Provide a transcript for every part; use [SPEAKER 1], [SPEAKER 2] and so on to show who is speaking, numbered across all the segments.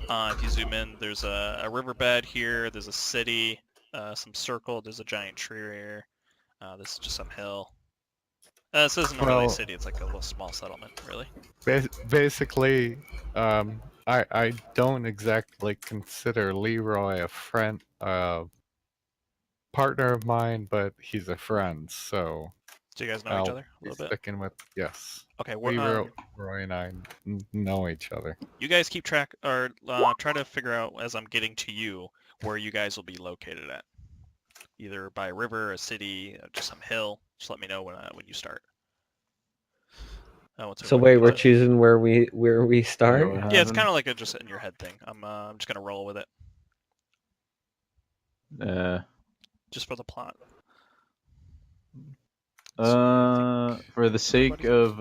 [SPEAKER 1] If you zoom in, there's a riverbed here. There's a city, some circle. There's a giant tree here. This is just some hill. This isn't really a city. It's like a little small settlement, really.
[SPEAKER 2] Basically, I don't exactly consider Leroy a friend, partner of mine, but he's a friend, so.
[SPEAKER 1] Do you guys know each other a little bit?
[SPEAKER 2] Sticking with yes.
[SPEAKER 1] Okay,
[SPEAKER 2] Leroy and I know each other.
[SPEAKER 1] You guys keep track, or try to figure out as I'm getting to you where you guys will be located at. Either by a river, a city, just some hill. Just let me know when you start.
[SPEAKER 3] So wait, we're choosing where we start?
[SPEAKER 1] Yeah, it's kind of like a just in your head thing. I'm just gonna roll with it. Just for the plot.
[SPEAKER 4] For the sake of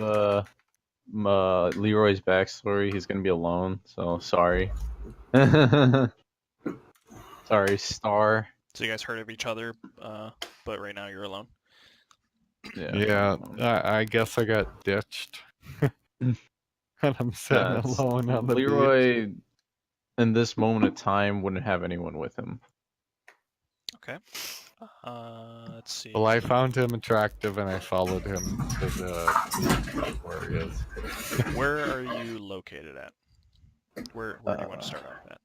[SPEAKER 4] Leroy's backstory, he's gonna be alone. So sorry. Sorry, Star.
[SPEAKER 1] So you guys heard of each other, but right now you're alone.
[SPEAKER 2] Yeah. I guess I got ditched. And I'm sitting alone on the
[SPEAKER 4] Leroy,
[SPEAKER 2] beach.
[SPEAKER 4] in this moment of time, wouldn't have anyone with him.
[SPEAKER 1] Okay. Let's see.
[SPEAKER 2] Well, I found him attractive, and I followed him to the where he is.
[SPEAKER 1] Where are you located at? Where do you want to start off at?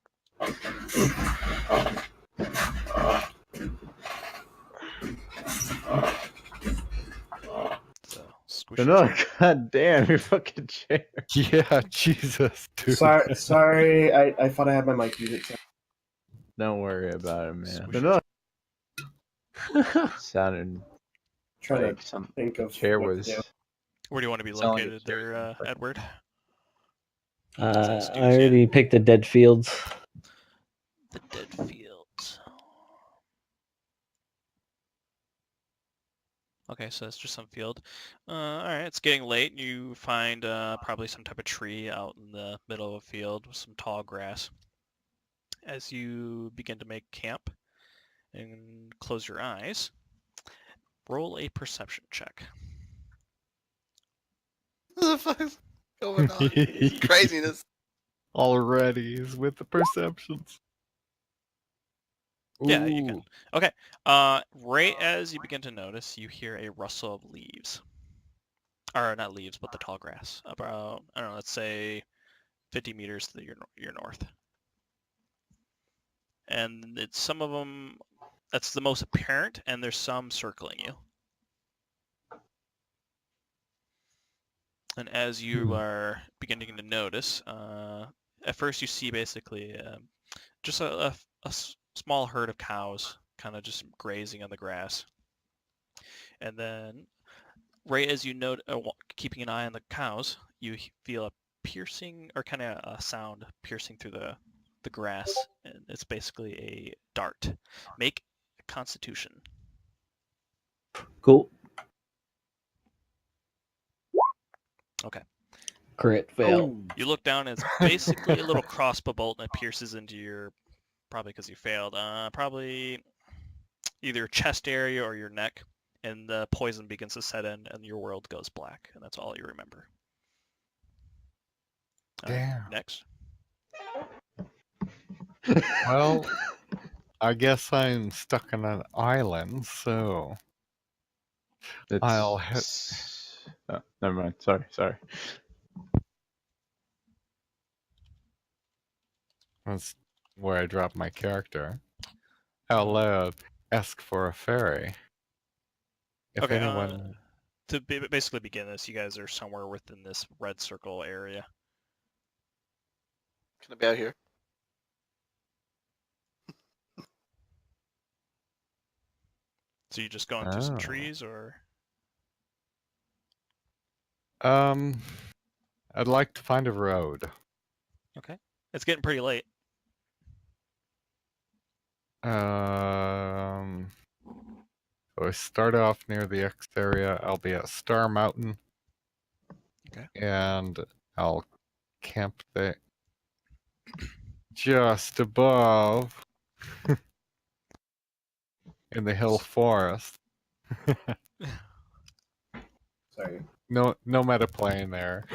[SPEAKER 4] No, god damn, your fucking chair.
[SPEAKER 2] Yeah, Jesus, dude.
[SPEAKER 5] Sorry, I thought I had my mic muted.
[SPEAKER 4] Don't worry about it, man. Sounded
[SPEAKER 5] trying
[SPEAKER 4] like
[SPEAKER 5] to think of
[SPEAKER 4] chair was.
[SPEAKER 1] Where do you want to be located there, Edward?
[SPEAKER 3] I already picked the dead fields.
[SPEAKER 1] The dead fields. Okay, so it's just some field. Alright, it's getting late. You find probably some type of tree out in the middle of a field with some tall grass. As you begin to make camp and close your eyes, roll a perception check.
[SPEAKER 6] What the fuck is going on? It's craziness.
[SPEAKER 2] Already is with the perceptions.
[SPEAKER 1] Yeah, you can. Okay. Right as you begin to notice, you hear a rustle of leaves. Or not leaves, but the tall grass. About, I don't know, let's say 50 meters to your north. And it's some of them, that's the most apparent, and there's some circling you. And as you are beginning to notice, at first you see basically just a small herd of cows kind of just grazing on the grass. And then right as you note, keeping an eye on the cows, you feel a piercing, or kind of a sound piercing through the grass, and it's basically a dart. Make a Constitution.
[SPEAKER 3] Cool.
[SPEAKER 1] Okay.
[SPEAKER 3] Crit fail.
[SPEAKER 1] You look down, and it's basically a little crossbow bolt, and it pierces into your, probably because you failed, probably either your chest area or your neck, and the poison begins to set in, and your world goes black, and that's all you remember.
[SPEAKER 2] Damn.
[SPEAKER 1] Next.
[SPEAKER 2] Well, I guess I'm stuck on an island, so I'll hit.
[SPEAKER 4] Oh, never mind. Sorry.
[SPEAKER 2] That's where I dropped my character. Out loud, ask for a ferry. If
[SPEAKER 1] Okay,
[SPEAKER 2] anyone.
[SPEAKER 1] To basically begin this, you guys are somewhere within this red circle area.
[SPEAKER 6] Can I be out here?
[SPEAKER 1] So you just going through some trees, or?
[SPEAKER 2] I'd like to find a road.
[SPEAKER 1] Okay. It's getting pretty late.
[SPEAKER 2] So I start off near the X area. I'll be at Star Mountain.
[SPEAKER 1] Okay.
[SPEAKER 2] And I'll camp there just above in the hill forest.
[SPEAKER 5] Sorry.
[SPEAKER 2] No meta plane there.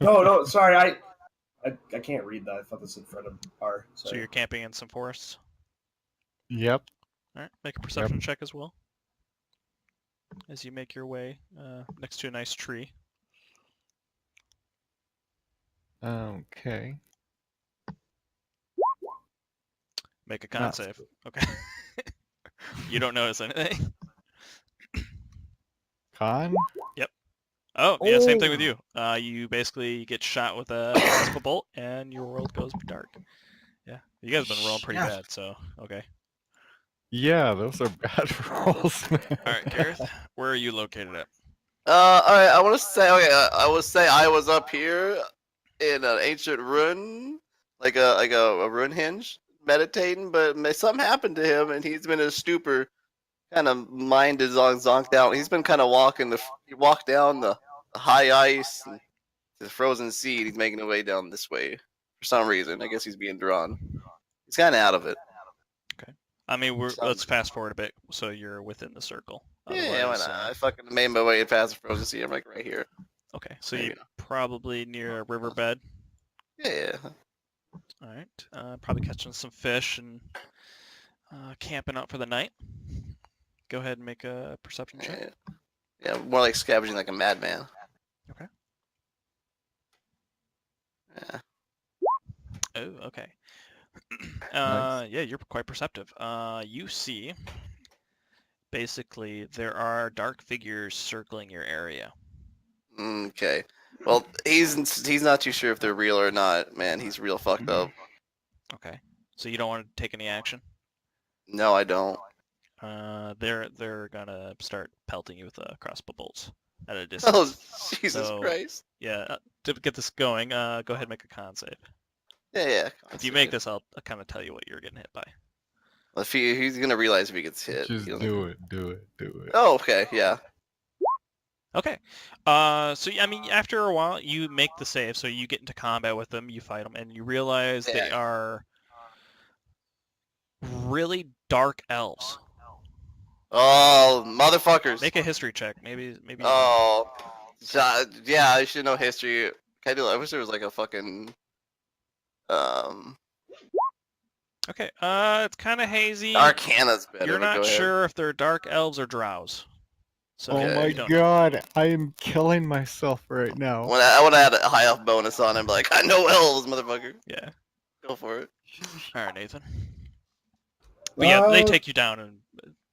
[SPEAKER 5] No, sorry. I I can't read that. I thought this was in front of R.
[SPEAKER 1] So you're camping in some forests.
[SPEAKER 2] Yep.
[SPEAKER 1] All right, make a perception check as well. As you make your way next to a nice tree.
[SPEAKER 2] Okay.
[SPEAKER 1] Make a con
[SPEAKER 2] Not
[SPEAKER 1] save. Okay. You don't notice anything.
[SPEAKER 2] Con?
[SPEAKER 1] Oh, yeah, same thing with
[SPEAKER 5] Oh.
[SPEAKER 1] you. You basically get shot with a crossbow bolt, and your world goes dark. Yeah, you guys have been rolling pretty
[SPEAKER 2] Shit.
[SPEAKER 1] bad, so okay.
[SPEAKER 2] Yeah, those are bad rolls, man.
[SPEAKER 1] All right, Gareth, where are you located at?
[SPEAKER 6] All right. I want to say, okay, I would say I was up here in an ancient rune, like a rune hinge, meditating, but something happened to him, and he's been in a stupor, kind of mind is zonked out. He's been kind of he walked down the high ice, and the frozen sea. And he's making his way down this way for some reason. I guess he's being drawn. He's kind of out of it.
[SPEAKER 1] I mean, let's
[SPEAKER 6] Sounds-
[SPEAKER 1] fast forward a bit, so you're within the circle.
[SPEAKER 6] Yeah, why
[SPEAKER 1] Otherwise,
[SPEAKER 6] not? I fucking made my way past the frozen sea. I'm like right here.
[SPEAKER 1] okay, so
[SPEAKER 6] Maybe
[SPEAKER 1] you're
[SPEAKER 6] not.
[SPEAKER 1] probably near a riverbed.
[SPEAKER 6] Yeah.
[SPEAKER 1] All right, probably catching some fish and camping out for the night. Go ahead and make a perception check.
[SPEAKER 6] Yeah, more like scavenging like a madman.
[SPEAKER 1] Okay.
[SPEAKER 6] Yeah.
[SPEAKER 1] Oh, okay.
[SPEAKER 2] Nice.
[SPEAKER 1] Yeah, you're quite perceptive. You see, basically, there are dark figures circling your area.
[SPEAKER 6] Okay. Well, he's not too sure if they're real or not. Man, he's real fucked up.
[SPEAKER 1] Okay. So you don't want to take any action?
[SPEAKER 6] No, I don't.
[SPEAKER 1] They're gonna start pelting you with crossbow bolts at a distance.
[SPEAKER 6] Oh, Jesus
[SPEAKER 1] So-
[SPEAKER 6] Christ.
[SPEAKER 1] Yeah. To get this going, go ahead and make a con save.
[SPEAKER 6] Yeah.
[SPEAKER 1] If you make this, I'll kind of tell you what you're getting hit by.
[SPEAKER 6] If he's gonna realize if he gets hit.
[SPEAKER 2] Just
[SPEAKER 6] He'll-
[SPEAKER 2] do it.
[SPEAKER 6] Oh, okay. Yeah.
[SPEAKER 1] Okay. So I mean, after a while, you make the save, so you get into combat with them, you fight them, and you realize they
[SPEAKER 6] Yeah.
[SPEAKER 1] are really dark elves.
[SPEAKER 6] Oh, motherfuckers.
[SPEAKER 1] Make a history check. Maybe.
[SPEAKER 6] Oh. Yeah, I should know history. I wish there was like a fucking.
[SPEAKER 1] Okay. It's kind of hazy.
[SPEAKER 6] Arcana's better.
[SPEAKER 1] You're
[SPEAKER 6] but
[SPEAKER 1] not
[SPEAKER 6] go ahead.
[SPEAKER 1] sure if they're dark elves or drows. So
[SPEAKER 2] Oh
[SPEAKER 6] Okay.
[SPEAKER 2] my
[SPEAKER 1] you don't-
[SPEAKER 2] god, I am killing myself right now.
[SPEAKER 6] I would have had a high elf bonus on him, like, I know elves, motherfucker.
[SPEAKER 1] Yeah.
[SPEAKER 6] Go for it.
[SPEAKER 1] All right, Nathan. But yeah, they
[SPEAKER 5] Uh,
[SPEAKER 1] take you down and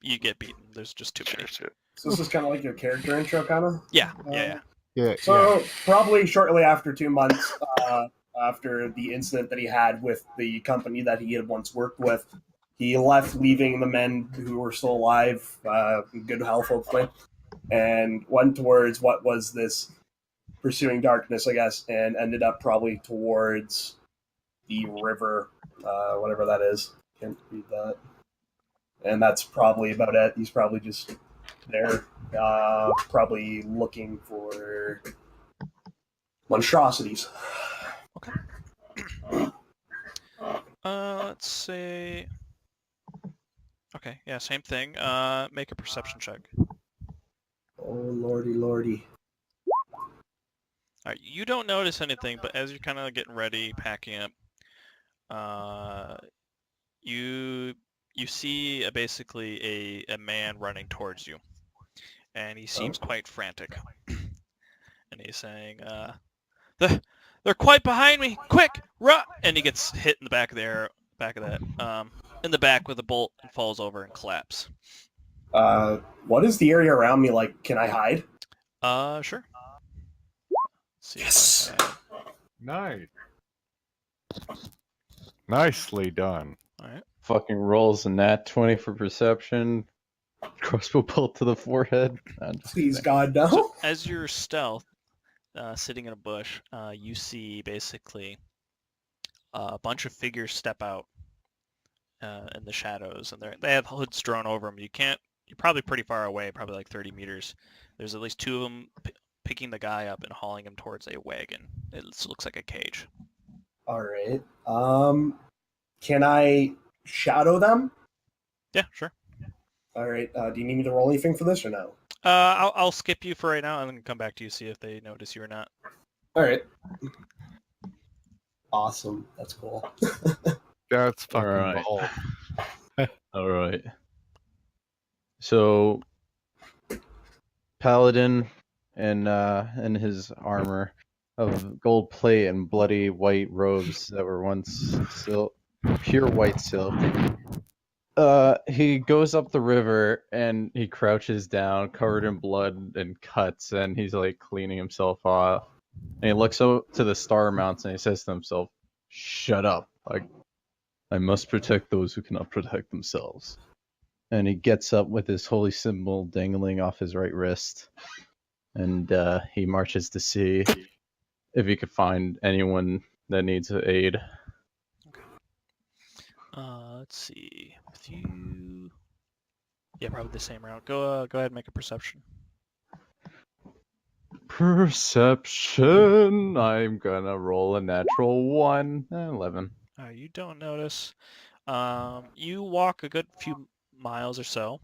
[SPEAKER 1] you get beaten. There's just too many.
[SPEAKER 6] Sure.
[SPEAKER 5] So this is kind of like your character intro, kind of.
[SPEAKER 1] Yeah. Yeah.
[SPEAKER 2] Yeah,
[SPEAKER 5] So probably shortly after 2 months after the incident that he had with the company that he had once worked with, he left, leaving the men who were still alive, in good health, hopefully, and went towards what was this pursuing darkness, I guess, and ended up probably towards the river, whatever that is. Can't read that. And that's probably about it. He's probably just there, probably looking for monstrosities.
[SPEAKER 1] Let's see. Okay, yeah, same thing. Make a perception check.
[SPEAKER 5] Oh lordy.
[SPEAKER 1] Alright, you don't notice anything, but as you're kind of getting ready, packing up, you see basically a man running towards you, and he seems quite frantic, and he's saying, "They're quite behind me! Quick, run!" And he gets hit in the back of in the back with a bolt and falls over and collapses.
[SPEAKER 5] What is the area around me like? Can I hide?
[SPEAKER 1] Sure. See if I
[SPEAKER 5] Yes.
[SPEAKER 1] have-
[SPEAKER 2] Nice. Nicely done.
[SPEAKER 1] Alright.
[SPEAKER 4] Fucking rolls a nat 20 for perception. Crossbow bolt to the forehead. I'm just
[SPEAKER 5] Please,
[SPEAKER 4] kidding.
[SPEAKER 5] God, no.
[SPEAKER 1] So as you're stealth, sitting in a bush, you see basically a bunch of figures step out in the shadows, and they have hoods drawn over them. You're probably pretty far away, probably like 30 meters. There's at least two of them picking the guy up and hauling him towards a wagon. It looks like a cage.
[SPEAKER 5] All right. Can I shadow them?
[SPEAKER 1] Yeah, sure.
[SPEAKER 5] All right. Do you need me to roll anything for this or no?
[SPEAKER 1] I'll skip you for right now and then come back to you see if they notice you or not.
[SPEAKER 5] All right. Awesome. That's cool.
[SPEAKER 2] That's fucking
[SPEAKER 4] Alright.
[SPEAKER 2] bold.
[SPEAKER 4] All right. So, Paladin and his armor of gold plate and bloody white robes that were once pure white silk. He goes up the river and he crouches down, covered in blood and cuts, and he's like cleaning himself off. And he looks out to the Star Mounts and he says to himself, "Shut up! I must protect those who cannot protect themselves." And he gets up with his holy symbol dangling off his right wrist, and he marches to see if he could find anyone that needs aid.
[SPEAKER 1] Let's see. With you, yeah, probably the same route. Go ahead and make a perception.
[SPEAKER 4] Perception. I'm gonna roll a natural 1. 11.
[SPEAKER 1] You don't notice. You walk a good few miles or so.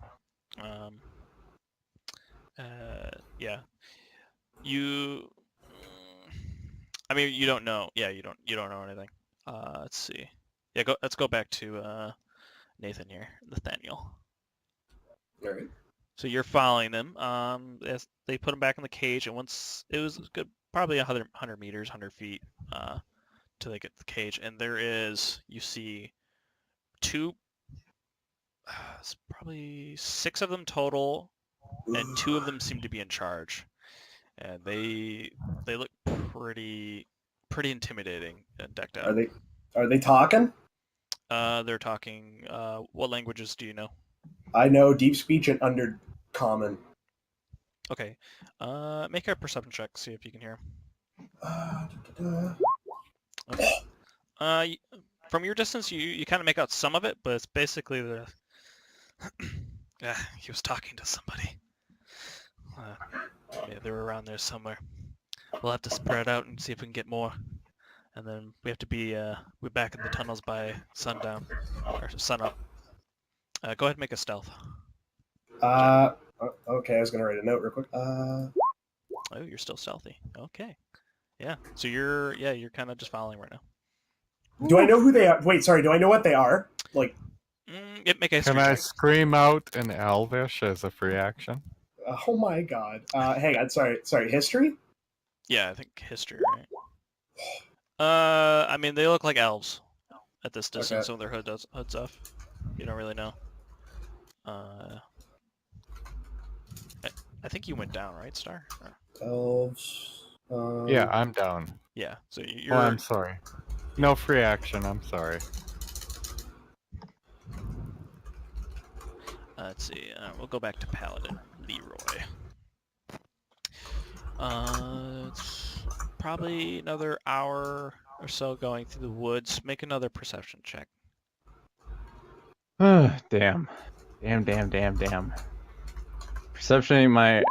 [SPEAKER 1] Yeah. You. I mean, you don't know. Yeah, you don't know anything. Let's see. Yeah, let's go back to Nathan here, Nathaniel.
[SPEAKER 5] All right.
[SPEAKER 1] So you're following them. As they put him back in the cage, and once it was good, probably 100 meters, 100 feet, till they get to the cage. And there is, you see, it's probably 6 of them total, and 2 of them seem to be in charge. And they look pretty intimidating and decked out.
[SPEAKER 5] Are they talking?
[SPEAKER 1] They're talking. What languages do you know?
[SPEAKER 5] I know deep speech and undercommon.
[SPEAKER 1] Okay. Make a perception check. See if you can hear him. Okay. From your distance, you kind of make out some of it, but it's basically the. He was talking to somebody. Yeah, they were around there somewhere. We'll have to spread out and see if we can get more. And then we have to be we're back in the tunnels by sundown or sunup. Go ahead and make a stealth.
[SPEAKER 5] Okay, I was gonna write a note real quick.
[SPEAKER 1] Oh, you're still stealthy. Okay. Yeah. So you're kind of just following right now.
[SPEAKER 5] Do I know who they are? Wait, sorry. Do I know what they are? Like,
[SPEAKER 1] Make a history
[SPEAKER 2] Can I
[SPEAKER 1] check.
[SPEAKER 2] scream out in Elvish as a free action?
[SPEAKER 5] oh my god. Hang on. Sorry. History?
[SPEAKER 1] Yeah, I think history, right? I mean, they look like elves at this distance with their hoods off. You don't really know. I think you went down, right, Star?
[SPEAKER 5] Elves.
[SPEAKER 2] Yeah, I'm down.
[SPEAKER 1] Yeah. So you're.
[SPEAKER 2] Oh, I'm sorry. No free action, I'm sorry.
[SPEAKER 1] Let's see. We'll go back to Paladin Leroy. It's probably another hour or so going through the woods. Make another perception check.
[SPEAKER 4] Damn. Perception ain't my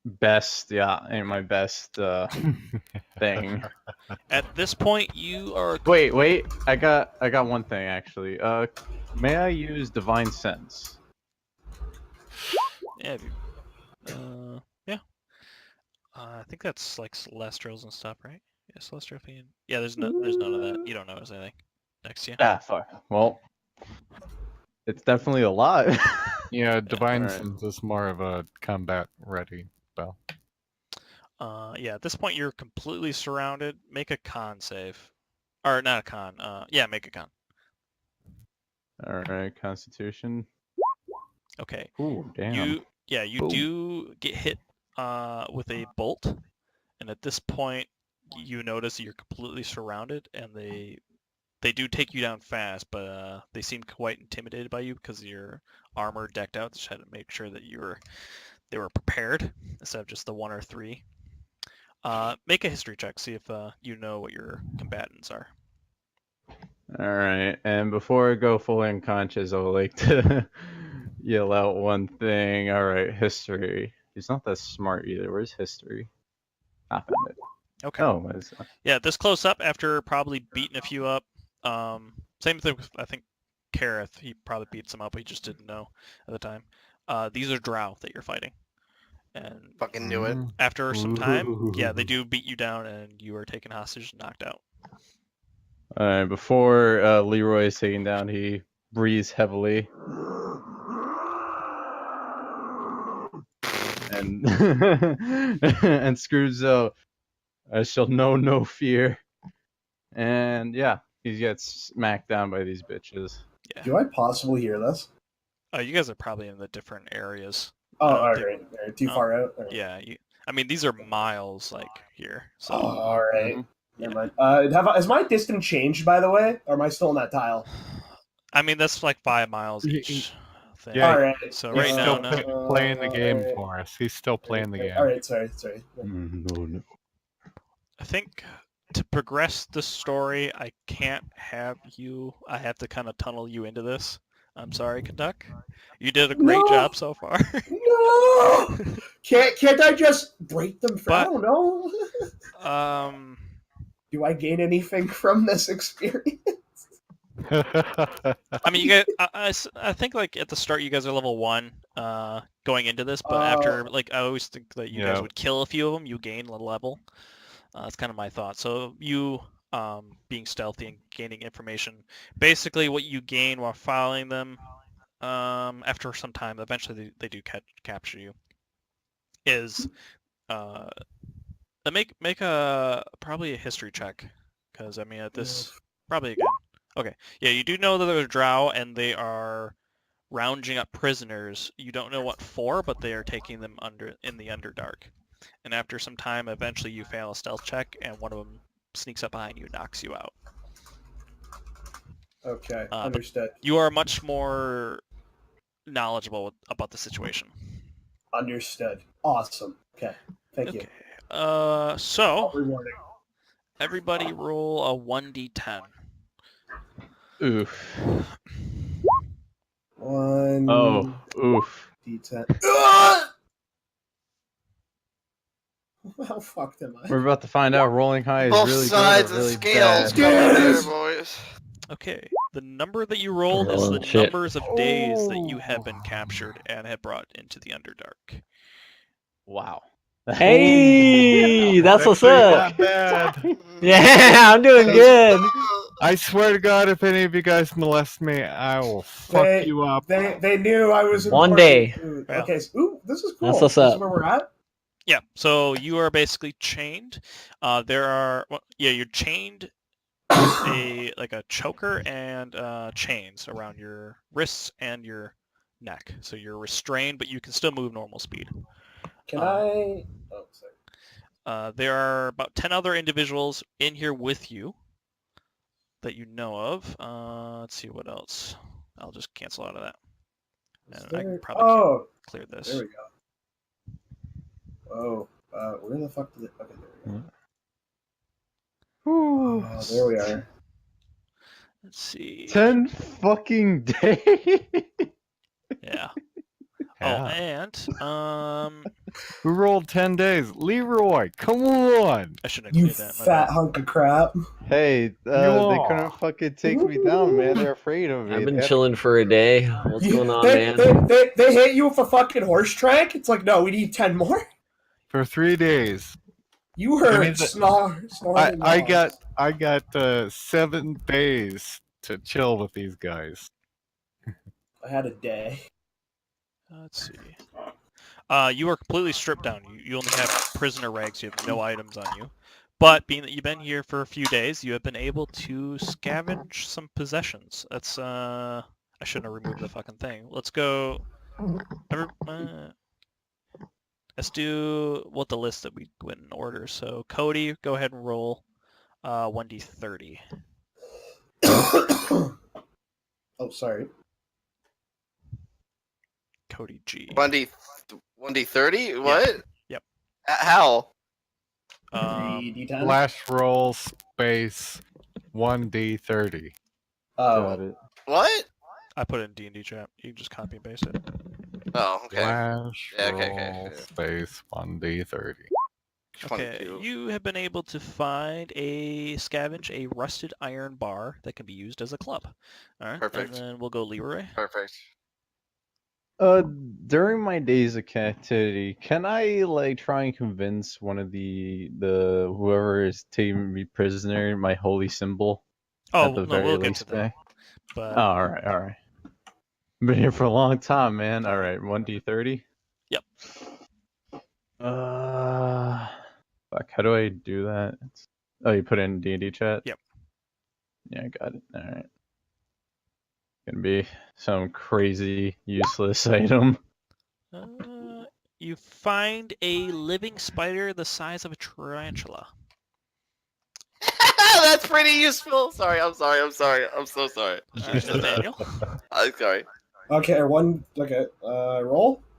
[SPEAKER 4] best. Yeah, ain't my best thing.
[SPEAKER 1] At this point, you are.
[SPEAKER 4] Wait. I got one thing actually. May I use divine sense?
[SPEAKER 1] Yeah. Yeah. I think that's like Celestrials and stuff, right? Yeah, Celestial Fiend. Yeah, there's none of that. You don't notice anything next to you.
[SPEAKER 4] Ah, fuck. Well, it's definitely alive.
[SPEAKER 2] Yeah, Divine
[SPEAKER 4] alright.
[SPEAKER 2] Sense is more of a combat ready spell.
[SPEAKER 1] Yeah, at this point you're completely surrounded. Make a con save. Or not a con. Yeah, make a con.
[SPEAKER 4] Alright, Constitution.
[SPEAKER 1] Okay.
[SPEAKER 4] Ooh, damn.
[SPEAKER 1] You
[SPEAKER 4] Ooh.
[SPEAKER 1] do get hit with a bolt, and at this point you notice that you're completely surrounded, and they do take you down fast, but they seem quite intimidated by you because of your armor decked out. They just had to make sure that they were prepared instead of just the 1 or 3. Make a history check, see if you know what your combatants are.
[SPEAKER 4] Alright, and before I go fully unconscious, I would like to yell out one thing. Alright, history. He's not that smart either. Where's history? I found it.
[SPEAKER 1] Okay.
[SPEAKER 4] Oh, it's,
[SPEAKER 1] Yeah, this close up after probably beating a few up. Same thing with, I think, Kareth. He probably beat some up. He just didn't know at the time. These are drow that you're fighting. And
[SPEAKER 6] Fucking knew it.
[SPEAKER 1] after some time, yeah, they do beat you down and you are taken hostage and knocked out.
[SPEAKER 4] Before Leroy is taken down, he breathes heavily. And and screws out, I shall know no fear. And yeah, he gets smacked down by these bitches.
[SPEAKER 1] Yeah.
[SPEAKER 5] Do I possibly hear this?
[SPEAKER 1] You guys are probably in the different areas.
[SPEAKER 5] Oh,
[SPEAKER 1] I don't
[SPEAKER 5] all
[SPEAKER 1] think-
[SPEAKER 5] right. Too far out. All right.
[SPEAKER 1] Yeah. I mean, these are miles like here. So
[SPEAKER 5] Oh, all right.
[SPEAKER 4] Mhm.
[SPEAKER 5] Never mind. Has my distance changed, by the way, or am I still in that tile?
[SPEAKER 1] I mean, that's like 5 miles
[SPEAKER 2] Y-
[SPEAKER 1] each thing.
[SPEAKER 2] Yeah,
[SPEAKER 5] All right.
[SPEAKER 1] So
[SPEAKER 2] He's
[SPEAKER 1] right
[SPEAKER 2] still
[SPEAKER 1] now, no.
[SPEAKER 2] playing the game
[SPEAKER 5] alright.
[SPEAKER 2] for us. He's still playing the game.
[SPEAKER 5] All right. Sorry.
[SPEAKER 4] No.
[SPEAKER 1] I think to progress the story, I can't have you. I have to kind of tunnel you into this. I'm sorry, Kadak. You did a great
[SPEAKER 5] No.
[SPEAKER 1] job so far.
[SPEAKER 5] No. Can't I just break them? I
[SPEAKER 1] But-
[SPEAKER 5] don't know. Do I gain anything from this experience?
[SPEAKER 1] I mean, you guys. I think like at the start, you guys are level 1, going into this. But after, like, I always think that you guys
[SPEAKER 2] Yeah.
[SPEAKER 1] would kill a few of them. You gain a level. That's kind of my thought. So you, being stealthy and gaining information, basically what you gain while following them, after some time, eventually they do capture you, is, make a probably a history check, because I mean at this probably again. Okay, yeah, you do know that they're drow and they are rounding up prisoners. You don't know what for, but they are taking them in the Underdark. And after some time, eventually you fail a stealth check, and one of them sneaks up behind you and knocks you out.
[SPEAKER 5] Okay,
[SPEAKER 1] but-
[SPEAKER 5] understood.
[SPEAKER 1] You are much more knowledgeable about the situation.
[SPEAKER 5] Understood. Awesome. Okay, thank you.
[SPEAKER 1] Okay. So
[SPEAKER 5] Rewarding.
[SPEAKER 1] everybody roll a 1d10.
[SPEAKER 4] Oof.
[SPEAKER 5] One.
[SPEAKER 4] Oh, oof.
[SPEAKER 5] D10. How fucked am I?
[SPEAKER 4] We're about to find out rolling high is
[SPEAKER 6] Both
[SPEAKER 4] really
[SPEAKER 6] sides
[SPEAKER 4] good
[SPEAKER 6] of
[SPEAKER 4] or
[SPEAKER 6] the
[SPEAKER 4] really
[SPEAKER 6] scales
[SPEAKER 4] bad.
[SPEAKER 6] coming here,
[SPEAKER 5] Yes.
[SPEAKER 6] boys.
[SPEAKER 1] Okay, the number that you rolled is
[SPEAKER 3] Oh,
[SPEAKER 1] the
[SPEAKER 3] shit.
[SPEAKER 1] numbers of days that you have been captured and have brought into the Underdark.
[SPEAKER 4] Wow.
[SPEAKER 3] Hey, that's what's
[SPEAKER 2] Actually,
[SPEAKER 3] up.
[SPEAKER 2] not bad.
[SPEAKER 3] Yeah, I'm doing good.
[SPEAKER 2] I swear to God, if any of you guys molest me, I will fuck
[SPEAKER 5] They-
[SPEAKER 2] you up.
[SPEAKER 5] They knew I was
[SPEAKER 3] One
[SPEAKER 5] important.
[SPEAKER 3] day.
[SPEAKER 5] Ooh,
[SPEAKER 1] Yeah.
[SPEAKER 5] okay. This is cool.
[SPEAKER 3] That's what's
[SPEAKER 5] This is
[SPEAKER 3] up.
[SPEAKER 5] where we're at.
[SPEAKER 1] Yeah, so you are basically chained. You're chained with a choker and chains around your wrists and your neck. So you're restrained, but you can still move normal speed.
[SPEAKER 5] Can I? Oh, sorry.
[SPEAKER 1] There are about 10 other individuals in here with you that you know of. Let's see what else. I'll just cancel out of that.
[SPEAKER 5] Is
[SPEAKER 1] And I can
[SPEAKER 5] there-
[SPEAKER 1] probably
[SPEAKER 5] Oh,
[SPEAKER 1] clear this.
[SPEAKER 5] there we go. Oh, where the fuck did it? Okay, there we go. Oh, there we are.
[SPEAKER 1] Let's see.
[SPEAKER 4] 10 fucking days.
[SPEAKER 1] Yeah. Oh,
[SPEAKER 2] Yeah.
[SPEAKER 1] and
[SPEAKER 2] Who rolled 10 days? Leroy, come on!
[SPEAKER 1] I shouldn't have
[SPEAKER 5] You
[SPEAKER 1] cleared that. my
[SPEAKER 5] fat
[SPEAKER 1] bad.
[SPEAKER 5] hunk of crap.
[SPEAKER 4] Hey, they
[SPEAKER 2] are.
[SPEAKER 4] couldn't fucking take me down, man. They're afraid of me.
[SPEAKER 3] I've been
[SPEAKER 4] They-
[SPEAKER 3] chilling for a day. What's going on,
[SPEAKER 5] they,
[SPEAKER 3] man?
[SPEAKER 5] They hit you with a fucking horse trank. It's like, no, we need 10 more.
[SPEAKER 2] For 3 days.
[SPEAKER 5] You
[SPEAKER 2] I
[SPEAKER 5] heard
[SPEAKER 2] mean,
[SPEAKER 5] snoring.
[SPEAKER 2] I got 7 days to chill with these guys.
[SPEAKER 5] I had a day.
[SPEAKER 1] Let's see. You are completely stripped down. You only have prisoner rags. You have no items on you. But being that you've been here for a few days, you have been able to scavenge some possessions. That's I shouldn't have removed the fucking thing. Let's go. Let's do the list that we went in order. So Cody, go ahead and roll 1d30.
[SPEAKER 5] Oh, sorry.
[SPEAKER 1] Cody G.
[SPEAKER 6] 1d30? What?
[SPEAKER 1] Yep.
[SPEAKER 6] How?
[SPEAKER 5] 3d10.
[SPEAKER 2] Flash roll space 1d30.
[SPEAKER 5] Oh,
[SPEAKER 4] Got it.
[SPEAKER 6] What?
[SPEAKER 1] I put it in D&D chat. You can just copy and paste it.
[SPEAKER 6] Oh, okay.
[SPEAKER 2] Flash
[SPEAKER 6] Yeah, okay,
[SPEAKER 2] roll
[SPEAKER 6] okay.
[SPEAKER 2] space 1d30.
[SPEAKER 1] Okay,
[SPEAKER 6] 22.
[SPEAKER 1] you have been able to scavenge a rusted iron bar that can be used as a club. All right,
[SPEAKER 6] Perfect.
[SPEAKER 1] and then we'll go Leroy.
[SPEAKER 6] Perfect.
[SPEAKER 4] During my days of captivity, can I like try and convince one of the whoever is taking me prisoner my holy symbol?
[SPEAKER 1] Oh,
[SPEAKER 4] at the
[SPEAKER 1] no,
[SPEAKER 4] very
[SPEAKER 1] we'll get
[SPEAKER 4] least,
[SPEAKER 1] to that.
[SPEAKER 4] May.
[SPEAKER 1] But
[SPEAKER 4] Oh, all right, all right. Been here for a long time, man. All right, 1d30.
[SPEAKER 1] Yep.
[SPEAKER 4] Fuck. How do I do that? Oh, you put it in D&D chat.
[SPEAKER 1] Yep.
[SPEAKER 4] Yeah, I got it. All right. Gonna be some crazy useless item.
[SPEAKER 1] you find a living spider the size of a tarantula.
[SPEAKER 6] That's pretty useful. Sorry, I'm sorry. I'm sorry. I'm so sorry.
[SPEAKER 1] Nathaniel?
[SPEAKER 6] I'm sorry.
[SPEAKER 5] Okay, roll.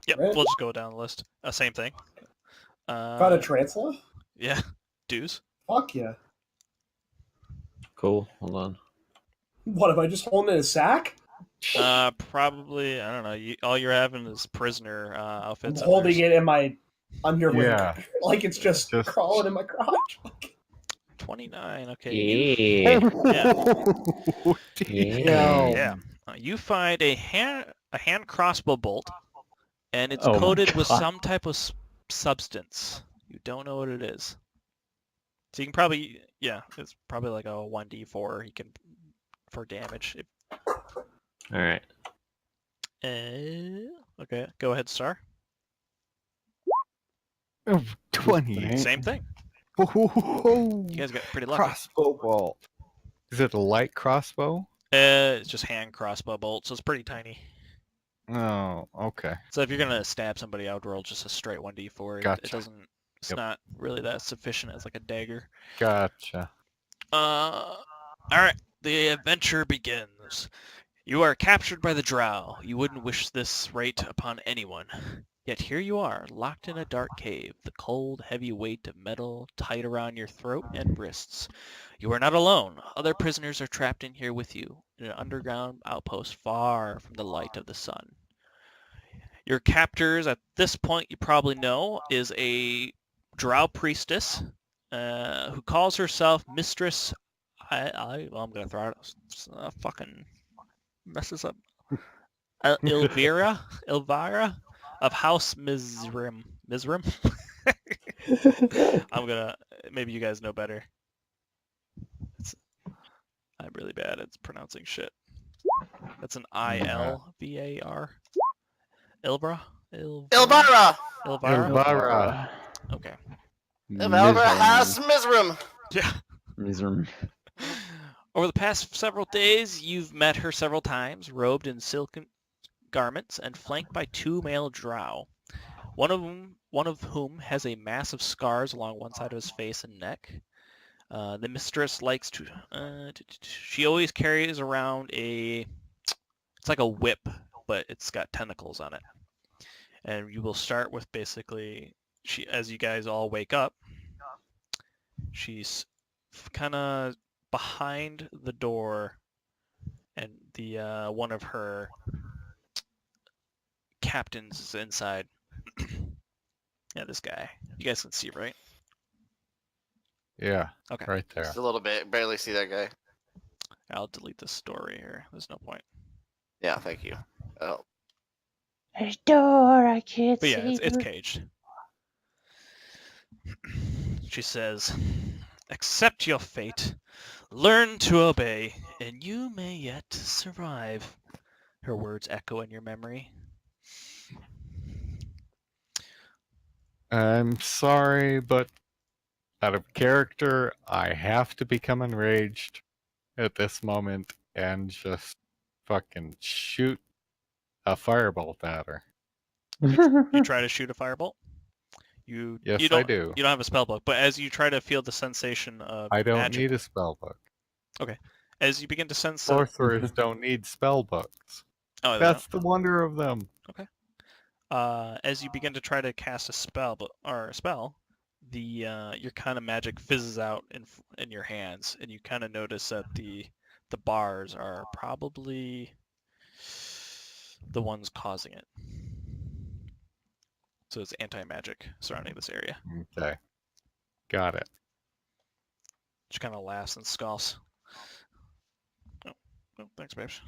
[SPEAKER 1] Yep,
[SPEAKER 5] Right.
[SPEAKER 1] we'll just go down the list. Same thing.
[SPEAKER 5] Found a tarantula.
[SPEAKER 1] Yeah, dues.
[SPEAKER 5] Fuck yeah.
[SPEAKER 3] Cool. Hold on.
[SPEAKER 5] What, am I just holding it in a sack?
[SPEAKER 1] Probably, I don't know. All you're having is prisoner
[SPEAKER 5] I'm
[SPEAKER 1] outfits.
[SPEAKER 5] holding it in my underwear,
[SPEAKER 2] Yeah.
[SPEAKER 5] like it's just crawling in my crotch.
[SPEAKER 1] 29. Okay.
[SPEAKER 3] Yeah.
[SPEAKER 2] Yeah.
[SPEAKER 1] Yeah. You find a hand crossbow bolt, and it's
[SPEAKER 4] Oh my
[SPEAKER 1] coated with
[SPEAKER 4] God.
[SPEAKER 1] some type of substance. You don't know what it is. So you can probably, yeah, it's probably like a 1d4. You can for damage.
[SPEAKER 3] All right.
[SPEAKER 1] Okay, go ahead, Star.
[SPEAKER 2] 20.
[SPEAKER 1] Same thing.
[SPEAKER 2] Whoa.
[SPEAKER 1] You guys got pretty lucky.
[SPEAKER 2] Crossbow bolt. Is it a light crossbow?
[SPEAKER 1] It's just hand crossbow bolt, so it's pretty tiny.
[SPEAKER 2] Oh, okay.
[SPEAKER 1] So if you're gonna stab somebody, I would roll just a straight 1d4. It
[SPEAKER 2] Gotcha.
[SPEAKER 1] doesn't. It's
[SPEAKER 2] Yep.
[SPEAKER 1] not really that sufficient as like a dagger.
[SPEAKER 2] Gotcha.
[SPEAKER 1] All right. The adventure begins. You are captured by the Drow. You wouldn't wish this rate upon anyone. Yet here you are, locked in a dark cave, the cold, heavy weight of metal tight around your throat and wrists. You are not alone. Other prisoners are trapped in here with you, in an underground outpost far from the light of the sun. Your captors, at this point you probably know, is a Drow priestess who calls herself Mistress... I'm going to throw out fucking messes up. Elvira of House Mizrim. I'm gonna. Maybe you guys know better. I'm really bad at pronouncing shit. That's an Ilvar. Ilvra.
[SPEAKER 6] Elvira.
[SPEAKER 1] Elvira. Okay.
[SPEAKER 6] Elvira has Mizrim.
[SPEAKER 1] Yeah.
[SPEAKER 4] Mizrim.
[SPEAKER 1] Over the past several days, you've met her several times, robed in silken garments and flanked by two male drow. One of whom has a mass of scars along one side of his face and neck. The mistress likes to... she always carries around it's like a whip, but it's got tentacles on it. And you will start with basically, as you guys all wake up, she's kind of behind the door, and the one of her captains is inside. Yeah, this guy. You guys can see, right?
[SPEAKER 2] Yeah.
[SPEAKER 1] Okay.
[SPEAKER 2] Right there.
[SPEAKER 6] Just a little bit. Barely see that guy.
[SPEAKER 1] I'll delete this story here. There's no point.
[SPEAKER 6] Yeah, thank you. Oh.
[SPEAKER 7] There's a door, I can't
[SPEAKER 1] But yeah,
[SPEAKER 7] see.
[SPEAKER 1] it's caged. She says, "Accept your fate. Learn to obey, and you may yet survive." Her words echo in your memory.
[SPEAKER 2] I'm sorry, but out of character, I have to become enraged at this moment and just fucking shoot a firebolt at her.
[SPEAKER 1] You try to shoot a firebolt.
[SPEAKER 2] Yes,
[SPEAKER 1] you don't,
[SPEAKER 2] I do.
[SPEAKER 1] You don't have a spell book, but as you try to feel the sensation of
[SPEAKER 2] I don't
[SPEAKER 1] magic,
[SPEAKER 2] need a spell book.
[SPEAKER 1] as you begin to sense
[SPEAKER 2] Sorcerers don't need spell books.
[SPEAKER 1] oh,
[SPEAKER 2] That's the wonder of them.
[SPEAKER 1] as you begin to try to cast a spell, the your kind of magic fizzes out in your hands, and you kind of notice that the bars are probably the ones causing it. So it's anti-magic surrounding this area.
[SPEAKER 2] Okay. Got it.
[SPEAKER 1] She kind of laughs and scoffs. Oh, thanks, babes.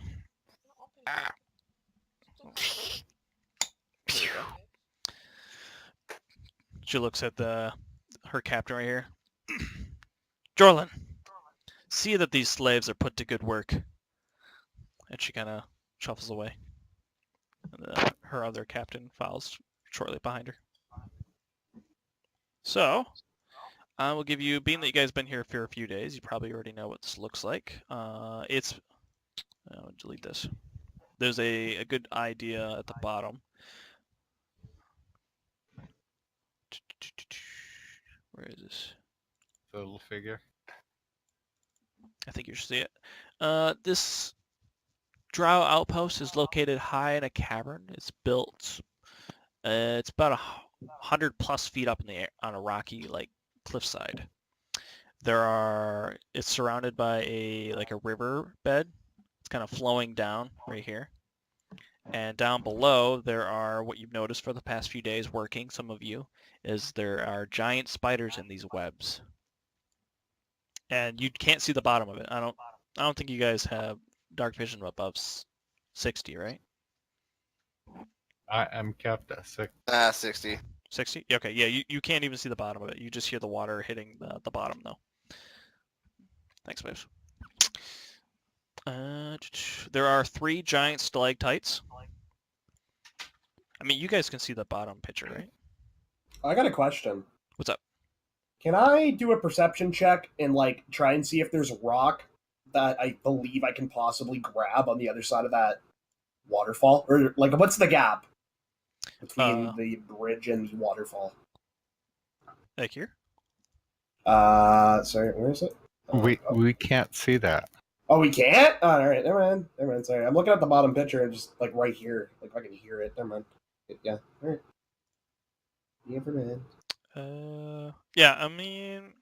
[SPEAKER 1] Ah. There we go. She looks at her captain right here. Jorlin, see that these slaves are put to good work. And she kind of shuffles away. And her other captain follows shortly behind her. So, I will give you, being that you guys have been here for a few days, you probably already know what this looks like. I'll delete this. There's a good idea at the bottom. Where is this?
[SPEAKER 2] The little figure.
[SPEAKER 1] I think you should see it. This drow outpost is located high in a cavern. It's built. It's about 100+ feet up in the air on a rocky cliffside. It's surrounded by a river bed. It's kind of flowing down right here. And down below, there are what you've noticed for the past few days working, some of you, is there are giant spiders in these webs. And you can't see the bottom of it. I don't think you guys have dark vision above 60, right?
[SPEAKER 2] I am kept at 6.
[SPEAKER 6] 60.
[SPEAKER 1] 60? Okay, yeah, you can't even see the bottom of it. You just hear the water hitting the bottom, though. Thanks, Waves. There are 3 giant stalactites. I mean, you guys can see the bottom picture, right?
[SPEAKER 5] I got a question.
[SPEAKER 1] What's up?
[SPEAKER 5] Can I do a perception check and try and see if there's a rock that I believe I can possibly grab on the other side of that waterfall? Or what's the gap between the bridge and the waterfall?
[SPEAKER 1] Like here?
[SPEAKER 5] Sorry, where is it?
[SPEAKER 2] We can't see that.
[SPEAKER 5] Oh, we can't? Oh, all right, never mind. Sorry, I'm looking at the bottom picture and just right here, I can hear it. Never mind. Yeah, all right. Never mind.
[SPEAKER 1] Yeah, I mean,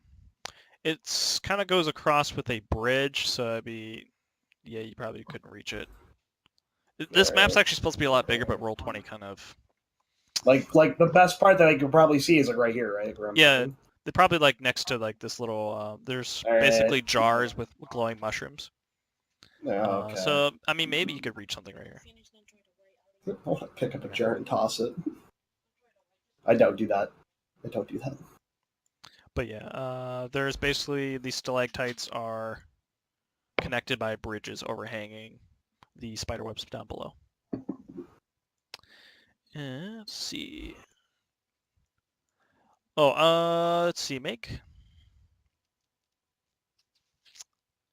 [SPEAKER 1] it's kind of goes across with a bridge, so you probably couldn't reach it. This map's actually supposed to be a lot bigger, but Roll20 kind of...
[SPEAKER 5] the best part that I could probably see is right here, right?
[SPEAKER 1] Yeah, they're probably next to this little, there's basically jars with glowing mushrooms.
[SPEAKER 5] Oh, okay.
[SPEAKER 1] So, I mean, maybe you could reach something right here.
[SPEAKER 5] I want to pick up a jar and toss it. I don't do that.
[SPEAKER 1] But yeah, there's basically, these stalactites are connected by bridges overhanging the spider webs down below. Let's see. Let's see,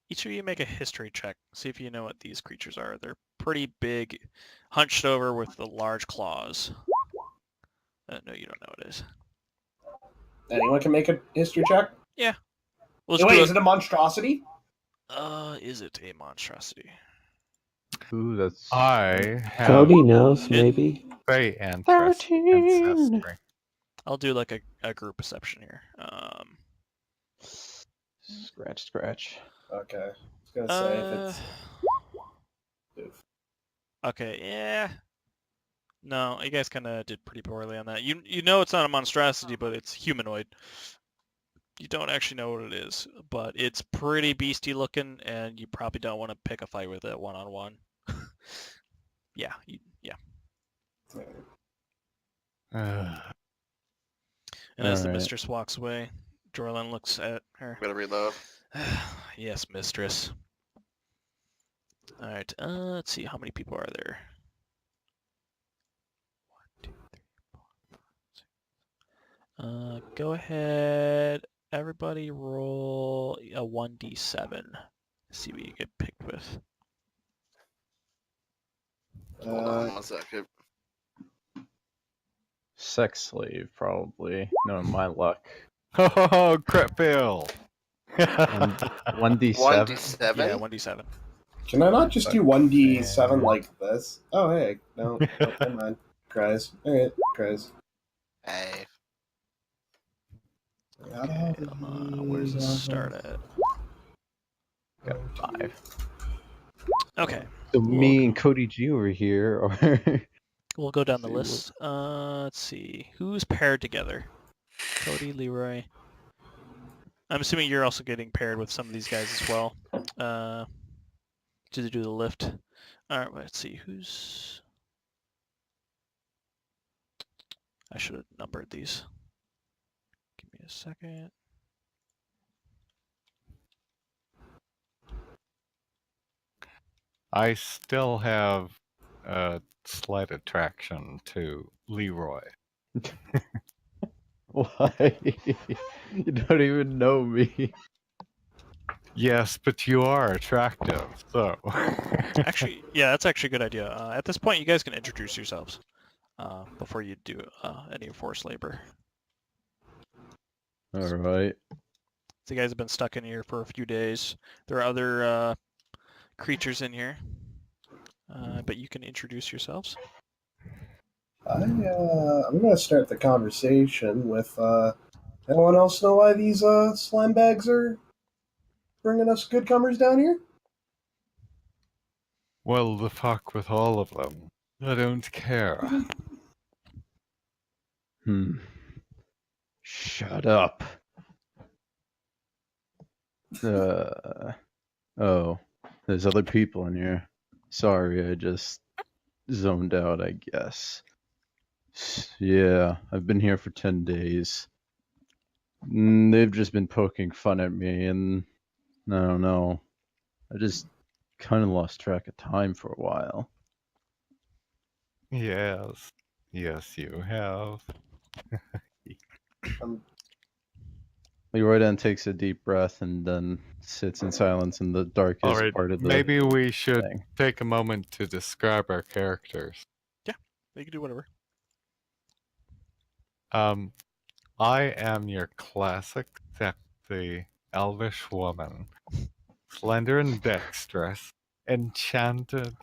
[SPEAKER 1] each of you make a history check. See if you know what these creatures are. They're pretty big, hunched over with the large claws. No, you don't know what it is.
[SPEAKER 5] Anyone can make a history check?
[SPEAKER 1] Yeah.
[SPEAKER 5] Wait, is it a monstrosity?
[SPEAKER 1] Is it a monstrosity?
[SPEAKER 4] Ooh, that's.
[SPEAKER 2] I have
[SPEAKER 3] Cody knows, maybe.
[SPEAKER 2] very ancestry.
[SPEAKER 7] 13.
[SPEAKER 1] I'll do a group perception here.
[SPEAKER 4] Scratch.
[SPEAKER 5] Okay. I was gonna say if it's.
[SPEAKER 1] Okay, yeah. No, you guys kind of did pretty poorly on that. You know it's not a monstrosity, but it's humanoid. You don't actually know what it is, but it's pretty beastie looking, and you probably don't want to pick a fight with it one-on-one. Yeah. And as the
[SPEAKER 4] Alright.
[SPEAKER 1] mistress walks away, Jorlin looks at her.
[SPEAKER 6] I'm gonna reload.
[SPEAKER 1] Yes, mistress. Alright, let's see, how many people are there? 1, 2, 3, 4, 5, 6. Go ahead, everybody roll a 1d7. See what you get picked with.
[SPEAKER 6] Hold on 1 second.
[SPEAKER 4] Sex slave, probably. No, my luck.
[SPEAKER 2] Oh, crap fail.
[SPEAKER 4] 1d7.
[SPEAKER 6] 1d7?
[SPEAKER 1] Yeah, 1d7.
[SPEAKER 5] Can I not just do 1d7 like this? Oh, hey. No, never mind. Cries. Alright, cries.
[SPEAKER 6] Hey.
[SPEAKER 1] Okay, where does this start at?
[SPEAKER 4] Got 5.
[SPEAKER 1] Okay,
[SPEAKER 4] So me and Cody G over here are.
[SPEAKER 1] we'll go down the
[SPEAKER 4] See
[SPEAKER 1] list. Let's see. Who's paired together? Cody, Leroy. I'm assuming you're also getting paired with some of these guys as well. To do the lift. Alright, let's see. Who's... I should have numbered these. Give me a second.
[SPEAKER 2] I still have a slight attraction to Leroy.
[SPEAKER 4] Why? You don't even know me.
[SPEAKER 2] Yes, but you are attractive, so.
[SPEAKER 1] Actually, yeah, that's actually a good idea. At this point, you guys can introduce yourselves before you do any forced labor.
[SPEAKER 4] All right.
[SPEAKER 1] So you guys have been stuck in here for a few days. There are other creatures in here, but you can introduce yourselves.
[SPEAKER 5] I'm gonna start the conversation with anyone else know why these slime bags are bringing us good comers down here?
[SPEAKER 2] Well, the fuck with all of them. I don't care.
[SPEAKER 4] Shut up. Oh, there's other people in here. Sorry, I just zoned out, I guess. Yeah, I've been here for 10 days. They've just been poking fun at me, and I don't know. I just kind of lost track of time for a while.
[SPEAKER 2] Yes. Yes, you have.
[SPEAKER 4] Leroy then takes a deep breath and then sits in silence in the darkest
[SPEAKER 2] Alright,
[SPEAKER 4] part of the
[SPEAKER 2] maybe we should
[SPEAKER 4] thing.
[SPEAKER 2] take a moment to describe our characters.
[SPEAKER 1] You can do whatever.
[SPEAKER 2] I am your classic sexy elvish woman. Slender and dexterous, enchanted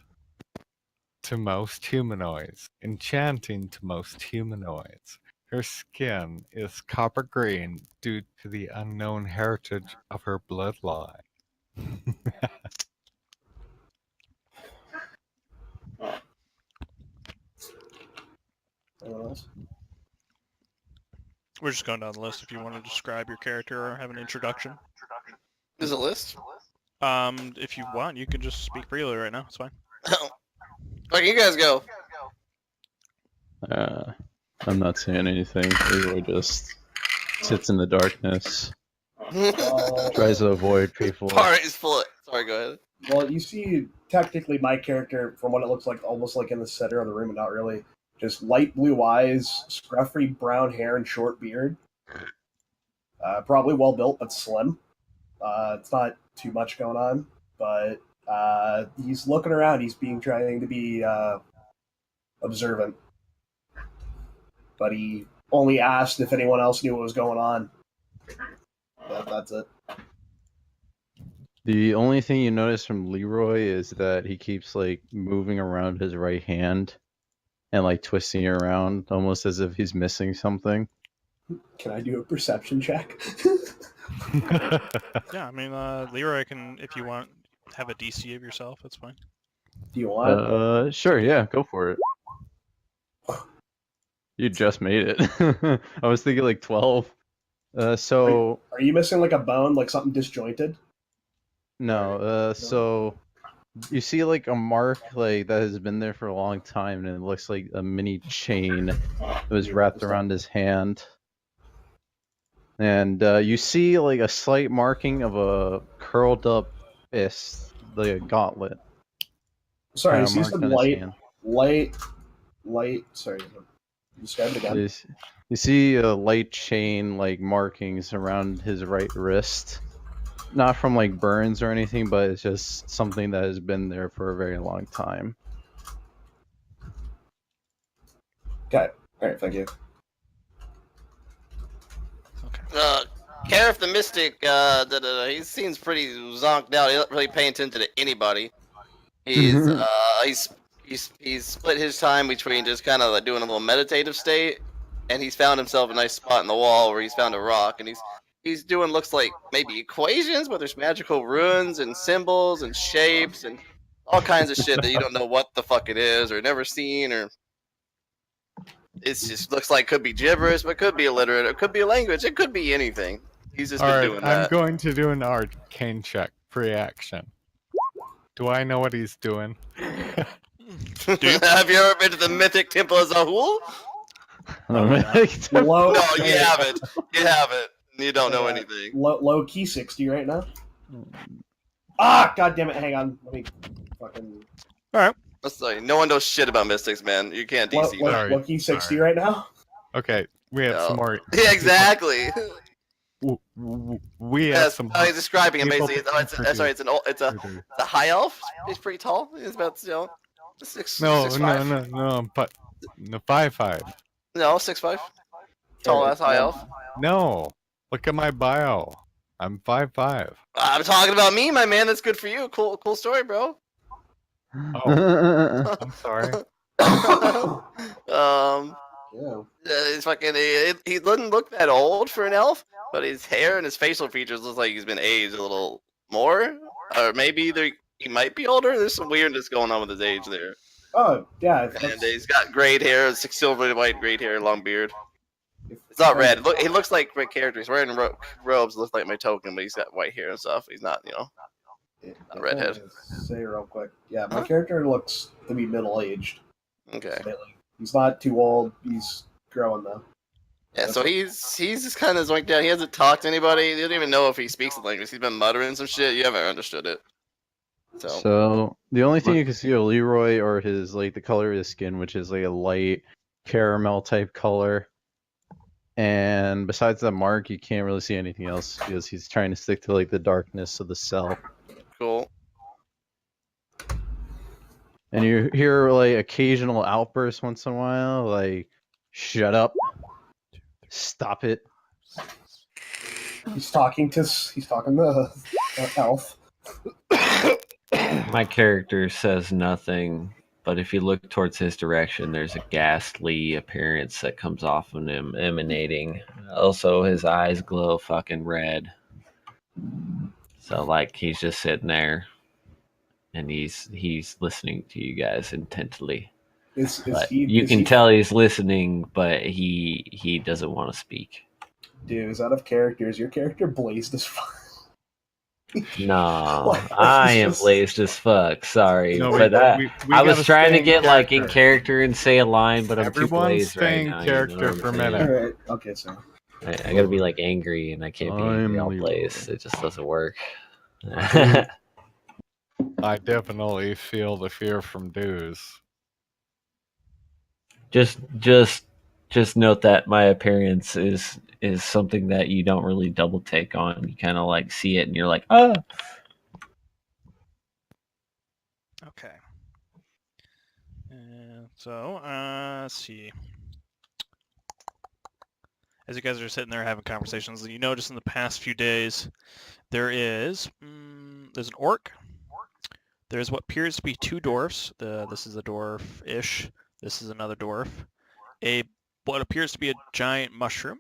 [SPEAKER 2] to most humanoids, enchanting to most humanoids. Her skin is copper green due to the unknown heritage of her bloodline.
[SPEAKER 5] Anyone else?
[SPEAKER 1] We're just going down the list. If you want to describe your character or have an introduction,
[SPEAKER 6] There's a list.
[SPEAKER 1] if you want, you can just speak freely right now. It's fine.
[SPEAKER 6] Okay, you guys go.
[SPEAKER 4] I'm not saying anything. Leroy just sits in the darkness, tries to avoid people.
[SPEAKER 6] Party's full. Sorry, go ahead.
[SPEAKER 5] Well, you see, technically, my character, from what it looks like, almost like in the center of the room, and not really. Just light blue eyes, scruffy brown hair, and short beard. Probably well built, but slim. It's not too much going on, but he's looking around. He's trying to be observant, but he only asked if anyone else knew what was going on. That's it.
[SPEAKER 4] The only thing you notice from Leroy is that he keeps like moving around his right hand and like twisting it around almost as if he's missing something.
[SPEAKER 5] Can I do a perception check?
[SPEAKER 1] Yeah, I mean, Leroy can, if you want, have a DC of yourself. That's fine.
[SPEAKER 5] Do you want?
[SPEAKER 4] Sure, yeah, go for it. You just made it. I was thinking like 12. So
[SPEAKER 5] Are you missing like a bone, like something disjointed?
[SPEAKER 4] no, so you see like a mark like that has been there for a long time, and it looks like a mini chain that was wrapped around his hand. And you see like a slight marking of a curled up fist, like a gauntlet.
[SPEAKER 5] Sorry, you
[SPEAKER 4] kinda
[SPEAKER 5] see
[SPEAKER 4] marked
[SPEAKER 5] some
[SPEAKER 4] on his hand.
[SPEAKER 5] light. Sorry, describe it again.
[SPEAKER 4] You see a light chain like markings around his right wrist. Not from like burns or anything, but it's just something that has been there for a very long time.
[SPEAKER 5] Okay, all right, thank you.
[SPEAKER 6] Kareth the Mystic, he seems pretty zonked out. He's not really paying attention to anybody. He's split his time between just kind of like doing a little meditative state, and he's found himself a nice spot in the wall where he's found a rock, and he's doing looks like maybe equations, but there's magical runes and symbols and shapes and all kinds of shit that you don't know what the fuck it is or never seen, or it just looks like could be gibberish, but could be illiterate, it could be a language, it could be anything. He's just been
[SPEAKER 2] Alright,
[SPEAKER 6] doing
[SPEAKER 2] I'm
[SPEAKER 6] that.
[SPEAKER 2] going to do an arcane check, pre-action. Do I know what he's doing?
[SPEAKER 6] Have you ever been to the mythic temple of Zahul?
[SPEAKER 5] Low,
[SPEAKER 6] No, you haven't. You haven't. You don't know anything.
[SPEAKER 5] low key 60 right now. Ah, god damn it! Hang on, let me fucking
[SPEAKER 1] All
[SPEAKER 6] I'm sorry, no one knows shit about mystics, man. You can't DC.
[SPEAKER 5] what,
[SPEAKER 2] Sorry,
[SPEAKER 5] Lucky 60
[SPEAKER 2] sorry.
[SPEAKER 5] right now.
[SPEAKER 2] Okay, we have some
[SPEAKER 6] No.
[SPEAKER 2] more.
[SPEAKER 6] Yeah, exactly.
[SPEAKER 2] We have
[SPEAKER 6] Yes,
[SPEAKER 2] some.
[SPEAKER 6] I was describing him
[SPEAKER 2] people
[SPEAKER 6] basically.
[SPEAKER 2] to
[SPEAKER 6] It's sorry, it's a high elf. He's pretty tall. He's about six.
[SPEAKER 2] No,
[SPEAKER 6] 6'5".
[SPEAKER 2] no, but no 5'5".
[SPEAKER 6] No, 6'5". Tall ass high elf.
[SPEAKER 2] No, look at my bio. I'm 5'5".
[SPEAKER 6] I'm talking about me, my man. That's good for you. Cool story, bro.
[SPEAKER 2] Oh, I'm sorry.
[SPEAKER 5] Yeah.
[SPEAKER 6] He's fucking. He doesn't look that old for an elf, but his hair and his facial features look like he's been aged a little more, or maybe he might be older. There's some weirdness going on with his age there.
[SPEAKER 5] Oh yeah.
[SPEAKER 6] And he's got grayed hair, silver and white grayed hair, long beard. It's not red. Look, he looks like my character. He's wearing robes, looks like my token, but he's got white hair and stuff. He's not, a redhead.
[SPEAKER 5] Say real quick. Yeah, my character looks to be middle aged.
[SPEAKER 6] Okay.
[SPEAKER 5] He's not too old. He's growing though.
[SPEAKER 6] Yeah, so he's just kind of zoinked out. He hasn't talked to anybody. You don't even know if he speaks the language. He's been muttering some shit. You haven't understood it.
[SPEAKER 4] So the only thing you can see of Leroy or his the color of his skin, which is like a light caramel type color. And besides that mark, you can't really see anything else because he's trying to stick to the darkness of the cell.
[SPEAKER 6] Cool.
[SPEAKER 4] And you hear occasional outbursts once in a while, like "Shut up, stop it."
[SPEAKER 5] He's talking to Elf.
[SPEAKER 3] My character says nothing, but if you look towards his direction, there's a ghastly appearance that comes off of him, emanating. Also, his eyes glow fucking red. So, he's just sitting there, and he's listening to you guys intently. You can tell he's listening, but he doesn't want to speak.
[SPEAKER 5] Dude, is out of character. Is your character blazed as fuck?
[SPEAKER 3] No, I am blazed as fuck. Sorry,
[SPEAKER 2] No,
[SPEAKER 3] but
[SPEAKER 2] we
[SPEAKER 3] I was
[SPEAKER 2] gotta
[SPEAKER 3] trying
[SPEAKER 2] stay
[SPEAKER 3] to get in
[SPEAKER 2] character.
[SPEAKER 3] character and say a line, but I'm too
[SPEAKER 2] Everyone's
[SPEAKER 3] blazed right
[SPEAKER 2] staying
[SPEAKER 3] now.
[SPEAKER 2] character for a minute.
[SPEAKER 5] Alright, okay, so.
[SPEAKER 3] I gotta be angry, and I can't be angry all
[SPEAKER 4] I'm
[SPEAKER 3] blazed. It just doesn't work.
[SPEAKER 2] I definitely feel the fear from Dews.
[SPEAKER 3] Just note that my appearance is something that you don't really double take on. You kind of see it, and you're like, oh.
[SPEAKER 1] Okay. And so, let's see. As you guys are sitting there having conversations, you notice in the past few days there's an orc. There's what appears to be two dwarfs. This is a dwarf-ish. This is another dwarf. What appears to be a giant mushroom.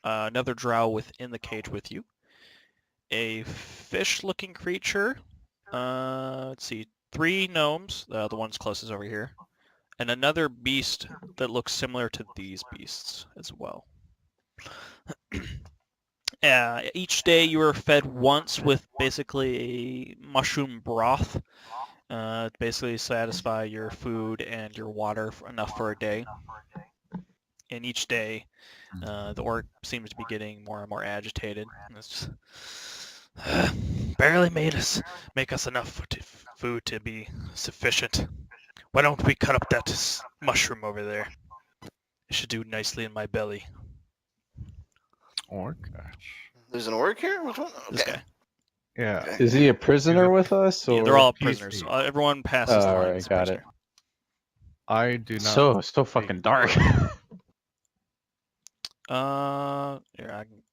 [SPEAKER 1] Another drow within the cage with you. A fish-looking creature. Let's see. 3 gnomes. The one's closest over here. And another beast that looks similar to these beasts as well. Each day you are fed once with basically a mushroom broth. To basically satisfy your food and your water enough for a day. And each day, the orc seems to be getting more and more agitated. And it's just, barely make us enough food to be sufficient. Why don't we cut up that mushroom over there? It should do nicely in my belly.
[SPEAKER 2] Orc?
[SPEAKER 6] There's an orc here? Which one?
[SPEAKER 1] This
[SPEAKER 6] Okay.
[SPEAKER 1] guy.
[SPEAKER 2] Yeah.
[SPEAKER 4] Is he a prisoner with us? Or...
[SPEAKER 1] Yeah, they're all
[SPEAKER 2] He's-
[SPEAKER 1] prisoners. Everyone passes the line
[SPEAKER 4] Alright,
[SPEAKER 1] as a
[SPEAKER 4] got
[SPEAKER 1] prisoner.
[SPEAKER 2] I do not.
[SPEAKER 4] So fucking dark.
[SPEAKER 1] Here, I can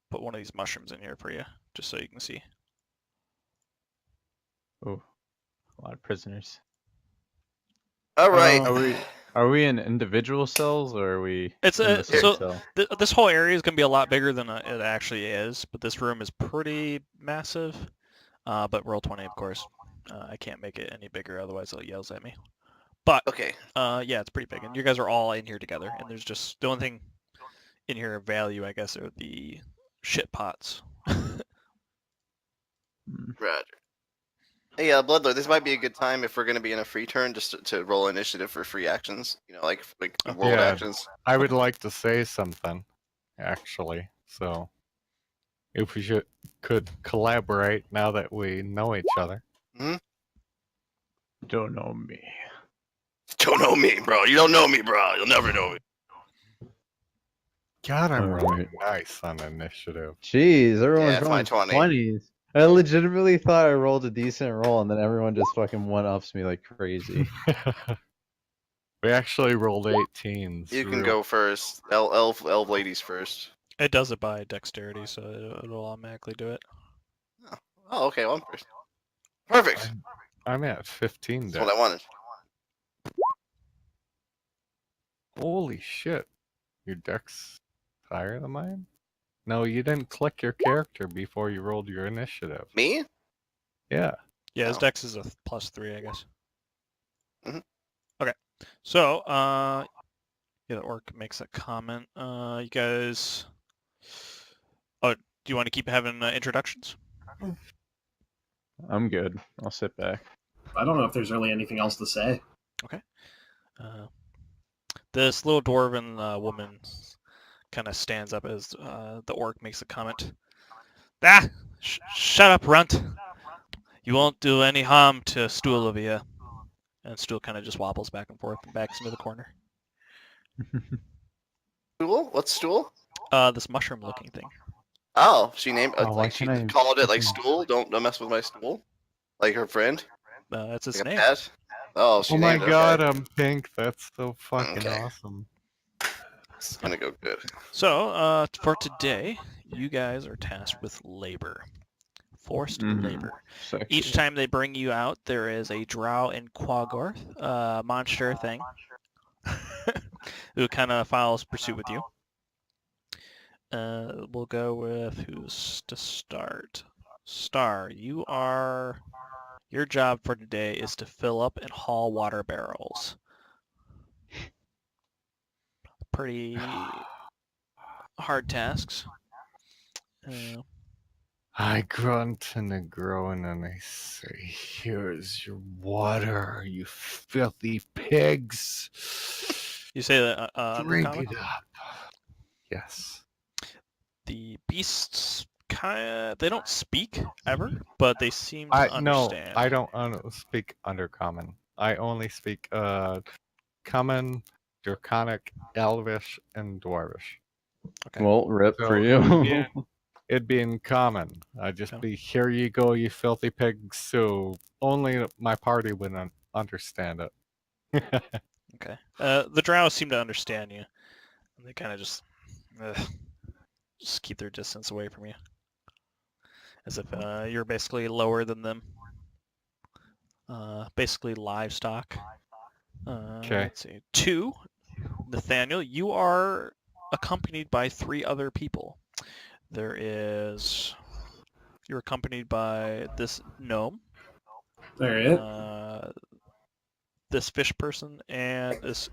[SPEAKER 1] put one of these mushrooms in here for you, just so you can see.
[SPEAKER 4] Oh, a lot of prisoners.
[SPEAKER 6] All right.
[SPEAKER 4] Are we in individual cells or are we?
[SPEAKER 1] It's
[SPEAKER 4] in the same
[SPEAKER 1] so
[SPEAKER 4] cell?
[SPEAKER 1] this whole area is going to be a lot bigger than it actually is, but this room is pretty massive. But roll 20, of course. I can't make it any bigger, otherwise it yells at me. But
[SPEAKER 6] Okay.
[SPEAKER 1] yeah, it's pretty big, and you guys are all in here together. And there's just the only thing in here of value, I guess, are the shit pots.
[SPEAKER 6] Roger. Hey, Bloodlord, this might be a good time if we're going to be in a free turn just to roll initiative for free actions. Like world
[SPEAKER 2] Yeah.
[SPEAKER 6] actions.
[SPEAKER 2] I would like to say something, actually. So, if we could collaborate now that we know each other.
[SPEAKER 4] Don't know me.
[SPEAKER 6] Don't know me, bro. You don't know me, bro. You'll never know me.
[SPEAKER 2] God, I'm
[SPEAKER 4] All
[SPEAKER 2] rolling
[SPEAKER 4] right.
[SPEAKER 2] nice on initiative.
[SPEAKER 4] Jeez, everyone's
[SPEAKER 6] Yeah,
[SPEAKER 4] rolling
[SPEAKER 6] 20.
[SPEAKER 4] 20s. I legitimately thought I rolled a decent roll, and then everyone just fucking one-ups me like crazy.
[SPEAKER 2] We actually rolled 18s.
[SPEAKER 6] You can go first. Elf ladies first.
[SPEAKER 1] It does it by dexterity, so it'll automatically do it.
[SPEAKER 6] Oh, okay. Well, I'm first. Perfect.
[SPEAKER 2] I'm at 15
[SPEAKER 6] That's
[SPEAKER 2] dex.
[SPEAKER 6] what I wanted.
[SPEAKER 2] Holy shit. Your dex higher than mine? No, you didn't click your character before you rolled your initiative.
[SPEAKER 6] Me?
[SPEAKER 2] Yeah.
[SPEAKER 1] Yeah, his
[SPEAKER 6] No.
[SPEAKER 1] dex is a +3, I guess.
[SPEAKER 6] Mhm.
[SPEAKER 1] Okay, so yeah, the orc makes a comment. You guys, oh, do you want to keep having introductions?
[SPEAKER 4] I'm good. I'll sit back.
[SPEAKER 5] I don't know if there's really anything else to say.
[SPEAKER 1] This little dwarven woman kind of stands up as the orc makes a comment. Ah, shut up, runt! You won't do any harm to Stool over here. And Stool kind of just wobbles back and forth and backs into the corner.
[SPEAKER 6] Stool? What's stool?
[SPEAKER 1] This mushroom-looking thing.
[SPEAKER 6] Oh, she named
[SPEAKER 4] Oh, why
[SPEAKER 6] like she
[SPEAKER 4] can't I
[SPEAKER 6] called it like
[SPEAKER 4] fucking-
[SPEAKER 6] stool. Don't mess with my stool. Like her friend.
[SPEAKER 1] That's its
[SPEAKER 6] Like a
[SPEAKER 1] name.
[SPEAKER 6] pet. Oh, she
[SPEAKER 2] Oh my
[SPEAKER 6] named it.
[SPEAKER 2] god,
[SPEAKER 6] Okay.
[SPEAKER 2] I'm pink. That's so fucking
[SPEAKER 6] Okay.
[SPEAKER 2] awesome.
[SPEAKER 6] It's gonna go good.
[SPEAKER 1] So, for today, you guys are tasked with labor. Forced
[SPEAKER 4] Mhm.
[SPEAKER 1] labor.
[SPEAKER 4] Sexy.
[SPEAKER 1] Each time they bring you out, there is a drow and quagorth, monster thing, who kind of follows pursuit with you. We'll go with who's to start. Star, your job for today is to fill up and haul water barrels. Pretty hard tasks.
[SPEAKER 2] I grunt and I groan and I say, here's your water, you filthy pigs.
[SPEAKER 1] You say that
[SPEAKER 2] Drink
[SPEAKER 1] undercommon?
[SPEAKER 2] it up. Yes.
[SPEAKER 1] The beasts they don't speak ever, but they seem to
[SPEAKER 2] No,
[SPEAKER 1] understand.
[SPEAKER 2] I don't speak undercommon. I only speak common, draconic, elvish, and dwarvish.
[SPEAKER 1] Okay.
[SPEAKER 4] Well, rip
[SPEAKER 2] So
[SPEAKER 4] for
[SPEAKER 2] it'd
[SPEAKER 4] you.
[SPEAKER 2] be- It'd be in common. I'd just
[SPEAKER 1] Okay.
[SPEAKER 2] be, here you go, you filthy pigs. So only my party would understand it.
[SPEAKER 1] Okay. The drow seem to understand you. And they kind of just keep their distance away from you, as if you're basically lower than them. Basically livestock.
[SPEAKER 2] Okay.
[SPEAKER 1] Let's see. 2, Nathaniel, you are accompanied by 3 other people. You're accompanied by this gnome,
[SPEAKER 5] There it.
[SPEAKER 1] this fish person, and this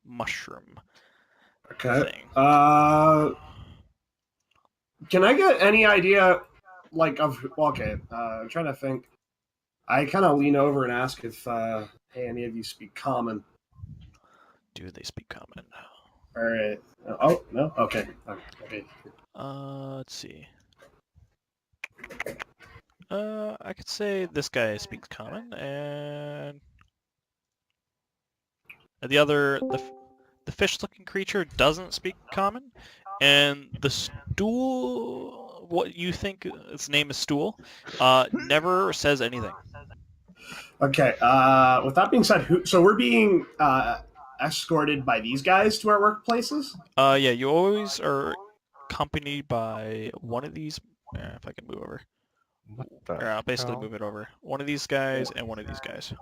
[SPEAKER 1] mushroom
[SPEAKER 5] Okay.
[SPEAKER 1] thing.
[SPEAKER 5] Can I get any idea, like, of... Okay, I'm trying to think. I kind of lean over and ask if, hey, any of you speak common.
[SPEAKER 1] Do they speak common?
[SPEAKER 5] All right. Oh, no? Okay. Okay.
[SPEAKER 1] Let's see. I could say this guy speaks common, and the fish-looking creature doesn't speak common, and the stool, what you think its name is Stool, never says anything.
[SPEAKER 5] Okay. With that being said, so we're being escorted by these guys to our workplaces?
[SPEAKER 1] Yeah, you always are accompanied by one of these. If I can move over.
[SPEAKER 2] What the
[SPEAKER 1] Or I'll basically
[SPEAKER 2] hell?
[SPEAKER 1] move it over. One of these guys and one of these guys.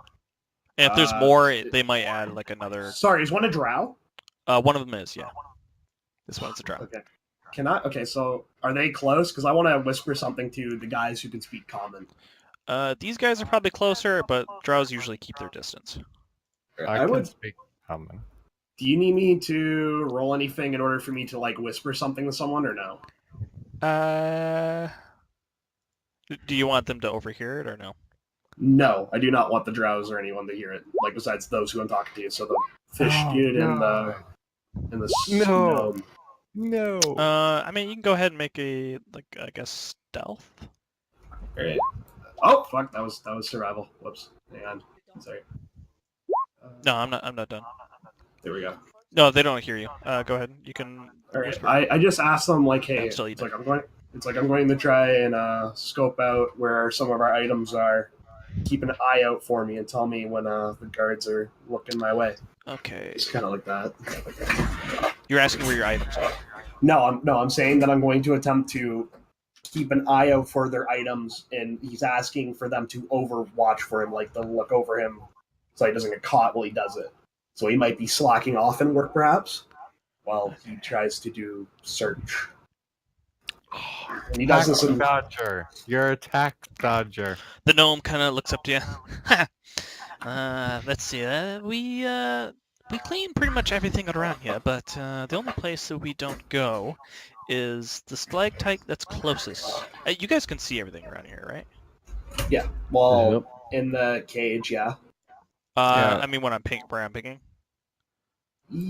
[SPEAKER 1] And if there's
[SPEAKER 5] Uh,
[SPEAKER 1] more, they might add like another.
[SPEAKER 5] Sorry, is one a drow?
[SPEAKER 1] One of them is, yeah. This one's a drow.
[SPEAKER 5] Okay. Okay, so are they close? Because I want to whisper something to the guys who can speak common.
[SPEAKER 1] These guys are probably closer, but drows usually keep their distance.
[SPEAKER 2] I
[SPEAKER 5] I
[SPEAKER 2] can
[SPEAKER 5] would...
[SPEAKER 2] speak common.
[SPEAKER 5] Do you need me to roll anything in order for me to, like, whisper something to someone, or no?
[SPEAKER 1] Do you want them to overhear it or no?
[SPEAKER 5] No, I do not want the drows or anyone to hear it. Like, besides those who I'm talking to. So the fish
[SPEAKER 2] Oh,
[SPEAKER 5] dude and
[SPEAKER 2] no.
[SPEAKER 5] the
[SPEAKER 2] No.
[SPEAKER 5] gnome.
[SPEAKER 2] No.
[SPEAKER 1] I mean, you can go ahead and make a, like, I guess, stealth.
[SPEAKER 5] Alright. Oh, fuck, that was survival. Whoops. Hang on. Sorry.
[SPEAKER 1] No, I'm not done.
[SPEAKER 5] There we go.
[SPEAKER 1] No, they don't hear you. Go ahead. You can
[SPEAKER 5] All right.
[SPEAKER 1] whisper.
[SPEAKER 5] I just asked them like, hey,
[SPEAKER 1] I'm still
[SPEAKER 5] it's
[SPEAKER 1] eating.
[SPEAKER 5] like I'm going to try and scope out where some of our items are. Keep an eye out for me and tell me when the guards are looking my way.
[SPEAKER 1] Okay.
[SPEAKER 5] It's kind of like that.
[SPEAKER 1] You're asking where your items are.
[SPEAKER 5] No, I'm saying that I'm going to attempt to keep an eye out for their items, and he's asking for them to overwatch for him, like to look over him, so he doesn't get caught while he does it. So he might be slacking off in work, perhaps, while he tries to do search. And he does this in
[SPEAKER 2] Dodger. You're a tax dodger.
[SPEAKER 1] The gnome kind of looks up to you. Let's see. We clean pretty much everything around here, but the only place that we don't go is the stalactite that's closest. You guys can see everything around here, right?
[SPEAKER 5] yeah. Well,
[SPEAKER 4] Yep.
[SPEAKER 5] in the cage, yeah.
[SPEAKER 2] Yeah.
[SPEAKER 1] I mean, when I'm picking.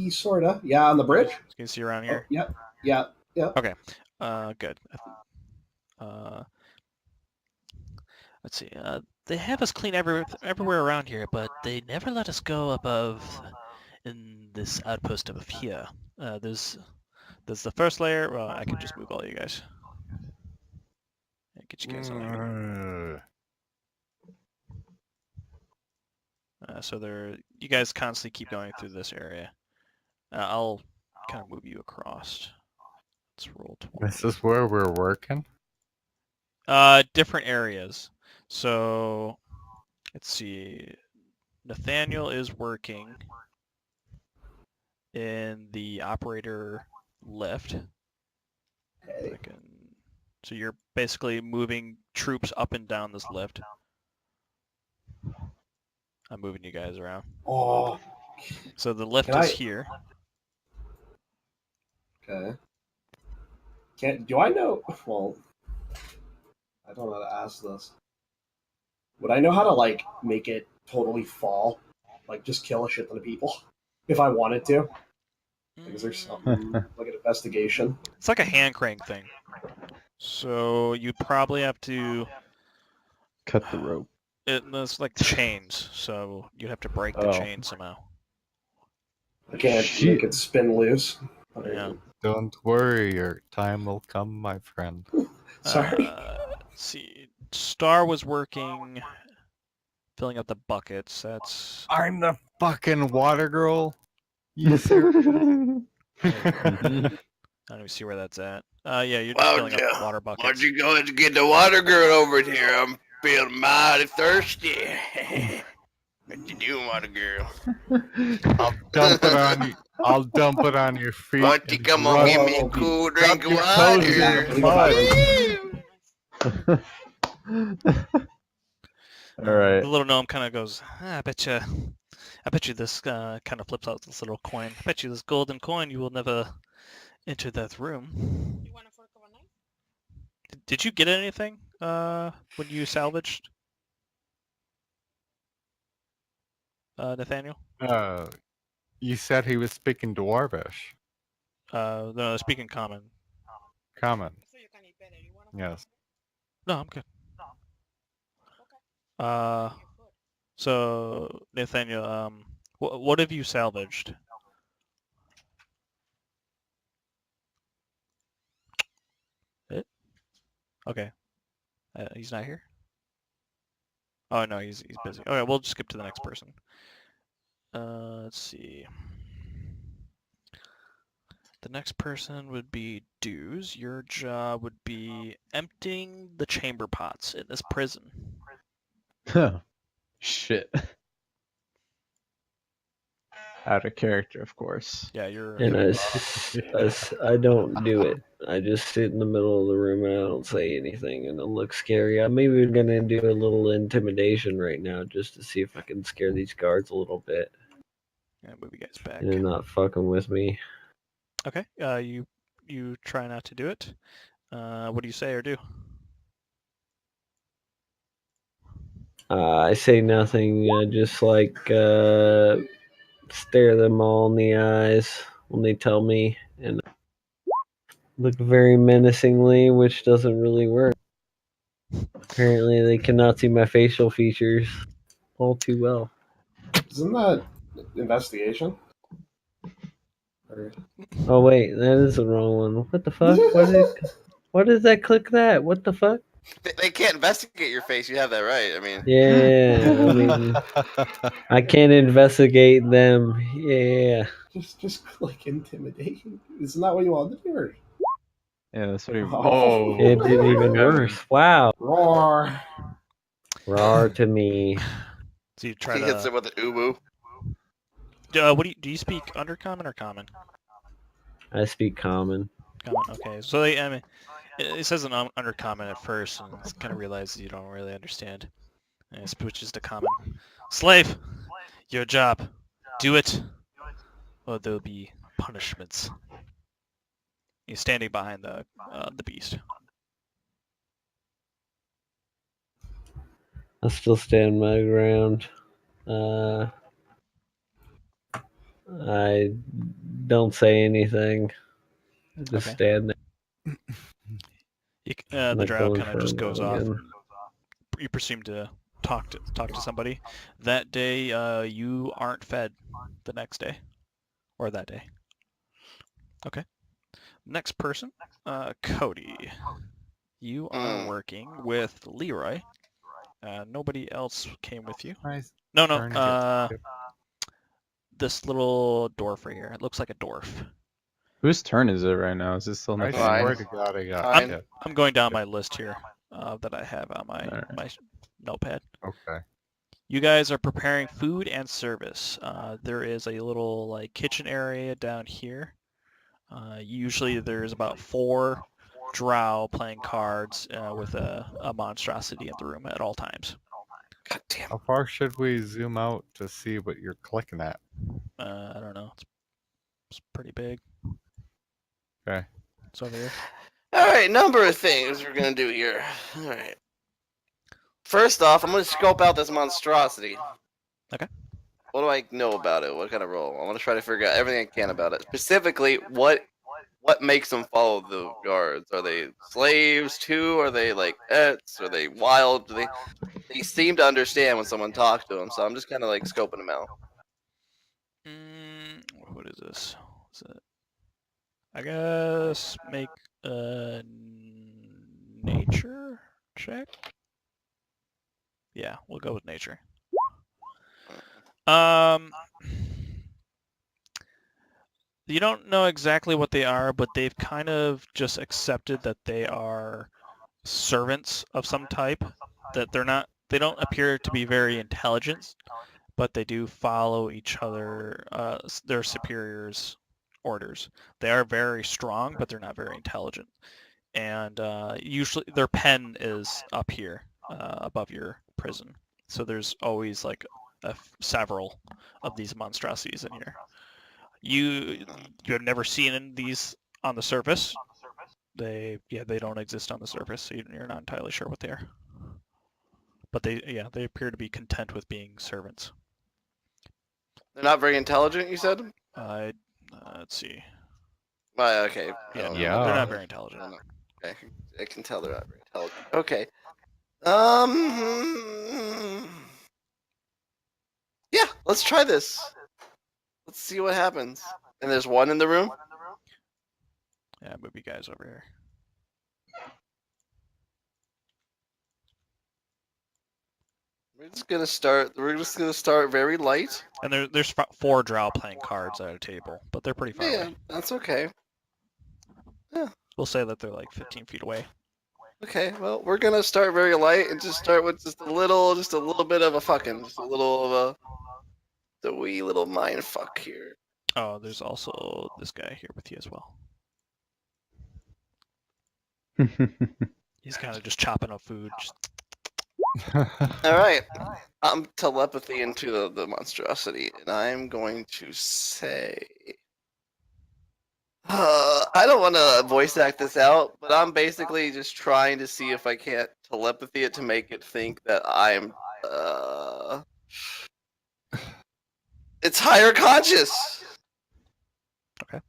[SPEAKER 5] Sorta, yeah. On the bridge.
[SPEAKER 1] You can see around
[SPEAKER 5] Oh,
[SPEAKER 1] here.
[SPEAKER 5] yeah, yeah, yeah.
[SPEAKER 1] Good. Let's see. They have us clean everywhere around here, but they never let us go above in this outpost above here. There's the first layer. Well, I can just move all you guys. Get you guys on there. So you guys constantly keep going through this area. I'll kind of move you across. Let's roll 20.
[SPEAKER 2] This is where we're working.
[SPEAKER 1] Different areas. So let's see. Nathaniel is working in the operator lift.
[SPEAKER 5] Okay.
[SPEAKER 1] So you're basically moving troops up and down this lift. I'm moving you guys around.
[SPEAKER 5] Oh,
[SPEAKER 1] So the lift
[SPEAKER 5] Can
[SPEAKER 1] is
[SPEAKER 5] I-
[SPEAKER 1] here.
[SPEAKER 5] okay. Do I know? Well, I don't know how to ask this. Would I know how to like make it totally fall, like just kill a shit ton of people, if I wanted to? Like, is there something like an investigation?
[SPEAKER 1] It's like a hand crank thing. So you probably have to.
[SPEAKER 4] Cut the rope.
[SPEAKER 1] It's like chains, so you'd have to break the
[SPEAKER 4] Oh.
[SPEAKER 1] chain somehow.
[SPEAKER 5] I can't
[SPEAKER 4] Shit.
[SPEAKER 5] make it spin loose.
[SPEAKER 1] Yeah.
[SPEAKER 2] Don't worry, your time will come, my friend.
[SPEAKER 5] Sorry.
[SPEAKER 1] Let's see. Star was working, filling up the buckets. That's.
[SPEAKER 2] I'm the fucking water girl. You serious?
[SPEAKER 1] I don't even see where that's at. Yeah, you're just
[SPEAKER 6] Wow,
[SPEAKER 1] filling up
[SPEAKER 6] yeah.
[SPEAKER 1] water buckets.
[SPEAKER 6] Why'd you go and get the water girl over here? I'm feeling mighty thirsty. What you doing, water girl?
[SPEAKER 2] I'll dump it on you. I'll dump it on your feet.
[SPEAKER 6] Why don't you
[SPEAKER 2] and
[SPEAKER 6] come on,
[SPEAKER 2] rub-
[SPEAKER 6] give me a
[SPEAKER 5] Rub
[SPEAKER 6] cool drink of
[SPEAKER 2] your toes in
[SPEAKER 6] water?
[SPEAKER 2] the mud.
[SPEAKER 4] All right.
[SPEAKER 1] The little gnome kind of goes, I bet you this kind of flips out this little coin. I bet you this golden coin you will never enter that room.
[SPEAKER 8] You want a fork of a knife?
[SPEAKER 1] Did you get anything when you salvaged? Nathaniel?
[SPEAKER 2] You said he was speaking Dwarvish.
[SPEAKER 1] No, speaking common.
[SPEAKER 2] Common.
[SPEAKER 8] So you can eat better. You want a fork
[SPEAKER 2] Yes.
[SPEAKER 1] No, I'm good.
[SPEAKER 8] Okay. You're good.
[SPEAKER 1] So Nathaniel, what have you salvaged? It? Okay. He's not here? Oh no, he's busy. Okay, we'll just skip to the next person. Let's see. The next person would be Dews. Your job would be emptying the chamber pots in this prison.
[SPEAKER 4] Shit. Out of character, of course.
[SPEAKER 1] Yeah, you're.
[SPEAKER 3] And I don't do it. I just sit in the middle of the room and I don't say anything, and it looks scary. I'm even gonna do a little intimidation right now just to see if I can scare these guards a little bit,
[SPEAKER 1] Yeah, move you guys back.
[SPEAKER 3] and they're not fucking with me.
[SPEAKER 1] Okay. You try not to do it. What do you say or do?
[SPEAKER 3] I say nothing. Just like stare them all in the eyes when they tell me, and look very menacingly, which doesn't really work. Apparently, they cannot see my facial features all too well.
[SPEAKER 5] Isn't that investigation? Or-
[SPEAKER 3] Oh wait, that is the wrong one. What the fuck? Why does that click that? What the fuck?
[SPEAKER 6] They can't investigate your face. You have that right. I mean,
[SPEAKER 3] Yeah, I mean, I can't investigate them. Yeah.
[SPEAKER 5] Just click intimidate. Isn't that what you wanted to do? Or...
[SPEAKER 4] Yeah, that's what he.
[SPEAKER 5] Oh.
[SPEAKER 3] It did even worse. Wow.
[SPEAKER 5] Roar.
[SPEAKER 3] Raw to me.
[SPEAKER 1] So you try
[SPEAKER 6] he hits
[SPEAKER 1] to.
[SPEAKER 6] it with an uwu.
[SPEAKER 1] What do you speak undercommon or common?
[SPEAKER 3] I speak common.
[SPEAKER 1] Common. Okay. So I mean, it says an undercommon at first, and kind of realizes you don't really understand. And it switches to common. Slave, your job. Do it, or there'll be punishments. He's standing behind the beast.
[SPEAKER 3] I still stand my ground. I don't say anything. I just
[SPEAKER 1] Okay.
[SPEAKER 3] stand there.
[SPEAKER 1] The
[SPEAKER 3] Like
[SPEAKER 1] drow
[SPEAKER 3] going
[SPEAKER 1] kind
[SPEAKER 3] for
[SPEAKER 1] of
[SPEAKER 3] a
[SPEAKER 1] just goes off.
[SPEAKER 3] mulligan.
[SPEAKER 1] You presume to talk to somebody. That day, you aren't fed. The next day, or that day. Okay. Next person, Cody. You are working with Leroy. Nobody else came with you.
[SPEAKER 2] Nice.
[SPEAKER 1] No,
[SPEAKER 2] turn to get-
[SPEAKER 1] this little dwarf right here. It looks like a dwarf.
[SPEAKER 4] Whose turn is it right now? Is this still
[SPEAKER 2] I
[SPEAKER 4] next?
[SPEAKER 6] Fine.
[SPEAKER 2] swear to God, I got
[SPEAKER 6] Fine.
[SPEAKER 2] hit.
[SPEAKER 1] I'm going down my list here that I have on my
[SPEAKER 4] Alright.
[SPEAKER 1] my notepad.
[SPEAKER 2] Okay.
[SPEAKER 1] You guys are preparing food and service. There is a little like kitchen area down here. Usually there's about 4 drow playing cards with a monstrosity in the room at all times.
[SPEAKER 6] God damn.
[SPEAKER 2] How far should we zoom out to see what you're clicking at?
[SPEAKER 1] I don't know. It's pretty big.
[SPEAKER 2] Okay.
[SPEAKER 1] It's over here.
[SPEAKER 6] All right, number of things we're gonna do here. All right. First off, I'm gonna scope out this monstrosity.
[SPEAKER 1] Okay.
[SPEAKER 6] What do I know about it? What kind of role? I want to try to figure out everything I can about it. Specifically, what makes them follow the guards? Are they slaves too? Are they like pets? Are they wild? They seem to understand when someone talks to them, so I'm just kind of like scoping them out.
[SPEAKER 1] What is this? Is it? I guess make a nature check. Yeah, we'll go with nature. You don't know exactly what they are, but they've kind of just accepted that they are servants of some type. That they don't appear to be very intelligent, but they do follow each other, their superiors' orders. They are very strong, but they're not very intelligent. And usually their pen is up here, above your prison. So there's always like several of these monstrosities in here. You have never seen these on the surface. They don't exist on the surface, so you're not entirely sure what they are. But they appear to be content with being servants.
[SPEAKER 6] They're not very intelligent, you said?
[SPEAKER 1] Let's see.
[SPEAKER 6] Okay.
[SPEAKER 1] Yeah,
[SPEAKER 2] Yeah.
[SPEAKER 1] they're not very intelligent.
[SPEAKER 6] Okay. I can tell they're not very intelligent. Okay. Yeah, let's try this. Let's see what happens. And there's one in the room?
[SPEAKER 1] Yeah, move you guys over here.
[SPEAKER 6] We're just gonna start very light.
[SPEAKER 1] And there's 4 drow playing cards at a table, but they're pretty far
[SPEAKER 6] Yeah,
[SPEAKER 1] away.
[SPEAKER 6] that's okay.
[SPEAKER 1] We'll say that they're like 15 feet away.
[SPEAKER 6] Okay, well, we're gonna start very light and just start with just a little bit of a fucking, just a little of the wee little mind fuck here.
[SPEAKER 1] Oh, there's also this guy here with you as well. He's kind of just chopping up food.
[SPEAKER 6] All right, I'm telepathy into the monstrosity, and I'm going to say, I don't want to voice act this out, but I'm basically just trying to see if I can't telepathy it to make it think that I'm, it's higher conscious.
[SPEAKER 1] Okay.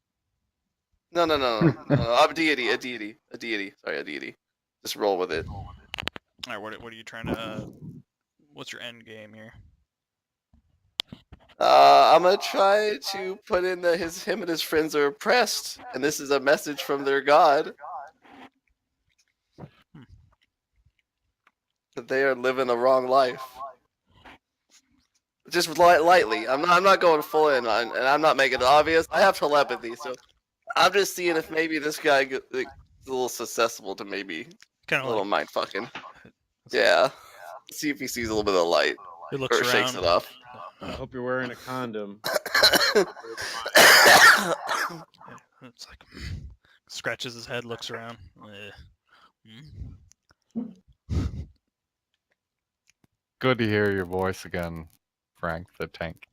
[SPEAKER 6] No. I'm a deity. Sorry, a deity. Just roll with it.
[SPEAKER 1] All right, what are you trying to? What's your end game here?
[SPEAKER 6] I'm gonna try to put in that him and his friends are oppressed, and this is a message from their god that they are living a wrong life. Just lightly. I'm not going full in, and I'm not making it obvious. I have telepathy, so I'm just seeing if maybe this guy is a little susceptible to maybe
[SPEAKER 1] Kind
[SPEAKER 6] a
[SPEAKER 1] of
[SPEAKER 6] little
[SPEAKER 1] like
[SPEAKER 6] mind fucking. Yeah. See if he sees a little bit of light
[SPEAKER 1] he looks
[SPEAKER 6] or
[SPEAKER 1] around.
[SPEAKER 6] shakes it off.
[SPEAKER 9] I hope you're wearing a condom.
[SPEAKER 1] It's like scratches his head, looks around.
[SPEAKER 2] Good to hear your voice again, Frank the Tank.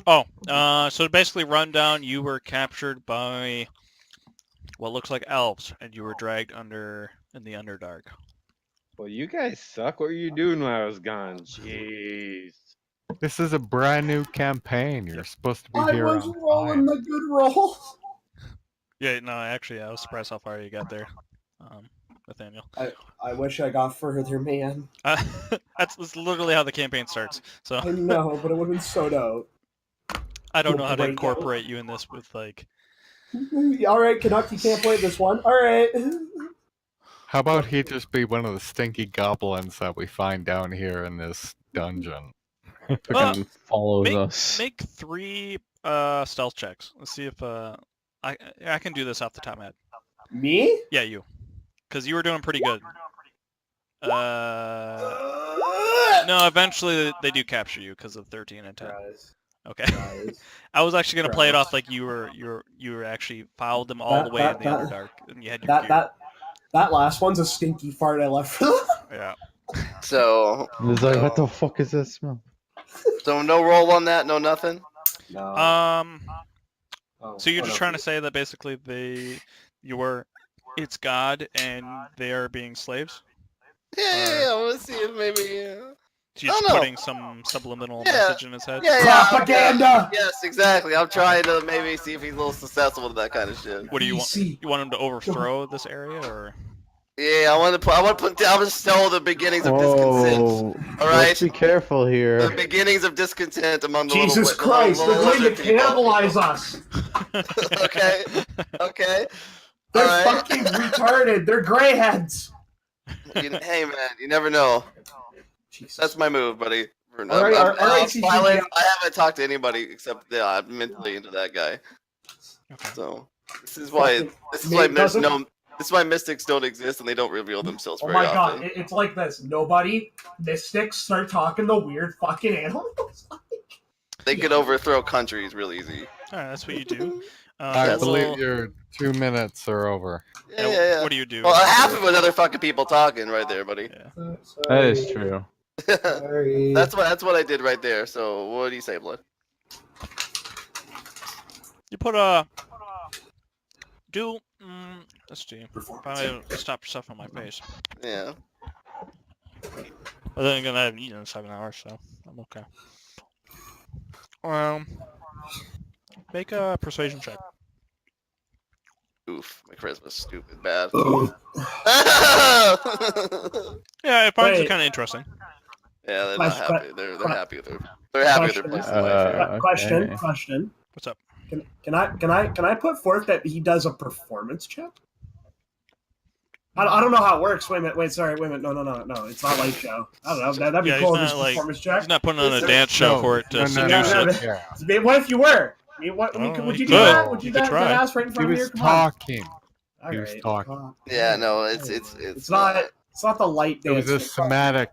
[SPEAKER 1] Oh, so to basically rundown, you were captured by what looks like elves, and you were dragged in the Underdark.
[SPEAKER 9] Well, you guys suck. What were you doing while I was gone? Jeez.
[SPEAKER 2] This is a brand new campaign. You're supposed to be
[SPEAKER 5] I
[SPEAKER 2] here
[SPEAKER 5] was
[SPEAKER 2] on
[SPEAKER 5] rolling
[SPEAKER 2] time.
[SPEAKER 5] the good roll.
[SPEAKER 1] Yeah, no, actually, I was surprised how far you got there, Nathaniel.
[SPEAKER 5] I wish I got further, man.
[SPEAKER 1] That's literally how the campaign starts. So
[SPEAKER 5] I know, but it would have been so dope.
[SPEAKER 1] I don't know how to
[SPEAKER 5] Break out.
[SPEAKER 1] incorporate you in this with like.
[SPEAKER 5] All right, Canuck, you can't play this one. All right.
[SPEAKER 2] How about he just be one of the stinky goblins that we find down here in this dungeon?
[SPEAKER 4] Fucking follows
[SPEAKER 1] make,
[SPEAKER 4] us.
[SPEAKER 1] Make 3 stealth checks. Let's see if I can do this off the top of my head.
[SPEAKER 5] Me?
[SPEAKER 1] Yeah, you, because you were doing pretty good. No, eventually they do capture you because of 13 and 10. Okay. I was actually gonna play it off like you were actually followed them all the way in the Underdark, and you had your gear.
[SPEAKER 5] That last one's a stinky fart I left for them.
[SPEAKER 1] Yeah.
[SPEAKER 6] So,
[SPEAKER 4] It's like, what the fuck is that smell?
[SPEAKER 6] so no roll on that, no nothing.
[SPEAKER 5] No.
[SPEAKER 1] So you're just trying to say that basically it's God and they are being slaves?
[SPEAKER 6] Yeah. Let's see if maybe.
[SPEAKER 1] She's
[SPEAKER 6] I don't know.
[SPEAKER 1] putting some subliminal
[SPEAKER 6] Yeah.
[SPEAKER 1] message in his head?
[SPEAKER 5] Propaganda!
[SPEAKER 6] Yes, exactly. I'm trying to maybe see if he's a little susceptible to that kind of shit.
[SPEAKER 1] What do you want?
[SPEAKER 5] PC.
[SPEAKER 1] You want him to overthrow this area, or?
[SPEAKER 6] Yeah, I want to sell the beginnings of discontent.
[SPEAKER 4] Whoa.
[SPEAKER 6] All right.
[SPEAKER 4] Let's be careful
[SPEAKER 6] The
[SPEAKER 4] here.
[SPEAKER 6] beginnings of discontent among the
[SPEAKER 5] Jesus
[SPEAKER 6] little,
[SPEAKER 5] Christ,
[SPEAKER 6] little,
[SPEAKER 5] they're going to
[SPEAKER 6] lizard people.
[SPEAKER 5] cannibalize us.
[SPEAKER 6] Okay. Okay.
[SPEAKER 5] They're
[SPEAKER 6] All right.
[SPEAKER 5] fucking retarded. They're greyheads.
[SPEAKER 6] Hey man, you never know.
[SPEAKER 5] Jesus.
[SPEAKER 6] That's my move, buddy.
[SPEAKER 5] All right, CGI.
[SPEAKER 6] Violence, I haven't talked to anybody except I'm mentally into that guy.
[SPEAKER 1] Okay.
[SPEAKER 6] So this is why mystics don't exist and they don't reveal themselves
[SPEAKER 5] Oh
[SPEAKER 6] very
[SPEAKER 5] my
[SPEAKER 6] often.
[SPEAKER 5] god, it's like this. Mystics start talking to weird fucking animals.
[SPEAKER 6] They could overthrow countries real easy.
[SPEAKER 1] All right, that's what you do.
[SPEAKER 2] I
[SPEAKER 1] Little-
[SPEAKER 2] believe your 2 minutes are over.
[SPEAKER 6] Yeah.
[SPEAKER 1] What do you do?
[SPEAKER 6] Well, half of it was other fucking people talking right there, buddy.
[SPEAKER 1] Yeah.
[SPEAKER 4] That is true.
[SPEAKER 5] Sorry.
[SPEAKER 6] That's what I did right there. So what do you say, Blood?
[SPEAKER 1] You put let's see. Probably stop yourself on my face.
[SPEAKER 6] Yeah.
[SPEAKER 1] But then again, I haven't eaten in 7 hours, so I'm okay. Make a persuasion check.
[SPEAKER 6] Oof, my charisma's stupid bad.
[SPEAKER 1] Yeah, it finds it
[SPEAKER 5] Wait.
[SPEAKER 1] kind of interesting.
[SPEAKER 6] Yeah, they're not happy. They're happy with their place in life here.
[SPEAKER 5] Question.
[SPEAKER 1] What's up?
[SPEAKER 5] Can I put forth that he does a performance check? I don't know how it works. Wait a minute. No. It's not light show. I don't know. That'd be
[SPEAKER 1] Yeah,
[SPEAKER 5] cool.
[SPEAKER 1] he's
[SPEAKER 5] This
[SPEAKER 1] not, like-
[SPEAKER 5] performance check.
[SPEAKER 1] He's not putting on a dance show for it to
[SPEAKER 2] no,
[SPEAKER 1] seduce
[SPEAKER 5] no,
[SPEAKER 1] it.
[SPEAKER 5] no.
[SPEAKER 2] Yeah.
[SPEAKER 5] What if you were? I mean,
[SPEAKER 1] Oh,
[SPEAKER 5] would
[SPEAKER 1] you
[SPEAKER 5] you do
[SPEAKER 1] could.
[SPEAKER 5] that? Would you
[SPEAKER 1] You
[SPEAKER 5] do
[SPEAKER 1] could
[SPEAKER 5] that?
[SPEAKER 1] try.
[SPEAKER 5] That ass right in
[SPEAKER 2] He
[SPEAKER 5] front of
[SPEAKER 2] was
[SPEAKER 5] you? Come
[SPEAKER 2] talking.
[SPEAKER 5] on.
[SPEAKER 2] He was
[SPEAKER 5] Alright.
[SPEAKER 2] talking.
[SPEAKER 6] Yeah, no, it's
[SPEAKER 5] It's not the light
[SPEAKER 2] It was
[SPEAKER 5] dance.
[SPEAKER 2] a somatic.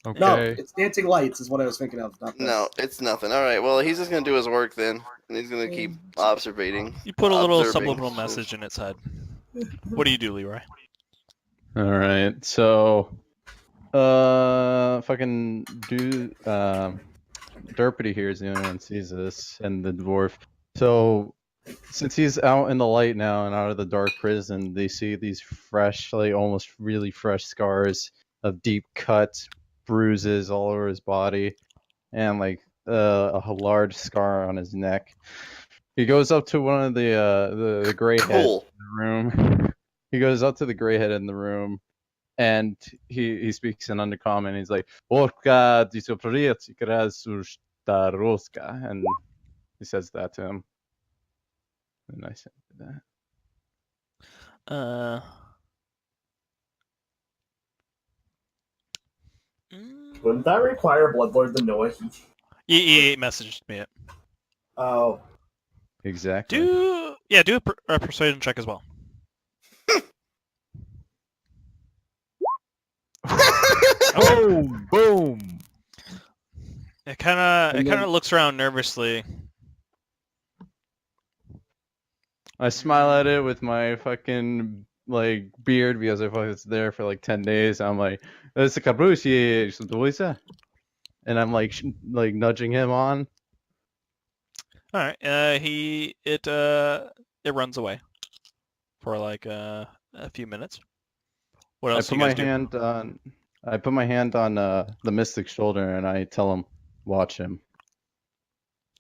[SPEAKER 2] Okay.
[SPEAKER 5] No, it's dancing lights is what I was thinking of. Not this.
[SPEAKER 6] no, it's nothing. All right, well, he's just gonna do his work then, and he's gonna keep observating.
[SPEAKER 1] You put a little
[SPEAKER 6] Observing.
[SPEAKER 1] subliminal message in its head. What do you do, Leroy?
[SPEAKER 4] All right, so, fucking Derpity here is the only one who sees this, and the dwarf. So, since he's out in the light now and out of the dark prison, they see these fresh, like almost really fresh scars of deep cuts, bruises all over his body, and like a large scar on his neck. He goes up to one of the gray heads
[SPEAKER 6] Cool.
[SPEAKER 4] in the room. He goes up to the gray head in the room, and he speaks in Undercommon. He's like, "Orka disoporiet ikras Staroska, and he says that to him. And I said that.
[SPEAKER 5] Wouldn't that require Bloodlord to know it?
[SPEAKER 1] He messaged me it.
[SPEAKER 5] Oh.
[SPEAKER 4] Exactly.
[SPEAKER 1] Do a persuasion check as well.
[SPEAKER 2] Boom! Boom!
[SPEAKER 1] It kind
[SPEAKER 4] And then-
[SPEAKER 1] of looks around nervously.
[SPEAKER 4] I smile at it with my fucking like beard because I was there for like 10 days. I'm like, "It's a Kabrushi, and I'm like nudging him on.
[SPEAKER 1] All right. It runs away for like a few minutes. What
[SPEAKER 4] I
[SPEAKER 1] else
[SPEAKER 4] put
[SPEAKER 1] do you
[SPEAKER 4] my
[SPEAKER 1] guys do?
[SPEAKER 4] hand on the mystic's shoulder and I tell him, watch him.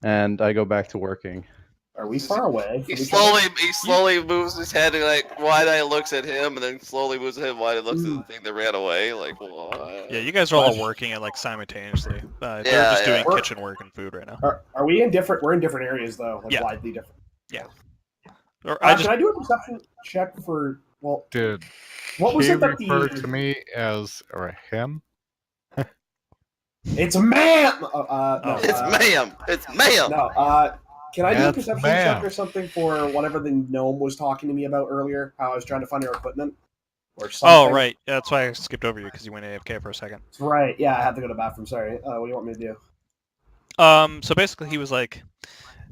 [SPEAKER 4] And I go back to working.
[SPEAKER 5] Are we far away?
[SPEAKER 6] He
[SPEAKER 5] from each other?
[SPEAKER 6] slowly moves his head and like wide-eyed looks at him, and then slowly moves his head wide-eyed looks at the thing that ran away. Like what?
[SPEAKER 1] Yeah, you guys are all
[SPEAKER 5] Watch.
[SPEAKER 1] working it like simultaneously. They're
[SPEAKER 6] Yeah,
[SPEAKER 1] just doing
[SPEAKER 6] yeah.
[SPEAKER 1] kitchen work and food right now.
[SPEAKER 5] Are we in different? We're in different areas though, like
[SPEAKER 1] Yeah.
[SPEAKER 5] widely different.
[SPEAKER 1] Or
[SPEAKER 5] Can I do a perception check for? Well,
[SPEAKER 2] Did
[SPEAKER 5] what was
[SPEAKER 2] he
[SPEAKER 5] it that
[SPEAKER 2] refer to
[SPEAKER 5] the?
[SPEAKER 2] me as or him?
[SPEAKER 5] It's ma'am. No,
[SPEAKER 6] It's ma'am. It's ma'am.
[SPEAKER 5] No. Can I do a
[SPEAKER 2] That's
[SPEAKER 5] perception
[SPEAKER 2] ma'am.
[SPEAKER 5] check or something for whatever the gnome was talking to me about earlier? How I was trying to find our equipment or something.
[SPEAKER 1] Oh right, yeah, that's why I skipped over you because you went AFK for a second.
[SPEAKER 5] Right. Yeah, I had to go to the bathroom. Sorry. What do you want me to do?
[SPEAKER 1] So basically he was like,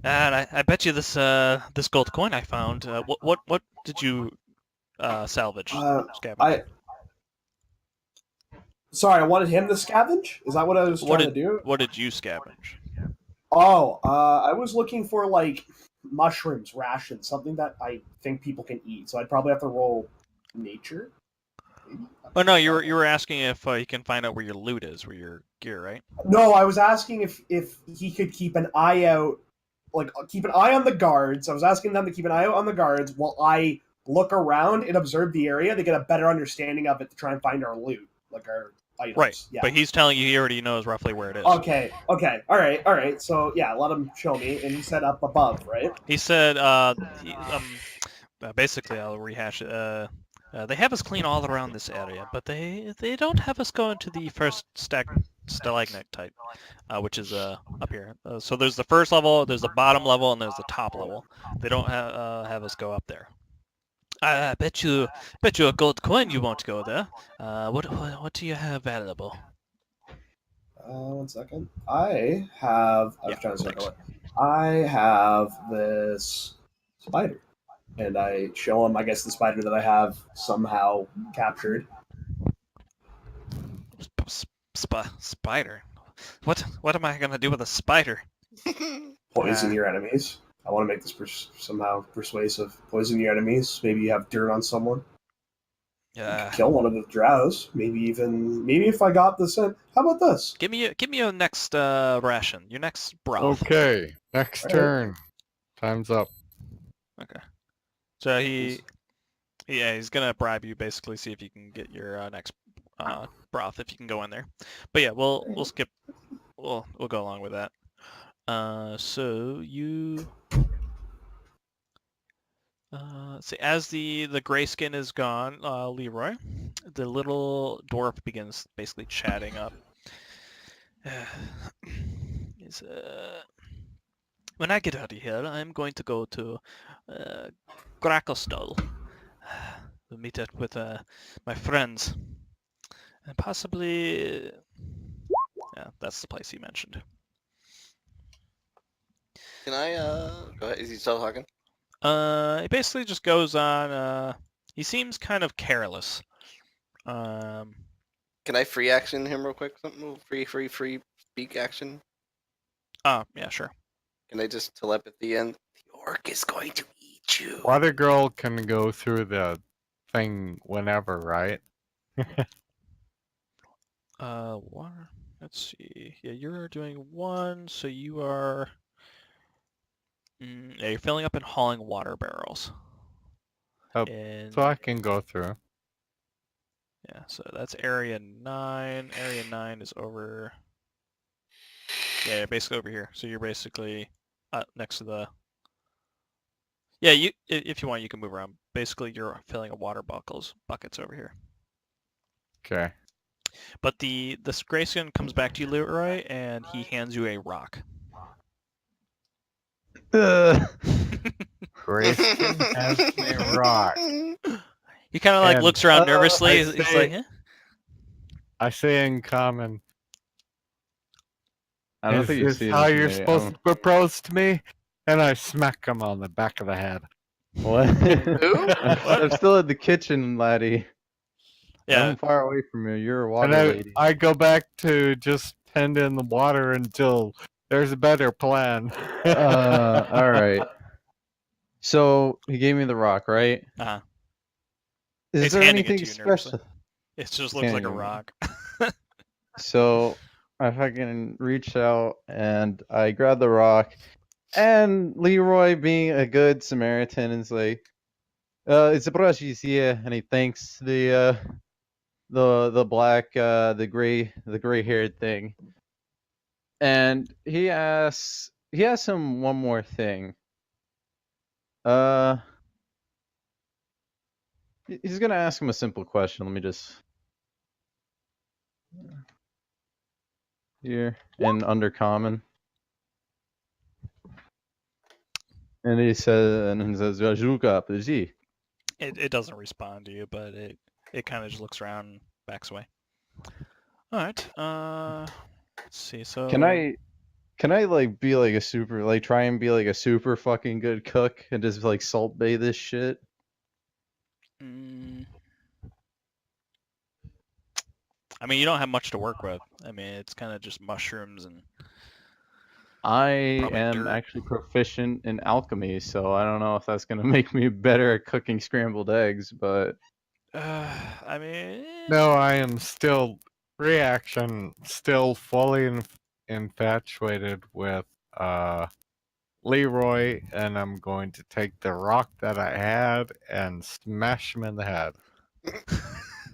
[SPEAKER 1] and I bet you this gold coin I found. What did you salvage? Scavenge?
[SPEAKER 5] Sorry, I wanted him to scavenge. Is that what I was trying to do?
[SPEAKER 1] What did you scavenge?
[SPEAKER 5] Oh, I was looking for like mushrooms, rations, something that I think people can eat. So I'd probably have to roll nature. Maybe?
[SPEAKER 1] Oh no, you were asking if you can find out where your loot is, where your gear, right?
[SPEAKER 5] No, I was asking if he could keep an eye out, like keep an eye on the guards. I was asking them to keep an eye out on the guards while I look around and observe the area to get a better understanding of it to try and find our loot, like our items.
[SPEAKER 1] Right.
[SPEAKER 5] Yeah.
[SPEAKER 1] But he's telling you he already knows roughly where it is.
[SPEAKER 5] Okay. All right. So yeah, let him show me. And he said up above, right?
[SPEAKER 1] He said, basically, I'll rehash it. They have us clean all around this area, but they don't have us go into the first stalagmite type, which is up here. So there's the first level, there's the bottom level, and there's the top level. They don't have us go up there. I bet you a gold coin you won't go there. What do you have valuable?
[SPEAKER 5] 1 second. I have. I was
[SPEAKER 1] Yeah,
[SPEAKER 5] trying to
[SPEAKER 1] thanks.
[SPEAKER 5] circle it. I have this spider, and I show him. I guess the spider that I have somehow captured.
[SPEAKER 1] Spider. What am I gonna do with a spider?
[SPEAKER 5] Poison your enemies. I want to make this somehow persuasive. Poison your enemies. Maybe you have dirt on someone.
[SPEAKER 1] Yeah.
[SPEAKER 5] Kill one of the drows. Maybe if I got this in. How about this?
[SPEAKER 1] Give me your next ration. Your next broth.
[SPEAKER 2] Okay, next
[SPEAKER 5] Alright.
[SPEAKER 2] turn. Time's up.
[SPEAKER 1] Okay. So he's gonna bribe you, basically, see if you can get your next broth, if you can go in there. But yeah, we'll skip. We'll go along with that. So you. See, as the gray skin is gone, Leroy, the little dwarf begins basically chatting up. When I get out of here, I'm going to go to Grackostol. Meet up with my friends. And possibly... yeah, that's the place he mentioned.
[SPEAKER 6] Can I go ahead? Is he still talking?
[SPEAKER 1] He basically just goes on, he seems kind of careless.
[SPEAKER 6] Can I free action him real quick? Something free speak action.
[SPEAKER 1] Yeah, sure.
[SPEAKER 6] Can I just telepathy and the orc is going to eat you?
[SPEAKER 2] Water Girl can go through the thing whenever, right?
[SPEAKER 1] Water. Let's see. Yeah, you're doing 1, so you are... yeah, you're filling up and hauling water barrels.
[SPEAKER 2] Oh,
[SPEAKER 1] And
[SPEAKER 2] So I can go through.
[SPEAKER 1] yeah, so that's area 9. Area 9 is over Yeah, basically over here. So you're basically next to the. Yeah, if you want, you can move around. Basically, you're filling a water buckets over here.
[SPEAKER 2] Okay.
[SPEAKER 1] But the Grayskin comes back to you, Leroy, and he hands you a rock.
[SPEAKER 2] Grayskin has me rock.
[SPEAKER 1] He kind of like
[SPEAKER 2] And,
[SPEAKER 1] looks around nervously.
[SPEAKER 2] I
[SPEAKER 1] He's
[SPEAKER 2] say-
[SPEAKER 1] like, eh?
[SPEAKER 2] I say in common,
[SPEAKER 4] I don't
[SPEAKER 2] is
[SPEAKER 4] think you
[SPEAKER 2] this
[SPEAKER 4] see
[SPEAKER 2] how
[SPEAKER 4] this,
[SPEAKER 2] you're
[SPEAKER 4] mate.
[SPEAKER 2] supposed to propose to me? And I smack him on the back of the head.
[SPEAKER 4] What?
[SPEAKER 6] Who?
[SPEAKER 4] I'm still at the kitchen, laddie.
[SPEAKER 1] Yeah,
[SPEAKER 4] I'm far away from you. You're a
[SPEAKER 2] And
[SPEAKER 4] water lady.
[SPEAKER 2] I go back to just tend in the water until there's a better plan.
[SPEAKER 4] All right. So he gave me the rock, right?
[SPEAKER 1] uh-huh.
[SPEAKER 4] Is
[SPEAKER 1] He's
[SPEAKER 4] there
[SPEAKER 1] handing it
[SPEAKER 4] anything
[SPEAKER 1] to you nervously.
[SPEAKER 4] special?
[SPEAKER 1] It just
[SPEAKER 4] He's
[SPEAKER 1] looks like a
[SPEAKER 4] handing it.
[SPEAKER 1] rock.
[SPEAKER 4] So I fucking reach out and I grab the rock, and Leroy, being a good Samaritan, is like, "It's a brushies here," and he thanks the black the gray haired thing, and he asks him one more thing. He's gonna ask him a simple question. Let me just here in Undercommon. And he says, "Jajuka, PG."
[SPEAKER 1] It doesn't respond to you, but it kind of just looks around and backs away. All right. Let's see. So
[SPEAKER 4] Can I like be like a super like try and be like a super fucking good cook and just like salt bay this shit?
[SPEAKER 1] Mm, I mean, you don't have much to work with. I mean, it's kind of just mushrooms and.
[SPEAKER 4] I
[SPEAKER 1] Probably
[SPEAKER 4] am
[SPEAKER 1] dirt.
[SPEAKER 4] actually proficient in alchemy, so I don't know if that's gonna make me better at cooking scrambled eggs, but
[SPEAKER 1] I mean.
[SPEAKER 2] No, I am still still fully infatuated with Leroy, and I'm going to take the rock that I had and smash him in the head.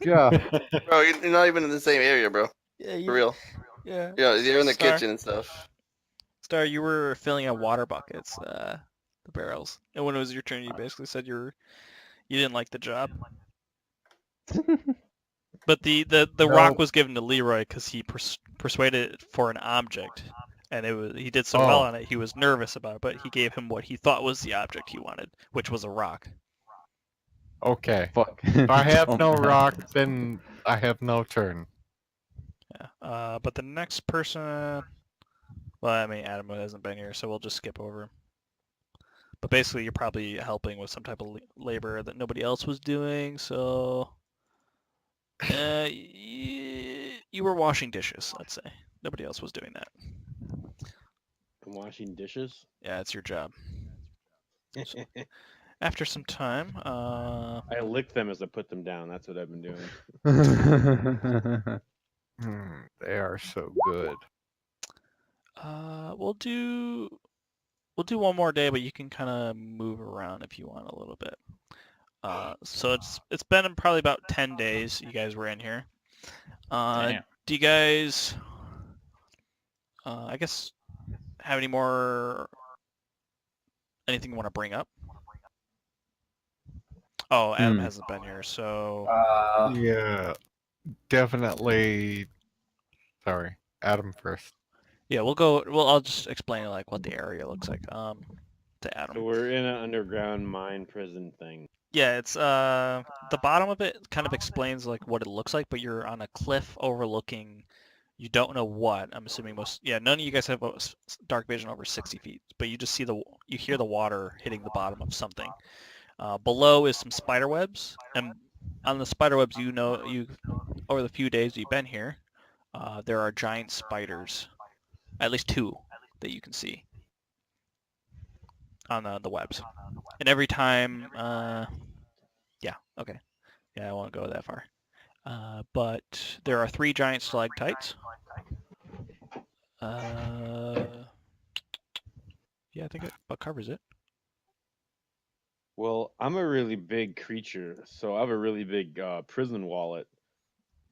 [SPEAKER 4] yeah.
[SPEAKER 6] Bro, you're not even in the same area, bro.
[SPEAKER 1] Yeah,
[SPEAKER 6] For real.
[SPEAKER 1] Yeah.
[SPEAKER 6] Yeah, you're in the
[SPEAKER 1] Star.
[SPEAKER 6] kitchen and stuff.
[SPEAKER 1] Star, you were filling out water buckets, the barrels, and when it was your turn, you basically said you didn't like the job. But the rock
[SPEAKER 2] No.
[SPEAKER 1] was given to Leroy because he persuaded it for an object, and he did so well
[SPEAKER 2] Oh.
[SPEAKER 1] on it. He was nervous about it, but he gave him what he thought was the object he wanted, which was a rock.
[SPEAKER 2] Okay.
[SPEAKER 4] Fuck.
[SPEAKER 2] If I have
[SPEAKER 4] Don't
[SPEAKER 2] no
[SPEAKER 4] matter.
[SPEAKER 2] rock, then I have no turn.
[SPEAKER 1] Yeah. But the next person, well, I mean, Adam hasn't been here, so we'll just skip over him. But basically, you're probably helping with some type of labor that nobody else was doing, so you were washing dishes, let's say. Nobody else was doing that.
[SPEAKER 9] Washing dishes.
[SPEAKER 1] Yeah, it's your job. After some time,
[SPEAKER 9] I lick them as I put them down. That's what I've been doing.
[SPEAKER 2] They are so good.
[SPEAKER 1] we'll do one more day, but you can kind of move around if you want a little bit. So it's been probably about 10 days you guys were in here.
[SPEAKER 4] Damn.
[SPEAKER 1] Do you guys, I guess, have anything you want to bring up? Oh, Adam hasn't been here, so
[SPEAKER 2] Yeah, definitely. Sorry, Adam first.
[SPEAKER 1] yeah, I'll just explain like what the area looks like to Adam.
[SPEAKER 9] So we're in an underground mine prison thing.
[SPEAKER 1] Yeah, it's the bottom of it kind of explains like what it looks like, but you're on a cliff overlooking. You don't know what. I'm assuming none of you guys have dark vision over 60 feet, but you just see you hear the water hitting the bottom of something. Below is some spider webs, and on the spider webs, over the few days you've been here, there are giant spiders, at least 2 that you can see on the webs. And every time, okay. Yeah, I won't go that far. But there are 3 giant stalactites. Yeah, I think it about covers it.
[SPEAKER 9] Well, I'm a really big creature, so I have a really big prison wallet.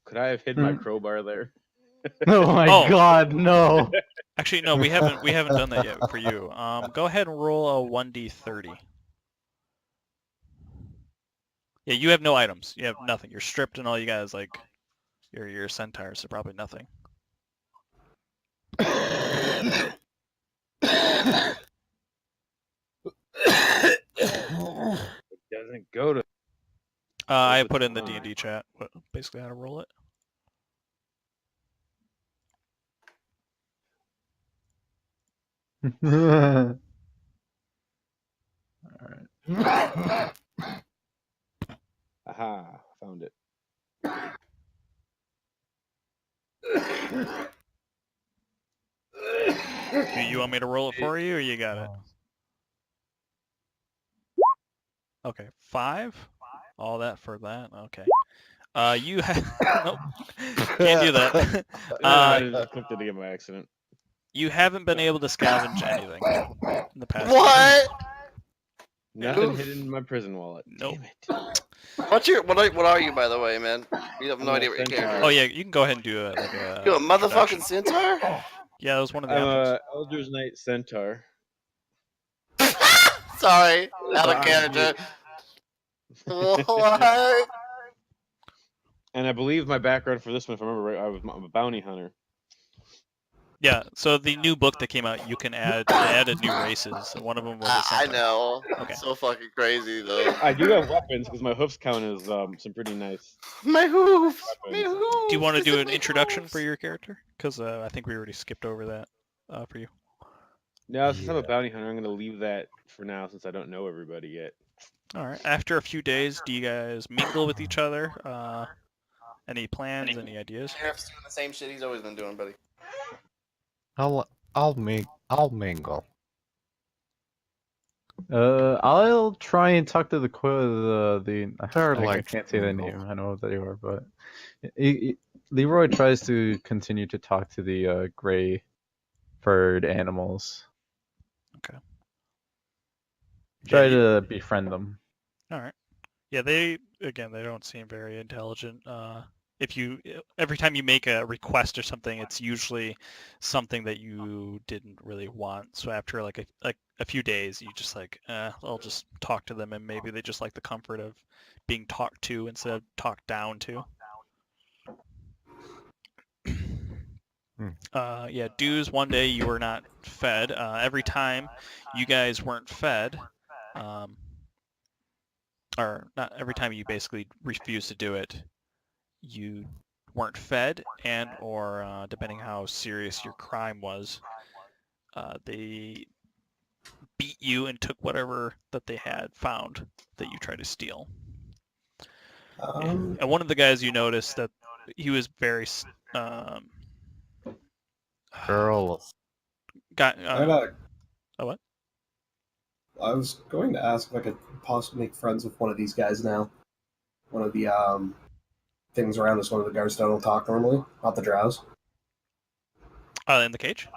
[SPEAKER 9] Could I have hid my crowbar there?
[SPEAKER 4] Oh my
[SPEAKER 1] Oh.
[SPEAKER 4] god, no.
[SPEAKER 1] Actually, no, we haven't done that yet for you. Go ahead and roll a 1d30. Yeah, you have no items. You have nothing. You're stripped, and all you got is like your centaur, so probably nothing.
[SPEAKER 9] It doesn't go to.
[SPEAKER 1] I
[SPEAKER 9] What's
[SPEAKER 1] put in the
[SPEAKER 9] on?
[SPEAKER 1] D&D chat basically how to roll it.
[SPEAKER 4] Alright.
[SPEAKER 9] Aha, found it.
[SPEAKER 1] Do you want me to roll it for you, or you got it? Okay, 5. All that for that. Okay. You have nope. Can't do that.
[SPEAKER 9] I just clicked it again by accident.
[SPEAKER 1] You haven't been able to scavenge anything in the past.
[SPEAKER 6] What?
[SPEAKER 9] Nothing
[SPEAKER 6] Oof.
[SPEAKER 9] hidden in my prison wallet.
[SPEAKER 1] Nope.
[SPEAKER 9] Damn it.
[SPEAKER 6] What are you, by the way, man? You have no
[SPEAKER 9] I'm a
[SPEAKER 6] idea what your
[SPEAKER 9] centaur.
[SPEAKER 6] character
[SPEAKER 1] Oh
[SPEAKER 6] is.
[SPEAKER 1] yeah, you can go ahead and do it. Like a
[SPEAKER 6] You a motherfucking
[SPEAKER 1] introduction.
[SPEAKER 6] centaur?
[SPEAKER 1] Yeah, that was one of the
[SPEAKER 9] I'm
[SPEAKER 1] options.
[SPEAKER 9] a Elder's Knight Centaur.
[SPEAKER 6] Sorry, out of
[SPEAKER 9] Wow.
[SPEAKER 6] character. What?
[SPEAKER 9] And I believe my background for this one, if I remember right, I'm a bounty hunter.
[SPEAKER 1] Yeah, so the new book that came out, you can added new races. One of them was a
[SPEAKER 6] I
[SPEAKER 1] centaur.
[SPEAKER 6] know.
[SPEAKER 1] Okay.
[SPEAKER 6] So fucking crazy though.
[SPEAKER 9] I do have weapons because my hoofs count as some pretty nice.
[SPEAKER 6] My hooves. My
[SPEAKER 9] Weapons.
[SPEAKER 6] hooves.
[SPEAKER 1] Do you want to
[SPEAKER 6] This
[SPEAKER 1] do
[SPEAKER 6] is
[SPEAKER 1] an
[SPEAKER 6] my
[SPEAKER 1] introduction
[SPEAKER 6] hooves.
[SPEAKER 1] for your character? Because I think we already skipped over that for you.
[SPEAKER 9] Now, since I'm a bounty hunter, I'm going to leave that for now since I don't know everybody yet.
[SPEAKER 1] All right. After a few days, do you guys mingle with each other? Any plans? Any ideas?
[SPEAKER 6] Sheriff's doing the same shit he's always been doing, buddy.
[SPEAKER 2] I'll mingle.
[SPEAKER 4] I'll try and talk to
[SPEAKER 2] They're
[SPEAKER 4] I
[SPEAKER 2] like
[SPEAKER 4] can't say the
[SPEAKER 2] single.
[SPEAKER 4] name. I know what they are, but Leroy tries to continue to talk to the gray furred animals.
[SPEAKER 1] Okay.
[SPEAKER 4] Try
[SPEAKER 1] Yeah,
[SPEAKER 4] to befriend them.
[SPEAKER 1] All right. Yeah, they don't seem very intelligent. Every time you make a request or something, it's usually something that you didn't really want. So after like a few days, you just like, I'll just talk to them, and maybe they just like the comfort of being talked to instead of talked down to. Yeah, dues. One day you were not fed. Every time you guys weren't fed, or not every time you basically refused to do it, you weren't fed, and or depending how serious your crime was, they beat you and took whatever that they had found that you tried to steal. And one of the guys, you noticed that he was very
[SPEAKER 2] Girls.
[SPEAKER 1] got
[SPEAKER 5] I
[SPEAKER 1] what?
[SPEAKER 5] was going to ask if I could possibly make friends with one of these guys now. One of the things around us, one of the guards that don't talk normally, not the drows.
[SPEAKER 1] In the cage?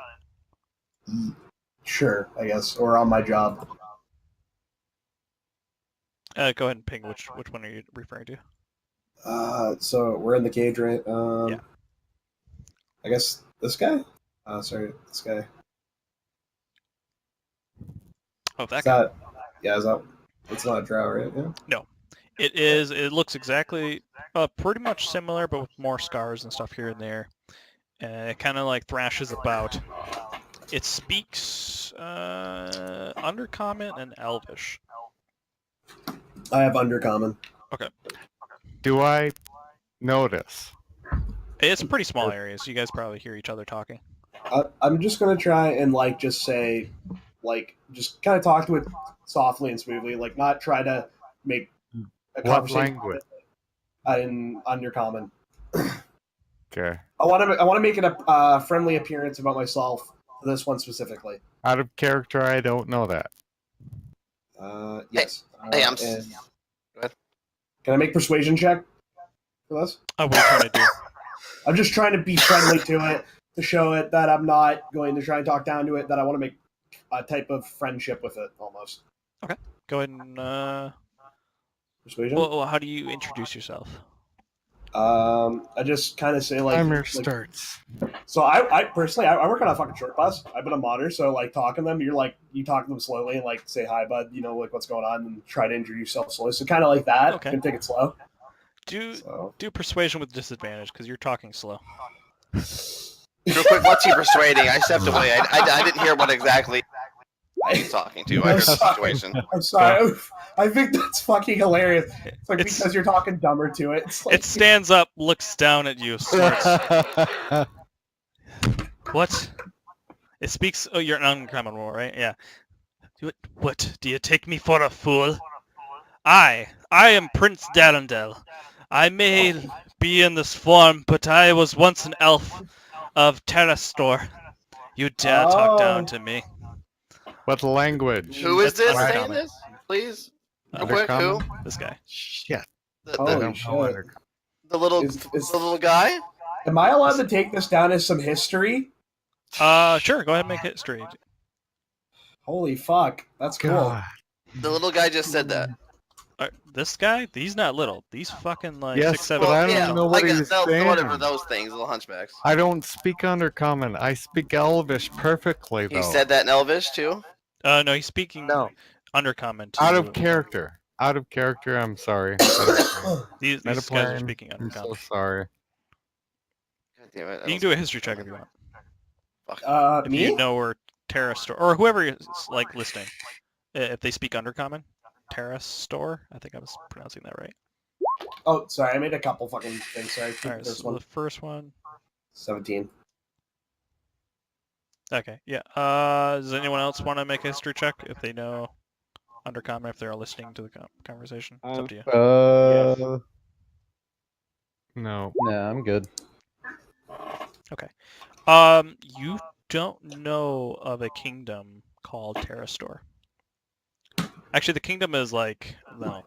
[SPEAKER 5] Sure, I guess, or on my job.
[SPEAKER 1] Go ahead and ping which one are you referring to?
[SPEAKER 5] So we're in the cage, right?
[SPEAKER 1] Yeah.
[SPEAKER 5] I guess this guy. Sorry, this guy.
[SPEAKER 1] Oh, that
[SPEAKER 5] Is
[SPEAKER 1] guy.
[SPEAKER 5] that? Yeah, is that? It's not a drow, right? Yeah.
[SPEAKER 1] No. It is. It looks exactly, pretty much similar, but with more scars and stuff here and there. And it kind of like thrashes about. It speaks Undercommon and Elvish.
[SPEAKER 5] I have Undercommon.
[SPEAKER 1] Okay.
[SPEAKER 2] Do I notice?
[SPEAKER 1] It's a pretty small area, so you guys probably hear each other talking.
[SPEAKER 5] I'm just gonna try and just say, just kind of talk to it softly and smoothly, not try to make a
[SPEAKER 2] What
[SPEAKER 5] conversation
[SPEAKER 2] language?
[SPEAKER 5] in Undercommon.
[SPEAKER 2] Okay.
[SPEAKER 5] I want to make it a friendly appearance about myself for this one specifically.
[SPEAKER 2] Out of character, I don't know that.
[SPEAKER 5] Yes.
[SPEAKER 6] Hey, I'm.
[SPEAKER 5] and
[SPEAKER 6] Go ahead.
[SPEAKER 5] can I make persuasion check for this?
[SPEAKER 1] Oh, what are you trying to do?
[SPEAKER 5] I'm just trying to be friendly to it, to show it that I'm not going to try and talk down to it, that I want to make a type of friendship with it, almost.
[SPEAKER 1] Go ahead and.
[SPEAKER 5] Persuasion?
[SPEAKER 1] Well, how do you introduce yourself?
[SPEAKER 5] I just kind of say
[SPEAKER 2] Timer
[SPEAKER 5] like
[SPEAKER 2] starts.
[SPEAKER 5] so I personally I work on a fucking short bus. I've been a modder, so like talking to them, you talk to them slowly and like say hi, bud, like what's going on, and try to introduce yourself slowly. So kind of like that.
[SPEAKER 1] Okay.
[SPEAKER 5] You can take it slow.
[SPEAKER 1] Do
[SPEAKER 5] So.
[SPEAKER 1] do persuasion with disadvantage because you're talking slow.
[SPEAKER 6] Real quick, what's he persuading? I stepped away. I didn't hear what exactly he's talking to. I heard the situation.
[SPEAKER 5] I'm sorry. I think that's fucking hilarious. It's like
[SPEAKER 1] It's-
[SPEAKER 5] because you're talking dumber to it. It's like,
[SPEAKER 1] It stands up, looks down at you, starts. What? It speaks. Oh, you're an uncommon war, right? Yeah. What? Do you take me for a fool? I am Prince Darendel. I may be in this form, but I was once an elf of Terrastor. You dare talk down to me?
[SPEAKER 2] What language?
[SPEAKER 6] Who is
[SPEAKER 1] That's
[SPEAKER 6] this
[SPEAKER 1] uncommon.
[SPEAKER 6] saying this? Please, real quick. Who?
[SPEAKER 2] Undercommon?
[SPEAKER 1] This guy.
[SPEAKER 2] Shit.
[SPEAKER 6] The,
[SPEAKER 5] Holy
[SPEAKER 2] I
[SPEAKER 6] the,
[SPEAKER 2] don't
[SPEAKER 5] shit.
[SPEAKER 2] know under-
[SPEAKER 6] the little
[SPEAKER 5] Is-
[SPEAKER 6] the little guy.
[SPEAKER 5] Am I allowed to take this down as some history?
[SPEAKER 1] Sure. Go ahead and make history.
[SPEAKER 5] Holy fuck, that's cool.
[SPEAKER 2] God.
[SPEAKER 6] The little guy just said that.
[SPEAKER 1] This guy? He's not little. These fucking like
[SPEAKER 2] Yes,
[SPEAKER 1] 6, 7.
[SPEAKER 2] but I don't
[SPEAKER 6] yeah,
[SPEAKER 2] know what
[SPEAKER 6] I guess
[SPEAKER 2] he's
[SPEAKER 6] whatever
[SPEAKER 2] saying.
[SPEAKER 6] those things, little hunchbacks.
[SPEAKER 2] I don't speak Undercommon. I speak Elvish perfectly, though.
[SPEAKER 6] He said that in Elvish too.
[SPEAKER 1] No, he's speaking
[SPEAKER 2] No.
[SPEAKER 1] undercommon. To
[SPEAKER 2] Out of character. Out of character, I'm sorry.
[SPEAKER 1] These guys are
[SPEAKER 2] Metaplane,
[SPEAKER 1] speaking
[SPEAKER 2] I'm so
[SPEAKER 1] undercommon.
[SPEAKER 2] sorry.
[SPEAKER 6] God damn it!
[SPEAKER 1] You can do a history check if you want. If
[SPEAKER 5] Me?
[SPEAKER 1] you know where Terrastor or whoever is like listening, if they speak undercommon, Terrastor. I think I was pronouncing that right.
[SPEAKER 5] Oh, sorry, I made a couple fucking things. Sorry,
[SPEAKER 1] All right,
[SPEAKER 5] this
[SPEAKER 1] so
[SPEAKER 5] one.
[SPEAKER 1] the first one.
[SPEAKER 5] 17.
[SPEAKER 1] Okay, yeah. Does anyone else want to make a history check if they know undercommon if they're listening to the conversation? It's up to you.
[SPEAKER 2] No.
[SPEAKER 4] Nah, I'm good.
[SPEAKER 1] You don't know of a kingdom called Terrastor. Actually, the kingdom is like no.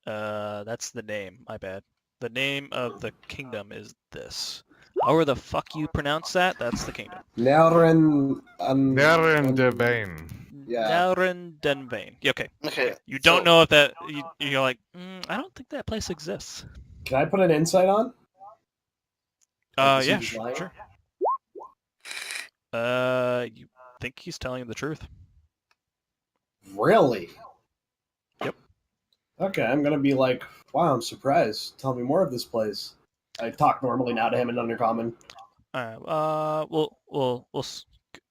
[SPEAKER 1] That's the name. My bad. The name of the kingdom is this. However the fuck you pronounce that, that's the kingdom.
[SPEAKER 5] Naren.
[SPEAKER 2] Darren Devane.
[SPEAKER 5] Yeah.
[SPEAKER 1] Narendenvane. Yeah, okay.
[SPEAKER 6] Okay.
[SPEAKER 1] You don't
[SPEAKER 6] so-
[SPEAKER 1] know if that. You're like, I don't think that place exists.
[SPEAKER 5] Can I put an insight on? Like,
[SPEAKER 1] Yeah,
[SPEAKER 5] is he lying?
[SPEAKER 1] sure. You think he's telling you the truth?
[SPEAKER 5] Really?
[SPEAKER 1] Yep.
[SPEAKER 5] Okay, I'm gonna be like, wow, I'm surprised. Tell me more of this place. I talk normally now to him in Undercommon.
[SPEAKER 1] Alright, we'll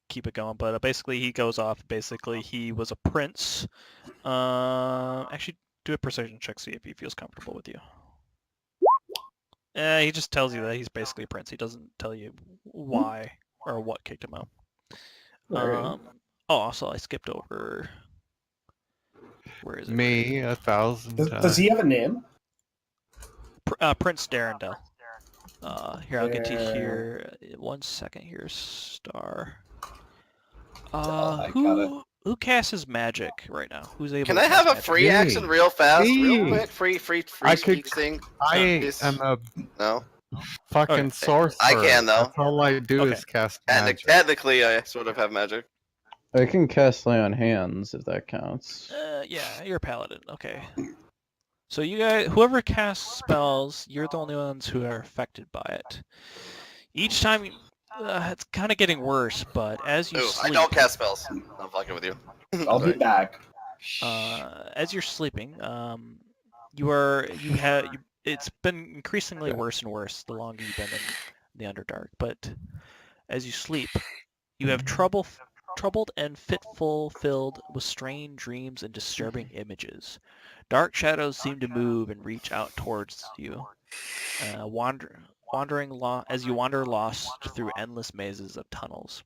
[SPEAKER 1] keep it going, but basically he goes off. Basically, he was a prince. Actually, do a persuasion check, see if he feels comfortable with you. He just tells you that he's basically a prince. He doesn't tell you why or what kicked him out.
[SPEAKER 5] Alright.
[SPEAKER 1] Also, I skipped over. Where is it?
[SPEAKER 2] Me 1,000 times.
[SPEAKER 5] Does he have a name?
[SPEAKER 1] Prince Darendel. Here, I'll get to you
[SPEAKER 5] There.
[SPEAKER 1] here. 1 second here, star.
[SPEAKER 5] I got
[SPEAKER 1] Who casts magic right now? Who's able
[SPEAKER 6] Can
[SPEAKER 1] to
[SPEAKER 6] I
[SPEAKER 1] cast
[SPEAKER 6] have a
[SPEAKER 1] magic?
[SPEAKER 6] free
[SPEAKER 2] Me.
[SPEAKER 6] action real fast, real
[SPEAKER 2] Me.
[SPEAKER 6] quick? Free
[SPEAKER 2] I could-
[SPEAKER 6] speak thing.
[SPEAKER 2] I
[SPEAKER 6] This-
[SPEAKER 2] am a
[SPEAKER 6] No.
[SPEAKER 2] fucking
[SPEAKER 1] Okay.
[SPEAKER 2] sorcerer.
[SPEAKER 6] I can, though.
[SPEAKER 2] That's all I do
[SPEAKER 1] Okay.
[SPEAKER 2] is cast
[SPEAKER 6] And
[SPEAKER 2] magic.
[SPEAKER 6] technically, I sort of have magic.
[SPEAKER 4] I can cast Lay on Hands if that counts.
[SPEAKER 1] Yeah, you're a paladin. Okay. So you guys, whoever casts spells, you're the only ones who are affected by it. Each time, it's kind of getting worse, but as you
[SPEAKER 6] Ooh, I
[SPEAKER 1] sleep,
[SPEAKER 6] don't cast spells. I'm fucking with you.
[SPEAKER 5] I'll be
[SPEAKER 6] Sorry.
[SPEAKER 5] back.
[SPEAKER 1] as you're sleeping, it's been increasingly worse and worse the longer you've been in the Underdark. But as you sleep, you have troubled and filled with strange dreams and disturbing images. Dark shadows seem to move and reach out towards you, as you wander lost through endless mazes of tunnels.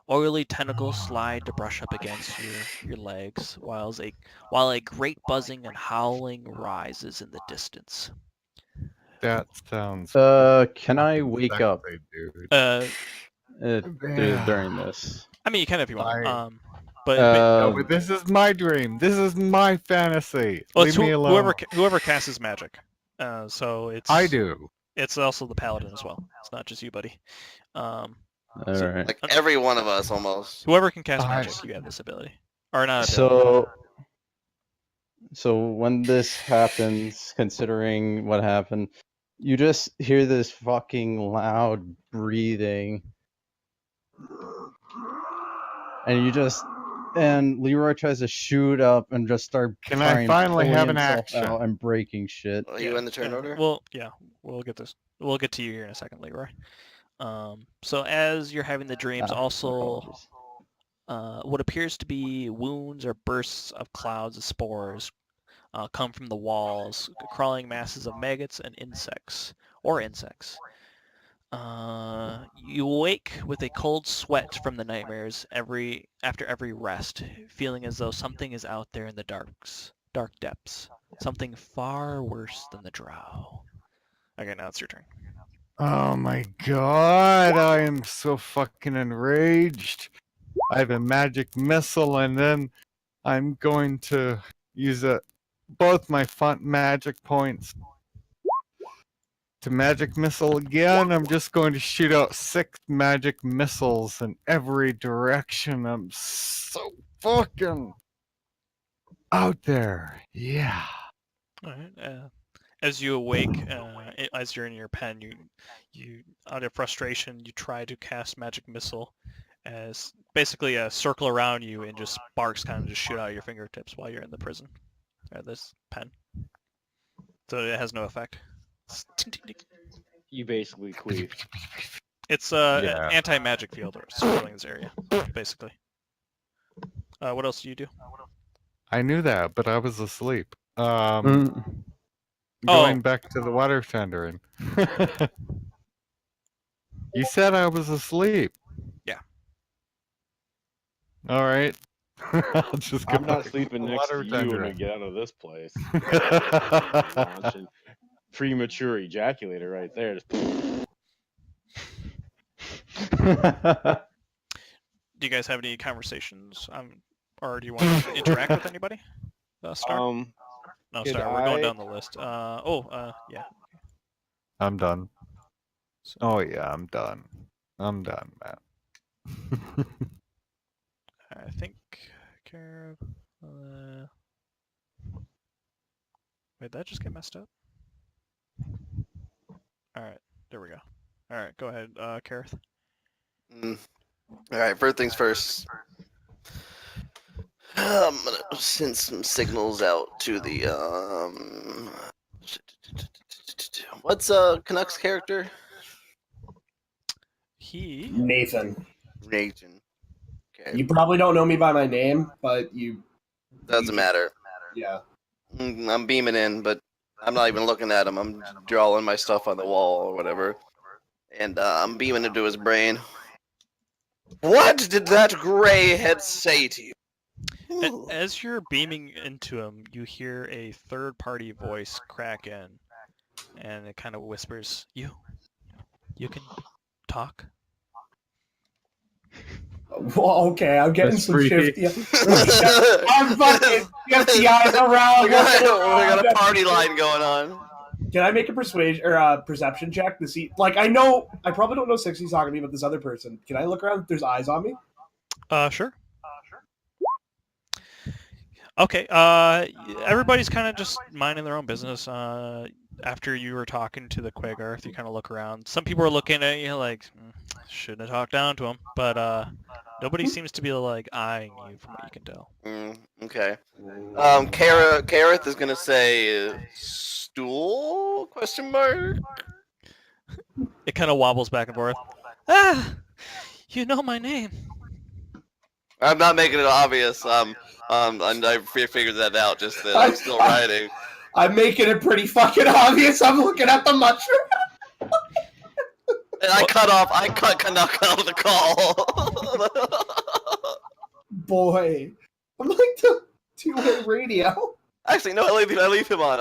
[SPEAKER 1] Oily tentacles slide to brush up against your legs, while a great buzzing and howling rises in the distance.
[SPEAKER 2] That sounds.
[SPEAKER 4] Can I wake up
[SPEAKER 2] sexy, dude. Yeah.
[SPEAKER 4] during this?
[SPEAKER 1] I mean, you can if you want.
[SPEAKER 2] I-
[SPEAKER 1] But
[SPEAKER 2] No, but this is my dream. This is my fantasy.
[SPEAKER 1] well, it's
[SPEAKER 2] Leave me alone.
[SPEAKER 1] whoever casts magic. So it's
[SPEAKER 2] I do.
[SPEAKER 1] It's also the paladin as well. It's not just you, buddy.
[SPEAKER 4] All
[SPEAKER 1] So-
[SPEAKER 4] right.
[SPEAKER 6] Like every one of us, almost.
[SPEAKER 1] Whoever can cast
[SPEAKER 2] I-
[SPEAKER 1] magic, you have this ability, or not ability.
[SPEAKER 4] So when this happens, considering what happened, You just hear this fucking loud breathing. And Leroy tries to shoot up and just start
[SPEAKER 2] Can I
[SPEAKER 4] trying
[SPEAKER 2] finally
[SPEAKER 4] pulling
[SPEAKER 2] have an
[SPEAKER 4] himself
[SPEAKER 2] action?
[SPEAKER 4] out and breaking shit.
[SPEAKER 6] Are you in the turn order?
[SPEAKER 1] We'll get this. We'll get to you here in a second, Leroy. So as you're having the dreams,
[SPEAKER 4] Ah, my
[SPEAKER 1] also
[SPEAKER 4] apologies.
[SPEAKER 1] what appears to be wounds or bursts of clouds of spores come from the walls, crawling masses of maggots and insects. You awake with a cold sweat from the nightmares after every rest, feeling as though something is out there in the dark depths. Something far worse than the drow. Okay, now it's your turn.
[SPEAKER 2] Oh my god, I am so fucking enraged. I have a magic missile, and then I'm going to use both my font magic points to magic missile again. I'm just going to shoot out 6 magic missiles in every direction. I'm so fucking out there. Yeah.
[SPEAKER 1] All right. As you awake, as you're in your pen, you out of frustration, you try to cast magic missile, as basically a circle around you and just sparks kind of just shoot out of your fingertips while you're in the prison. This pen. So it has no effect.
[SPEAKER 9] You basically queef.
[SPEAKER 1] It's
[SPEAKER 2] Yeah.
[SPEAKER 1] an anti-magic field or surrounding this area, basically. What else do you do?
[SPEAKER 2] I knew that, but I was asleep.
[SPEAKER 4] Mm.
[SPEAKER 2] Going back to the water tendering. You said I was asleep.
[SPEAKER 1] Yeah.
[SPEAKER 2] All right. I'll just go
[SPEAKER 9] I'm not
[SPEAKER 2] back to
[SPEAKER 9] sleeping
[SPEAKER 2] the
[SPEAKER 9] next to
[SPEAKER 2] water
[SPEAKER 9] you when we
[SPEAKER 2] tendering.
[SPEAKER 9] get out of this place. Launching premature ejaculator right there. Just
[SPEAKER 1] Do you guys have any conversations? Or do you want to interact with anybody? Star? No,
[SPEAKER 9] could
[SPEAKER 1] Star. We're going
[SPEAKER 9] I-
[SPEAKER 1] down the list. Yeah.
[SPEAKER 2] I'm done.
[SPEAKER 1] So,
[SPEAKER 2] Oh yeah, I'm done. I'm done, man.
[SPEAKER 1] I think Care. Wait, that just get messed up? All right, there we go. All right, go ahead, Kareth.
[SPEAKER 6] All right, first things first. I'm gonna send some signals out to the What's Canuck's character?
[SPEAKER 1] He.
[SPEAKER 5] Nathan.
[SPEAKER 6] Nathan. Okay,
[SPEAKER 5] You probably don't know me by my name, but you.
[SPEAKER 6] doesn't matter.
[SPEAKER 5] Yeah.
[SPEAKER 6] I'm beaming in, but I'm not even looking at him. I'm drawing my stuff on the wall or whatever, and I'm beaming into his brain. What did that gray head say to you?
[SPEAKER 1] As you're beaming into him, you hear a third-party voice crack in, and it kind of whispers, "You can talk."
[SPEAKER 5] Well, okay, I'm getting
[SPEAKER 4] That's
[SPEAKER 5] some
[SPEAKER 4] freaky.
[SPEAKER 5] shifty. I'm fucking FBI around.
[SPEAKER 6] we got a party line going on.
[SPEAKER 5] Can I make a persuasion or perception check to see? Like, I probably don't know 60's talking to me, but this other person. Can I look around if there's eyes on me?
[SPEAKER 1] Sure. Okay, everybody's kind of just minding their own business. After you were talking to the Quagarth, you kind of look around. Some people are looking at you like, shouldn't have talked down to him, but nobody seems to be like eyeing you from what you can tell.
[SPEAKER 6] Okay. Kareth is gonna say stool? Question mark.
[SPEAKER 1] It kind of wobbles back and forth. Ah, you know my name.
[SPEAKER 6] I'm not making it obvious. I figured that out. Just that I'm still writing.
[SPEAKER 5] I'm making it pretty fucking obvious. I'm looking at the mushroom.
[SPEAKER 6] And I cut Canuck out of the call.
[SPEAKER 5] Boy, I'm like the two-way radio.
[SPEAKER 6] Actually, no. I leave him on.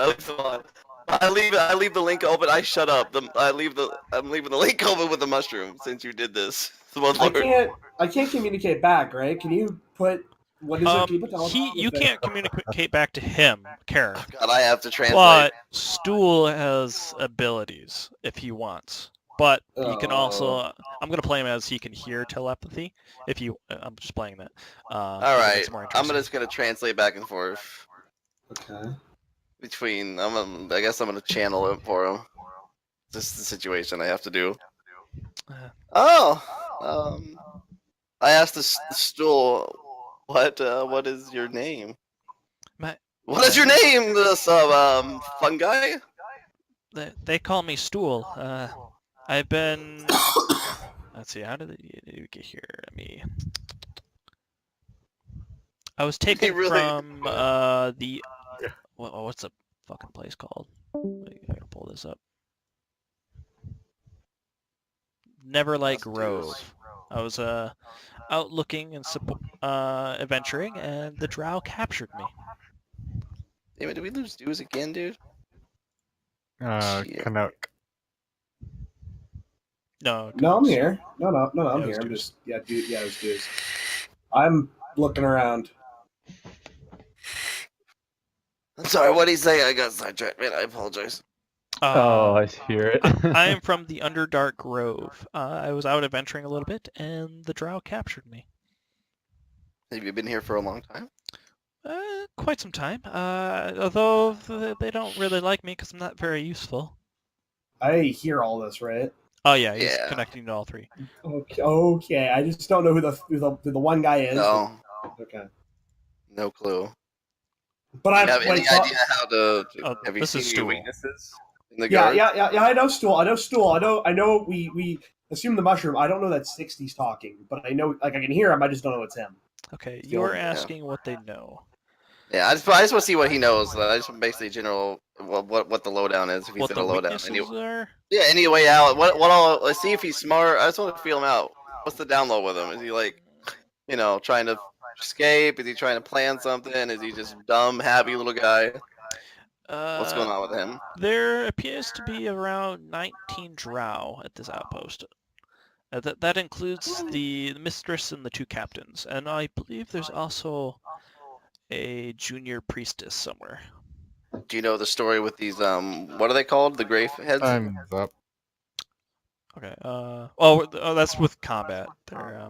[SPEAKER 6] I leave the link open. I shut up. I'm leaving the link open with the mushroom since you did this.
[SPEAKER 5] I can't communicate back, right? Can you put what is it? Can you put the
[SPEAKER 1] You can't communicate back to him, Karen.
[SPEAKER 6] God, I have to translate.
[SPEAKER 1] But Stool has abilities if he wants. But he can also. I'm gonna play him as he can hear telepathy. I'm just playing that.
[SPEAKER 6] All right.
[SPEAKER 1] More
[SPEAKER 6] I'm
[SPEAKER 1] interesting.
[SPEAKER 6] just gonna translate back and forth
[SPEAKER 5] Okay.
[SPEAKER 6] between. I guess I'm gonna channel it for him. This is the situation I have to do.
[SPEAKER 1] Uh,
[SPEAKER 6] I asked the stool, what is your name?
[SPEAKER 1] my,
[SPEAKER 6] What is your name, this fungi?
[SPEAKER 1] they call me Stool. I've been. Let's see. How did you get here? I was taken
[SPEAKER 6] really-
[SPEAKER 1] from the. What's the fucking place called? I gotta pull this up. Neverlight Grove. I was out looking and adventuring, and the drow captured me.
[SPEAKER 6] Damn it, did we lose dudes again, dude? Shit.
[SPEAKER 2] Canuck.
[SPEAKER 1] No.
[SPEAKER 5] No, I'm
[SPEAKER 1] Canucks.
[SPEAKER 5] here. No, I'm
[SPEAKER 1] Yeah, it
[SPEAKER 5] here.
[SPEAKER 1] was
[SPEAKER 5] I'm
[SPEAKER 1] Deuce.
[SPEAKER 5] just it was Deuce. I'm looking around.
[SPEAKER 6] I'm sorry, what did he say? I got sidetracked, man. I apologize.
[SPEAKER 4] Oh, I hear it.
[SPEAKER 1] I am from the Underdark Grove. I was out adventuring a little bit, and the drow captured me.
[SPEAKER 6] Have you been here for a long time?
[SPEAKER 1] Quite some time. Although they don't really like me because I'm not very useful.
[SPEAKER 5] I hear all this, right?
[SPEAKER 1] Oh yeah, he's
[SPEAKER 6] Yeah.
[SPEAKER 1] connecting to all three.
[SPEAKER 5] Okay. I just don't know who the one guy is.
[SPEAKER 6] No,
[SPEAKER 5] Okay.
[SPEAKER 6] no clue.
[SPEAKER 5] But
[SPEAKER 6] Do
[SPEAKER 5] I
[SPEAKER 6] you have any
[SPEAKER 5] like, so-
[SPEAKER 6] idea how to?
[SPEAKER 1] Oh,
[SPEAKER 6] Have you
[SPEAKER 1] this
[SPEAKER 6] seen
[SPEAKER 1] is
[SPEAKER 6] any
[SPEAKER 1] Stool.
[SPEAKER 6] weaknesses in the
[SPEAKER 5] Yeah,
[SPEAKER 6] guard?
[SPEAKER 5] I know Stool. I know we assume the mushroom. I don't know that 60's talking, but I know I can hear him. I just don't know it's him.
[SPEAKER 1] Okay,
[SPEAKER 5] Still,
[SPEAKER 1] you're
[SPEAKER 6] yeah.
[SPEAKER 1] asking what they know.
[SPEAKER 6] Yeah, I just want to see what he knows. I just want basically general what the lowdown is. If he's
[SPEAKER 1] What
[SPEAKER 6] in
[SPEAKER 1] the
[SPEAKER 6] a lowdown.
[SPEAKER 1] weaknesses are?
[SPEAKER 6] Yeah, any way out. What all? Let's see if he's smart. I just want to feel him out. What's the down low with him? Is he like, trying to escape? Is he trying to plan something? Is he just dumb, happy little guy? What's going on with him?
[SPEAKER 1] There appears to be around 19 drow at this outpost. That includes the mistress and the two captains, and I believe there's also a junior priestess somewhere.
[SPEAKER 6] Do you know the story with these what are they called? The Grave Heads?
[SPEAKER 2] Time's up.
[SPEAKER 1] Okay. That's with combat. They're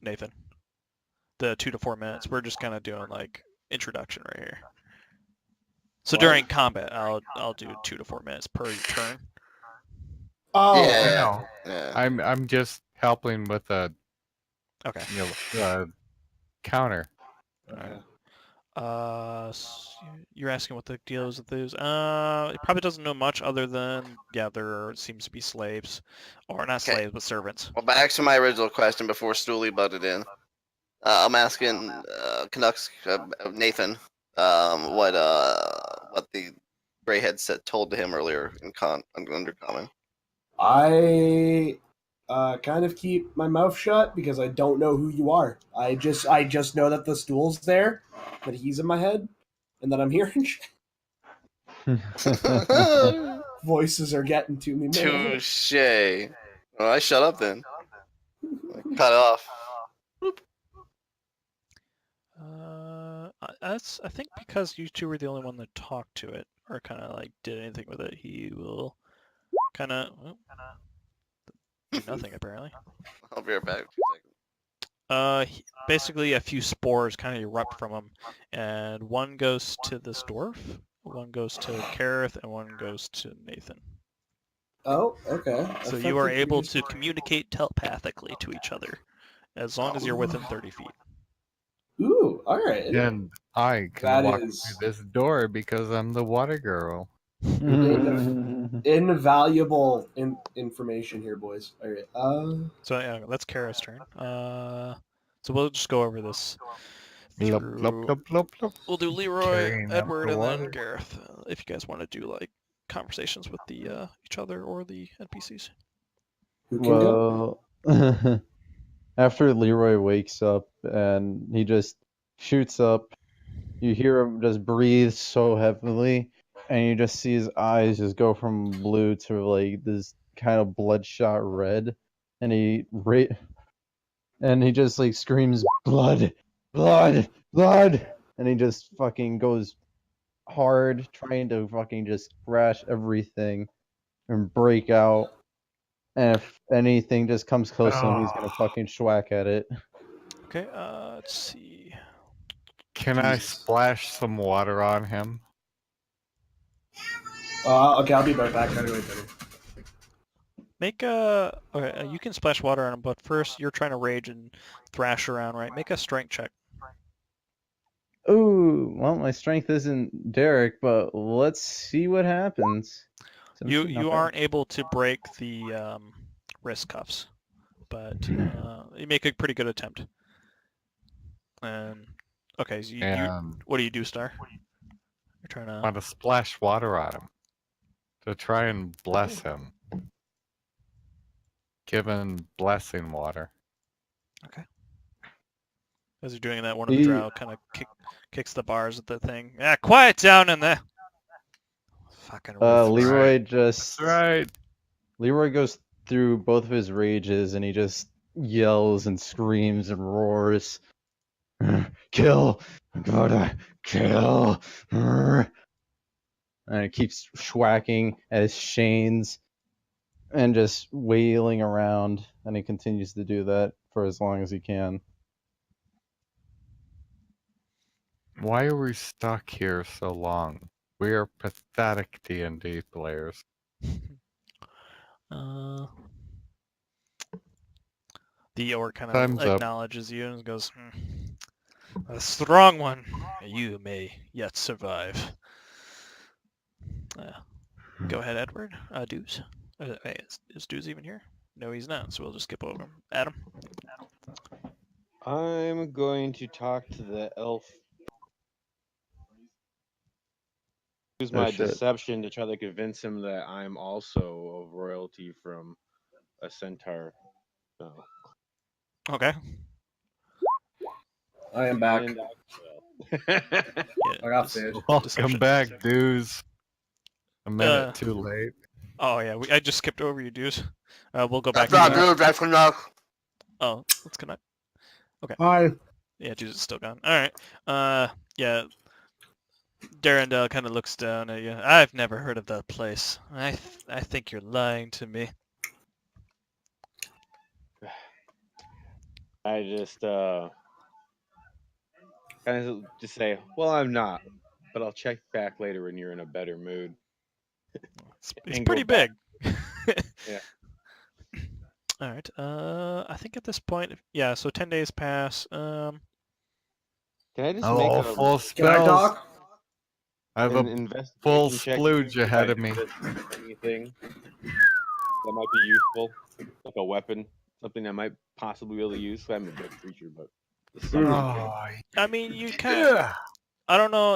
[SPEAKER 1] Nathan. The 2 to 4 minutes. We're just kind of doing like introduction right here. So
[SPEAKER 5] What?
[SPEAKER 1] during combat, I'll do 2 to 4 minutes per turn.
[SPEAKER 5] Oh,
[SPEAKER 6] Yeah. Yeah.
[SPEAKER 2] I'm just helping with a
[SPEAKER 1] Okay.
[SPEAKER 2] counter.
[SPEAKER 5] okay.
[SPEAKER 1] You're asking what the deal is with those? He probably doesn't know much other than there seems to be slaves, or not
[SPEAKER 6] Okay.
[SPEAKER 1] slaves, but servants.
[SPEAKER 6] Well, back to my original question before Stooley butted in. I'm asking Canucks Nathan what the Greyhead told to him earlier in Undercommon.
[SPEAKER 5] I kind of keep my mouth shut because I don't know who you are. I just know that the stool's there, that he's in my head, and that I'm hearing shit. Voices are getting to me, man.
[SPEAKER 6] Touche. Well, I shut up then. Cut off.
[SPEAKER 1] I think because you two were the only one that talked to it, or kind of like did anything with it, he will kind of do nothing apparently.
[SPEAKER 6] I'll be right back.
[SPEAKER 1] Basically a few spores kind of erupt from him, and one goes to this dwarf, one goes to Kareth, and one goes to Nathan.
[SPEAKER 5] Oh, okay.
[SPEAKER 1] So you are able to communicate telepathically to each other, as long as you're within 30 feet.
[SPEAKER 5] Ooh, all right.
[SPEAKER 2] And I can
[SPEAKER 5] That
[SPEAKER 2] walk
[SPEAKER 5] is-
[SPEAKER 2] through this door because I'm the water girl.
[SPEAKER 5] Invaluable information here, boys. All right.
[SPEAKER 1] So yeah, that's Kara's turn. So we'll just go over this.
[SPEAKER 2] Blub,
[SPEAKER 1] through-
[SPEAKER 2] blub, blub, blub, blub.
[SPEAKER 1] We'll do Leroy,
[SPEAKER 2] Carrying up
[SPEAKER 1] Edward,
[SPEAKER 2] the
[SPEAKER 1] and then
[SPEAKER 2] water.
[SPEAKER 1] Gareth. If you guys want to do like conversations with the each other or the NPCs.
[SPEAKER 5] Who can go?
[SPEAKER 4] Well, after Leroy wakes up and he just shoots up, you hear him just breathe so heavily, and you just see his eyes just go from blue to like this kind of bloodshot red, and he just like screams blood, blood, blood, and he just fucking goes hard trying to fucking just crash everything and break out. And if anything just comes close to him, he's gonna fucking schwack at it.
[SPEAKER 1] Okay. Let's see.
[SPEAKER 2] Can I
[SPEAKER 5] Jesus.
[SPEAKER 2] splash some water on him?
[SPEAKER 5] Okay, I'll be right back. Gotta go eat dinner.
[SPEAKER 1] Make a. Okay, you can splash water on him, but first you're trying to rage and thrash around, right? Make a strength check.
[SPEAKER 4] Ooh, well, my strength isn't Derek, but let's see what happens.
[SPEAKER 1] You
[SPEAKER 4] 17, not
[SPEAKER 1] you
[SPEAKER 4] bad.
[SPEAKER 1] aren't able to break the wrist cuffs, but you make a pretty good attempt. And okay, so you
[SPEAKER 2] And
[SPEAKER 1] what do you do, Star? You're trying to.
[SPEAKER 2] want to splash water on him to try and bless him. Give him blessing water.
[SPEAKER 1] As you're doing that, one of the
[SPEAKER 4] He-
[SPEAKER 1] drow kind of kicks the bars at the thing. Yeah, quiet down in there. Fucking ruthless.
[SPEAKER 4] Leroy just
[SPEAKER 2] That's right.
[SPEAKER 4] Leroy goes through both of his rages and he just yells and screams and roars. Kill! Gotta kill! And it keeps schwacking at his chains and just wailing around, and he continues to do that for as long as he can.
[SPEAKER 2] Why are we stuck here so long? We are pathetic D&D players.
[SPEAKER 1] The orc kind
[SPEAKER 2] Time's
[SPEAKER 1] of
[SPEAKER 2] up.
[SPEAKER 1] acknowledges you and goes, "A strong one. You may yet survive." Go ahead, Edward. Deuce. Hey, is Deuce even here? No, he's not, so we'll just skip over him. Adam?
[SPEAKER 9] I'm going to talk to the elf. Use
[SPEAKER 4] Oh,
[SPEAKER 9] my
[SPEAKER 4] shit.
[SPEAKER 9] deception to try to convince him that I'm also of royalty from a centaur. No.
[SPEAKER 1] Okay.
[SPEAKER 5] I am back.
[SPEAKER 9] And
[SPEAKER 1] Yeah,
[SPEAKER 5] I got
[SPEAKER 1] just-
[SPEAKER 5] food.
[SPEAKER 2] Welcome
[SPEAKER 1] Deception.
[SPEAKER 2] back, dudes. A minute
[SPEAKER 1] Uh,
[SPEAKER 2] too late.
[SPEAKER 1] Oh, yeah, I just skipped over you, Deuce. We'll go back
[SPEAKER 6] That's not
[SPEAKER 1] to you.
[SPEAKER 6] good. That's enough.
[SPEAKER 1] Oh, let's connect.
[SPEAKER 5] Hi.
[SPEAKER 1] Yeah, Deuce is still gone. Alright. Yeah. Darendelle kind of looks down at you. I've never heard of that place. I think you're lying to me.
[SPEAKER 9] I just kind of just say, well, I'm not, but I'll check back later when you're in a better mood.
[SPEAKER 1] It's
[SPEAKER 9] And go
[SPEAKER 1] pretty
[SPEAKER 9] back.
[SPEAKER 1] big.
[SPEAKER 9] Yeah.
[SPEAKER 1] All right. I think at this point, yeah. So 10 days pass.
[SPEAKER 9] Can I just
[SPEAKER 2] Oh,
[SPEAKER 9] make a
[SPEAKER 2] full
[SPEAKER 5] Can I
[SPEAKER 2] spells.
[SPEAKER 5] talk?
[SPEAKER 2] I have
[SPEAKER 9] an
[SPEAKER 2] a
[SPEAKER 9] investigation
[SPEAKER 2] full
[SPEAKER 9] check
[SPEAKER 2] splooge
[SPEAKER 9] if I
[SPEAKER 2] ahead of me.
[SPEAKER 9] notice anything that might be useful, like a weapon, something I might possibly be able to use. I'm a big creature, but something,
[SPEAKER 2] Oh,
[SPEAKER 1] I mean, you kind of.
[SPEAKER 2] yeah.
[SPEAKER 1] I don't know.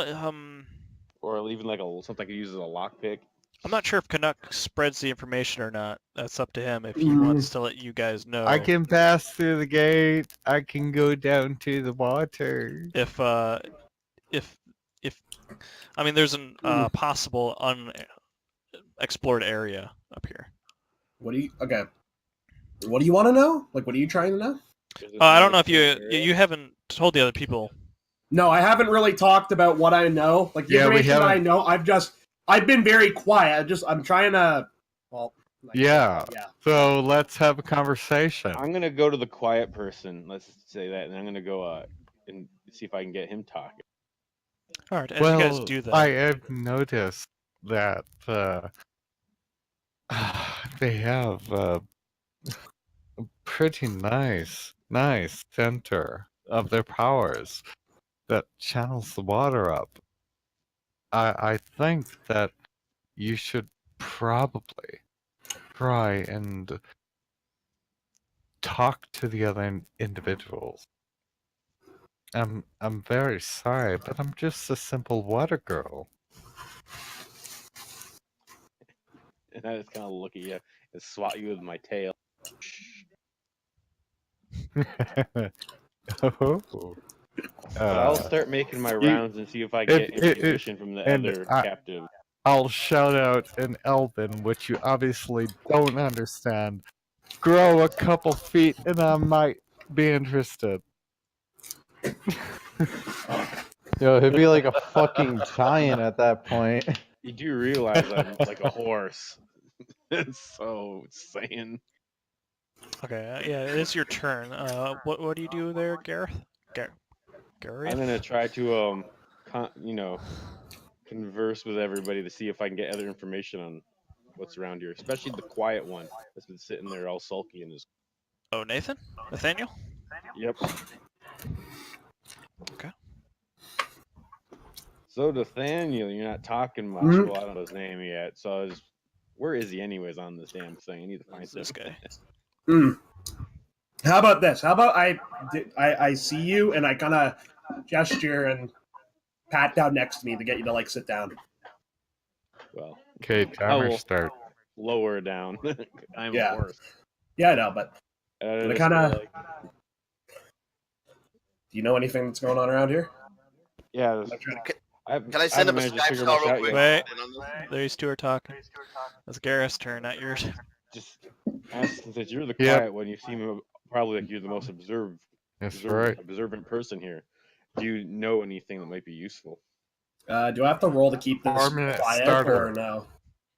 [SPEAKER 9] or even like something I could use as a lockpick.
[SPEAKER 1] I'm not sure if Canuck spreads the information or not. That's up to him if he wants to let you guys know.
[SPEAKER 2] I can pass through the gate. I can go down to the water.
[SPEAKER 1] If I mean, there's an possible unexplored area up here.
[SPEAKER 5] What do you? Okay. What do you want to know? Like, what are you trying to know?
[SPEAKER 9] Is it
[SPEAKER 1] I
[SPEAKER 9] an
[SPEAKER 1] don't know if
[SPEAKER 9] unexplored area?
[SPEAKER 1] you haven't told the other people.
[SPEAKER 5] No, I haven't really talked about what I know. Like the
[SPEAKER 2] Yeah, we
[SPEAKER 5] information that I
[SPEAKER 2] haven't-
[SPEAKER 5] know, I've been very quiet. I'm trying to. Well. like,
[SPEAKER 2] Yeah.
[SPEAKER 5] Yeah.
[SPEAKER 2] So let's have a conversation.
[SPEAKER 9] I'm gonna go to the quiet person. Let's say that, and I'm gonna go and see if I can get him talking.
[SPEAKER 1] All right, as you guys do that.
[SPEAKER 2] I have noticed that they have a pretty nice center of their powers that channels the water up. I think that you should probably try and talk to the other individuals. I'm very sorry, but I'm just a simple water girl.
[SPEAKER 9] And I just kind of look at you and swat you with my tail.
[SPEAKER 2] Oh.
[SPEAKER 9] But I'll start making my rounds and see if I get information from the
[SPEAKER 2] and
[SPEAKER 9] other
[SPEAKER 2] I-
[SPEAKER 9] captive.
[SPEAKER 2] I'll shout out in Elven, which you obviously don't understand. Grow a couple feet and I might be interested.
[SPEAKER 4] Yo, he'd be like a fucking giant at that point.
[SPEAKER 9] You do realize I'm like a horse. So saying.
[SPEAKER 1] Okay, yeah, it is your turn. What do you do there, Gareth? Gareth?
[SPEAKER 9] I'm gonna try to converse with everybody to see if I can get other information on what's around here, especially the quiet one that's been sitting there all sulky in his.
[SPEAKER 1] Oh, Nathan? Nathaniel?
[SPEAKER 9] Yep.
[SPEAKER 1] Okay.
[SPEAKER 9] So Nathaniel, you're not talking much.
[SPEAKER 5] Mhm.
[SPEAKER 9] Well, I don't know his name yet. So where is he anyways on this damn thing? I need to find
[SPEAKER 1] Who's this
[SPEAKER 9] something.
[SPEAKER 1] guy?
[SPEAKER 5] How about this? How about I see you and I kind of gesture and pat down next to me to get you to like sit down.
[SPEAKER 9] Well,
[SPEAKER 2] Okay, timer
[SPEAKER 9] will-
[SPEAKER 2] start.
[SPEAKER 9] lower down. I'm
[SPEAKER 5] Yeah.
[SPEAKER 9] a horse.
[SPEAKER 5] Yeah, I know, but
[SPEAKER 9] I
[SPEAKER 5] But
[SPEAKER 9] just
[SPEAKER 5] kinda-
[SPEAKER 9] feel like,
[SPEAKER 5] do you know anything that's going on around here?
[SPEAKER 9] yeah.
[SPEAKER 5] I'm trying to-
[SPEAKER 6] Can I send him a
[SPEAKER 9] managed to
[SPEAKER 6] Skype
[SPEAKER 9] figure
[SPEAKER 6] call
[SPEAKER 9] much
[SPEAKER 6] real
[SPEAKER 9] out
[SPEAKER 6] quick?
[SPEAKER 9] yet.
[SPEAKER 1] Wait. These two are talking. That's Gareth's turn, not yours.
[SPEAKER 9] Just ask, since you're the
[SPEAKER 2] Yep.
[SPEAKER 9] quiet one, you seem probably like you're the most
[SPEAKER 2] That's right.
[SPEAKER 9] observant person here. Do you know anything that might be useful?
[SPEAKER 5] do I have to roll to keep this
[SPEAKER 2] 4-minute
[SPEAKER 5] quiet
[SPEAKER 2] starter.
[SPEAKER 5] or no?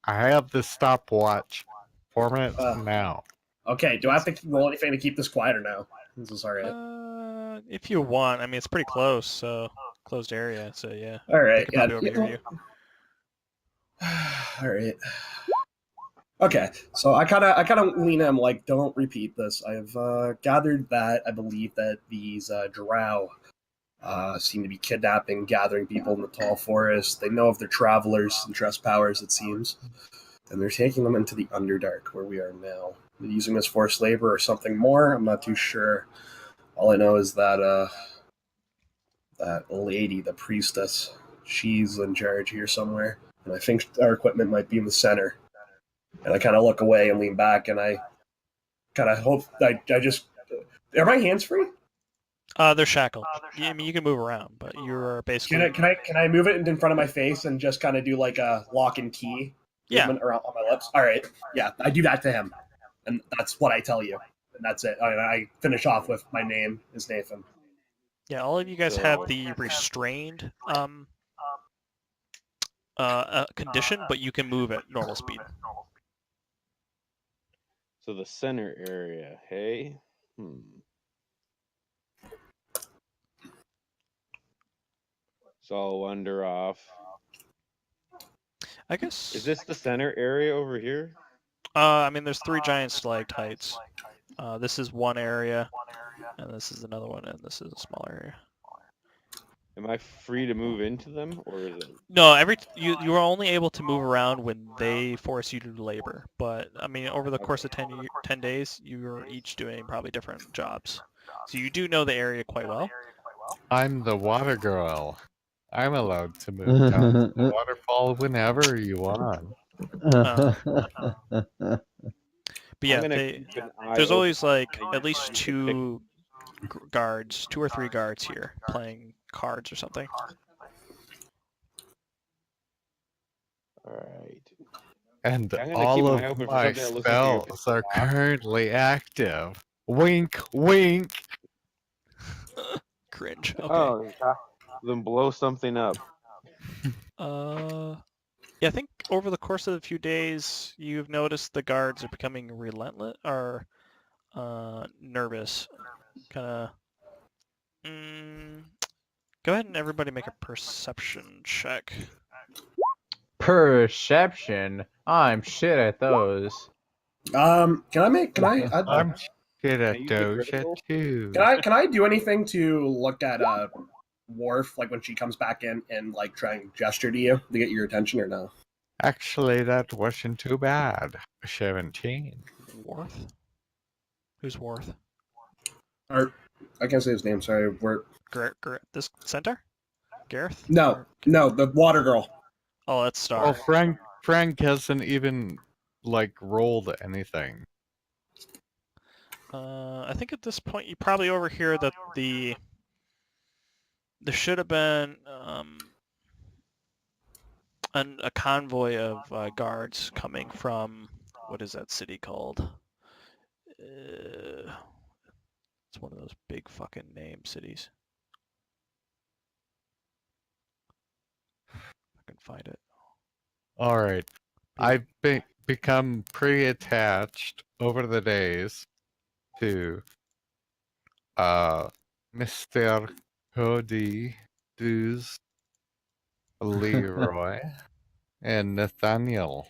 [SPEAKER 2] I have the stopwatch. 4 minutes
[SPEAKER 5] Uh,
[SPEAKER 2] now.
[SPEAKER 5] Okay, do I have to roll anything to keep this quiet or no? This is alright.
[SPEAKER 1] If you want, I mean, it's pretty close, so closed area, so yeah.
[SPEAKER 5] All
[SPEAKER 1] They
[SPEAKER 5] right,
[SPEAKER 1] could
[SPEAKER 5] yeah.
[SPEAKER 1] probably overhear you.
[SPEAKER 5] All right. Okay, so I kind of lean in, like, don't repeat this. I've gathered that I believe that these drow seem to be kidnapping, gathering people in the tall forest. They know of their travelers and trespassers, it seems, and they're taking them into the Underdark, where we are now. They're using this forced labor or something more. I'm not too sure. All I know is that that lady, the priestess, she's in charge here somewhere, and I think our equipment might be in the center. And I kind of look away and lean back, and I kind of hope I just. Are my hands free?
[SPEAKER 1] They're shackled. I mean, you can move around, but you're basically...
[SPEAKER 5] Can I move it in front of my face and just kind of do like a lock and key
[SPEAKER 1] Yeah.
[SPEAKER 5] movement around on my lips? All right, yeah, I do that to him, and that's what I tell you, and that's it. I finish off with my name is Nathan.
[SPEAKER 1] Yeah, all of you guys
[SPEAKER 9] So-
[SPEAKER 1] have the restrained condition, but you can move at normal speed.
[SPEAKER 9] So the center area, hey? So I'll wander off.
[SPEAKER 1] I guess...
[SPEAKER 9] Is this the center area over here?
[SPEAKER 1] I mean, there's 3 giant stalactites. This is one area, and this is another one, and this is a smaller area.
[SPEAKER 9] Am I free to move into them, or is it?
[SPEAKER 1] No, you are only able to move around when they force you to do labor. But I mean, over the course of 10 days, you're each doing probably different jobs. So you do know the area quite well.
[SPEAKER 2] I'm the water girl. I'm allowed to move down to the waterfall whenever you want.
[SPEAKER 1] But yeah,
[SPEAKER 9] I'm gonna
[SPEAKER 1] they,
[SPEAKER 9] keep an eye
[SPEAKER 1] there's
[SPEAKER 9] open.
[SPEAKER 1] always like at least 2 guards, 2 or 3 guards here playing cards or something.
[SPEAKER 9] All right.
[SPEAKER 2] And
[SPEAKER 9] I'm gonna keep
[SPEAKER 2] all
[SPEAKER 9] an
[SPEAKER 2] of
[SPEAKER 9] eye open for
[SPEAKER 2] my
[SPEAKER 9] something that looks like a-
[SPEAKER 2] spells are currently active. Wink, wink.
[SPEAKER 1] Cringe. Okay.
[SPEAKER 9] Oh, then blow something up.
[SPEAKER 1] Yeah, I think over the course of a few days, you've noticed the guards are becoming relentless or nervous. Kind of. Go ahead and everybody make a perception check.
[SPEAKER 4] Perception. I'm shit at those.
[SPEAKER 5] Can I
[SPEAKER 2] I'm shit
[SPEAKER 9] Can
[SPEAKER 2] at
[SPEAKER 9] you do
[SPEAKER 2] Doja
[SPEAKER 9] critical?
[SPEAKER 2] too.
[SPEAKER 5] can I do anything to look at Worf, like when she comes back in and like try and gesture to you to get your attention or no?
[SPEAKER 2] Actually, that wasn't too bad. 17.
[SPEAKER 1] Worth? Who's Worth?
[SPEAKER 5] Or I can't say his name. Sorry.
[SPEAKER 1] This centaur? Gareth?
[SPEAKER 5] No, the water girl.
[SPEAKER 1] Oh, that's Star.
[SPEAKER 2] Oh, Frank hasn't even like rolled anything.
[SPEAKER 1] I think at this point you probably overhear that there should have been a convoy of guards coming from, what is that city called? It's one of those big fucking name cities. I can find it.
[SPEAKER 2] All right. I've become pretty attached over the days to Mr. Cody Duz Leroy, and Nathaniel.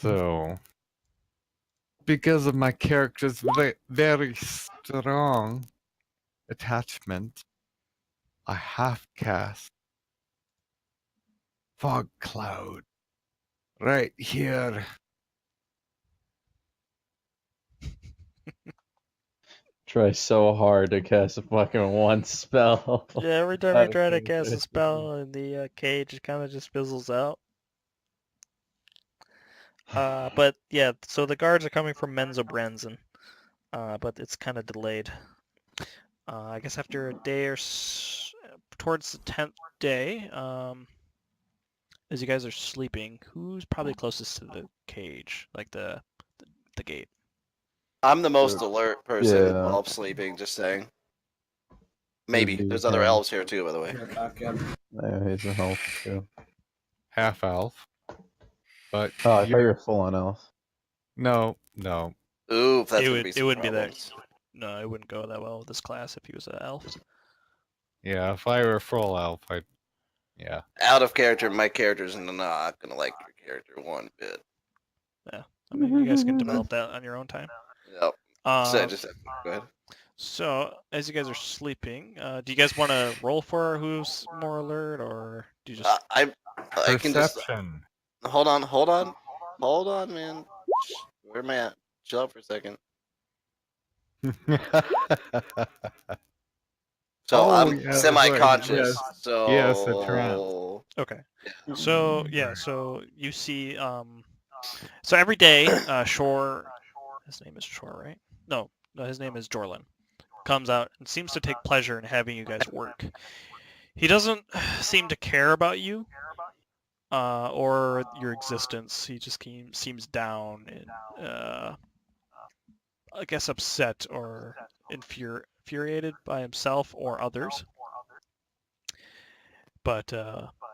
[SPEAKER 2] So, because of my character's very strong attachment, I have cast Fog Cloud right here.
[SPEAKER 4] Try so hard to cast a fucking one spell.
[SPEAKER 10] Yeah, every time
[SPEAKER 4] That
[SPEAKER 10] I try to
[SPEAKER 4] was
[SPEAKER 10] cast a
[SPEAKER 4] crazy.
[SPEAKER 10] spell and the cage, it kind of just fizzles out. But yeah, so the guards are coming from Menzo but it's kind of delayed. I guess after a day or towards the 10th day, as you guys are sleeping, who's probably closest to the cage, like the gate?
[SPEAKER 6] I'm the most alert person
[SPEAKER 4] Yeah.
[SPEAKER 6] while sleeping. Just saying. Maybe
[SPEAKER 4] Maybe,
[SPEAKER 6] there's other
[SPEAKER 4] yeah.
[SPEAKER 6] elves here too, by the way.
[SPEAKER 5] Right back in.
[SPEAKER 4] Yeah, he's a health too.
[SPEAKER 2] Half elf. But
[SPEAKER 4] Oh, I thought you
[SPEAKER 2] you're-
[SPEAKER 4] were full on elf.
[SPEAKER 2] no.
[SPEAKER 6] Ooh, that's
[SPEAKER 10] it
[SPEAKER 6] gonna
[SPEAKER 10] would
[SPEAKER 6] be
[SPEAKER 10] it
[SPEAKER 6] some
[SPEAKER 10] wouldn't be that.
[SPEAKER 6] problems.
[SPEAKER 10] No, it wouldn't go that well with this class if he was an elf.
[SPEAKER 2] Yeah, if I were full elf, I'd. Yeah.
[SPEAKER 6] Out of character, my character's not gonna like your character one bit.
[SPEAKER 10] I mean, you guys can develop that on your own time.
[SPEAKER 6] Yep.
[SPEAKER 10] Uh,
[SPEAKER 6] Just go ahead.
[SPEAKER 10] So, as you guys are sleeping, do you guys want to roll for who's more alert, or do you just...
[SPEAKER 6] I can just
[SPEAKER 2] Perception.
[SPEAKER 6] hold on, man. Where am I at? Chill out for a second. So
[SPEAKER 2] Oh,
[SPEAKER 6] I'm
[SPEAKER 2] yeah, that's
[SPEAKER 6] semi-conscious.
[SPEAKER 2] right, yes.
[SPEAKER 6] So
[SPEAKER 2] Yes, it's right.
[SPEAKER 10] Okay. So, yeah, so you see... So every day, Shore... His name is Shore, right? No, his name is Jorlin. Comes out and seems to take pleasure in having you guys work. He doesn't seem to care about you or your existence. He just seems down and I guess upset or infuriated by himself or others. But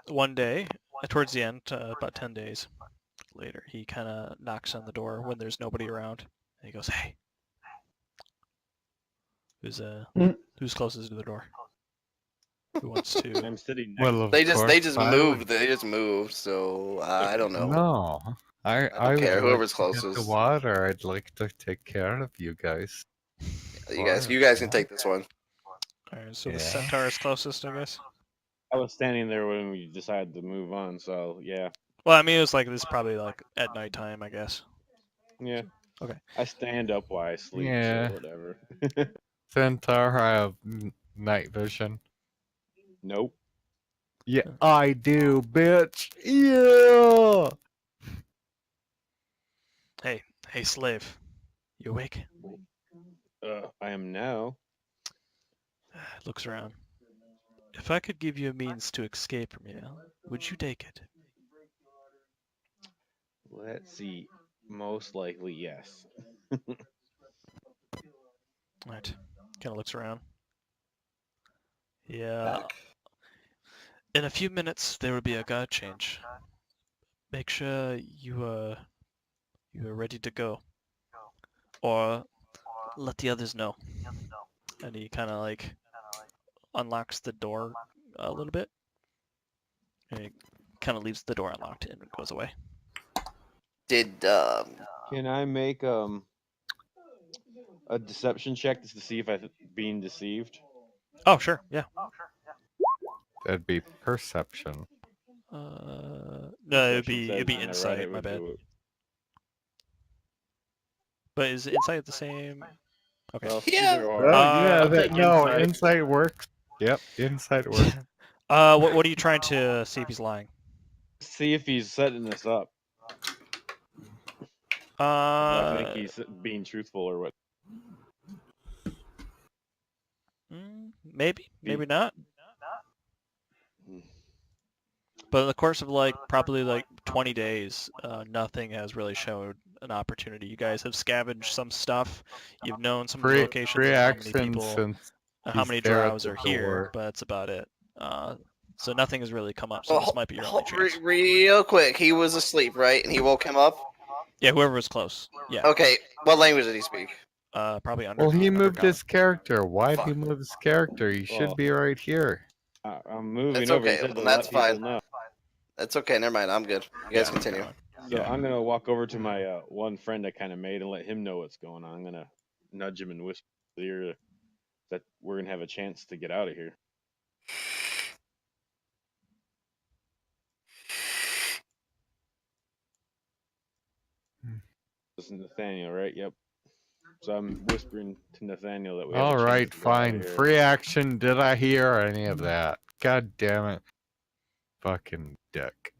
[SPEAKER 10] one day, towards the end, about 10 days later, he kind of knocks on the door when there's nobody around. And he goes, "Hey, who's closest to the door? Who wants to?"
[SPEAKER 9] I'm sitting next.
[SPEAKER 2] Well, of
[SPEAKER 6] they just
[SPEAKER 2] course, I
[SPEAKER 6] moved.
[SPEAKER 2] would-
[SPEAKER 6] They just moved. So I don't know.
[SPEAKER 2] No, I
[SPEAKER 6] don't care,
[SPEAKER 2] would
[SPEAKER 6] whoever's
[SPEAKER 2] like to get the
[SPEAKER 6] closest.
[SPEAKER 2] water. I'd like to take care of you guys.
[SPEAKER 6] You guys can take this one.
[SPEAKER 10] All right, so the
[SPEAKER 2] Yeah.
[SPEAKER 10] centaur is closest, I guess.
[SPEAKER 9] I was standing there when we decided to move on, so yeah.
[SPEAKER 10] Well, I mean, it was like this is probably like at nighttime, I guess.
[SPEAKER 9] Yeah.
[SPEAKER 10] Okay.
[SPEAKER 9] I stand up while I sleep,
[SPEAKER 2] Yeah.
[SPEAKER 9] so whatever.
[SPEAKER 2] Centaur, I have night vision.
[SPEAKER 9] Nope.
[SPEAKER 2] Yeah, I do, bitch. Yeah.
[SPEAKER 10] Hey, slave, you awake?
[SPEAKER 9] I am now.
[SPEAKER 10] Looks around. If I could give you a means to escape from here, would you take it?
[SPEAKER 9] Let's see. Most likely, yes.
[SPEAKER 10] Right. Kind of looks around. Yeah. In a few minutes, there will be a guard change. Make sure you are ready to go, or let the others know. And he kind of like unlocks the door a little bit, and he kind of leaves the door unlocked and goes away.
[SPEAKER 6] Did
[SPEAKER 9] Can I make a deception check just to see if I'm being deceived?
[SPEAKER 10] Oh, sure, yeah.
[SPEAKER 2] That'd be perception.
[SPEAKER 10] No, it'd be
[SPEAKER 9] Perception says when I read
[SPEAKER 10] insight.
[SPEAKER 9] it
[SPEAKER 10] My
[SPEAKER 9] would
[SPEAKER 10] bad.
[SPEAKER 9] do it.
[SPEAKER 10] But is insight the same? Okay.
[SPEAKER 9] Well,
[SPEAKER 6] Yeah.
[SPEAKER 9] either or.
[SPEAKER 10] I'll take
[SPEAKER 2] no,
[SPEAKER 9] insight.
[SPEAKER 2] insight works. Yep, insight works.
[SPEAKER 10] What are you trying to see if he's lying?
[SPEAKER 9] See if he's setting us up. I think he's being truthful or what.
[SPEAKER 10] Maybe, maybe not. But in the course of like probably like 20 days, nothing has really showed an opportunity. You guys have scavenged some stuff. You've known some of the locations
[SPEAKER 2] Free
[SPEAKER 10] and how many
[SPEAKER 2] action
[SPEAKER 10] people,
[SPEAKER 2] since
[SPEAKER 10] and how
[SPEAKER 2] he's
[SPEAKER 10] many
[SPEAKER 2] there at
[SPEAKER 10] drows
[SPEAKER 2] the
[SPEAKER 10] are here,
[SPEAKER 2] door.
[SPEAKER 10] but that's about it. So nothing has really come up. So this might be your only chance.
[SPEAKER 6] real quick, he was asleep, right? And he woke him up.
[SPEAKER 10] Yeah, whoever was close. Yeah.
[SPEAKER 6] Okay, what language did he speak?
[SPEAKER 10] Probably under.
[SPEAKER 2] Well, he moved
[SPEAKER 10] undercommon.
[SPEAKER 2] his character. Why'd he
[SPEAKER 6] Fuck.
[SPEAKER 2] move his character? He should
[SPEAKER 9] Well,
[SPEAKER 2] be right here.
[SPEAKER 9] I'm moving
[SPEAKER 6] That's
[SPEAKER 9] over. He
[SPEAKER 6] okay.
[SPEAKER 9] said to
[SPEAKER 6] Well,
[SPEAKER 9] let
[SPEAKER 6] that's
[SPEAKER 9] people
[SPEAKER 6] fine.
[SPEAKER 9] know.
[SPEAKER 6] That's okay. Never mind. I'm good. You guys
[SPEAKER 10] Yeah,
[SPEAKER 6] continue.
[SPEAKER 10] go on.
[SPEAKER 9] So
[SPEAKER 10] Yeah.
[SPEAKER 9] I'm gonna walk over to my one friend I kind of made and let him know what's going on. I'm gonna nudge him and whisper in his ear that we're gonna have a chance to get out of here. This is Nathaniel, right? Yep. So I'm whispering to Nathaniel that we have a
[SPEAKER 2] All
[SPEAKER 9] chance
[SPEAKER 2] right,
[SPEAKER 9] to get out of
[SPEAKER 2] fine.
[SPEAKER 9] here.
[SPEAKER 2] Free action. Did I hear any of that? God damn it. Fucking dick.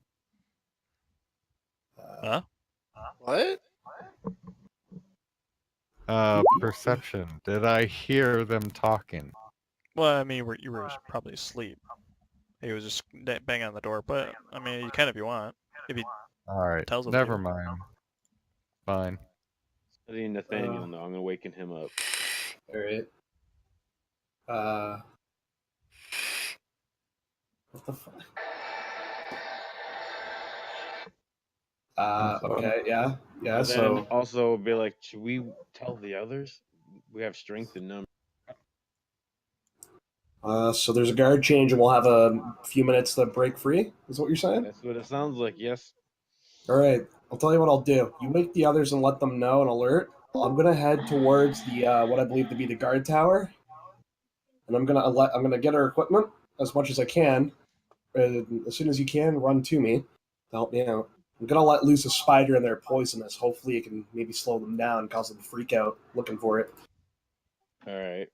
[SPEAKER 10] Huh?
[SPEAKER 6] What?
[SPEAKER 2] Perception. Did I hear them talking?
[SPEAKER 10] Well, I mean, you were probably asleep. He was just banging on the door, but I mean, you can if you want. If he
[SPEAKER 2] Alright,
[SPEAKER 10] tells us
[SPEAKER 2] never
[SPEAKER 10] to.
[SPEAKER 2] mind. Fine.
[SPEAKER 9] Letting Nathaniel know. I'm gonna waken him up.
[SPEAKER 5] All right. What the fuck? Okay, yeah.
[SPEAKER 9] But
[SPEAKER 5] So
[SPEAKER 9] then also be like, should we tell the others? We have strength in numbers.
[SPEAKER 5] so there's a guard change, and we'll have a few minutes to break free. Is what you're saying?
[SPEAKER 9] That's what it sounds like. Yes.
[SPEAKER 5] All right. I'll tell you what I'll do. You wake the others and let them know and alert. I'm gonna head towards the what I believe to be the guard tower, and I'm gonna get our equipment as much as I can. As soon as you can, run to me to help me out. I'm gonna let loose a spider in there poisonous. Hopefully, it can maybe slow them down, cause them to freak out looking for it.
[SPEAKER 9] All right.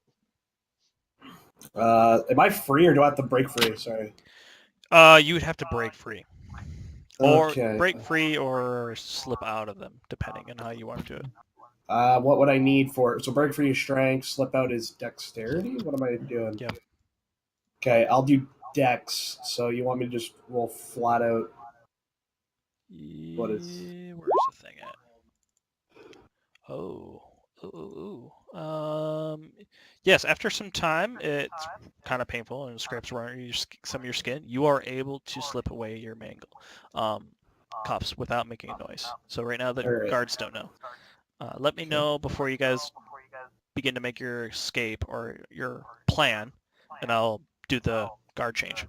[SPEAKER 5] Am I free or do I have to break free? Sorry.
[SPEAKER 10] You would have to break free. Or
[SPEAKER 5] Okay.
[SPEAKER 10] break free or slip out of them, depending on how you want to do it.
[SPEAKER 5] What would I need for it? So break free is strength, slip out is dexterity? What am I doing?
[SPEAKER 10] Yeah.
[SPEAKER 5] Okay, I'll do dex. So you want me to just roll flat out? What is...
[SPEAKER 10] Where's the thing at? Yes, after some time, it's kind of painful and scrapes around some of your skin. You are able to slip away your mangle cuffs without making a noise. So right now the
[SPEAKER 5] Alright.
[SPEAKER 10] guards don't know. Let me know before you guys begin to make your escape or your plan, and I'll do the guard change.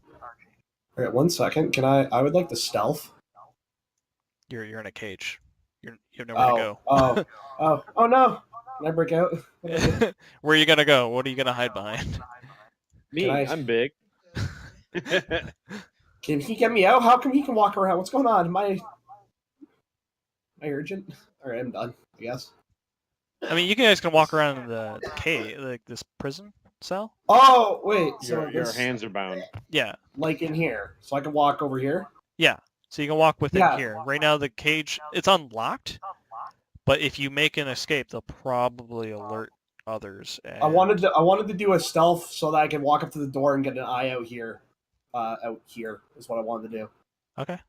[SPEAKER 5] All right, 1 second. Can I would like to stealth.
[SPEAKER 10] You're in a cage. You have nowhere to go.
[SPEAKER 5] Oh no! Can I break out?
[SPEAKER 10] Where are you gonna go? What are you gonna hide behind?
[SPEAKER 9] Me, I'm big.
[SPEAKER 5] Can he get me out? How come he can walk around? What's going on? Am I urgent? All right, I'm done. I guess.
[SPEAKER 10] I mean, you guys can walk around in the cave, like this prison cell.
[SPEAKER 5] Oh wait, so
[SPEAKER 9] Your
[SPEAKER 5] this,
[SPEAKER 9] hands are bound.
[SPEAKER 10] Yeah.
[SPEAKER 5] like in here, so I can walk over here.
[SPEAKER 10] Yeah. So you can walk within
[SPEAKER 5] Yeah.
[SPEAKER 10] here. Right now the cage, it's unlocked, but if you make an escape, they'll probably alert others. And...
[SPEAKER 5] I wanted to do a stealth so that I can walk up to the door and get an eye out here. Out here is what I wanted to do.
[SPEAKER 10] Okay.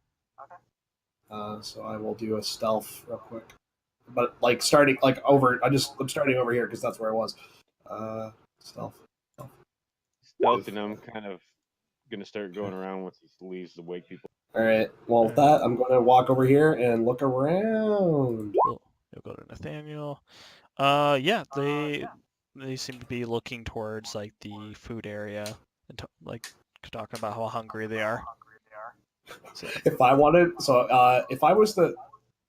[SPEAKER 5] So I will do a stealth real quick, but like starting like over. I'm starting over here because that's where I was. Stealth.
[SPEAKER 9] Stealthing, I'm kind of gonna start going around with these leaves to wake people.
[SPEAKER 5] All right. Well, with that, I'm going to walk over here and look around.
[SPEAKER 10] Cool. You'll go to Nathaniel. Yeah, they seem to be looking towards like the food area and like talking about how hungry they are. So,
[SPEAKER 5] If I wanted, if I was the,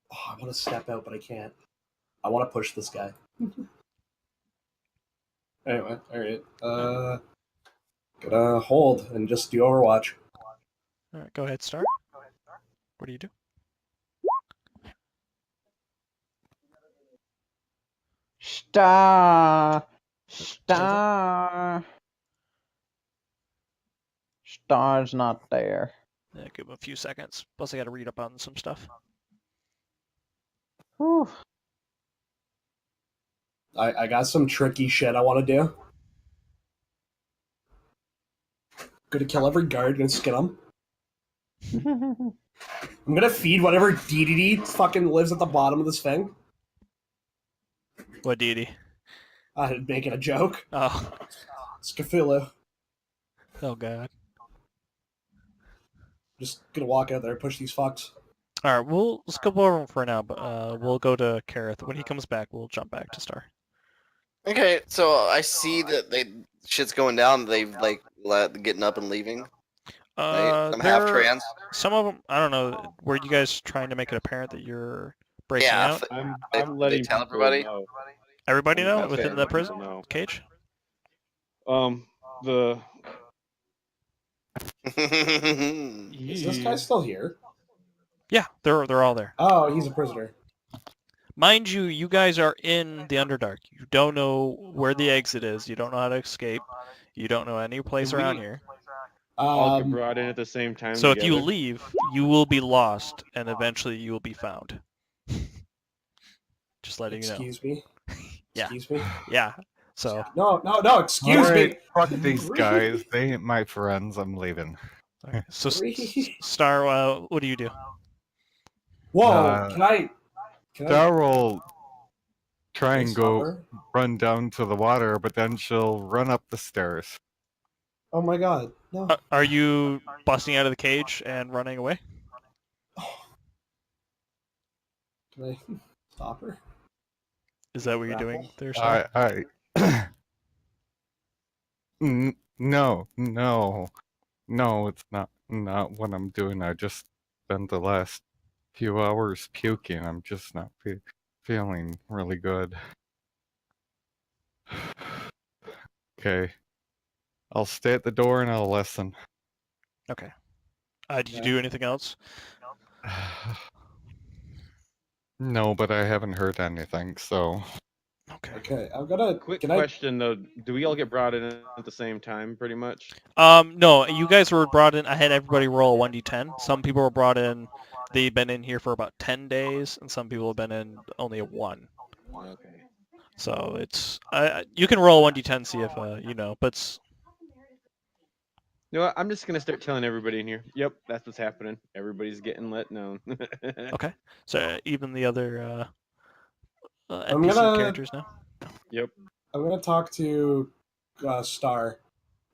[SPEAKER 5] I want to step out, but I can't. I want to push this guy. Anyway, all right. Gonna hold and just do Overwatch.
[SPEAKER 10] all right, go ahead, Star. What do you do?
[SPEAKER 4] Star's not there.
[SPEAKER 10] Yeah, give him a few seconds. Plus, I got to read up on some stuff.
[SPEAKER 4] Whew.
[SPEAKER 5] I got some tricky shit I want to do. Gonna kill every guard, gonna skin them. I'm gonna feed whatever DDD fucking lives at the bottom of this thing.
[SPEAKER 10] What deity?
[SPEAKER 5] I'm making a joke.
[SPEAKER 10] Oh.
[SPEAKER 5] It's Cthulhu.
[SPEAKER 10] Oh god.
[SPEAKER 5] Just gonna walk out there and push these fucks.
[SPEAKER 10] All right, we'll skip over him for now, but we'll go to Kareth. When he comes back, we'll jump back to Star.
[SPEAKER 6] Okay, so I see that shit's going down. They've like getting up and leaving. Right? I'm half
[SPEAKER 10] There-
[SPEAKER 6] trans.
[SPEAKER 10] Some of them, I don't know. Were you guys trying to make it apparent that you're breaking
[SPEAKER 6] Yeah,
[SPEAKER 10] out?
[SPEAKER 9] I'm letting
[SPEAKER 6] tell
[SPEAKER 9] people
[SPEAKER 6] everybody?
[SPEAKER 9] know.
[SPEAKER 10] Everybody know
[SPEAKER 9] That's
[SPEAKER 10] within
[SPEAKER 9] it.
[SPEAKER 10] the prison
[SPEAKER 9] No.
[SPEAKER 10] cage?
[SPEAKER 9] The
[SPEAKER 5] Is this guy still here?
[SPEAKER 10] Yeah, they're all there.
[SPEAKER 5] Oh, he's a prisoner.
[SPEAKER 10] Mind you, you guys are in the Underdark. You don't know where the exit is. You don't know how to escape. You don't know any place
[SPEAKER 9] Did
[SPEAKER 10] around
[SPEAKER 9] we-
[SPEAKER 10] here.
[SPEAKER 9] all get brought in at the same time.
[SPEAKER 10] So if you
[SPEAKER 9] together.
[SPEAKER 10] leave, you will be lost, and eventually you will be found. Just letting you know.
[SPEAKER 5] Excuse me.
[SPEAKER 10] Yeah.
[SPEAKER 5] Excuse me.
[SPEAKER 10] Yeah. So
[SPEAKER 5] No. Excuse
[SPEAKER 2] Alright,
[SPEAKER 5] me.
[SPEAKER 2] fuck these
[SPEAKER 5] Breathe.
[SPEAKER 2] guys. They ain't my friends. I'm leaving.
[SPEAKER 10] okay. So
[SPEAKER 5] Breathe.
[SPEAKER 10] Star, what do you do?
[SPEAKER 5] Whoa. Can I?
[SPEAKER 2] Star will try and go
[SPEAKER 5] Star?
[SPEAKER 2] run down to the water, but then she'll run up the stairs.
[SPEAKER 5] Oh my God. No.
[SPEAKER 10] Are you busting out of the cage and running away?
[SPEAKER 5] Can I stop her?
[SPEAKER 10] Is that what you're doing there, Star?
[SPEAKER 2] No, it's not what I'm doing. I just spent the last few hours puking. I'm just not feeling really good. Okay, I'll stay at the door and I'll listen.
[SPEAKER 10] Okay. Did you do anything else?
[SPEAKER 2] No, but I haven't heard anything, so
[SPEAKER 10] Okay.
[SPEAKER 5] Okay. I'm gonna.
[SPEAKER 9] Quick
[SPEAKER 5] Can I?
[SPEAKER 9] question though: do we all get brought in at the same time, pretty much?
[SPEAKER 10] No, you guys were brought in. I had everybody roll a 1d10. Some people were brought in. They've been in here for about 10 days, and some people have been in only a 1.
[SPEAKER 9] Okay.
[SPEAKER 10] So it's you can roll a 1d10, see if you know, but
[SPEAKER 9] You know what? I'm just gonna start telling everybody in here. Yep, that's what's happening. Everybody's getting let known.
[SPEAKER 10] okay. So even the other
[SPEAKER 5] I'm
[SPEAKER 10] NPC
[SPEAKER 5] gonna-
[SPEAKER 10] characters now.
[SPEAKER 9] Yep.
[SPEAKER 5] I'm gonna talk to Star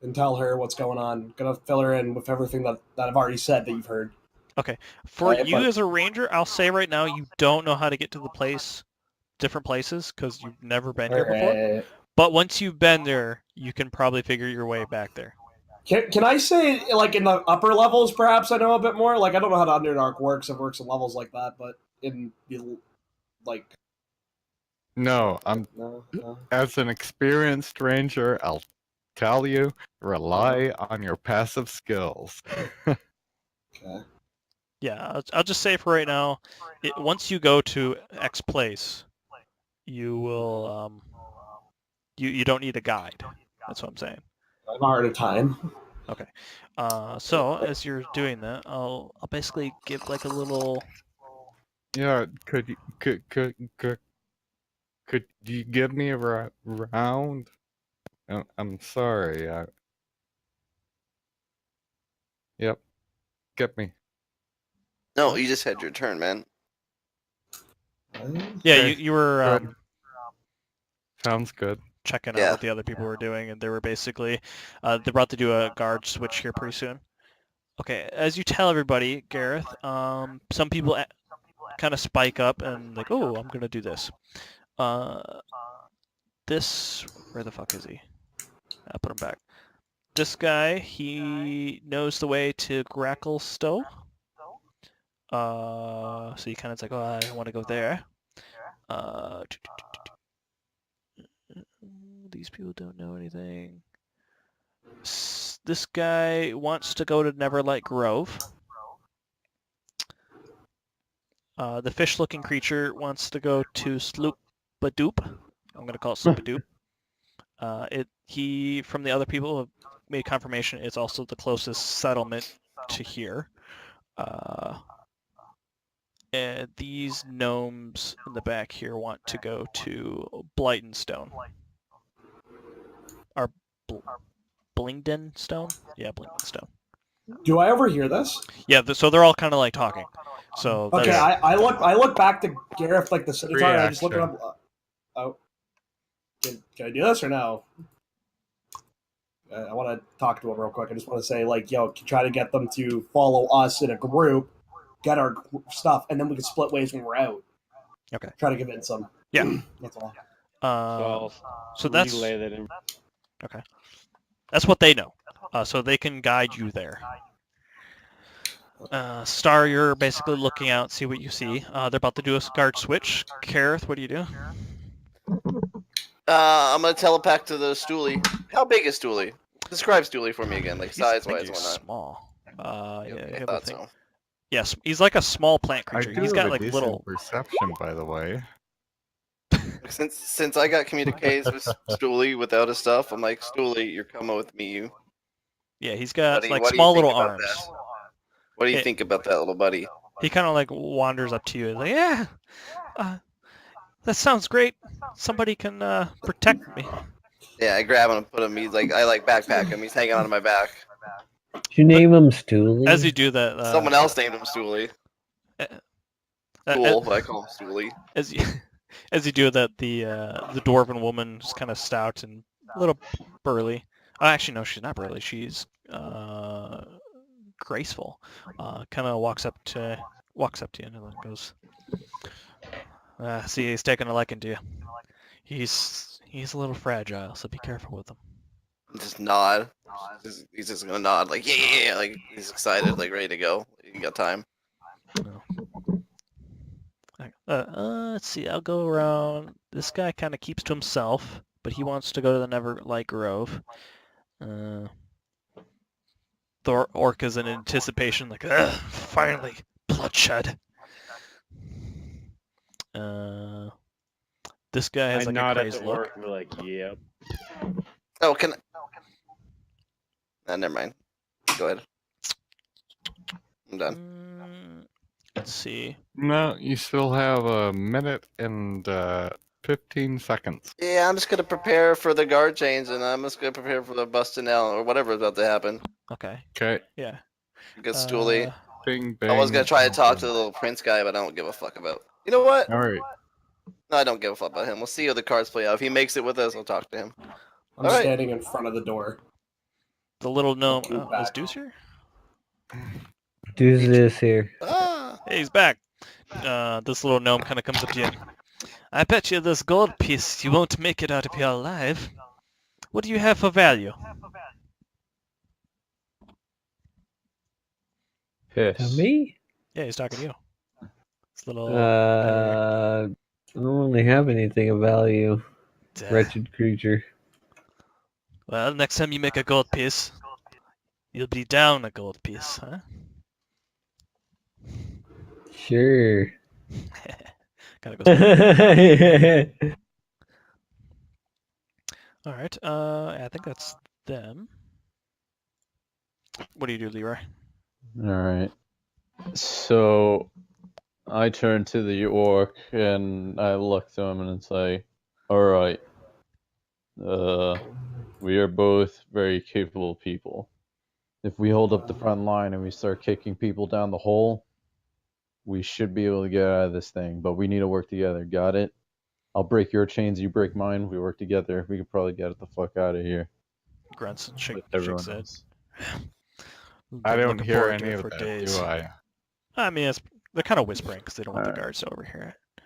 [SPEAKER 5] and tell her what's going on. Gonna fill her in with everything that I've already said that you've heard.
[SPEAKER 10] For
[SPEAKER 5] Alright,
[SPEAKER 10] you
[SPEAKER 5] but-
[SPEAKER 10] as a ranger, I'll say right now you don't know how to get to the different places, because you've never been here before.
[SPEAKER 5] Alright.
[SPEAKER 10] But once you've been there, you can probably figure your way back there.
[SPEAKER 5] Can I say, like, in the upper levels, perhaps I know a bit more? Like, I don't know how the Underdark works. It works in levels like that, but in the, like...
[SPEAKER 2] no,
[SPEAKER 5] No.
[SPEAKER 2] as an experienced ranger, I'll tell you, rely on your passive skills.
[SPEAKER 5] Okay.
[SPEAKER 10] Yeah, I'll just say for right now, once you go to X place, you will you don't need a guide. That's what I'm saying.
[SPEAKER 5] I'm hard of time.
[SPEAKER 10] So as you're doing that, I'll basically give like a little.
[SPEAKER 2] Yeah, could you give me a round? I'm sorry. Yep, get me.
[SPEAKER 6] No, you just had your turn, man.
[SPEAKER 10] Yeah,
[SPEAKER 2] Okay,
[SPEAKER 10] you were
[SPEAKER 2] good. Sounds good.
[SPEAKER 10] checking
[SPEAKER 6] Yeah.
[SPEAKER 10] out what the other people were doing, and they were basically they're about to do a guard switch here pretty soon. Okay, as you tell everybody, Gareth, some people kind of spike up and like, oh, I'm gonna do this. This, where the fuck is he? I'll put him back. This guy, he knows the way to Gracklstow. So he kind of like, oh, I want to go there. These people don't know anything. This guy wants to go to Neverlight Grove. The fish-looking creature wants to go to Sloopadoop. I'm gonna call it Sloopadoop. He, from the other people, have made confirmation it's also the closest settlement to here. And these gnomes in the back here want to go to Blightonstone. Or Blingden Stone? Yeah, Blingden Stone.
[SPEAKER 5] Do I ever hear this?
[SPEAKER 10] Yeah, so they're all kind of like talking. So
[SPEAKER 5] Okay,
[SPEAKER 10] that's-
[SPEAKER 5] I look back to Gareth like the Centaur, and I just look it
[SPEAKER 2] Reaction.
[SPEAKER 5] up. Oh, can I do this or no? I want to talk to him real quick. I just want to say, like, yo, try to get them to follow us in a group, get our stuff, and then we can split ways when we're out.
[SPEAKER 10] Okay.
[SPEAKER 5] Try to convince them.
[SPEAKER 10] Yeah.
[SPEAKER 5] That's all.
[SPEAKER 10] so that's
[SPEAKER 9] relay that in.
[SPEAKER 10] that's what they know. so they can guide you there. Star, you're basically looking out, see what you see. They're about to do a guard switch. Kareth, what do you do?
[SPEAKER 6] I'm gonna telepath to the Stoolie. How big is Stoolie? Describe Stoolie for me again, like
[SPEAKER 10] He's- I
[SPEAKER 6] size
[SPEAKER 10] think
[SPEAKER 6] wise and
[SPEAKER 10] he's
[SPEAKER 6] whatnot.
[SPEAKER 10] small. Yeah,
[SPEAKER 6] Okay,
[SPEAKER 10] you
[SPEAKER 6] I
[SPEAKER 10] have a
[SPEAKER 6] thought
[SPEAKER 10] thing.
[SPEAKER 6] so.
[SPEAKER 10] Yes, he's like a small plant
[SPEAKER 2] I
[SPEAKER 10] creature.
[SPEAKER 2] do
[SPEAKER 10] He's
[SPEAKER 2] have
[SPEAKER 10] got
[SPEAKER 2] a
[SPEAKER 10] like
[SPEAKER 2] decent
[SPEAKER 10] little.
[SPEAKER 2] perception, by the way.
[SPEAKER 6] Since I got communiques with Stoolie without his stuff, I'm like, Stoolie, you're coming with me. You.
[SPEAKER 10] Yeah, he's got like
[SPEAKER 6] what do you
[SPEAKER 10] small
[SPEAKER 6] think
[SPEAKER 10] little
[SPEAKER 6] about
[SPEAKER 10] arms.
[SPEAKER 6] that? What do you
[SPEAKER 10] It-
[SPEAKER 6] think about that, little buddy?
[SPEAKER 10] He kind of like wanders up to you. He's like, yeah, that sounds great. Somebody can protect me.
[SPEAKER 6] Yeah, I grab him and put him. He's like, I like backpack him. He's hanging onto my back.
[SPEAKER 3] Did you name him Stooley?
[SPEAKER 10] As you do that,
[SPEAKER 6] Someone else named him Stoolie. Stool, but I call him Stoolie.
[SPEAKER 10] as you as you do that, the dwarven woman is kind of stout and a little burly. Actually, no, she's not burly. She's graceful. Kind of walks up to you and then goes, "See, he's taking a liking to you. He's a little fragile, so be careful with him."
[SPEAKER 6] Just nod. He's just gonna nod, like yeah, like he's excited, like ready to go. You got time.
[SPEAKER 10] Let's see. I'll go around. This guy kind of keeps to himself, but he wants to go to the Neverlight Grove. The orc is in anticipation, like, ugh, finally, bloodshed. This guy has
[SPEAKER 9] I
[SPEAKER 10] like a
[SPEAKER 9] nod at
[SPEAKER 10] crazed
[SPEAKER 9] the
[SPEAKER 10] look.
[SPEAKER 9] orc and be like, yep.
[SPEAKER 6] Oh, can never mind. Go ahead. I'm done.
[SPEAKER 10] Let's see.
[SPEAKER 2] No, you still have a minute and 15 seconds.
[SPEAKER 6] Yeah, I'm just gonna prepare for the guard change, and I'm just gonna prepare for the busting out or whatever is about to happen.
[SPEAKER 10] Okay.
[SPEAKER 2] Okay.
[SPEAKER 10] Yeah.
[SPEAKER 6] Get Stoolie.
[SPEAKER 2] Bing, bang.
[SPEAKER 6] I was gonna try to talk to the little prince guy, but I don't give a fuck about. You know what?
[SPEAKER 2] All right.
[SPEAKER 6] No, I don't give a fuck about him. We'll see how the cards play out. If he makes it with us, I'll talk to him.
[SPEAKER 5] I'm
[SPEAKER 6] Alright.
[SPEAKER 5] standing in front of the door.
[SPEAKER 10] The little gnome.
[SPEAKER 5] Looking
[SPEAKER 10] Is
[SPEAKER 5] back.
[SPEAKER 10] Deuce here?
[SPEAKER 3] Deuce is here.
[SPEAKER 6] Ah,
[SPEAKER 10] Hey, he's back. This little gnome kind of comes up to you. I bet you this gold piece you won't make it out of here alive. What do you have for value?
[SPEAKER 3] To
[SPEAKER 4] Piss.
[SPEAKER 3] me?
[SPEAKER 10] Yeah, he's talking to you. This little
[SPEAKER 3] I don't really have anything of value. Wretched creature.
[SPEAKER 10] Well, next time you make a gold piece, you'll be down a gold piece, huh?
[SPEAKER 3] Sure.
[SPEAKER 10] kind of goes. All right. I think that's them. What do you do, Leroy?
[SPEAKER 4] All right. So I turn to the orc and I look to him and say, "All right. We are both very capable people. If we hold up the front line and we start kicking people down the hole, we should be able to get out of this thing. But we need to work together. Got it? I'll break your chains, you break mine. We work together. We could probably get the fuck out of here."
[SPEAKER 10] Grunts and
[SPEAKER 4] With
[SPEAKER 10] shakes
[SPEAKER 4] everyone
[SPEAKER 10] head.
[SPEAKER 4] else.
[SPEAKER 2] I
[SPEAKER 10] Been
[SPEAKER 2] don't
[SPEAKER 10] looking
[SPEAKER 2] hear
[SPEAKER 10] forward to
[SPEAKER 2] any
[SPEAKER 10] it
[SPEAKER 2] of
[SPEAKER 10] for
[SPEAKER 2] that,
[SPEAKER 10] days.
[SPEAKER 2] do I?
[SPEAKER 10] I mean, they're kind of whispering because they don't want the
[SPEAKER 4] Alright.
[SPEAKER 10] guards to overhear it.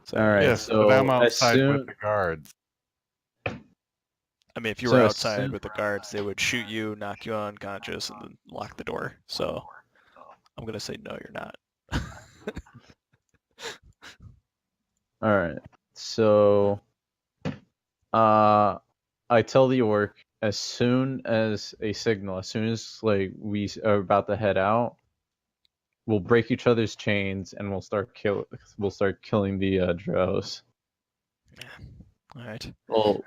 [SPEAKER 10] So,
[SPEAKER 4] All right.
[SPEAKER 2] Yes,
[SPEAKER 4] so
[SPEAKER 2] but I'm
[SPEAKER 4] as
[SPEAKER 2] outside
[SPEAKER 4] soon-
[SPEAKER 2] with the guards.
[SPEAKER 10] I mean, if you
[SPEAKER 4] So
[SPEAKER 10] were
[SPEAKER 4] as
[SPEAKER 10] outside
[SPEAKER 4] soon-
[SPEAKER 10] with the guards, they would shoot you, knock you unconscious, and then lock the door. So I'm gonna say no, you're not.
[SPEAKER 4] All right. So, I tell the orc as soon as a signal, as soon as like we are about to head out, we'll break each other's chains and we'll start killing the drows.
[SPEAKER 10] All right.
[SPEAKER 4] We'll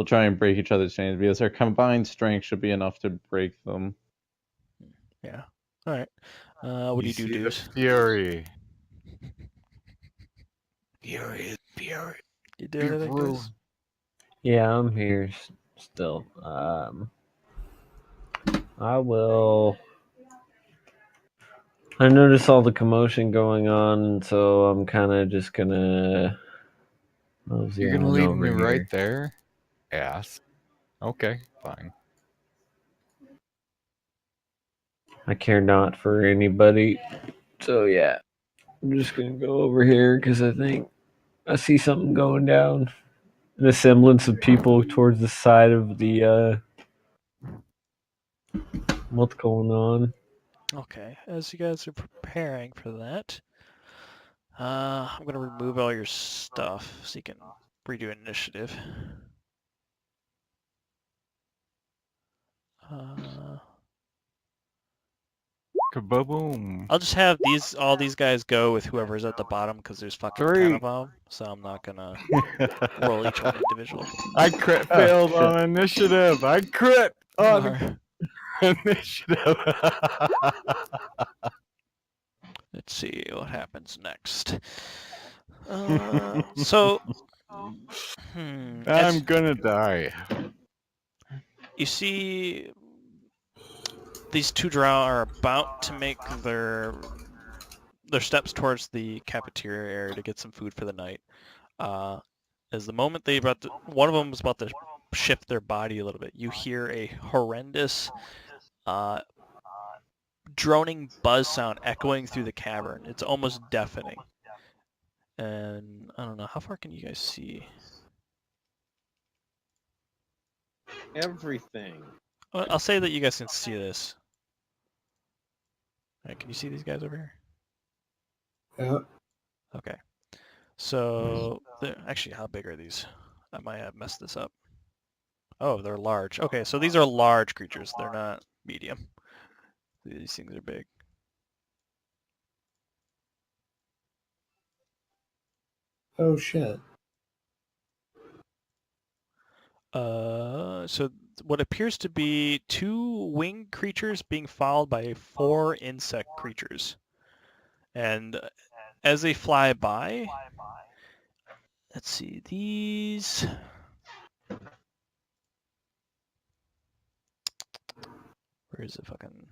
[SPEAKER 4] try and break each other's chains because our combined strength should be enough to break them.
[SPEAKER 10] Yeah. All right. What do you do,
[SPEAKER 2] see the
[SPEAKER 10] Deuce?
[SPEAKER 2] Fury.
[SPEAKER 10] You do
[SPEAKER 2] Be
[SPEAKER 10] anything,
[SPEAKER 2] rude.
[SPEAKER 10] Deuce?
[SPEAKER 3] Yeah, I'm here still. I will. I notice all the commotion going on, so I'm kind of just gonna. mosey
[SPEAKER 2] You're gonna
[SPEAKER 3] on
[SPEAKER 2] leave
[SPEAKER 3] over
[SPEAKER 2] me
[SPEAKER 3] here.
[SPEAKER 2] right there? Ass. Okay, fine.
[SPEAKER 3] I care not for anybody, so yeah, I'm just gonna go over here because I think I see something going down. An semblance of people towards the side of the What's going on?
[SPEAKER 10] Okay, as you guys are preparing for that, I'm gonna remove all your stuff so you can redo initiative.
[SPEAKER 2] Kaboom.
[SPEAKER 10] I'll just have all these guys go with whoever's at the bottom because there's fucking 10
[SPEAKER 2] Three.
[SPEAKER 10] of them, so I'm not gonna roll each one individually.
[SPEAKER 2] I crit
[SPEAKER 4] Oh,
[SPEAKER 2] failed
[SPEAKER 4] shit.
[SPEAKER 2] on initiative. I crit on
[SPEAKER 10] Alright,
[SPEAKER 2] initiative.
[SPEAKER 10] let's see what happens next. So,
[SPEAKER 2] I'm
[SPEAKER 10] as
[SPEAKER 2] gonna die.
[SPEAKER 10] you see, these two drow are about to make their steps towards the cafeteria area to get some food for the night. As the moment one of them is about to shift their body a little bit, you hear a horrendous droning buzz sound echoing through the cavern. It's almost deafening. And I don't know, how far can you guys see?
[SPEAKER 9] Everything.
[SPEAKER 10] Well, I'll say that you guys can see this. All right, can you see these guys over here?
[SPEAKER 5] Yeah.
[SPEAKER 10] Okay. So, actually, how big are these? I might have messed this up. Oh, they're large. Okay, so these are large creatures. They're not medium. These things are big.
[SPEAKER 5] Oh shit.
[SPEAKER 10] So what appears to be 2 winged creatures being followed by 4 insect creatures. And as they fly by, let's see, these... Where is the fucking...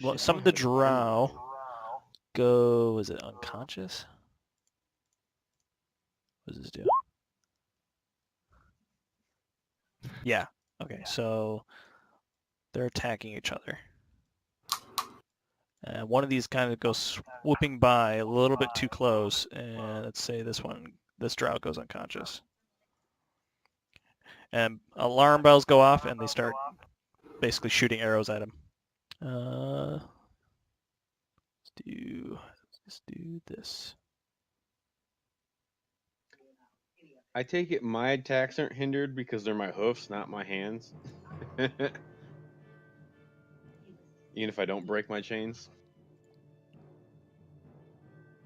[SPEAKER 10] well, some of the drow go... Is it unconscious? What does this do? Yeah. Okay, so they're attacking each other. And one of these kind of goes swooping by a little bit too close, and let's say this drow goes unconscious. And alarm bells go off, and they start basically shooting arrows at him. Let's do this.
[SPEAKER 9] I take it my attacks aren't hindered because they're my hoofs, not my hands. Even if I don't break my chains.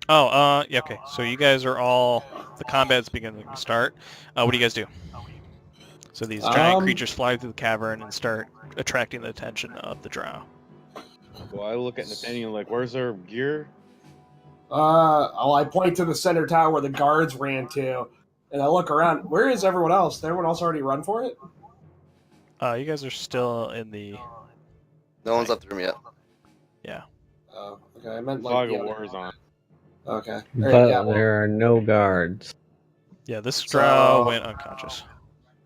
[SPEAKER 10] Oh, yeah, okay. So you guys are all... The combat's beginning to start. What do you guys do? So these giant creatures fly through the cavern and start attracting the attention of the drow.
[SPEAKER 9] Well, I look at Nathaniel like, where's our gear?
[SPEAKER 5] I point to the center tower where the guards ran to, and I look around. Where is everyone else? Did everyone else already run for it?
[SPEAKER 10] You guys are still in the...
[SPEAKER 6] No one's left the room yet.
[SPEAKER 10] Yeah.
[SPEAKER 5] Oh, okay. I meant
[SPEAKER 9] Fog
[SPEAKER 5] like
[SPEAKER 9] of War is on.
[SPEAKER 5] Okay. All
[SPEAKER 3] But
[SPEAKER 5] right, yeah, well,
[SPEAKER 3] there are no guards.
[SPEAKER 10] Yeah, this drow went unconscious.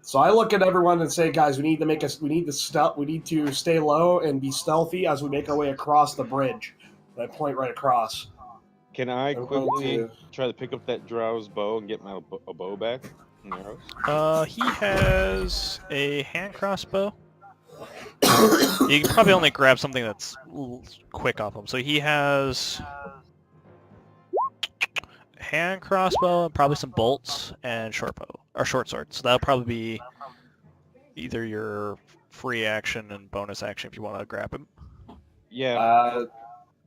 [SPEAKER 5] so I look at everyone and say, guys, we need to stay low and be stealthy as we make our way across the bridge. And I point right across.
[SPEAKER 9] Can I
[SPEAKER 5] I'm going
[SPEAKER 9] quickly
[SPEAKER 5] to-
[SPEAKER 9] try to pick up that drow's bow and get my a bow back? And arrows?
[SPEAKER 10] He has a hand crossbow. You can probably only grab something that's quick off him. So he has hand crossbow and probably some bolts and short sword. So that'll probably be either your free action and bonus action if you want to grab him.
[SPEAKER 9] Yeah,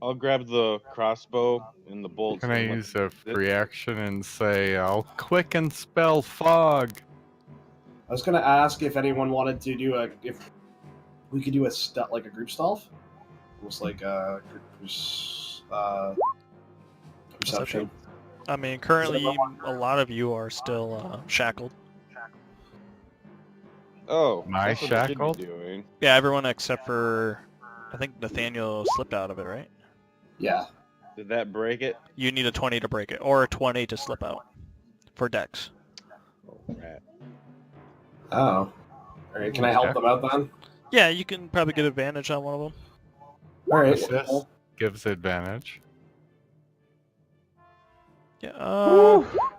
[SPEAKER 9] I'll grab the crossbow and the bolts.
[SPEAKER 2] Can I
[SPEAKER 9] and
[SPEAKER 2] use a free action and say, I'll quicken spell fog?
[SPEAKER 5] I was going to ask if anyone wanted to do if we could do like a group stealth, almost like a perception.
[SPEAKER 10] I mean, currently a lot of you are still shackled.
[SPEAKER 9] Oh,
[SPEAKER 2] Am I
[SPEAKER 9] that's what I should be
[SPEAKER 2] shackled?
[SPEAKER 9] doing.
[SPEAKER 10] Yeah, everyone except for, I think Nathaniel slipped out of it, right?
[SPEAKER 5] Yeah.
[SPEAKER 9] Did that break it?
[SPEAKER 10] You need a 20 to break it, or a 20 to slip out for Dex.
[SPEAKER 9] Oh, rat.
[SPEAKER 5] Oh. All right. Can I help them out then?
[SPEAKER 10] Yeah, you can probably get advantage on one of them.
[SPEAKER 5] All right.
[SPEAKER 2] Assist gives advantage.
[SPEAKER 10] Yeah.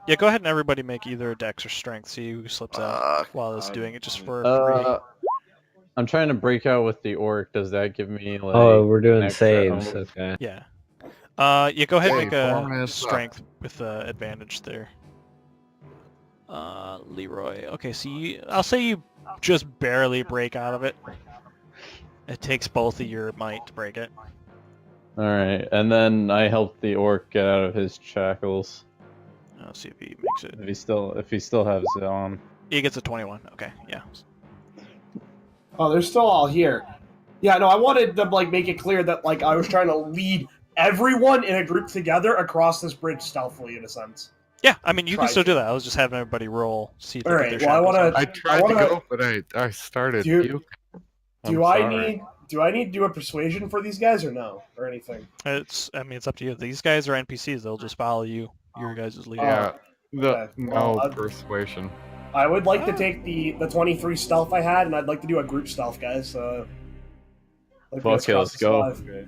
[SPEAKER 10] Yeah, go ahead and everybody make either a dex or strength. See who slips out while it's doing it just for free.
[SPEAKER 4] I'm trying to break out with the orc. Does that give me like?
[SPEAKER 3] Oh, we're doing
[SPEAKER 4] an extra
[SPEAKER 3] saves.
[SPEAKER 4] oomph?
[SPEAKER 3] Okay.
[SPEAKER 10] Yeah. Yeah, go ahead and
[SPEAKER 2] Hey,
[SPEAKER 10] make a
[SPEAKER 2] Foreman,
[SPEAKER 10] strength with advantage there. Leroy. Okay, so I'll say you just barely break out of it. It takes both of your might to break it.
[SPEAKER 4] All right, and then I help the orc get out of his shackles.
[SPEAKER 10] I'll see if he makes it.
[SPEAKER 4] If he still has it on.
[SPEAKER 10] He gets a 21. Okay, yeah.
[SPEAKER 5] Oh, they're still all here. Yeah, no, I wanted to like make it clear that like I was trying to lead everyone in a group together across this bridge stealthily, in a sense.
[SPEAKER 10] Yeah, I mean, you can
[SPEAKER 5] Try
[SPEAKER 10] still
[SPEAKER 5] to.
[SPEAKER 10] do that. I was just having everybody roll, see if they
[SPEAKER 5] Alright,
[SPEAKER 10] get their
[SPEAKER 5] well, I
[SPEAKER 10] shackles
[SPEAKER 5] wanna-
[SPEAKER 10] off.
[SPEAKER 2] I tried
[SPEAKER 5] wanna-
[SPEAKER 2] to go, but I started puking.
[SPEAKER 5] Do
[SPEAKER 4] I'm
[SPEAKER 5] I
[SPEAKER 4] sorry.
[SPEAKER 5] need to do a persuasion for these guys or no or anything?
[SPEAKER 10] It's up to you. These guys are NPCs. They'll just follow you, your guys' leader.
[SPEAKER 2] Yeah.
[SPEAKER 5] Okay,
[SPEAKER 2] No
[SPEAKER 5] well,
[SPEAKER 2] persuasion.
[SPEAKER 5] I would like to take the 23 stealth I had, and I'd like to do a group stealth, guys. Like
[SPEAKER 4] Fuck yeah, let's go.
[SPEAKER 9] Okay.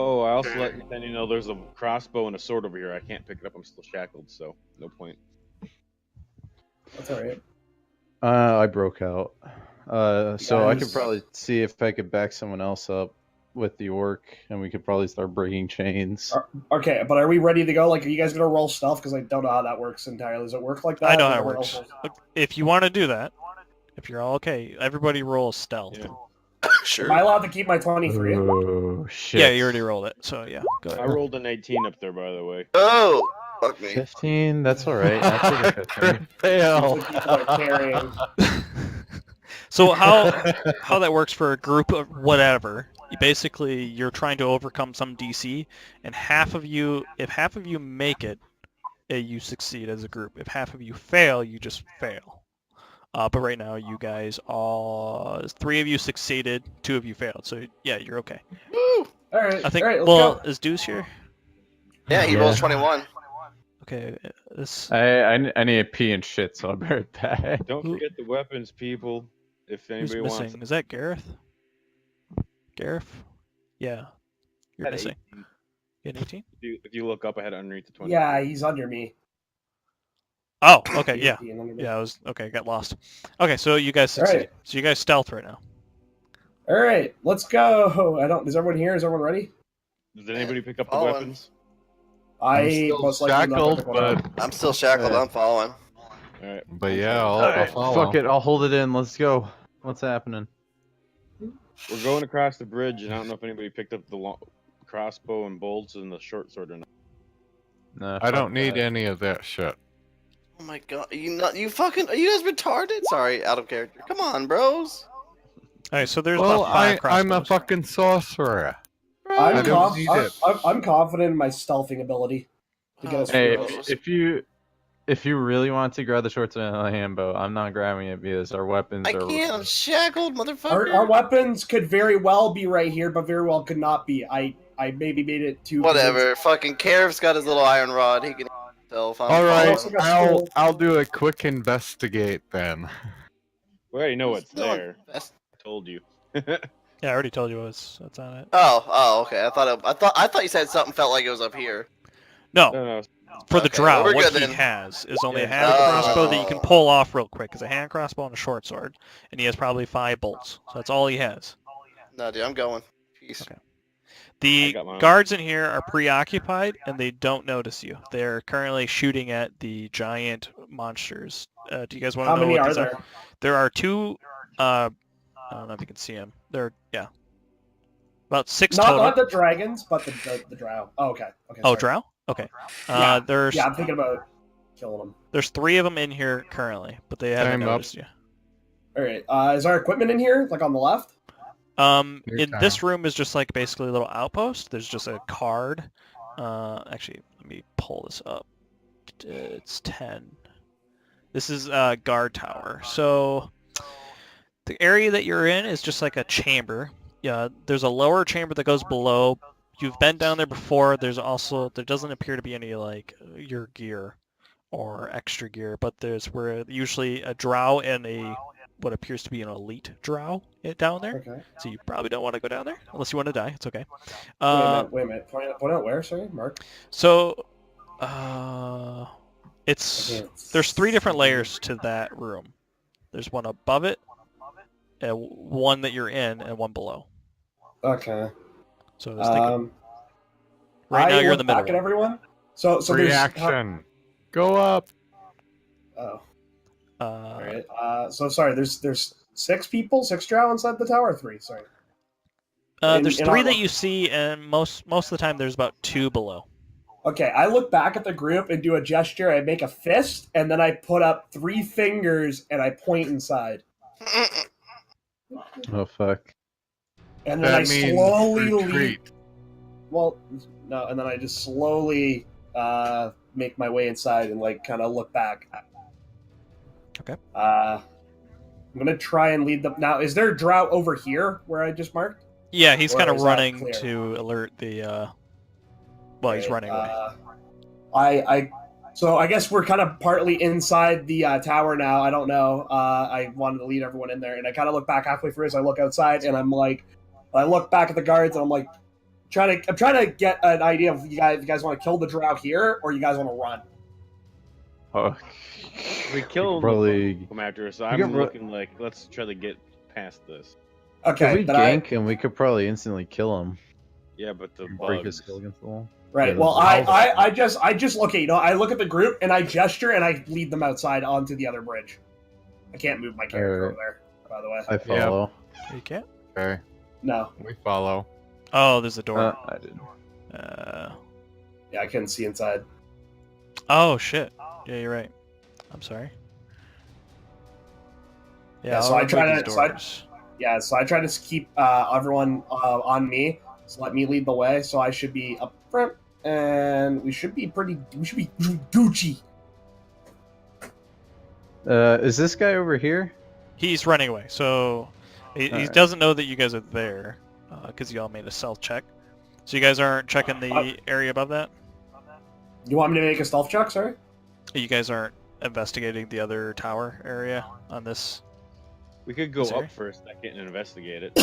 [SPEAKER 9] Oh, I also let you know there's a crossbow and a sword over here. I can't pick it up. I'm still shackled, so no point.
[SPEAKER 5] That's alright.
[SPEAKER 4] I broke out. So I could
[SPEAKER 5] Guys.
[SPEAKER 4] probably see if I could back someone else up with the orc, and we could probably start breaking chains.
[SPEAKER 5] Okay, but are we ready to go? Like, are you guys gonna roll stealth? Because I don't know how that works entirely. Does it work like that?
[SPEAKER 10] I know
[SPEAKER 5] Or
[SPEAKER 10] how it
[SPEAKER 5] everyone
[SPEAKER 10] works.
[SPEAKER 5] else rolls-
[SPEAKER 10] If you want to do that, if you're all okay, everybody roll stealth.
[SPEAKER 9] Yeah.
[SPEAKER 6] Sure.
[SPEAKER 5] Am I allowed to keep my 23?
[SPEAKER 4] Oh shit!
[SPEAKER 10] Yeah, you already rolled it. So yeah, go
[SPEAKER 9] I
[SPEAKER 10] ahead.
[SPEAKER 9] rolled an 18 up there, by the way.
[SPEAKER 6] Oh, fuck me.
[SPEAKER 4] 15. That's all right. I'll take a 15.
[SPEAKER 2] Fail.
[SPEAKER 5] Usually people are carrying.
[SPEAKER 10] So how that works for a group of whatever? Basically, you're trying to overcome some DC, and if half of you make it, you succeed as a group. If half of you fail, you just fail. But right now, you guys all 3 of you succeeded, 2 of you failed. So yeah, you're okay.
[SPEAKER 6] Woo!
[SPEAKER 5] All right.
[SPEAKER 10] I think.
[SPEAKER 5] All right, let's
[SPEAKER 10] Well,
[SPEAKER 5] go.
[SPEAKER 10] is Deuce here?
[SPEAKER 6] Yeah, he
[SPEAKER 4] Yeah.
[SPEAKER 6] rolls 21.
[SPEAKER 10] Okay, this.
[SPEAKER 4] I need a pee and shit, so I'll be right back.
[SPEAKER 9] Don't
[SPEAKER 10] Who-
[SPEAKER 9] forget the weapons, people. If
[SPEAKER 10] Who's
[SPEAKER 9] anybody wants
[SPEAKER 10] missing? Is that Gareth? Gareth? Yeah, you're
[SPEAKER 9] Had
[SPEAKER 10] missing.
[SPEAKER 9] 18.
[SPEAKER 10] You had 18?
[SPEAKER 9] If you look up, I had it underneath the 20.
[SPEAKER 5] Yeah, he's under me.
[SPEAKER 10] Oh, okay, yeah.
[SPEAKER 5] He's under me.
[SPEAKER 10] Yeah, I was okay. Got lost. Okay, so you guys
[SPEAKER 5] All right.
[SPEAKER 10] succeed. So you guys stealth right now.
[SPEAKER 5] All right, let's go. Is everyone here? Is everyone ready?
[SPEAKER 9] Did anybody pick up the
[SPEAKER 6] Following.
[SPEAKER 9] weapons?
[SPEAKER 5] I
[SPEAKER 2] I'm still
[SPEAKER 5] most likely not
[SPEAKER 2] shackled,
[SPEAKER 5] pick one up.
[SPEAKER 2] but
[SPEAKER 6] I'm still shackled. I'm following.
[SPEAKER 9] All right.
[SPEAKER 2] yeah, I'll
[SPEAKER 4] Alright,
[SPEAKER 2] follow.
[SPEAKER 4] fuck it. I'll hold it in. Let's go. What's happening?
[SPEAKER 9] We're going across the bridge, and I don't know if anybody picked up the crossbow and bolts and the short sword or not.
[SPEAKER 4] Nah,
[SPEAKER 2] I
[SPEAKER 4] fuck
[SPEAKER 2] don't need
[SPEAKER 4] that.
[SPEAKER 2] any of that shit.
[SPEAKER 6] Oh my god, are you guys retarded? Sorry, out of character. Come on, bros.
[SPEAKER 10] All right, so there's
[SPEAKER 2] Well,
[SPEAKER 10] about 5
[SPEAKER 2] I'm a
[SPEAKER 10] crossbows.
[SPEAKER 2] fucking sorcerer.
[SPEAKER 5] I'm,
[SPEAKER 2] I don't need it.
[SPEAKER 5] I'm confident in my stealthing ability to get us
[SPEAKER 4] Hey,
[SPEAKER 5] through this.
[SPEAKER 4] if you really want to grab the short sword and the handbow, I'm not grabbing it because our weapons
[SPEAKER 6] I
[SPEAKER 4] are.
[SPEAKER 6] can't. I'm shackled, motherfucker.
[SPEAKER 5] Our weapons could very well be right here, but very well could not be. I maybe made it too.
[SPEAKER 6] Whatever. Fucking Carev's got his little iron rod. He can himself. I'm
[SPEAKER 2] All right,
[SPEAKER 5] also got
[SPEAKER 2] I'll
[SPEAKER 5] skill.
[SPEAKER 2] I'll do a quick investigate then.
[SPEAKER 9] We already know it's
[SPEAKER 6] Still on
[SPEAKER 9] there.
[SPEAKER 6] best-
[SPEAKER 9] I told you.
[SPEAKER 10] Yeah, I already told you what's on it.
[SPEAKER 6] Oh, okay. I thought you said something felt like it was up here.
[SPEAKER 10] No,
[SPEAKER 9] No,
[SPEAKER 10] for the
[SPEAKER 6] Okay,
[SPEAKER 10] drow,
[SPEAKER 6] we're
[SPEAKER 10] what
[SPEAKER 6] good
[SPEAKER 10] he
[SPEAKER 6] then.
[SPEAKER 10] has is only a
[SPEAKER 9] Yeah.
[SPEAKER 10] hand crossbow that you can
[SPEAKER 6] Oh.
[SPEAKER 10] pull off real quick. It's a hand crossbow and a short sword, and he has probably 5 bolts. So that's all he has.
[SPEAKER 6] No, dude, I'm going. Peace.
[SPEAKER 10] Okay.
[SPEAKER 9] I
[SPEAKER 10] The
[SPEAKER 9] got mine.
[SPEAKER 10] guards in here are preoccupied, and they don't notice you. They're currently shooting at the giant monsters. Do you guys want
[SPEAKER 5] How
[SPEAKER 10] to know
[SPEAKER 5] many
[SPEAKER 10] what
[SPEAKER 5] are
[SPEAKER 10] these
[SPEAKER 5] there?
[SPEAKER 10] are? There are 2. I don't know if you can see them. About 6
[SPEAKER 5] Not
[SPEAKER 10] total.
[SPEAKER 5] the dragons, but the drow. Oh, okay. Okay.
[SPEAKER 10] Oh,
[SPEAKER 5] sorry.
[SPEAKER 10] drow? Okay.
[SPEAKER 5] Yeah,
[SPEAKER 10] There's
[SPEAKER 5] Yeah, I'm thinking about killing them.
[SPEAKER 10] there's 3 of them in here currently, but they haven't
[SPEAKER 2] Time up.
[SPEAKER 10] noticed you.
[SPEAKER 5] All right. Is our equipment in here, like on the left?
[SPEAKER 2] Your
[SPEAKER 10] In this room is just like basically a little outpost. There's just a card. Actually, let me pull this up. It's 10. This is guard tower. So the area that you're in is just like a chamber. Yeah, there's a lower chamber that goes below. You've been down there before. There doesn't appear to be any like your gear or extra gear, but where usually a drow and what appears to be an elite drow down there.
[SPEAKER 5] Okay.
[SPEAKER 10] So you probably don't want to go down there unless you want to die. It's okay.
[SPEAKER 5] Wait a minute. Point out where? Sorry, Mark.
[SPEAKER 10] So It's there's 3 different layers to that room. There's one above it, one that you're in, and one below.
[SPEAKER 5] Okay.
[SPEAKER 10] So I was thinking, right
[SPEAKER 5] I
[SPEAKER 10] now you're in
[SPEAKER 5] look
[SPEAKER 10] the middle.
[SPEAKER 5] back at everyone. So there's
[SPEAKER 2] Reaction. Go up.
[SPEAKER 5] Oh.
[SPEAKER 10] Uh,
[SPEAKER 5] All right. So sorry. There's 6 people, 6 drow inside the tower. Or 3. Sorry.
[SPEAKER 10] there's
[SPEAKER 5] in
[SPEAKER 10] 3
[SPEAKER 5] our-
[SPEAKER 10] that you see, and most of the time there's about 2 below.
[SPEAKER 5] Okay. I look back at the group and do a gesture. I make a fist, and then I put up 3 fingers and I point inside.
[SPEAKER 4] Oh fuck.
[SPEAKER 5] And then
[SPEAKER 2] That
[SPEAKER 5] I
[SPEAKER 2] means
[SPEAKER 5] slowly
[SPEAKER 2] retreat.
[SPEAKER 5] lead. Well, no, and then I just slowly make my way inside and like kind of look back.
[SPEAKER 10] Okay.
[SPEAKER 5] I'm gonna try and lead them. Now, is there a drought over here where I just marked?
[SPEAKER 10] Yeah, he's
[SPEAKER 5] Or
[SPEAKER 10] kind of
[SPEAKER 5] is that
[SPEAKER 10] running
[SPEAKER 5] clear?
[SPEAKER 10] to alert the. Well, he's
[SPEAKER 5] Okay,
[SPEAKER 10] running away.
[SPEAKER 5] So I guess we're kind of partly inside the tower now. I don't know. I wanted to lead everyone in there, and I kind of look back halfway through as I look outside, and I'm like, I look back at the guards, and I'm like, I'm trying to get an idea of you guys want to kill the drow here, or you guys want to run.
[SPEAKER 4] Oh.
[SPEAKER 9] We kill
[SPEAKER 4] Probably.
[SPEAKER 9] them come after us. So
[SPEAKER 4] We
[SPEAKER 9] I'm
[SPEAKER 4] could pro-
[SPEAKER 9] looking like let's try to get past this.
[SPEAKER 5] Okay,
[SPEAKER 4] If we
[SPEAKER 5] then
[SPEAKER 4] gank him, we could probably instantly kill him.
[SPEAKER 9] Yeah, but the
[SPEAKER 4] Break his
[SPEAKER 9] bugs.
[SPEAKER 4] skill against the wall.
[SPEAKER 5] Right.
[SPEAKER 4] Yeah,
[SPEAKER 5] Well,
[SPEAKER 4] that's-
[SPEAKER 5] I just okay. I look at the group and I gesture and I lead them outside onto the other bridge. I can't move my character
[SPEAKER 4] Alright.
[SPEAKER 5] over there, by the way.
[SPEAKER 4] I follow.
[SPEAKER 10] You can't.
[SPEAKER 2] Okay.
[SPEAKER 5] No.
[SPEAKER 2] We follow.
[SPEAKER 10] Oh, there's a door.
[SPEAKER 4] I did.
[SPEAKER 5] Yeah, I couldn't see inside.
[SPEAKER 10] Oh shit. Yeah, you're right. I'm sorry.
[SPEAKER 5] Yeah, so
[SPEAKER 10] I'll
[SPEAKER 5] I try
[SPEAKER 10] remove
[SPEAKER 5] to-
[SPEAKER 10] these
[SPEAKER 5] so I-
[SPEAKER 10] doors.
[SPEAKER 5] Yeah, so I try to keep everyone on me. So let me lead the way. So I should be up front, and we should be Gucci.
[SPEAKER 4] Is this guy over here?
[SPEAKER 10] He's running away, so he
[SPEAKER 4] Alright.
[SPEAKER 10] doesn't know that you guys are there because you all made a stealth check. So you guys aren't checking the area above that?
[SPEAKER 5] You want me to make a stealth check? Sorry.
[SPEAKER 10] You guys aren't investigating the other tower area on this?
[SPEAKER 9] We could go
[SPEAKER 10] Sorry?
[SPEAKER 9] up for a second and investigate it.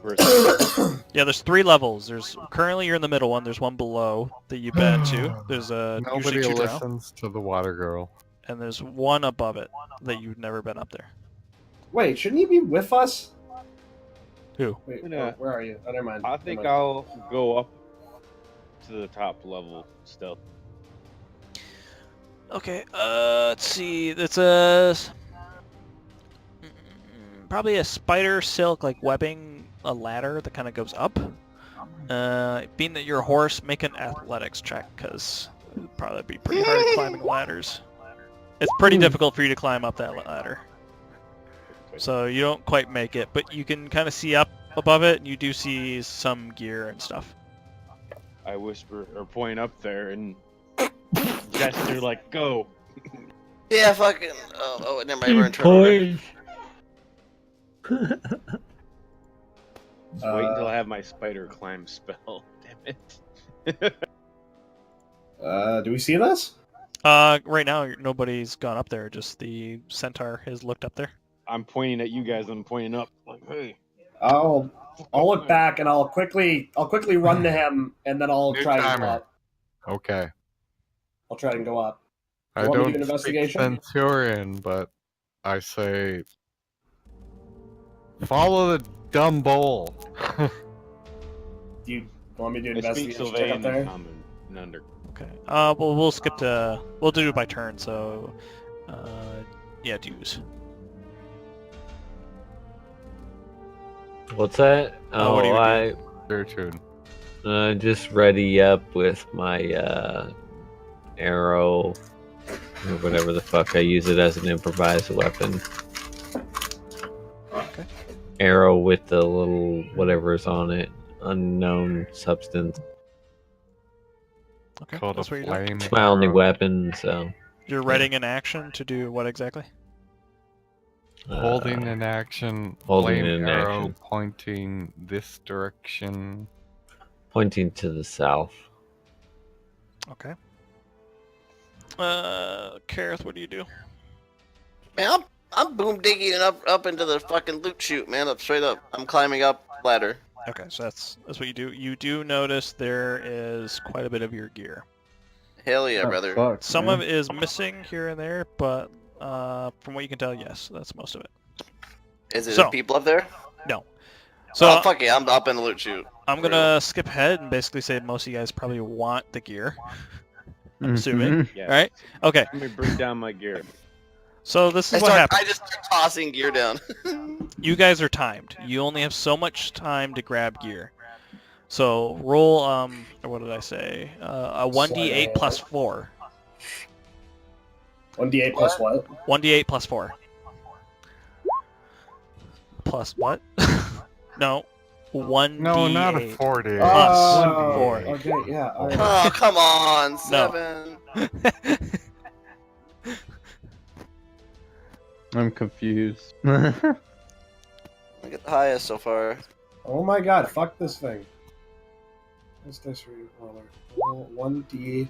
[SPEAKER 9] For a second.
[SPEAKER 10] Yeah, there's 3 levels. There's currently you're in the middle one. There's one below that you've been to. There's
[SPEAKER 2] Nobody
[SPEAKER 10] usually 2 drow,
[SPEAKER 2] listens to the water girl.
[SPEAKER 10] and there's one above it that you've never been up there.
[SPEAKER 5] Wait, shouldn't he be with us?
[SPEAKER 10] Who?
[SPEAKER 5] Wait,
[SPEAKER 9] Yeah.
[SPEAKER 5] where are you? Oh, never mind.
[SPEAKER 9] I think
[SPEAKER 5] Never mind.
[SPEAKER 9] I'll go up to the top level stealth.
[SPEAKER 10] Okay, let's see. It's a probably a spider silk like webbing, a ladder that kind of goes up. Being that you're a horse, make an athletics check because it'd probably be pretty hard at climbing ladders. It's pretty difficult for you to climb up that ladder, so you don't quite make it. But you can kind of see up above it, and you do see some gear and stuff.
[SPEAKER 9] I whisper or point up there and gesture like go.
[SPEAKER 6] Yeah, fucking. Oh, never mind. We're in trouble.
[SPEAKER 9] Just wait until I have my spider climb spell. Damn it.
[SPEAKER 5] Do we see this?
[SPEAKER 10] Right now nobody's gone up there. Just the centaur has looked up there.
[SPEAKER 9] I'm pointing at you guys. I'm pointing up. Like, hey.
[SPEAKER 5] I'll look back and I'll quickly run to him and then I'll
[SPEAKER 2] New
[SPEAKER 5] try and go
[SPEAKER 2] timer.
[SPEAKER 5] up.
[SPEAKER 2] Okay.
[SPEAKER 5] I'll try and go up.
[SPEAKER 2] I
[SPEAKER 5] want me to
[SPEAKER 2] don't
[SPEAKER 5] do an
[SPEAKER 2] speak
[SPEAKER 5] investigation?
[SPEAKER 2] Centurion, but I say follow the dumb bowl.
[SPEAKER 5] Do you want me to do an
[SPEAKER 9] I speak
[SPEAKER 5] investigation check up
[SPEAKER 9] Sylvain
[SPEAKER 5] there?
[SPEAKER 9] and common and under.
[SPEAKER 10] Okay. Well, we'll skip to. We'll do it by turn. So, yeah, dues.
[SPEAKER 3] What's that?
[SPEAKER 10] Oh, what do you
[SPEAKER 3] I
[SPEAKER 2] Your turn.
[SPEAKER 3] just ready up with my arrow or whatever the fuck. I use it as an improvised weapon.
[SPEAKER 10] Okay.
[SPEAKER 3] Arrow with the little whatever's on it, unknown substance.
[SPEAKER 10] Okay.
[SPEAKER 2] Called
[SPEAKER 10] That's
[SPEAKER 2] a
[SPEAKER 10] what you're doing.
[SPEAKER 2] flame.
[SPEAKER 3] It's my only
[SPEAKER 2] arrow.
[SPEAKER 3] weapon, so
[SPEAKER 10] You're readying an action to do what exactly?
[SPEAKER 2] Holding an action.
[SPEAKER 3] holding
[SPEAKER 2] flame
[SPEAKER 3] an
[SPEAKER 2] arrow
[SPEAKER 3] action.
[SPEAKER 2] pointing this direction.
[SPEAKER 3] Pointing to the south.
[SPEAKER 10] Okay. Kareth, what do you do?
[SPEAKER 6] Man, I'm boom digging up into the fucking loot chute, man. Up straight up. I'm climbing up ladder.
[SPEAKER 10] Okay, so that's what you do. You do notice there is quite a bit of your gear.
[SPEAKER 6] Hell yeah,
[SPEAKER 4] Oh,
[SPEAKER 6] brother.
[SPEAKER 4] fuck,
[SPEAKER 10] Some
[SPEAKER 4] man.
[SPEAKER 10] of it is missing here and there, but from what you can tell, yes, that's most of it.
[SPEAKER 6] Is it
[SPEAKER 10] So-
[SPEAKER 6] people up there?
[SPEAKER 10] No. So
[SPEAKER 6] oh fuck yeah, I'm up in the loot chute.
[SPEAKER 10] I'm gonna skip ahead and basically say most of you guys probably want the gear. I'm assuming.
[SPEAKER 9] Yes.
[SPEAKER 10] Right? Okay.
[SPEAKER 9] Let me bring down my gear.
[SPEAKER 10] So this is what happens.
[SPEAKER 6] I just start tossing gear down.
[SPEAKER 10] You guys are timed. You only have so much time to grab gear. So roll what did I say? A 1d8 plus 4.
[SPEAKER 5] 1d8 plus what?
[SPEAKER 10] 1d8 plus 4. Plus what? No. 1d8.
[SPEAKER 2] No, not a 40.
[SPEAKER 10] Plus
[SPEAKER 5] Oh,
[SPEAKER 10] 4.
[SPEAKER 5] Okay, yeah. all right.
[SPEAKER 6] Oh come on,
[SPEAKER 10] No.
[SPEAKER 6] 7.
[SPEAKER 4] I'm confused.
[SPEAKER 6] I get the highest so far.
[SPEAKER 5] Oh my god, fuck this thing. What's this roller? 1d8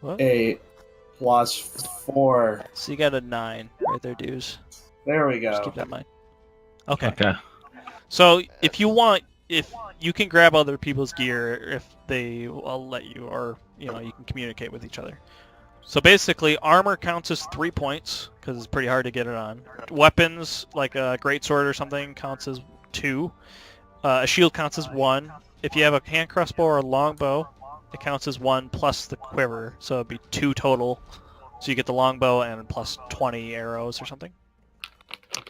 [SPEAKER 10] What?
[SPEAKER 5] plus 4.
[SPEAKER 10] So you got a 9 right there, dudes.
[SPEAKER 5] There we
[SPEAKER 10] Just
[SPEAKER 5] go.
[SPEAKER 10] keep that in mind. Okay.
[SPEAKER 3] Okay.
[SPEAKER 10] So if you want, if you can grab other people's gear, if they will let you, or you know, you can communicate with each other. So basically, armor counts as 3 points because it's pretty hard to get it on. Weapons, like a greatsword or something, counts as 2. A shield counts as 1. If you have a hand crossbow or a longbow, it counts as 1 plus the quiver, so it'd be 2 total. So you get the longbow and plus 20 arrows or something.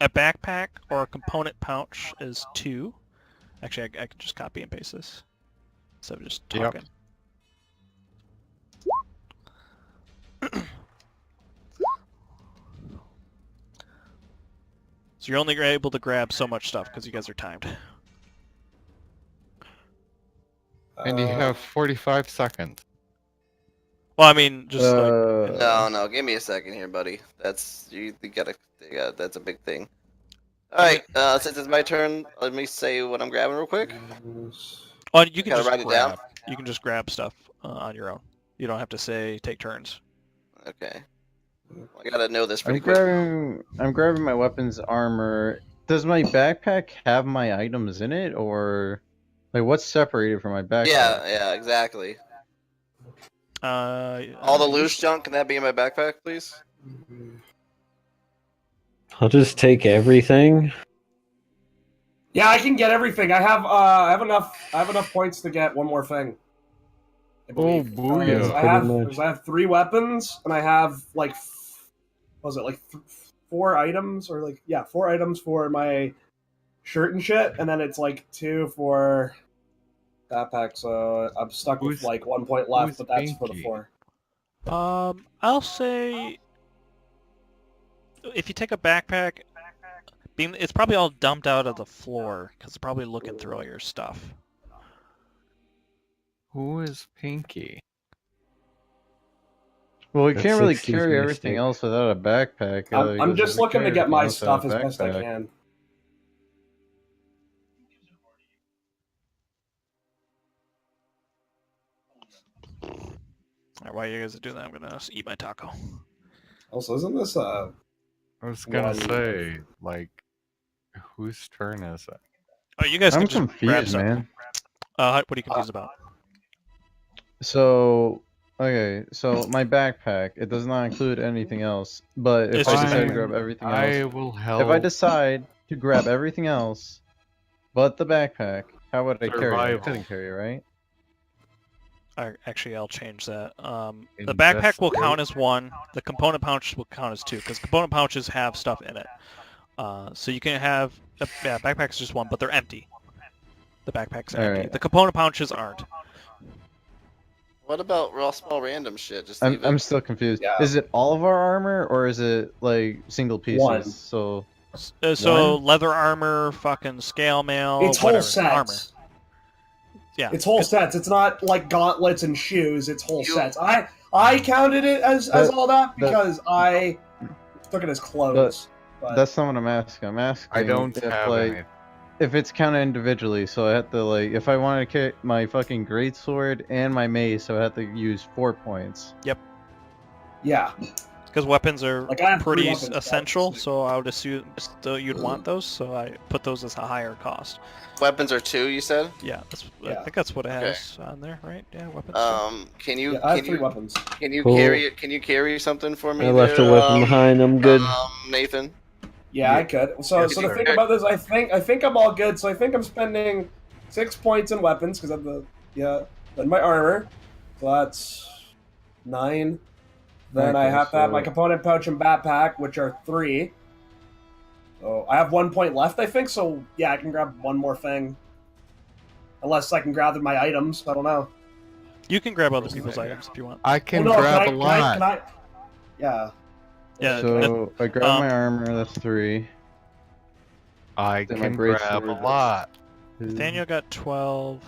[SPEAKER 10] A backpack or a component pouch is 2. Actually, I can just copy and paste this instead of just
[SPEAKER 2] Yep.
[SPEAKER 10] talking. So you're only able to grab so much stuff because you guys are timed.
[SPEAKER 2] And you have 45 seconds.
[SPEAKER 10] Well, I mean, just like,
[SPEAKER 6] No, give me a second here, buddy. That's you gotta. Yeah, that's a big thing. All right, since it's my turn, let me say what I'm grabbing real quick.
[SPEAKER 10] oh, you can
[SPEAKER 6] Gotta
[SPEAKER 10] just
[SPEAKER 6] write it down?
[SPEAKER 10] grab. You can just grab stuff on your own. You don't have to say take turns.
[SPEAKER 6] Okay. I gotta know this pretty
[SPEAKER 4] I'm
[SPEAKER 6] quick.
[SPEAKER 4] grabbing my weapons armor. Does my backpack have my items in it, or like what's separated from my backpack?
[SPEAKER 6] Yeah, exactly. All the loose junk, can that be in my backpack, please?
[SPEAKER 3] I'll just take everything.
[SPEAKER 5] Yeah, I can get everything. I have enough points to get one more thing. I
[SPEAKER 2] Oh,
[SPEAKER 5] believe.
[SPEAKER 2] booyah.
[SPEAKER 5] So
[SPEAKER 3] Pretty
[SPEAKER 5] I have 3 weapons, and I have like, what was it, like 4 items, or like, yeah, 4 items for my shirt and shit, and then it's like 2 for backpack. So I'm stuck with
[SPEAKER 2] Who's-
[SPEAKER 5] like 1 point left,
[SPEAKER 2] who's
[SPEAKER 5] but that's for the
[SPEAKER 2] Pinky?
[SPEAKER 5] 4.
[SPEAKER 10] I'll say if you take a backpack, it's probably all dumped out of the floor because they're probably looking through all your stuff.
[SPEAKER 2] Who is Pinky?
[SPEAKER 4] Well, we
[SPEAKER 3] That's
[SPEAKER 4] can't really
[SPEAKER 3] 60's
[SPEAKER 4] carry everything
[SPEAKER 3] mistake.
[SPEAKER 4] else without a backpack.
[SPEAKER 5] I'm
[SPEAKER 4] because
[SPEAKER 5] just
[SPEAKER 4] if we
[SPEAKER 5] looking to
[SPEAKER 4] carry
[SPEAKER 5] get my
[SPEAKER 4] everything else
[SPEAKER 5] stuff as
[SPEAKER 4] without a
[SPEAKER 5] best I
[SPEAKER 4] backpack-
[SPEAKER 5] can.
[SPEAKER 10] Alright, while you guys are doing that, I'm gonna eat my taco.
[SPEAKER 5] Also, isn't this
[SPEAKER 2] I was gonna
[SPEAKER 5] One-
[SPEAKER 2] say, like, whose turn is it?
[SPEAKER 10] Oh, you guys
[SPEAKER 4] I'm
[SPEAKER 10] can just grab
[SPEAKER 4] confused,
[SPEAKER 10] stuff.
[SPEAKER 4] man.
[SPEAKER 10] What are you confused about?
[SPEAKER 4] So, okay, so my backpack, it does not include anything else. But if
[SPEAKER 10] It's
[SPEAKER 4] I
[SPEAKER 10] just
[SPEAKER 4] decide to
[SPEAKER 2] fine.
[SPEAKER 4] grab everything
[SPEAKER 2] I
[SPEAKER 4] else,
[SPEAKER 2] will help.
[SPEAKER 4] if I decide to grab everything else but the backpack, how would I carry it? I
[SPEAKER 2] Survival.
[SPEAKER 4] couldn't carry it, right?
[SPEAKER 10] Actually, I'll change that. The backpack will count as 1. The component pouch will count as 2 because component pouches have stuff in it. So you can have backpacks just 1, but they're empty. The backpacks are empty.
[SPEAKER 4] Alright.
[SPEAKER 10] The component pouches aren't.
[SPEAKER 6] What about raw small random shit? Just leave
[SPEAKER 4] I'm
[SPEAKER 6] it.
[SPEAKER 4] still confused.
[SPEAKER 5] Yeah.
[SPEAKER 4] Is it all of our armor or is it like single pieces?
[SPEAKER 5] One.
[SPEAKER 4] So
[SPEAKER 10] So leather armor, fucking scale mail,
[SPEAKER 5] it's whole
[SPEAKER 10] whatever,
[SPEAKER 5] sets.
[SPEAKER 10] armor. Yeah.
[SPEAKER 5] It's whole sets. It's not like gauntlets and shoes. It's whole
[SPEAKER 6] You-
[SPEAKER 5] sets. I counted it as all that because I took it as clothes. But
[SPEAKER 4] that's not what I'm asking. I'm asking
[SPEAKER 2] I don't
[SPEAKER 4] if,
[SPEAKER 2] have
[SPEAKER 4] like,
[SPEAKER 2] any.
[SPEAKER 4] if it's counted individually. So I have to like, if I want to carry my fucking greatsword and my mace, so I have to use 4 points.
[SPEAKER 5] yeah,
[SPEAKER 10] Because Because weapons are
[SPEAKER 5] Like, I have 3
[SPEAKER 10] pretty
[SPEAKER 5] weapons,
[SPEAKER 10] essential,
[SPEAKER 5] guys.
[SPEAKER 10] so I would assume still you'd want those. So I put those as a higher cost.
[SPEAKER 6] Weapons are 2, you said?
[SPEAKER 10] Yeah, I
[SPEAKER 5] Yeah.
[SPEAKER 10] think that's what it
[SPEAKER 6] Okay.
[SPEAKER 10] has on there, right? Yeah, weapons.
[SPEAKER 6] Can you
[SPEAKER 5] Yeah, I have
[SPEAKER 6] can
[SPEAKER 5] 3
[SPEAKER 6] you
[SPEAKER 5] weapons.
[SPEAKER 6] can you
[SPEAKER 3] Cool.
[SPEAKER 6] carry something for me?
[SPEAKER 3] I left
[SPEAKER 6] there,
[SPEAKER 3] a weapon behind. I'm good.
[SPEAKER 6] Nathan.
[SPEAKER 5] Yeah, I could. So
[SPEAKER 6] Yeah,
[SPEAKER 5] the
[SPEAKER 6] sure.
[SPEAKER 5] thing about this, I think I'm all good. So I think I'm spending 6 points in weapons because of then my armor. So that's 9. Then I
[SPEAKER 4] Okay,
[SPEAKER 5] have to have my
[SPEAKER 4] so-
[SPEAKER 5] component pouch and backpack, which are 3. So I have 1 point left, I think. So yeah, I can grab one more thing. Unless I can grab my items, I don't know.
[SPEAKER 10] You can grab other people's items if you want.
[SPEAKER 2] I can
[SPEAKER 5] Well, no,
[SPEAKER 2] grab
[SPEAKER 5] can
[SPEAKER 2] a
[SPEAKER 5] I,
[SPEAKER 2] lot.
[SPEAKER 5] Can I? Yeah.
[SPEAKER 10] Yeah.
[SPEAKER 4] So I grab my armor. That's 3.
[SPEAKER 2] I
[SPEAKER 4] Then my
[SPEAKER 2] can
[SPEAKER 4] great
[SPEAKER 2] grab a
[SPEAKER 4] sword.
[SPEAKER 2] lot.
[SPEAKER 10] Nathaniel got 12.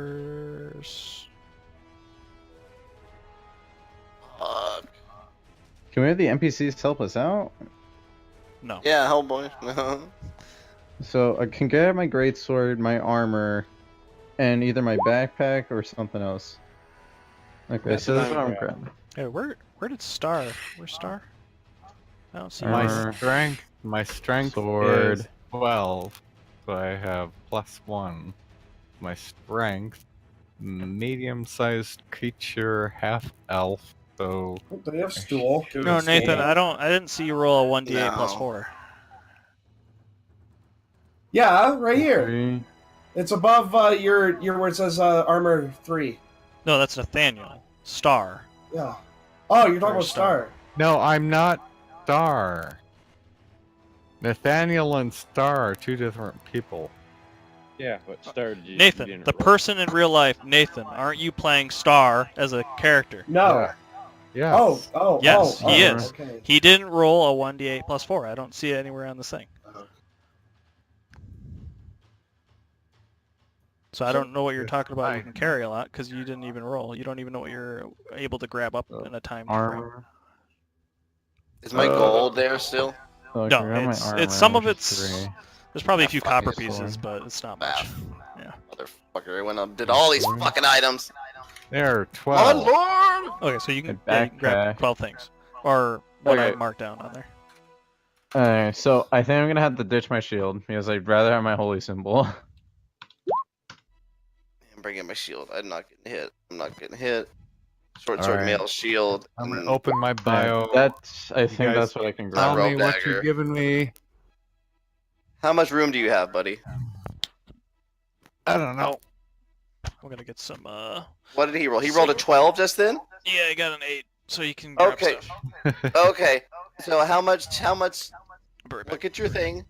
[SPEAKER 10] Where's...
[SPEAKER 6] Fuck.
[SPEAKER 4] Can we have the NPCs help us out?
[SPEAKER 10] No.
[SPEAKER 6] Yeah, Hellboy.
[SPEAKER 4] So I can grab my greatsword, my armor, and either my backpack or something else. Okay,
[SPEAKER 9] That's
[SPEAKER 4] so
[SPEAKER 9] what
[SPEAKER 4] that's what
[SPEAKER 9] I'm
[SPEAKER 4] I'm grabbing.
[SPEAKER 10] Hey, where did Star? Where's Star? I don't see
[SPEAKER 2] My
[SPEAKER 10] him.
[SPEAKER 2] strength
[SPEAKER 4] Sword.
[SPEAKER 2] is 12, so I have +1. My strength, medium-sized creature, half elf, so
[SPEAKER 5] Do they have stool?
[SPEAKER 10] No, Nathan, I didn't see you roll a 1d8 plus
[SPEAKER 6] No.
[SPEAKER 10] 4.
[SPEAKER 5] Yeah, right here.
[SPEAKER 4] 3.
[SPEAKER 5] It's above your where it says armor 3.
[SPEAKER 10] No, that's Nathaniel. Star.
[SPEAKER 5] Yeah. Oh, you're talking
[SPEAKER 10] Or
[SPEAKER 5] about Star.
[SPEAKER 2] no, I'm not Star. Nathaniel and Star are 2 different people.
[SPEAKER 9] Yeah, but Star. You
[SPEAKER 10] Nathan,
[SPEAKER 9] didn't
[SPEAKER 10] the
[SPEAKER 9] roll.
[SPEAKER 10] person in real life, Nathan, aren't you playing Star as a character?
[SPEAKER 5] No.
[SPEAKER 2] Yeah.
[SPEAKER 5] Oh.
[SPEAKER 10] Yes,
[SPEAKER 5] oh,
[SPEAKER 10] he
[SPEAKER 5] oh,
[SPEAKER 10] is.
[SPEAKER 5] Okay.
[SPEAKER 10] He didn't roll a 1d8 plus 4. I don't see it anywhere on this thing. So I don't know what you're talking about. You can carry a lot because you didn't even roll. You don't even know what you're able to grab up in a time frame.
[SPEAKER 4] Armor.
[SPEAKER 6] Is my gold there still?
[SPEAKER 4] So I
[SPEAKER 10] No,
[SPEAKER 4] can grab my
[SPEAKER 10] it's
[SPEAKER 4] armor,
[SPEAKER 10] some of
[SPEAKER 4] which is
[SPEAKER 10] it's
[SPEAKER 4] 3.
[SPEAKER 10] there's probably a
[SPEAKER 6] Ah,
[SPEAKER 10] few
[SPEAKER 6] fucking
[SPEAKER 10] copper
[SPEAKER 6] sword.
[SPEAKER 10] pieces, but it's not much.
[SPEAKER 6] Ah,
[SPEAKER 10] Yeah.
[SPEAKER 6] Motherfucker, I went and did all these fucking items.
[SPEAKER 2] There are
[SPEAKER 6] Oh
[SPEAKER 2] 12.
[SPEAKER 6] lord!
[SPEAKER 10] Okay, so you can,
[SPEAKER 4] A
[SPEAKER 10] yeah, you can grab
[SPEAKER 4] backpack.
[SPEAKER 10] 12 things, or what I
[SPEAKER 4] Okay.
[SPEAKER 10] marked down on there.
[SPEAKER 4] Alright, so I think I'm gonna have to ditch my shield because I'd rather have my holy symbol.
[SPEAKER 6] I'm bringing my shield. I'm not getting hit. I'm not getting hit. Short
[SPEAKER 2] All
[SPEAKER 6] sword,
[SPEAKER 2] right.
[SPEAKER 6] mail, shield.
[SPEAKER 2] I'm gonna
[SPEAKER 6] and-
[SPEAKER 2] open my bio.
[SPEAKER 4] I think
[SPEAKER 2] guys
[SPEAKER 4] that's what I can
[SPEAKER 2] Tell
[SPEAKER 4] grab.
[SPEAKER 2] me
[SPEAKER 6] rope
[SPEAKER 2] what
[SPEAKER 6] dagger.
[SPEAKER 2] you've given me.
[SPEAKER 6] How much room do you have, buddy?
[SPEAKER 2] I don't know.
[SPEAKER 10] I'm gonna get some.
[SPEAKER 6] What did he roll? He rolled a 12 just then?
[SPEAKER 10] Yeah, I got an 8, so you can grab
[SPEAKER 6] Okay.
[SPEAKER 10] stuff.
[SPEAKER 6] Okay. So how much
[SPEAKER 10] I'll be right back.
[SPEAKER 6] look at your thing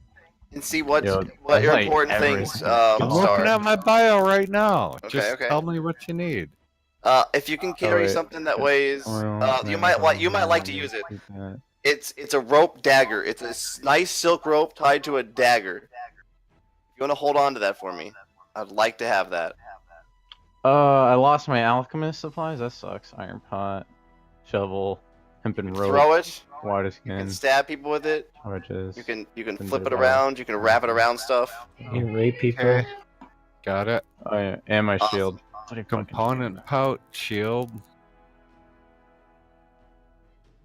[SPEAKER 6] and see what
[SPEAKER 4] Yo,
[SPEAKER 6] what
[SPEAKER 4] that's
[SPEAKER 6] your
[SPEAKER 4] like
[SPEAKER 6] important things
[SPEAKER 2] I'm looking
[SPEAKER 6] are.
[SPEAKER 2] at my bio right now.
[SPEAKER 6] Okay,
[SPEAKER 2] Just
[SPEAKER 6] okay.
[SPEAKER 2] tell me what you need.
[SPEAKER 6] If you can carry
[SPEAKER 4] wait.
[SPEAKER 6] something that weighs you might like to use it. It's a rope dagger. It's a nice silk rope tied to a dagger. If you want to hold on to that for me, I'd like to have that.
[SPEAKER 4] I lost my alchemist supplies. That sucks. Iron pot, shovel, hempen rope,
[SPEAKER 6] Throw it.
[SPEAKER 4] water
[SPEAKER 6] You can
[SPEAKER 4] skin,
[SPEAKER 6] stab people with it.
[SPEAKER 4] torches.
[SPEAKER 6] You can
[SPEAKER 4] Can
[SPEAKER 6] flip
[SPEAKER 4] do
[SPEAKER 6] it
[SPEAKER 4] that.
[SPEAKER 6] around. You can wrap it around stuff.
[SPEAKER 3] You rape people.
[SPEAKER 2] Okay. Got it.
[SPEAKER 4] Oh yeah, and my
[SPEAKER 6] Awesome.
[SPEAKER 4] shield.
[SPEAKER 2] Component pouch, shield.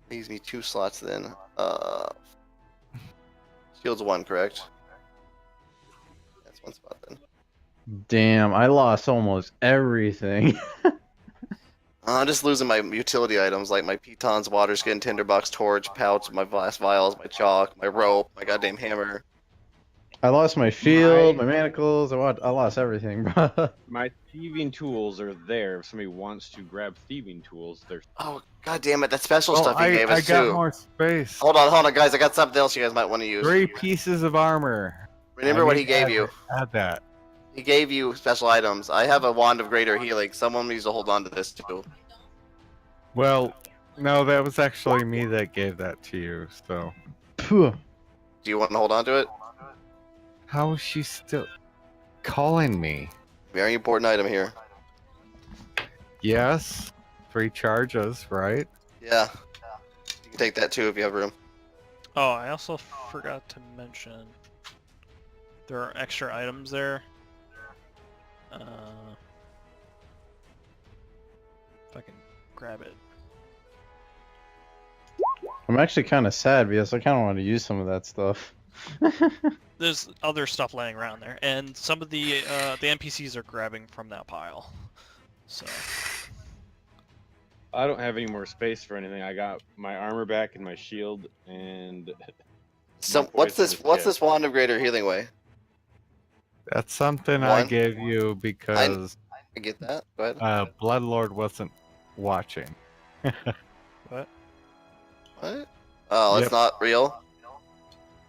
[SPEAKER 6] Leaves me 2 slots then. Shield's 1, correct? That's 1 spot then.
[SPEAKER 4] Damn, I lost almost everything.
[SPEAKER 6] I'm just losing my utility items like my pitons, water skin, tinderbox, torch, pouch, my glass vials, my chalk, my rope, my goddamn hammer.
[SPEAKER 4] I lost my shield, my manacles. I lost everything, bro.
[SPEAKER 9] My thieving tools are there. If somebody wants to grab thieving tools, they're.
[SPEAKER 6] Oh god damn it! That special
[SPEAKER 2] Oh,
[SPEAKER 6] stuff he gave
[SPEAKER 2] I
[SPEAKER 6] us
[SPEAKER 2] got
[SPEAKER 6] too.
[SPEAKER 2] more space.
[SPEAKER 6] Hold on, guys. I got something else you guys might want to use.
[SPEAKER 2] 3 pieces of armor.
[SPEAKER 6] Remember
[SPEAKER 2] I
[SPEAKER 6] what
[SPEAKER 2] need
[SPEAKER 6] he
[SPEAKER 2] to
[SPEAKER 6] gave
[SPEAKER 2] add-
[SPEAKER 6] you.
[SPEAKER 2] Add that.
[SPEAKER 6] He gave you special items. I have a wand of greater healing. Someone needs to hold on to this too.
[SPEAKER 2] Well, no, that was actually me that gave that to you. So
[SPEAKER 4] Phew.
[SPEAKER 6] Do you want to hold on to it?
[SPEAKER 2] how is she still calling me?
[SPEAKER 6] Very important item here.
[SPEAKER 2] Yes, 3 charges, right?
[SPEAKER 6] Yeah. You can take that too if you have room.
[SPEAKER 10] Oh, I also forgot to mention there are extra items there. If I can grab it.
[SPEAKER 4] I'm actually kind of sad because I kind of want to use some of that stuff.
[SPEAKER 10] There's other stuff laying around there, and some of the NPCs are grabbing from that pile. So
[SPEAKER 9] I don't have any more space for anything. I got my armor back and my shield, and
[SPEAKER 6] So
[SPEAKER 9] my
[SPEAKER 6] what's
[SPEAKER 9] poison
[SPEAKER 6] this?
[SPEAKER 9] is
[SPEAKER 6] What's
[SPEAKER 9] dead.
[SPEAKER 6] this wand of greater healing way?
[SPEAKER 2] That's something I
[SPEAKER 6] One.
[SPEAKER 2] gave you because
[SPEAKER 6] I get that. Go ahead.
[SPEAKER 2] Bloodlord wasn't watching.
[SPEAKER 10] what?
[SPEAKER 6] What? Oh, it's
[SPEAKER 2] Yep.
[SPEAKER 6] not real.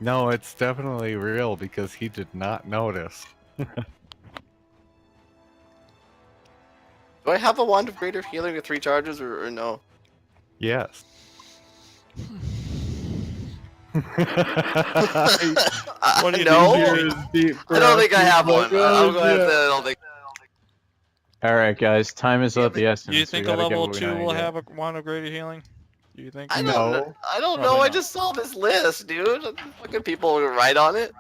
[SPEAKER 2] No, it's definitely real because he did not notice.
[SPEAKER 6] Do I have a wand of greater healing with 3 charges or no?
[SPEAKER 2] Yes.
[SPEAKER 10] What do you
[SPEAKER 6] no,
[SPEAKER 10] do?
[SPEAKER 6] I don't think I have one. I'm going to say I don't think.
[SPEAKER 4] All right, guys, time is of the essence.
[SPEAKER 10] Do you
[SPEAKER 4] We
[SPEAKER 10] think a
[SPEAKER 4] gotta get
[SPEAKER 10] level
[SPEAKER 4] what we
[SPEAKER 10] 2
[SPEAKER 4] gotta
[SPEAKER 10] will
[SPEAKER 4] get.
[SPEAKER 10] have a wand of greater healing? Do you think?
[SPEAKER 6] I don't
[SPEAKER 2] No.
[SPEAKER 6] know. I don't know.
[SPEAKER 10] Probably
[SPEAKER 6] I
[SPEAKER 10] not.
[SPEAKER 6] just saw this list, dude. Fucking people write on it.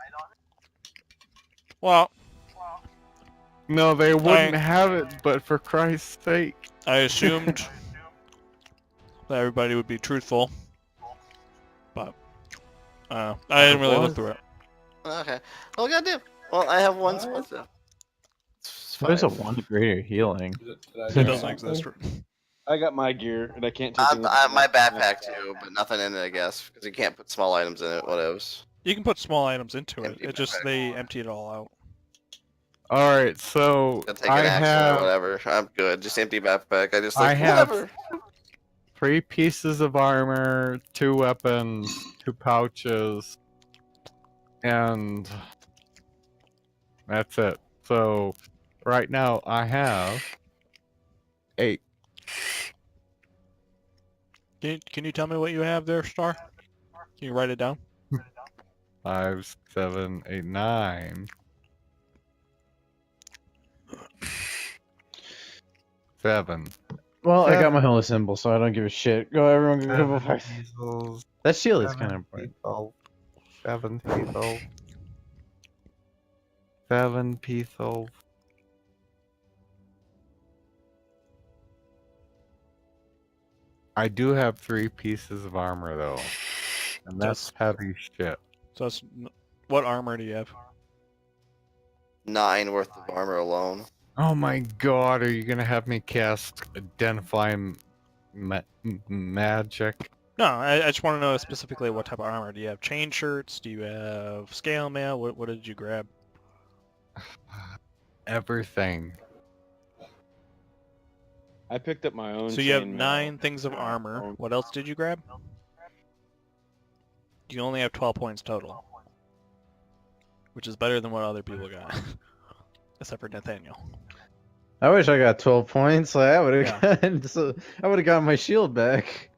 [SPEAKER 10] Well,
[SPEAKER 2] No, they wouldn't
[SPEAKER 10] I-
[SPEAKER 2] have it, but for Christ's sake.
[SPEAKER 10] I assumed that everybody would be truthful, but I didn't really look through it.
[SPEAKER 6] Okay. Well, goddamn. Well, I have one spot though.
[SPEAKER 4] There's a one greater healing.
[SPEAKER 10] It doesn't exist.
[SPEAKER 9] I got my gear, and I can't take any-
[SPEAKER 6] My backpack too, but nothing in it, I guess, because you can't put small items in it. Whatevs.
[SPEAKER 10] You can put small items into it.
[SPEAKER 6] Empty
[SPEAKER 10] It just
[SPEAKER 6] backpack.
[SPEAKER 10] they empty it all out.
[SPEAKER 2] Alright, so
[SPEAKER 6] I'll take
[SPEAKER 2] I
[SPEAKER 6] an action or
[SPEAKER 2] have
[SPEAKER 6] whatever. I'm good. Just empty backpack. I just
[SPEAKER 2] I
[SPEAKER 6] like
[SPEAKER 2] have-
[SPEAKER 6] whatever.
[SPEAKER 2] 3 pieces of armor, 2 weapons, 2 pouches, and that's it. So right now I have 8.
[SPEAKER 10] Can you tell me what you have there, Star? Can you write it down?
[SPEAKER 2] 5, 7, 8, 9. 7.
[SPEAKER 4] Well, I got
[SPEAKER 2] Seven.
[SPEAKER 4] my holy symbol, so I don't give a shit. Go, everyone, go.
[SPEAKER 2] 7
[SPEAKER 4] Go.
[SPEAKER 2] pesos,
[SPEAKER 4] That shield is
[SPEAKER 2] 7
[SPEAKER 4] kind of bright.
[SPEAKER 2] pesos, 7 pesos. 7 pesos. I do have 3 pieces of armor though, and that's heavy shit.
[SPEAKER 10] So that's, what armor do you have?
[SPEAKER 6] 9 worth of armor alone.
[SPEAKER 2] Oh my god, are you gonna have me cast Identify Magic?
[SPEAKER 10] No, I just want to know specifically what type of armor. Do you have chain shirts? Do you have scale mail? What did you grab?
[SPEAKER 2] Everything.
[SPEAKER 9] I picked up my own.
[SPEAKER 10] So you have
[SPEAKER 9] chainmail.
[SPEAKER 10] 9 things of armor. What else did you grab? You only have 12 points total, which is better than what other people got, except for Nathaniel.
[SPEAKER 4] I wish I got 12 points. Like, I would have
[SPEAKER 10] Yeah.
[SPEAKER 4] gotten, so I would have gotten my shield back.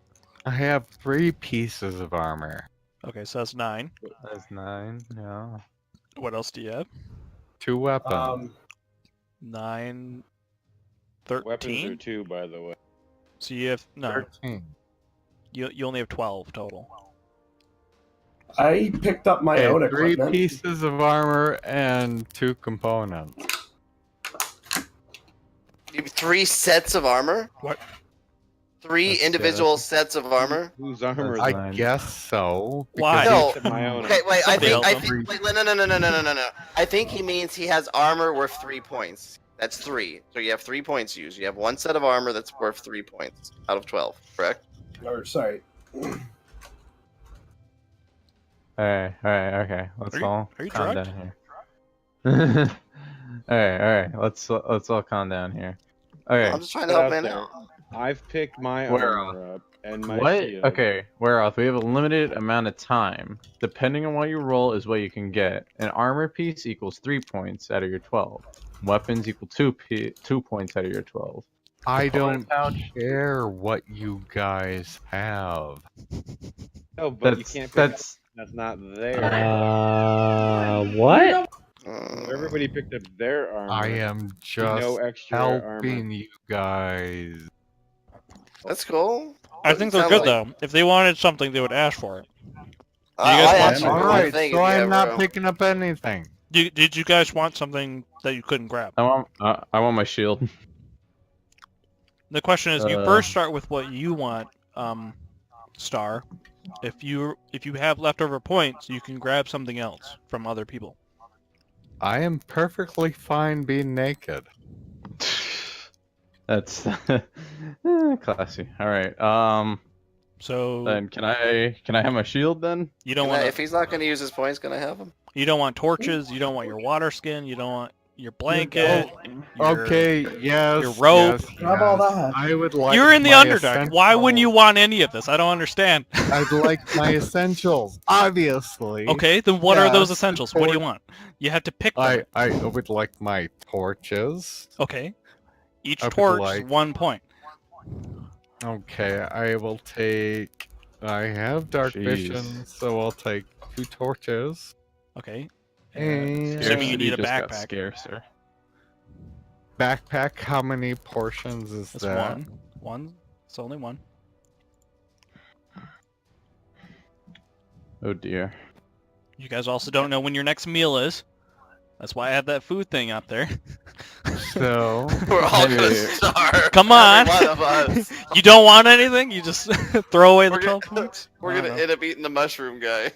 [SPEAKER 2] I have 3 pieces of armor.
[SPEAKER 10] Okay, so that's 9.
[SPEAKER 4] That's 9. Yeah.
[SPEAKER 10] What else do you have?
[SPEAKER 2] 2 weapons.
[SPEAKER 10] 9,
[SPEAKER 9] Weapons are
[SPEAKER 10] 13.
[SPEAKER 9] 2, by the way.
[SPEAKER 10] So you have no.
[SPEAKER 2] 13.
[SPEAKER 10] You only have 12 total.
[SPEAKER 5] I picked up my
[SPEAKER 2] Okay,
[SPEAKER 5] own
[SPEAKER 2] 3
[SPEAKER 5] equipment.
[SPEAKER 2] pieces of armor and 2 components.
[SPEAKER 6] You have 3 sets of armor.
[SPEAKER 10] What?
[SPEAKER 6] 3
[SPEAKER 4] That's
[SPEAKER 6] individual
[SPEAKER 4] good.
[SPEAKER 6] sets of armor.
[SPEAKER 9] Whose armor is
[SPEAKER 2] I
[SPEAKER 9] mine?
[SPEAKER 2] guess so.
[SPEAKER 10] Why?
[SPEAKER 2] because
[SPEAKER 6] No.
[SPEAKER 9] My own.
[SPEAKER 6] Okay, wait. I
[SPEAKER 10] Somebody
[SPEAKER 6] think. I
[SPEAKER 10] else.
[SPEAKER 6] think. Wait, no. I think he means he has armor worth 3 points. That's 3. So you have 3 points used. You have 1 set of armor that's worth 3 points out of 12. Correct?
[SPEAKER 5] Or sorry.
[SPEAKER 4] Alright, okay. Let's
[SPEAKER 10] Are you
[SPEAKER 4] calm
[SPEAKER 10] drugged?
[SPEAKER 4] down here. alright. Let's all calm down here. Okay.
[SPEAKER 6] I'm just trying to help man
[SPEAKER 9] Out
[SPEAKER 6] out.
[SPEAKER 9] there. I've picked my
[SPEAKER 4] Where
[SPEAKER 9] armor up and my
[SPEAKER 4] What?
[SPEAKER 9] shield.
[SPEAKER 4] Okay, we're off. We have a limited amount of time. Depending on what you roll is what you can get. An armor piece equals 3 points out of your 12. Weapons equal 2 points out of your 12.
[SPEAKER 2] I
[SPEAKER 4] Component
[SPEAKER 2] don't
[SPEAKER 4] pouch.
[SPEAKER 2] care what you guys have.
[SPEAKER 9] No, but you
[SPEAKER 4] That's
[SPEAKER 9] can't pick
[SPEAKER 4] that's
[SPEAKER 9] that's not there.
[SPEAKER 3] What?
[SPEAKER 9] Everybody picked up their armor.
[SPEAKER 2] I am
[SPEAKER 9] no
[SPEAKER 2] just
[SPEAKER 9] extra armor.
[SPEAKER 2] helping you guys.
[SPEAKER 6] That's cool.
[SPEAKER 10] I think they're
[SPEAKER 6] Sounds
[SPEAKER 10] good
[SPEAKER 6] like-
[SPEAKER 10] though. If they wanted something, they would ask for it.
[SPEAKER 6] I
[SPEAKER 10] guys want
[SPEAKER 6] actually
[SPEAKER 10] some?
[SPEAKER 6] really
[SPEAKER 2] Alright,
[SPEAKER 6] think
[SPEAKER 2] so
[SPEAKER 6] if you
[SPEAKER 2] I'm
[SPEAKER 6] have
[SPEAKER 2] not
[SPEAKER 6] room.
[SPEAKER 2] picking up anything.
[SPEAKER 10] Did you guys want something that you couldn't grab?
[SPEAKER 4] I want my shield.
[SPEAKER 10] The question is, you
[SPEAKER 4] Uh.
[SPEAKER 10] first start with what you want, Star. If you have leftover points, you can grab something else from other people.
[SPEAKER 2] I am perfectly fine being naked.
[SPEAKER 4] That's classy. All right.
[SPEAKER 10] So
[SPEAKER 4] Then can I have my shield then?
[SPEAKER 10] you don't
[SPEAKER 6] Can I-
[SPEAKER 10] want
[SPEAKER 6] if he's not going to use his points, can I have him?
[SPEAKER 10] you don't want torches. You don't want your water skin. You don't want your blanket. your-
[SPEAKER 2] Okay, yes.
[SPEAKER 10] your rope.
[SPEAKER 2] Yes,
[SPEAKER 5] Grab all
[SPEAKER 2] yes.
[SPEAKER 5] that.
[SPEAKER 2] I would like.
[SPEAKER 10] You're in the
[SPEAKER 2] my
[SPEAKER 10] Underdark. Why wouldn't you
[SPEAKER 2] essentials.
[SPEAKER 10] want any of this? I don't understand.
[SPEAKER 2] I'd like my essentials, obviously.
[SPEAKER 10] Okay, then what are those
[SPEAKER 2] Yes,
[SPEAKER 10] essentials? What do you
[SPEAKER 2] tor-
[SPEAKER 10] want? You have to pick them.
[SPEAKER 2] I would like my torches.
[SPEAKER 10] Okay. Each
[SPEAKER 2] I would
[SPEAKER 10] torch is
[SPEAKER 2] like-
[SPEAKER 10] 1 point.
[SPEAKER 2] Okay, I will take. I have dark
[SPEAKER 4] Jeez.
[SPEAKER 2] vision, so I'll take 2 torches.
[SPEAKER 10] Okay.
[SPEAKER 2] And
[SPEAKER 10] Assuming you need a
[SPEAKER 4] just got
[SPEAKER 10] backpack.
[SPEAKER 4] scarcer.
[SPEAKER 2] backpack. How many portions is
[SPEAKER 10] That's
[SPEAKER 2] that?
[SPEAKER 10] one. One. It's only one.
[SPEAKER 4] Oh dear.
[SPEAKER 10] You guys also don't know when your next meal is. That's why I have that food thing up there.
[SPEAKER 2] So
[SPEAKER 6] We're all going to
[SPEAKER 4] Hey.
[SPEAKER 6] starve.
[SPEAKER 10] Come on.
[SPEAKER 6] Every one of us.
[SPEAKER 10] You don't want anything? You just throw away the
[SPEAKER 6] We're
[SPEAKER 10] 12
[SPEAKER 6] gonna-
[SPEAKER 10] points?
[SPEAKER 6] We're
[SPEAKER 10] I
[SPEAKER 6] going
[SPEAKER 10] don't
[SPEAKER 6] to end up eating the mushroom guy.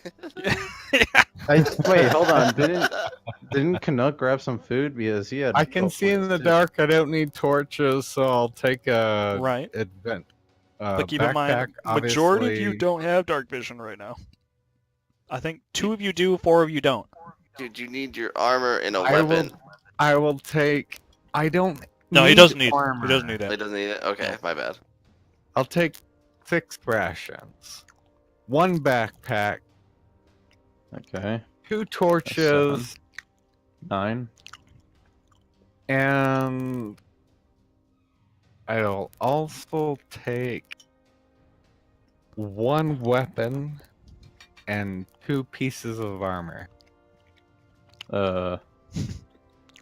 [SPEAKER 4] Wait, hold on. Didn't Canuck grab some food because he had?
[SPEAKER 2] I can
[SPEAKER 4] 12
[SPEAKER 2] see in
[SPEAKER 4] points,
[SPEAKER 2] the
[SPEAKER 4] too.
[SPEAKER 2] dark. I don't need torches, so I'll take
[SPEAKER 10] know.
[SPEAKER 2] a
[SPEAKER 10] Right.
[SPEAKER 2] advent.
[SPEAKER 10] But keep in mind,
[SPEAKER 2] backpack,
[SPEAKER 10] majority of you
[SPEAKER 2] obviously-
[SPEAKER 10] don't have dark vision right now. I think 2 of you do, 4 of you don't.
[SPEAKER 6] Dude, you need your armor and a
[SPEAKER 2] I will-
[SPEAKER 6] weapon.
[SPEAKER 2] I will take. I don't.
[SPEAKER 10] No, he
[SPEAKER 2] need
[SPEAKER 10] doesn't need.
[SPEAKER 2] armor.
[SPEAKER 10] He doesn't need
[SPEAKER 6] He
[SPEAKER 10] that.
[SPEAKER 6] doesn't need it? Okay, my bad.
[SPEAKER 2] I'll take 6 rations, 1 backpack,
[SPEAKER 4] Okay.
[SPEAKER 2] 2 torches,
[SPEAKER 4] 9.
[SPEAKER 2] and I'll also take 1 weapon and 2 pieces of armor.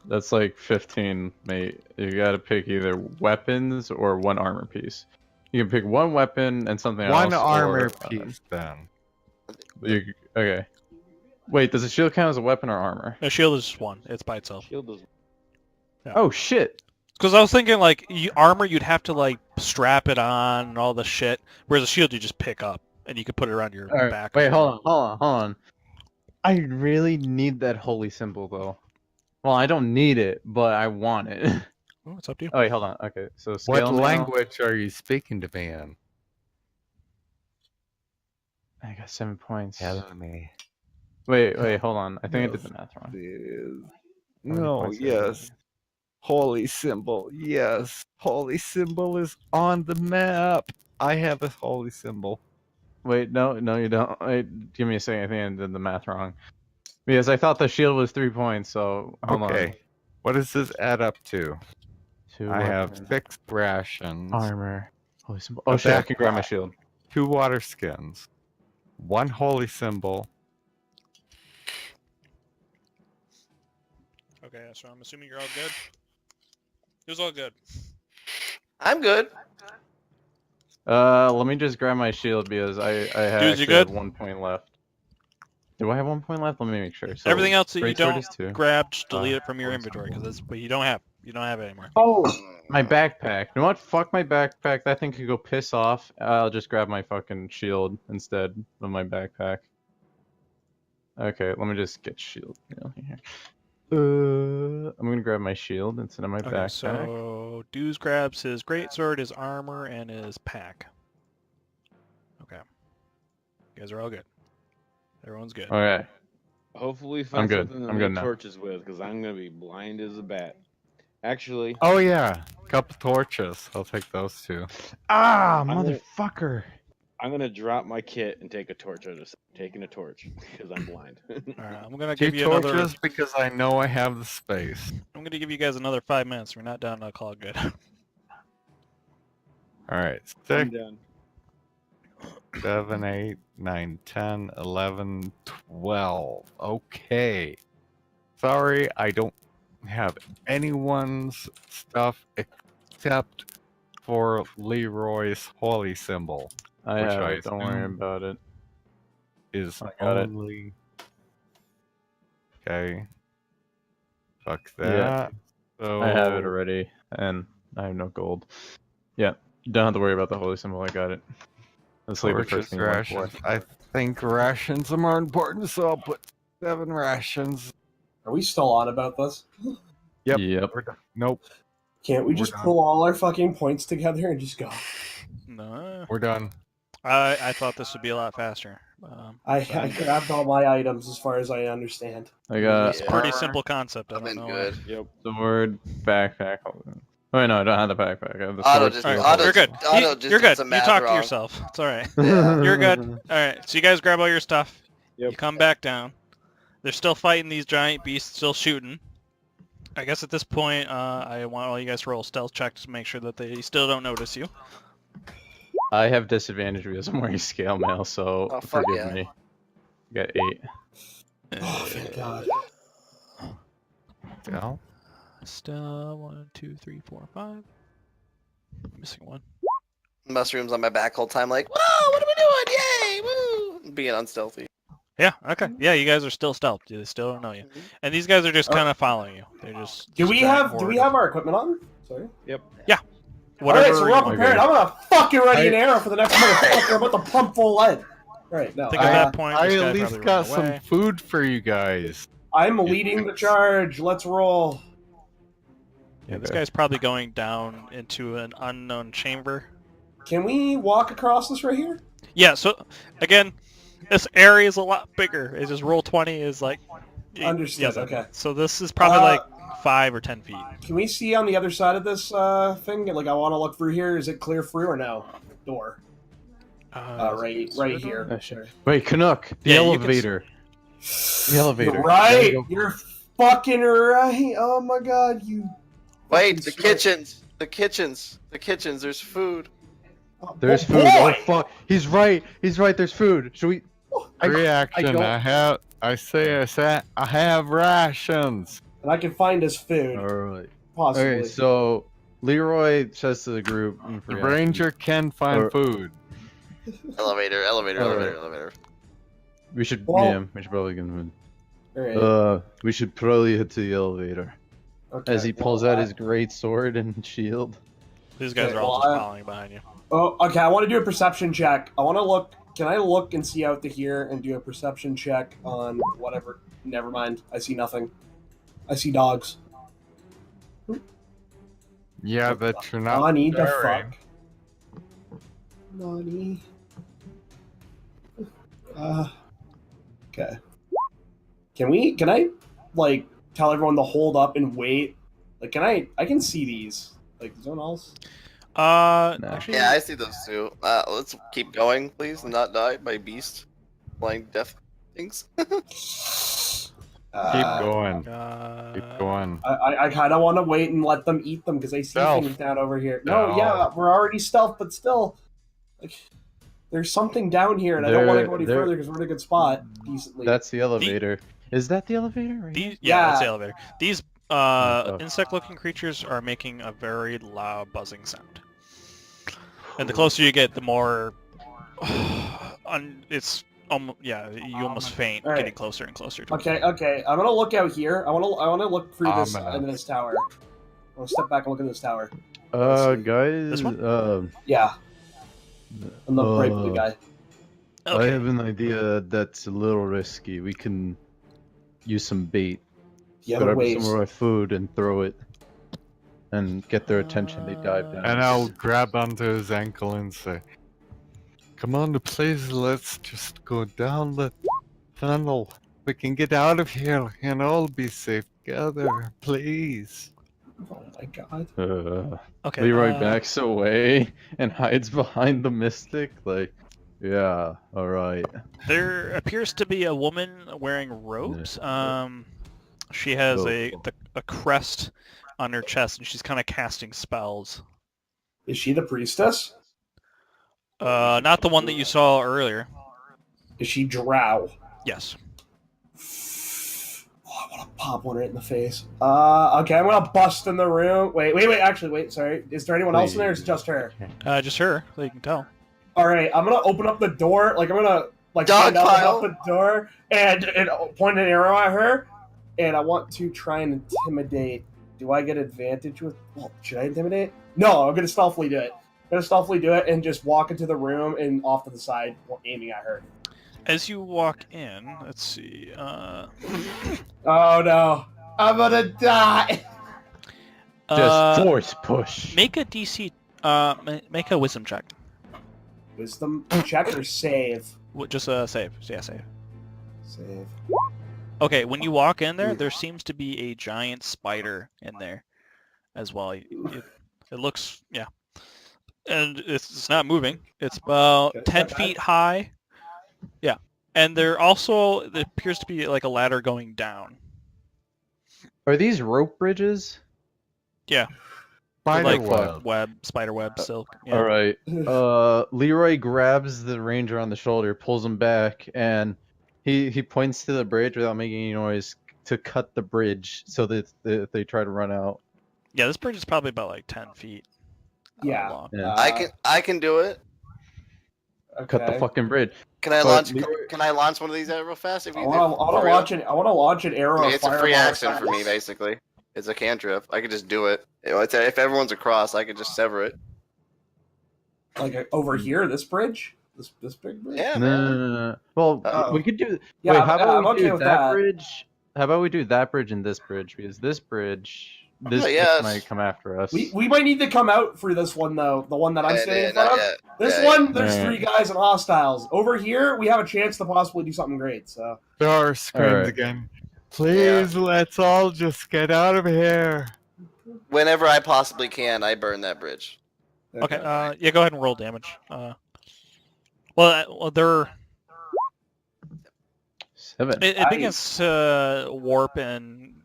[SPEAKER 4] That's like 15, mate. You gotta pick either weapons or 1 armor piece. You can pick 1 weapon and something else.
[SPEAKER 2] 1 armor
[SPEAKER 4] or,
[SPEAKER 2] piece, then.
[SPEAKER 4] Okay. Wait, does the shield count as a weapon or armor?
[SPEAKER 10] The shield is just 1. It's by itself.
[SPEAKER 9] Shield is
[SPEAKER 10] Yeah.
[SPEAKER 4] Oh shit!
[SPEAKER 10] Because I was thinking, like, armor, you'd have to, like, strap it on and all the shit. Whereas a shield, you just pick up. And you could put it around your
[SPEAKER 4] Alright,
[SPEAKER 10] back.
[SPEAKER 4] wait, hold on. I really need that holy symbol though. Well, I don't need it, but I want it.
[SPEAKER 10] Oh, it's up to you.
[SPEAKER 4] Oh wait, hold on. Okay, so
[SPEAKER 2] What
[SPEAKER 4] scale now.
[SPEAKER 2] language are you speaking to me in?
[SPEAKER 4] I got 7 points.
[SPEAKER 2] Tell me.
[SPEAKER 4] Wait, hold on. I think I did the math wrong. How many
[SPEAKER 2] No,
[SPEAKER 4] points did I
[SPEAKER 2] yes. Holy symbol, yes. Holy symbol is on the map. I have a holy symbol.
[SPEAKER 4] Wait, no, you don't. Wait, give me a second. I think I did the math wrong. Because I thought the shield was 3 points, so hold
[SPEAKER 2] Okay.
[SPEAKER 4] on.
[SPEAKER 2] What does this add up to?
[SPEAKER 4] 2
[SPEAKER 2] I have
[SPEAKER 4] weapons,
[SPEAKER 2] 6 rations,
[SPEAKER 4] armor. Holy symbol. Oh
[SPEAKER 2] A
[SPEAKER 4] shit, I can grab my
[SPEAKER 2] backpack.
[SPEAKER 4] shield.
[SPEAKER 2] 2 water skins, 1 holy symbol.
[SPEAKER 10] Okay, so I'm assuming you're all good? It was all good.
[SPEAKER 6] I'm good.
[SPEAKER 4] Let me just grab my shield because I
[SPEAKER 10] Dudes, you
[SPEAKER 4] actually
[SPEAKER 10] good?
[SPEAKER 4] have 1 point left. Do I have 1 point left? Let me make sure. So
[SPEAKER 10] Everything else that you
[SPEAKER 4] greatsword
[SPEAKER 10] don't
[SPEAKER 4] is 2.
[SPEAKER 10] grab, just delete it from your
[SPEAKER 4] holy
[SPEAKER 10] inventory,
[SPEAKER 4] symbol.
[SPEAKER 10] because that's what you don't have. You don't have it anymore.
[SPEAKER 4] Oh, my backpack. You know what? Fuck my backpack. That thing could go piss off. I'll just grab my fucking shield instead of my backpack. Okay, let me just get shield here. I'm gonna grab my shield instead of my
[SPEAKER 10] Okay,
[SPEAKER 4] backpack.
[SPEAKER 10] so Dews grabs his greatsword, his armor, and his pack. Okay. You guys are all good. Everyone's good.
[SPEAKER 4] Okay.
[SPEAKER 9] hopefully
[SPEAKER 4] I'm
[SPEAKER 9] find
[SPEAKER 4] good.
[SPEAKER 9] something to
[SPEAKER 4] I'm good
[SPEAKER 9] make
[SPEAKER 4] now.
[SPEAKER 9] torches with, because I'm gonna be blind as a bat. Actually,
[SPEAKER 2] Oh yeah, couple torches. I'll take those 2.
[SPEAKER 4] Ah,
[SPEAKER 9] gonna-
[SPEAKER 4] motherfucker!
[SPEAKER 9] I'm gonna drop my kit and take a torch. I'm just taking a torch because I'm blind.
[SPEAKER 10] Alright, I'm gonna
[SPEAKER 2] 2
[SPEAKER 10] give you another.
[SPEAKER 2] torches because I know I have the space.
[SPEAKER 10] I'm gonna give you guys another 5 minutes. We're not done. I'll call it good.
[SPEAKER 2] Alright,
[SPEAKER 9] I'm
[SPEAKER 2] 6,
[SPEAKER 9] done.
[SPEAKER 2] 7, 8, 9, 10, 11, 12. Okay. Sorry, I don't have anyone's stuff except for Leroy's holy symbol.
[SPEAKER 4] I
[SPEAKER 2] Which
[SPEAKER 4] have
[SPEAKER 2] I
[SPEAKER 4] it. Don't worry
[SPEAKER 2] assume-
[SPEAKER 4] about it.
[SPEAKER 2] Is
[SPEAKER 4] I got it.
[SPEAKER 2] only... Okay. Fuck
[SPEAKER 4] Yeah.
[SPEAKER 2] that. So
[SPEAKER 4] I have it already, and I have no gold. Yeah, you don't have to worry about the holy symbol. I got it. That's like the
[SPEAKER 2] Torches,
[SPEAKER 4] first thing I went for.
[SPEAKER 2] rations. I think rations are more important, so I'll put 7 rations.
[SPEAKER 5] Are we still on about this?
[SPEAKER 2] Yep.
[SPEAKER 4] Yep.
[SPEAKER 2] We're done. Nope.
[SPEAKER 5] Can't we
[SPEAKER 2] We're
[SPEAKER 5] just
[SPEAKER 2] done.
[SPEAKER 5] pull all our fucking points together and just go?
[SPEAKER 10] No.
[SPEAKER 2] We're done.
[SPEAKER 10] I thought this would be a lot faster.
[SPEAKER 5] I
[SPEAKER 10] but
[SPEAKER 5] grabbed all my items as far as I understand.
[SPEAKER 4] I got
[SPEAKER 10] it's a pretty simple concept. I
[SPEAKER 6] I'm
[SPEAKER 10] don't
[SPEAKER 6] in
[SPEAKER 10] know.
[SPEAKER 6] good.
[SPEAKER 9] Yep.
[SPEAKER 4] sword, backpack. Oh wait, no, I don't have the backpack. I have the
[SPEAKER 6] Otto
[SPEAKER 4] sword.
[SPEAKER 6] just-
[SPEAKER 10] All
[SPEAKER 4] shield.
[SPEAKER 10] right,
[SPEAKER 6] Otto
[SPEAKER 10] you're good.
[SPEAKER 6] Otto
[SPEAKER 10] You-
[SPEAKER 6] just
[SPEAKER 10] you're
[SPEAKER 6] did
[SPEAKER 10] good.
[SPEAKER 6] some
[SPEAKER 10] You
[SPEAKER 6] math
[SPEAKER 10] talk to
[SPEAKER 6] wrong.
[SPEAKER 10] yourself. It's all right.
[SPEAKER 6] Yeah.
[SPEAKER 10] You're good. All right. So you guys grab all your stuff.
[SPEAKER 9] Yep.
[SPEAKER 10] You come back down. They're still fighting these giant beasts, still shooting. I guess at this point, I want all you guys to roll stealth checks to make sure that they still don't notice you.
[SPEAKER 4] I have disadvantage because I'm wearing scale mail, so
[SPEAKER 6] Oh, fuck
[SPEAKER 4] forgive
[SPEAKER 6] yeah.
[SPEAKER 4] me. I got 8.
[SPEAKER 5] Oh, thank God.
[SPEAKER 2] Well,
[SPEAKER 10] Still 1, 2, 3, 4, 5. Missing one.
[SPEAKER 6] Mushrooms on my back whole time, like, whoa, what are we doing? Yay, woo! Being unstealthy.
[SPEAKER 10] Yeah. Okay. Yeah, you guys are still stealthed. They still don't know you. And these guys are just kind of following you. They're just.
[SPEAKER 5] Do we
[SPEAKER 10] giant
[SPEAKER 5] have
[SPEAKER 10] horde.
[SPEAKER 5] our equipment on? Sorry.
[SPEAKER 10] Whatever.
[SPEAKER 5] Alright, so we're all
[SPEAKER 10] you want.
[SPEAKER 5] prepared. I'm gonna fucking ready an arrow for the next motherfucker. I'm about to pump full lead. Alright, no.
[SPEAKER 10] I think at that point,
[SPEAKER 2] I
[SPEAKER 10] this guy
[SPEAKER 2] at least
[SPEAKER 10] probably
[SPEAKER 2] got
[SPEAKER 10] ran
[SPEAKER 2] some
[SPEAKER 10] away.
[SPEAKER 2] food for you guys.
[SPEAKER 5] I'm leading the charge. Let's roll.
[SPEAKER 10] Yeah, this
[SPEAKER 4] Okay.
[SPEAKER 10] guy's probably going down into an unknown chamber.
[SPEAKER 5] Can we walk across this right here?
[SPEAKER 10] Yeah, so, again, this area is a lot bigger. It's just roll 20 is like...
[SPEAKER 5] Understood, okay.
[SPEAKER 10] So this is probably like 5 or 10 feet.
[SPEAKER 5] Can we see on the other side of this thing? Like, I want to look through here. Is it clear through or no? Door. Right here.
[SPEAKER 4] Oh, shit. Wait, Canuck, the
[SPEAKER 10] Yeah, you can
[SPEAKER 4] elevator. The elevator.
[SPEAKER 5] You're right.
[SPEAKER 4] Gotta go-
[SPEAKER 5] You're fucking right. Oh my God, you.
[SPEAKER 6] Wait, the
[SPEAKER 5] fucking smart.
[SPEAKER 6] kitchens. The kitchens. The kitchens. There's food.
[SPEAKER 4] There's
[SPEAKER 5] Oh,
[SPEAKER 4] food. Oh
[SPEAKER 5] boy!
[SPEAKER 4] fuck! He's right. He's right. There's food. Should we?
[SPEAKER 2] Reaction.
[SPEAKER 4] don't-
[SPEAKER 2] I have rations.
[SPEAKER 5] And I can find his food,
[SPEAKER 4] All right.
[SPEAKER 5] possibly.
[SPEAKER 4] Okay. So Leroy says to the group.
[SPEAKER 2] The ranger can find
[SPEAKER 4] Or-
[SPEAKER 2] food.
[SPEAKER 6] Elevator. Elevator.
[SPEAKER 4] All
[SPEAKER 6] Elevator.
[SPEAKER 4] right.
[SPEAKER 6] Elevator.
[SPEAKER 4] We should.
[SPEAKER 5] Well-
[SPEAKER 4] Yeah. We should probably get him.
[SPEAKER 5] Alright.
[SPEAKER 4] We should probably head to the elevator.
[SPEAKER 5] Okay.
[SPEAKER 4] As he pulls out his great sword and shield.
[SPEAKER 10] These guys
[SPEAKER 5] Okay,
[SPEAKER 10] are all
[SPEAKER 5] well,
[SPEAKER 10] just
[SPEAKER 5] I-
[SPEAKER 10] following behind you.
[SPEAKER 5] Oh, okay. I want to do a perception check. I want to look. Can I look and see out to here and do a perception check on whatever? Never mind. I see nothing. I see dogs.
[SPEAKER 2] Yeah, that you're not.
[SPEAKER 5] Nani the
[SPEAKER 2] staring.
[SPEAKER 5] fuck? Nani. Okay. Can I, like, tell everyone to hold up and wait? Like, I can see these. Like, is anyone else?
[SPEAKER 4] No.
[SPEAKER 10] Actually,
[SPEAKER 6] Yeah, I see those too. Let's keep going, please, and not die by beast. Flying death things.
[SPEAKER 2] Keep going.
[SPEAKER 10] uh,
[SPEAKER 2] Keep going.
[SPEAKER 5] I kind of want to wait and let them eat them because I see
[SPEAKER 2] Stealth.
[SPEAKER 5] things down over here. No,
[SPEAKER 2] No.
[SPEAKER 5] yeah, we're already stealth, but still, like, there's something down here, and I don't want to
[SPEAKER 4] There-
[SPEAKER 5] go any
[SPEAKER 4] there-
[SPEAKER 5] further because we're in a good spot, decently.
[SPEAKER 4] That's the elevator. Is that the elevator? Right
[SPEAKER 10] These,
[SPEAKER 5] Yeah.
[SPEAKER 10] yeah, that's the elevator. These
[SPEAKER 4] Oh.
[SPEAKER 10] insect-looking creatures are making a very loud buzzing sound. And the closer you get, the more it's yeah, you almost faint
[SPEAKER 5] Alright.
[SPEAKER 10] getting closer and closer to it.
[SPEAKER 5] Okay. I'm gonna look out here. I want to look through this
[SPEAKER 2] Ominous.
[SPEAKER 5] into this tower. I'm gonna step back and look at this tower.
[SPEAKER 4] Guys.
[SPEAKER 10] This one?
[SPEAKER 5] Yeah, I'm the brave blue
[SPEAKER 4] Uh,
[SPEAKER 5] guy.
[SPEAKER 4] I
[SPEAKER 10] Okay.
[SPEAKER 4] have an idea that's a little risky. We can use some bait,
[SPEAKER 5] The other
[SPEAKER 4] grab
[SPEAKER 5] ways.
[SPEAKER 4] some of our food, and throw it, and get their attention. They dive down.
[SPEAKER 2] And I'll grab onto his ankle and say, "Come on, please, let's just go down the tunnel. We can get out of here and all be safe together, please."
[SPEAKER 5] Oh my God.
[SPEAKER 10] Okay.
[SPEAKER 4] Leroy backs away and hides behind the mystic. Like, yeah, all right.
[SPEAKER 10] There appears to be a woman wearing robes. She has
[SPEAKER 4] Oh.
[SPEAKER 10] a crest on her chest, and she's kind of casting spells.
[SPEAKER 5] Is she the priestess?
[SPEAKER 10] Not the one that you saw earlier.
[SPEAKER 5] Is she drow?
[SPEAKER 10] Yes.
[SPEAKER 5] Oh, I want to pop one right in the face. Okay, I'm gonna bust in the room. Wait. Actually, wait. Sorry. Is there anyone else in there? Or is it just her?
[SPEAKER 10] Just her, so you can tell.
[SPEAKER 5] All right. I'm gonna open up the door. Like I'm gonna
[SPEAKER 6] Dog
[SPEAKER 5] find out
[SPEAKER 6] pile.
[SPEAKER 5] about the door and point an arrow at her. and I want to try and intimidate. Do I get advantage with? Well, should I intimidate? No, I'm gonna stealthily do it. And just walk into the room and off to the side, aiming at her.
[SPEAKER 10] As you walk in, let's see.
[SPEAKER 5] Oh no, I'm gonna die.
[SPEAKER 4] Just force push.
[SPEAKER 10] Make a DC. Make a wisdom check.
[SPEAKER 5] Wisdom check or save?
[SPEAKER 10] Just save. Yeah, save.
[SPEAKER 5] Save.
[SPEAKER 10] Okay, when you walk in there seems to be a giant spider in there as well. It looks, yeah. And it's not moving. It's about 10 feet high. Yeah. And there appears to be like a ladder going down.
[SPEAKER 4] Are these rope bridges?
[SPEAKER 10] Yeah. Spider web, silk. Yeah.
[SPEAKER 4] All right. Leroy grabs the ranger on the shoulder, pulls him back, and he points to the bridge without making any noise to cut the bridge so that they try to run out.
[SPEAKER 10] Yeah, this bridge is probably about like 10 feet.
[SPEAKER 5] Yeah.
[SPEAKER 10] long.
[SPEAKER 6] I can do it.
[SPEAKER 4] Cut the fucking bridge.
[SPEAKER 6] Can I
[SPEAKER 4] But
[SPEAKER 6] launch?
[SPEAKER 4] Leroy-
[SPEAKER 6] Can I launch one of these real fast? If you,
[SPEAKER 5] I want to launch an arrow.
[SPEAKER 6] It's a free action for me, basically. It's a cantrip. I could just do it. If everyone's across, I could just sever it.
[SPEAKER 5] Like over here, this bridge, this big bridge.
[SPEAKER 6] Yeah.
[SPEAKER 4] No. Well, we could do.
[SPEAKER 5] Yeah,
[SPEAKER 4] wait, how about
[SPEAKER 5] I'm
[SPEAKER 4] we
[SPEAKER 5] okay
[SPEAKER 4] do
[SPEAKER 5] with
[SPEAKER 4] that
[SPEAKER 5] that.
[SPEAKER 4] bridge? How about we do that bridge and this bridge? Because this bridge, bitch
[SPEAKER 6] yes.
[SPEAKER 4] might come after us.
[SPEAKER 5] We might need to come out for this one though. The one that I'm standing in front
[SPEAKER 6] not
[SPEAKER 5] of.
[SPEAKER 6] yet.
[SPEAKER 5] This
[SPEAKER 6] Yeah,
[SPEAKER 5] one, there's
[SPEAKER 4] Yeah.
[SPEAKER 5] 3 guys and hostiles. Over here, we have a chance to possibly do something great. So
[SPEAKER 2] Star screams
[SPEAKER 4] Alright.
[SPEAKER 2] again. Please, let's all just get out of here.
[SPEAKER 6] Whenever I possibly can, I burn that bridge.
[SPEAKER 10] Okay, yeah, go ahead and roll damage. Well, they're...
[SPEAKER 4] 7.
[SPEAKER 10] It begins to warp and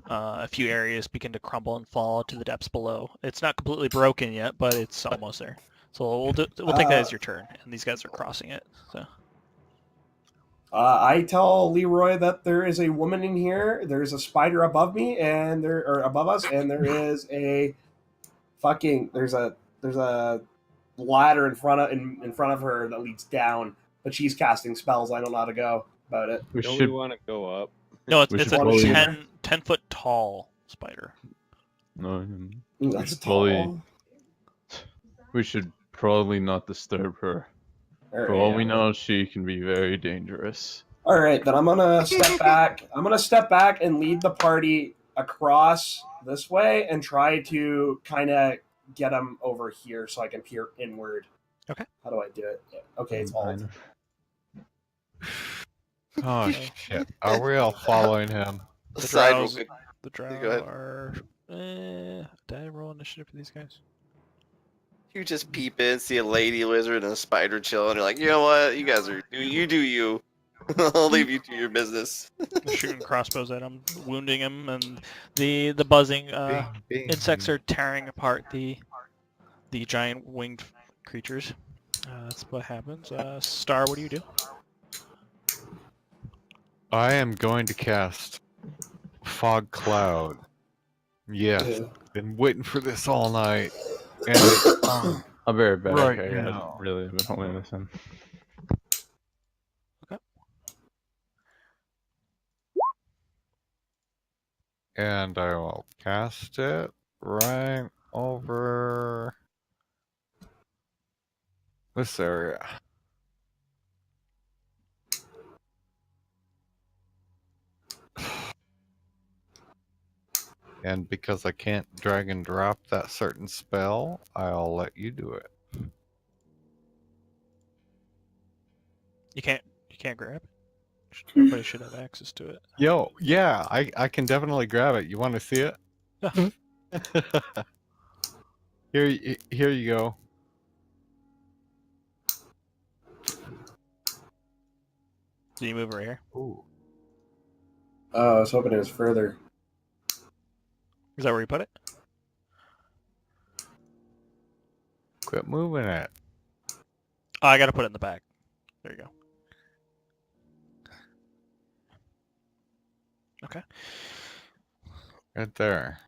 [SPEAKER 10] a few areas begin to crumble and fall to the depths below. It's not completely broken yet, but it's almost there. So we'll take that as your turn, and these guys are crossing it. So
[SPEAKER 5] I tell Leroy that there is a woman in here. There's a spider above me, and above us, and there is a there's a ladder in front of her that leads down, but she's casting spells. I don't know how to go about it.
[SPEAKER 4] We
[SPEAKER 9] Don't
[SPEAKER 4] should.
[SPEAKER 9] we want to go up?
[SPEAKER 10] no,
[SPEAKER 4] We
[SPEAKER 10] it's
[SPEAKER 4] should
[SPEAKER 10] a
[SPEAKER 4] probably-
[SPEAKER 10] 10 foot tall spider.
[SPEAKER 4] No,
[SPEAKER 5] That's
[SPEAKER 4] Probably-
[SPEAKER 5] tall.
[SPEAKER 4] we should probably not disturb her. For all we know, she can be very dangerous.
[SPEAKER 5] All right, then I'm gonna step back. I'm gonna step back and lead the party across this way and try to kind of get them over here so I can peer inward.
[SPEAKER 10] Okay.
[SPEAKER 5] How do I do it? Okay, it's alt.
[SPEAKER 2] Oh shit! Are we all following him?
[SPEAKER 10] The
[SPEAKER 6] Side
[SPEAKER 10] drows,
[SPEAKER 6] will-
[SPEAKER 10] the drow
[SPEAKER 6] go ahead.
[SPEAKER 10] are... did I roll initiative for these guys?
[SPEAKER 6] You just peep in, see a lady lizard and a spider chilling. You're like, you know what? You guys are you do you. I'll leave you to your business.
[SPEAKER 10] They're shooting crossbows at him, wounding him, and the buzzing insects are tearing apart the giant winged creatures. That's what happens. Star, what do you do?
[SPEAKER 2] I am going to cast Fog Cloud. Yes, been waiting for this all night. And
[SPEAKER 4] I'll be right back.
[SPEAKER 2] Right
[SPEAKER 4] I
[SPEAKER 2] now.
[SPEAKER 4] really have been holding this in.
[SPEAKER 2] and I will cast it right over this area. And because I can't drag and drop that certain spell, I'll let you do it.
[SPEAKER 10] You can't grab it. Everybody should have access to it.
[SPEAKER 2] Yo, yeah, I can definitely grab it. You want to see it?
[SPEAKER 10] Yeah.
[SPEAKER 2] Here you go.
[SPEAKER 10] Do you move over here?
[SPEAKER 2] Ooh.
[SPEAKER 5] Oh, I was hoping it was further.
[SPEAKER 10] Is that where you put it?
[SPEAKER 2] Quit moving it.
[SPEAKER 10] Oh, I gotta put it in the back. There you go. Okay.
[SPEAKER 2] Right there.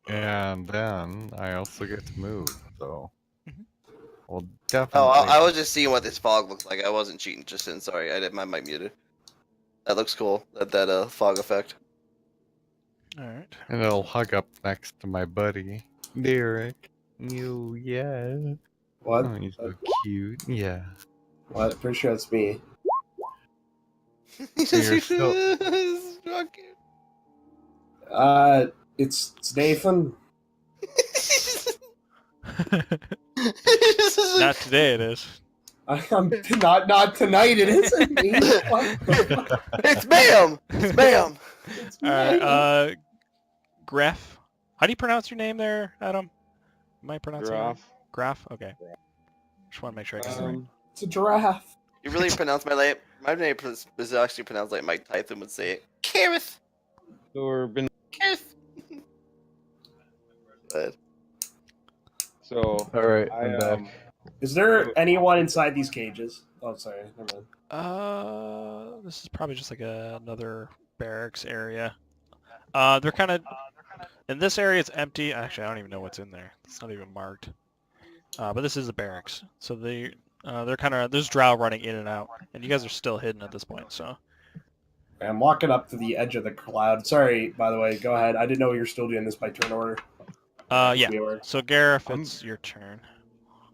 [SPEAKER 2] And then I also get to move, so we'll definitely.
[SPEAKER 6] Oh, I was just seeing what this fog looked like. I wasn't cheating just in. Sorry, I did my mic muted. That looks cool. That fog effect.
[SPEAKER 10] All right.
[SPEAKER 2] And it'll hug up next to my buddy, Derek. You, yeah.
[SPEAKER 5] What?
[SPEAKER 2] Oh, he's so cute. Yeah.
[SPEAKER 5] What? Pretty sure it's me.
[SPEAKER 2] You're still-
[SPEAKER 5] It's Nathan.
[SPEAKER 10] Not today, it is.
[SPEAKER 5] I'm not tonight. It isn't me.
[SPEAKER 6] It's Bam! It's Bam!
[SPEAKER 5] It's
[SPEAKER 10] All right.
[SPEAKER 5] me.
[SPEAKER 10] Graf. How do you pronounce your name there, Adam? Am I pronouncing it right?
[SPEAKER 9] Graf.
[SPEAKER 10] Graf. Okay. Just want to make sure I get it right.
[SPEAKER 5] It's a giraffe.
[SPEAKER 6] You really pronounce my name? My name is actually pronounced like Mike Tyson would say it. Kareth.
[SPEAKER 9] Or been
[SPEAKER 6] Kareth. But
[SPEAKER 9] so.
[SPEAKER 4] All right,
[SPEAKER 9] I
[SPEAKER 4] I'm back.
[SPEAKER 5] Is there anyone inside these cages? Oh, sorry. Never mind.
[SPEAKER 10] This is probably just like another barracks area. They're kind of in this area. It's empty. Actually, I don't even know what's in there. It's not even marked. But this is a barracks, so they're kind of there's drow running in and out, and you guys are still hidden at this point. So
[SPEAKER 5] I'm walking up to the edge of the cloud. Sorry, by the way. Go ahead. I didn't know you were still doing this by turn order.
[SPEAKER 10] yeah.
[SPEAKER 5] We were.
[SPEAKER 10] So Gareth, it's your turn.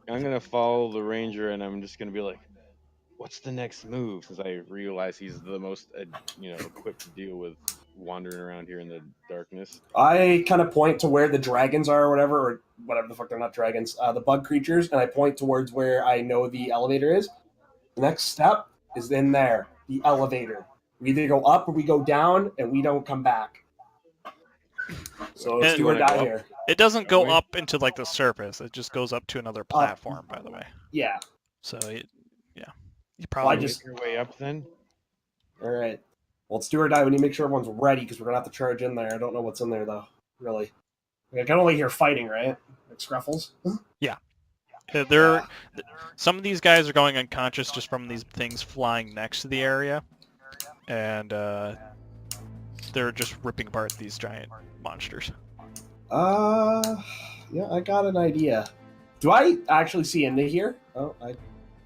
[SPEAKER 9] I'm gonna follow the ranger, and I'm just gonna be like, "What's the next move?" Since I realize he's the most, equipped to deal with wandering around here in the darkness.
[SPEAKER 5] I kind of point to where the dragons are, or whatever the fuck. They're not dragons. The bug creatures, and I point towards where I know the elevator is. The next step is in there, the elevator. We either go up or we go down, and we don't come back. So let's
[SPEAKER 10] And-
[SPEAKER 5] do or
[SPEAKER 9] You wanna go
[SPEAKER 5] die
[SPEAKER 9] up?
[SPEAKER 5] here.
[SPEAKER 10] It doesn't go
[SPEAKER 9] Really?
[SPEAKER 10] up into like the surface. It just goes up to another platform, by the way.
[SPEAKER 5] Yeah.
[SPEAKER 10] So you
[SPEAKER 5] Well,
[SPEAKER 10] probably
[SPEAKER 5] I just-
[SPEAKER 9] Make your way up then.
[SPEAKER 5] All right. Well, let's do or die. We need to make sure everyone's ready because we're gonna have to charge in there. I don't know what's in there though. Really. I can only hear fighting, right? Like scruffles.
[SPEAKER 10] they're some of these guys are going unconscious just from these things flying next to the area, and they're just ripping apart these giant monsters.
[SPEAKER 5] Yeah, I got an idea. Do I actually see into here? Do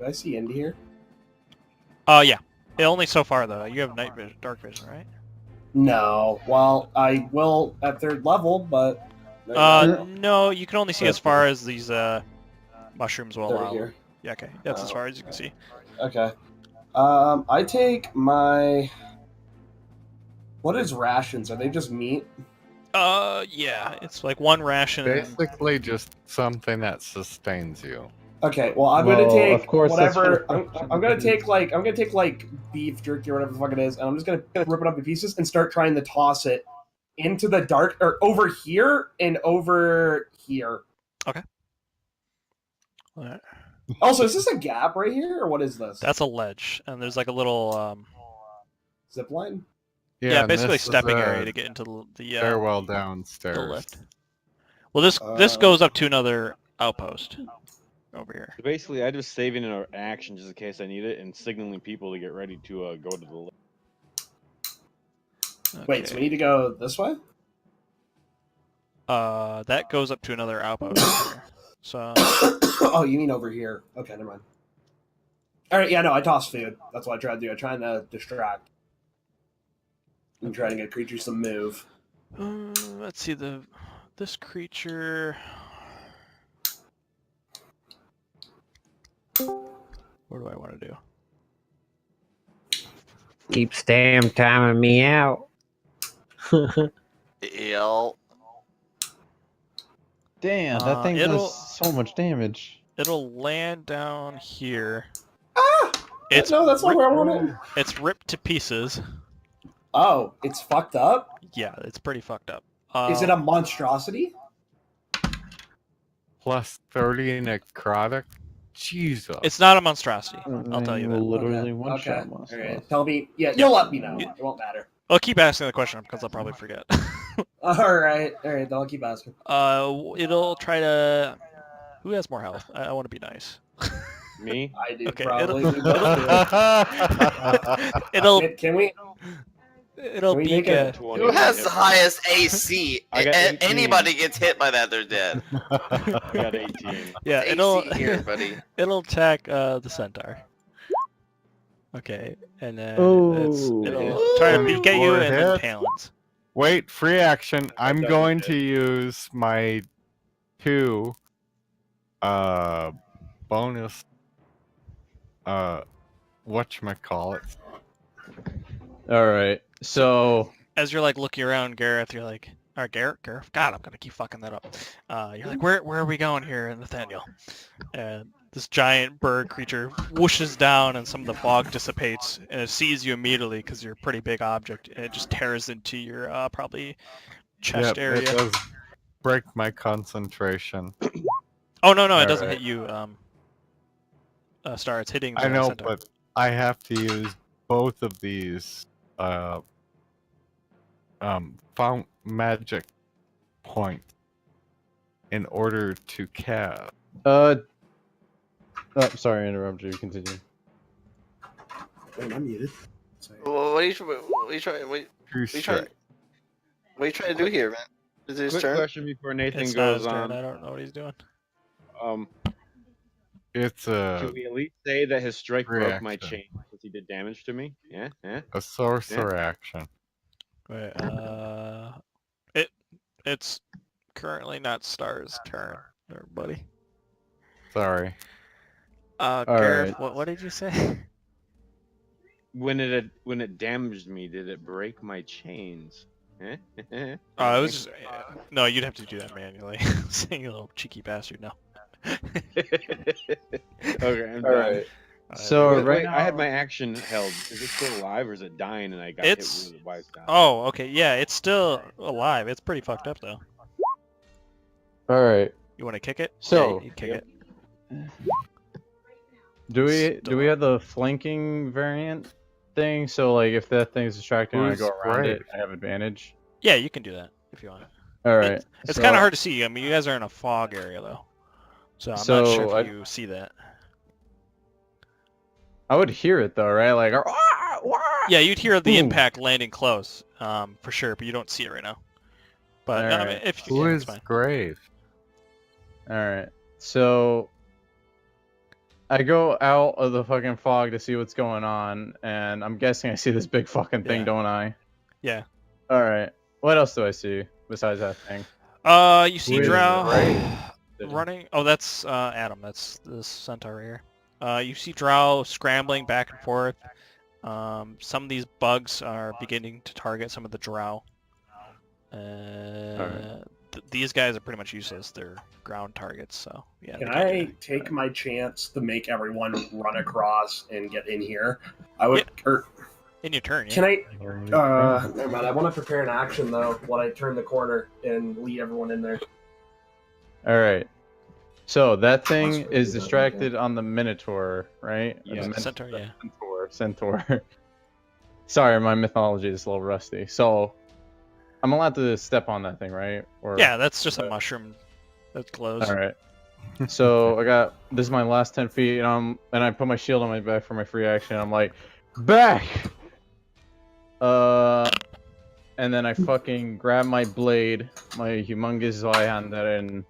[SPEAKER 5] I see into here?
[SPEAKER 10] Yeah. Only so far though. You have night vision, dark vision, right?
[SPEAKER 5] No. Well, I will at third level, but
[SPEAKER 10] No, you can only see as far as these mushrooms will
[SPEAKER 5] they're
[SPEAKER 10] allow.
[SPEAKER 5] here.
[SPEAKER 10] Yeah, okay. That's as
[SPEAKER 5] Oh.
[SPEAKER 10] far as you can see.
[SPEAKER 5] Okay. I take my. What is rations? Are they just meat?
[SPEAKER 10] Yeah. It's like one ration.
[SPEAKER 2] Basically, just something that sustains you.
[SPEAKER 5] Okay, well I'm
[SPEAKER 4] Well,
[SPEAKER 5] gonna take
[SPEAKER 4] of course, that's
[SPEAKER 5] whatever.
[SPEAKER 4] what-
[SPEAKER 5] I'm gonna take like beef jerky or whatever the fuck it is, and I'm just gonna rip it up in pieces and start trying to toss it into the dark or over here and over here.
[SPEAKER 10] Alright.
[SPEAKER 5] Also, is this a gap right here or what is this?
[SPEAKER 10] That's a ledge, and there's like a little
[SPEAKER 5] Zip line.
[SPEAKER 10] yeah,
[SPEAKER 2] and
[SPEAKER 10] basically
[SPEAKER 2] this is
[SPEAKER 10] stepping
[SPEAKER 2] a
[SPEAKER 10] area to get into the
[SPEAKER 2] stairwell
[SPEAKER 10] the
[SPEAKER 2] downstairs.
[SPEAKER 10] lift. Well, this goes up to another outpost over here.
[SPEAKER 9] So basically, I just saving an action just in case I need it, and signaling people to get ready to go to the lift.
[SPEAKER 5] Wait, so we
[SPEAKER 10] Okay.
[SPEAKER 5] need to go this way?
[SPEAKER 10] That goes up to another outpost over here. So
[SPEAKER 5] Oh, you mean over here? Okay, never mind. All right, yeah, no, I toss food. That's what I try to do. I try to distract. I'm trying to get creatures to move.
[SPEAKER 10] let's see this creature. What do I want to do?
[SPEAKER 3] Keeps damn timing me out.
[SPEAKER 6] Yell.
[SPEAKER 4] Damn, that thing
[SPEAKER 10] it'll-
[SPEAKER 4] does so much damage.
[SPEAKER 10] It'll land down here.
[SPEAKER 5] Ah!
[SPEAKER 10] It's
[SPEAKER 5] No, that's not
[SPEAKER 10] rip-
[SPEAKER 5] where I want it.
[SPEAKER 10] It's ripped to pieces.
[SPEAKER 5] Oh, it's fucked up?
[SPEAKER 10] Yeah, it's pretty fucked up.
[SPEAKER 5] Is it a monstrosity?
[SPEAKER 2] Plus 30 necrotic. Jesus.
[SPEAKER 10] It's not a monstrosity. I'll tell you
[SPEAKER 4] Will
[SPEAKER 10] that.
[SPEAKER 4] literally
[SPEAKER 5] Okay,
[SPEAKER 4] one
[SPEAKER 5] okay.
[SPEAKER 4] shot monster.
[SPEAKER 5] Alright, tell me. Yeah, you'll let me know. It won't matter.
[SPEAKER 10] I'll keep asking the question because I'll probably forget.
[SPEAKER 5] Alright, then I'll keep asking.
[SPEAKER 10] It'll try to. Who has more health? I want to be nice.
[SPEAKER 9] Me?
[SPEAKER 5] I do,
[SPEAKER 10] Okay,
[SPEAKER 5] probably.
[SPEAKER 10] it'll-
[SPEAKER 5] We both do.
[SPEAKER 10] It'll
[SPEAKER 5] Can we?
[SPEAKER 10] it'll
[SPEAKER 5] Can we
[SPEAKER 10] be
[SPEAKER 5] make a-
[SPEAKER 6] Who has the highest AC?
[SPEAKER 9] I got 18.
[SPEAKER 6] Anybody gets hit by that, they're dead.
[SPEAKER 9] I got 18.
[SPEAKER 10] yeah.
[SPEAKER 6] AC
[SPEAKER 10] It'll
[SPEAKER 6] here, buddy.
[SPEAKER 10] it'll attack the centaur. Okay, and then
[SPEAKER 4] Oh.
[SPEAKER 10] it'll try to
[SPEAKER 2] Ooh.
[SPEAKER 10] peek at you
[SPEAKER 2] More
[SPEAKER 10] and then
[SPEAKER 2] hits.
[SPEAKER 10] talons.
[SPEAKER 2] Wait, free action. I'm
[SPEAKER 4] done
[SPEAKER 2] going
[SPEAKER 4] with
[SPEAKER 2] to use my 2 bonus whatchamacallit.
[SPEAKER 4] All right. So
[SPEAKER 10] As you're like looking around, Gareth, you're like, or Gareth? God, I'm gonna keep fucking that up. You're like, where are we going here, Nathaniel? And this giant bird creature whooshes down, and some of the fog dissipates, and it sees you immediately because you're a pretty big object, and it just tears into your probably chest
[SPEAKER 2] Yep,
[SPEAKER 10] area.
[SPEAKER 2] it does break my concentration.
[SPEAKER 10] Oh no, it
[SPEAKER 4] All
[SPEAKER 10] doesn't
[SPEAKER 4] right.
[SPEAKER 10] hit you. Star, it's hitting.
[SPEAKER 2] I
[SPEAKER 10] the
[SPEAKER 2] know,
[SPEAKER 10] centaur.
[SPEAKER 2] but I have to use both of these found magic point in order to cast.
[SPEAKER 4] oh, sorry, I interrupted you. Continue.
[SPEAKER 5] Wait, I'm muted. Sorry.
[SPEAKER 6] What are you trying?
[SPEAKER 2] True strike.
[SPEAKER 6] What are you trying to do here, man? Is it his
[SPEAKER 9] Quick
[SPEAKER 6] turn?
[SPEAKER 9] question before Nathan
[SPEAKER 10] It's not
[SPEAKER 9] goes
[SPEAKER 10] his turn.
[SPEAKER 9] on.
[SPEAKER 10] I don't know what he's doing.
[SPEAKER 2] It's
[SPEAKER 9] Can we at least say that his strike broke my
[SPEAKER 2] reaction.
[SPEAKER 9] chain because he did damage to me? Yeah, yeah.
[SPEAKER 2] a sorcerer action.
[SPEAKER 10] Wait, it's currently not Star's turn, there, buddy.
[SPEAKER 2] Sorry.
[SPEAKER 10] Gareth,
[SPEAKER 4] right.
[SPEAKER 10] what did you say?
[SPEAKER 9] When it damaged me, did it break my chains? Eh?
[SPEAKER 10] It was just, no, you'd have to do that manually. Saying you little cheeky bastard, no.
[SPEAKER 9] Okay, I'm
[SPEAKER 4] All
[SPEAKER 9] done.
[SPEAKER 4] right. So
[SPEAKER 9] Wait,
[SPEAKER 4] right
[SPEAKER 9] I had
[SPEAKER 4] now-
[SPEAKER 9] my action held. Is it still alive or is it dying and I got
[SPEAKER 10] It's-
[SPEAKER 9] hit with a wise die?
[SPEAKER 10] Oh, okay, yeah, it's still alive. It's pretty fucked up though.
[SPEAKER 4] All right.
[SPEAKER 10] You want to kick it?
[SPEAKER 4] So-
[SPEAKER 10] yeah, you kick
[SPEAKER 9] Yep.
[SPEAKER 10] it.
[SPEAKER 4] Do we have the flanking variant thing? So like, if that thing's distracting and I
[SPEAKER 2] Who's
[SPEAKER 4] go around it,
[SPEAKER 2] brave?
[SPEAKER 4] I have advantage.
[SPEAKER 10] Yeah, you can do that if you want.
[SPEAKER 4] All right.
[SPEAKER 10] It's
[SPEAKER 4] so-
[SPEAKER 10] kind of hard to see. I mean, you guys are in a fog area though, so I'm not
[SPEAKER 4] So,
[SPEAKER 10] sure if
[SPEAKER 4] I-
[SPEAKER 10] you see that.
[SPEAKER 4] I would hear it though, right? Like,
[SPEAKER 10] Yeah, you'd hear the
[SPEAKER 4] Boom.
[SPEAKER 10] impact landing close, for sure, but you don't see it right now. But I mean,
[SPEAKER 4] Alright.
[SPEAKER 10] if you
[SPEAKER 2] Who
[SPEAKER 10] yeah,
[SPEAKER 2] is
[SPEAKER 10] it's fine.
[SPEAKER 2] grave?
[SPEAKER 4] All right. So I go out of the fucking fog to see what's going on, and I'm guessing I see this big fucking thing,
[SPEAKER 10] Yeah.
[SPEAKER 4] don't I?
[SPEAKER 10] Yeah.
[SPEAKER 4] All right. What else do I see besides that thing?
[SPEAKER 10] You see
[SPEAKER 2] Who is
[SPEAKER 10] Drow
[SPEAKER 2] grave?
[SPEAKER 10] running. Oh, that's Adam. That's the centaur here. You see Drow scrambling back and forth. Some of these bugs are beginning to target some of the Drow. These guys are pretty much useless. They're ground targets, so yeah.
[SPEAKER 5] Can
[SPEAKER 10] they can't do
[SPEAKER 5] I
[SPEAKER 10] anything.
[SPEAKER 5] take my chance to make everyone run across and get in here? I would. Or
[SPEAKER 10] In your turn, yeah.
[SPEAKER 5] can I? Never mind. I want to prepare an action though when I turn the corner and lead everyone in there.
[SPEAKER 4] All right. So that thing is distracted on the Minotaur, right? Or the
[SPEAKER 9] Yeah.
[SPEAKER 10] Centaur, yeah.
[SPEAKER 4] Centaur. Sorry, my mythology is a little rusty. So I'm allowed to step on that thing, right? Or
[SPEAKER 10] Yeah, that's just a mushroom that glows.
[SPEAKER 4] All right. So I got this is my last 10 feet, and I put my shield on my back for my free action. I'm like, back. And then I fucking grab my blade, my humongous Zweihander, and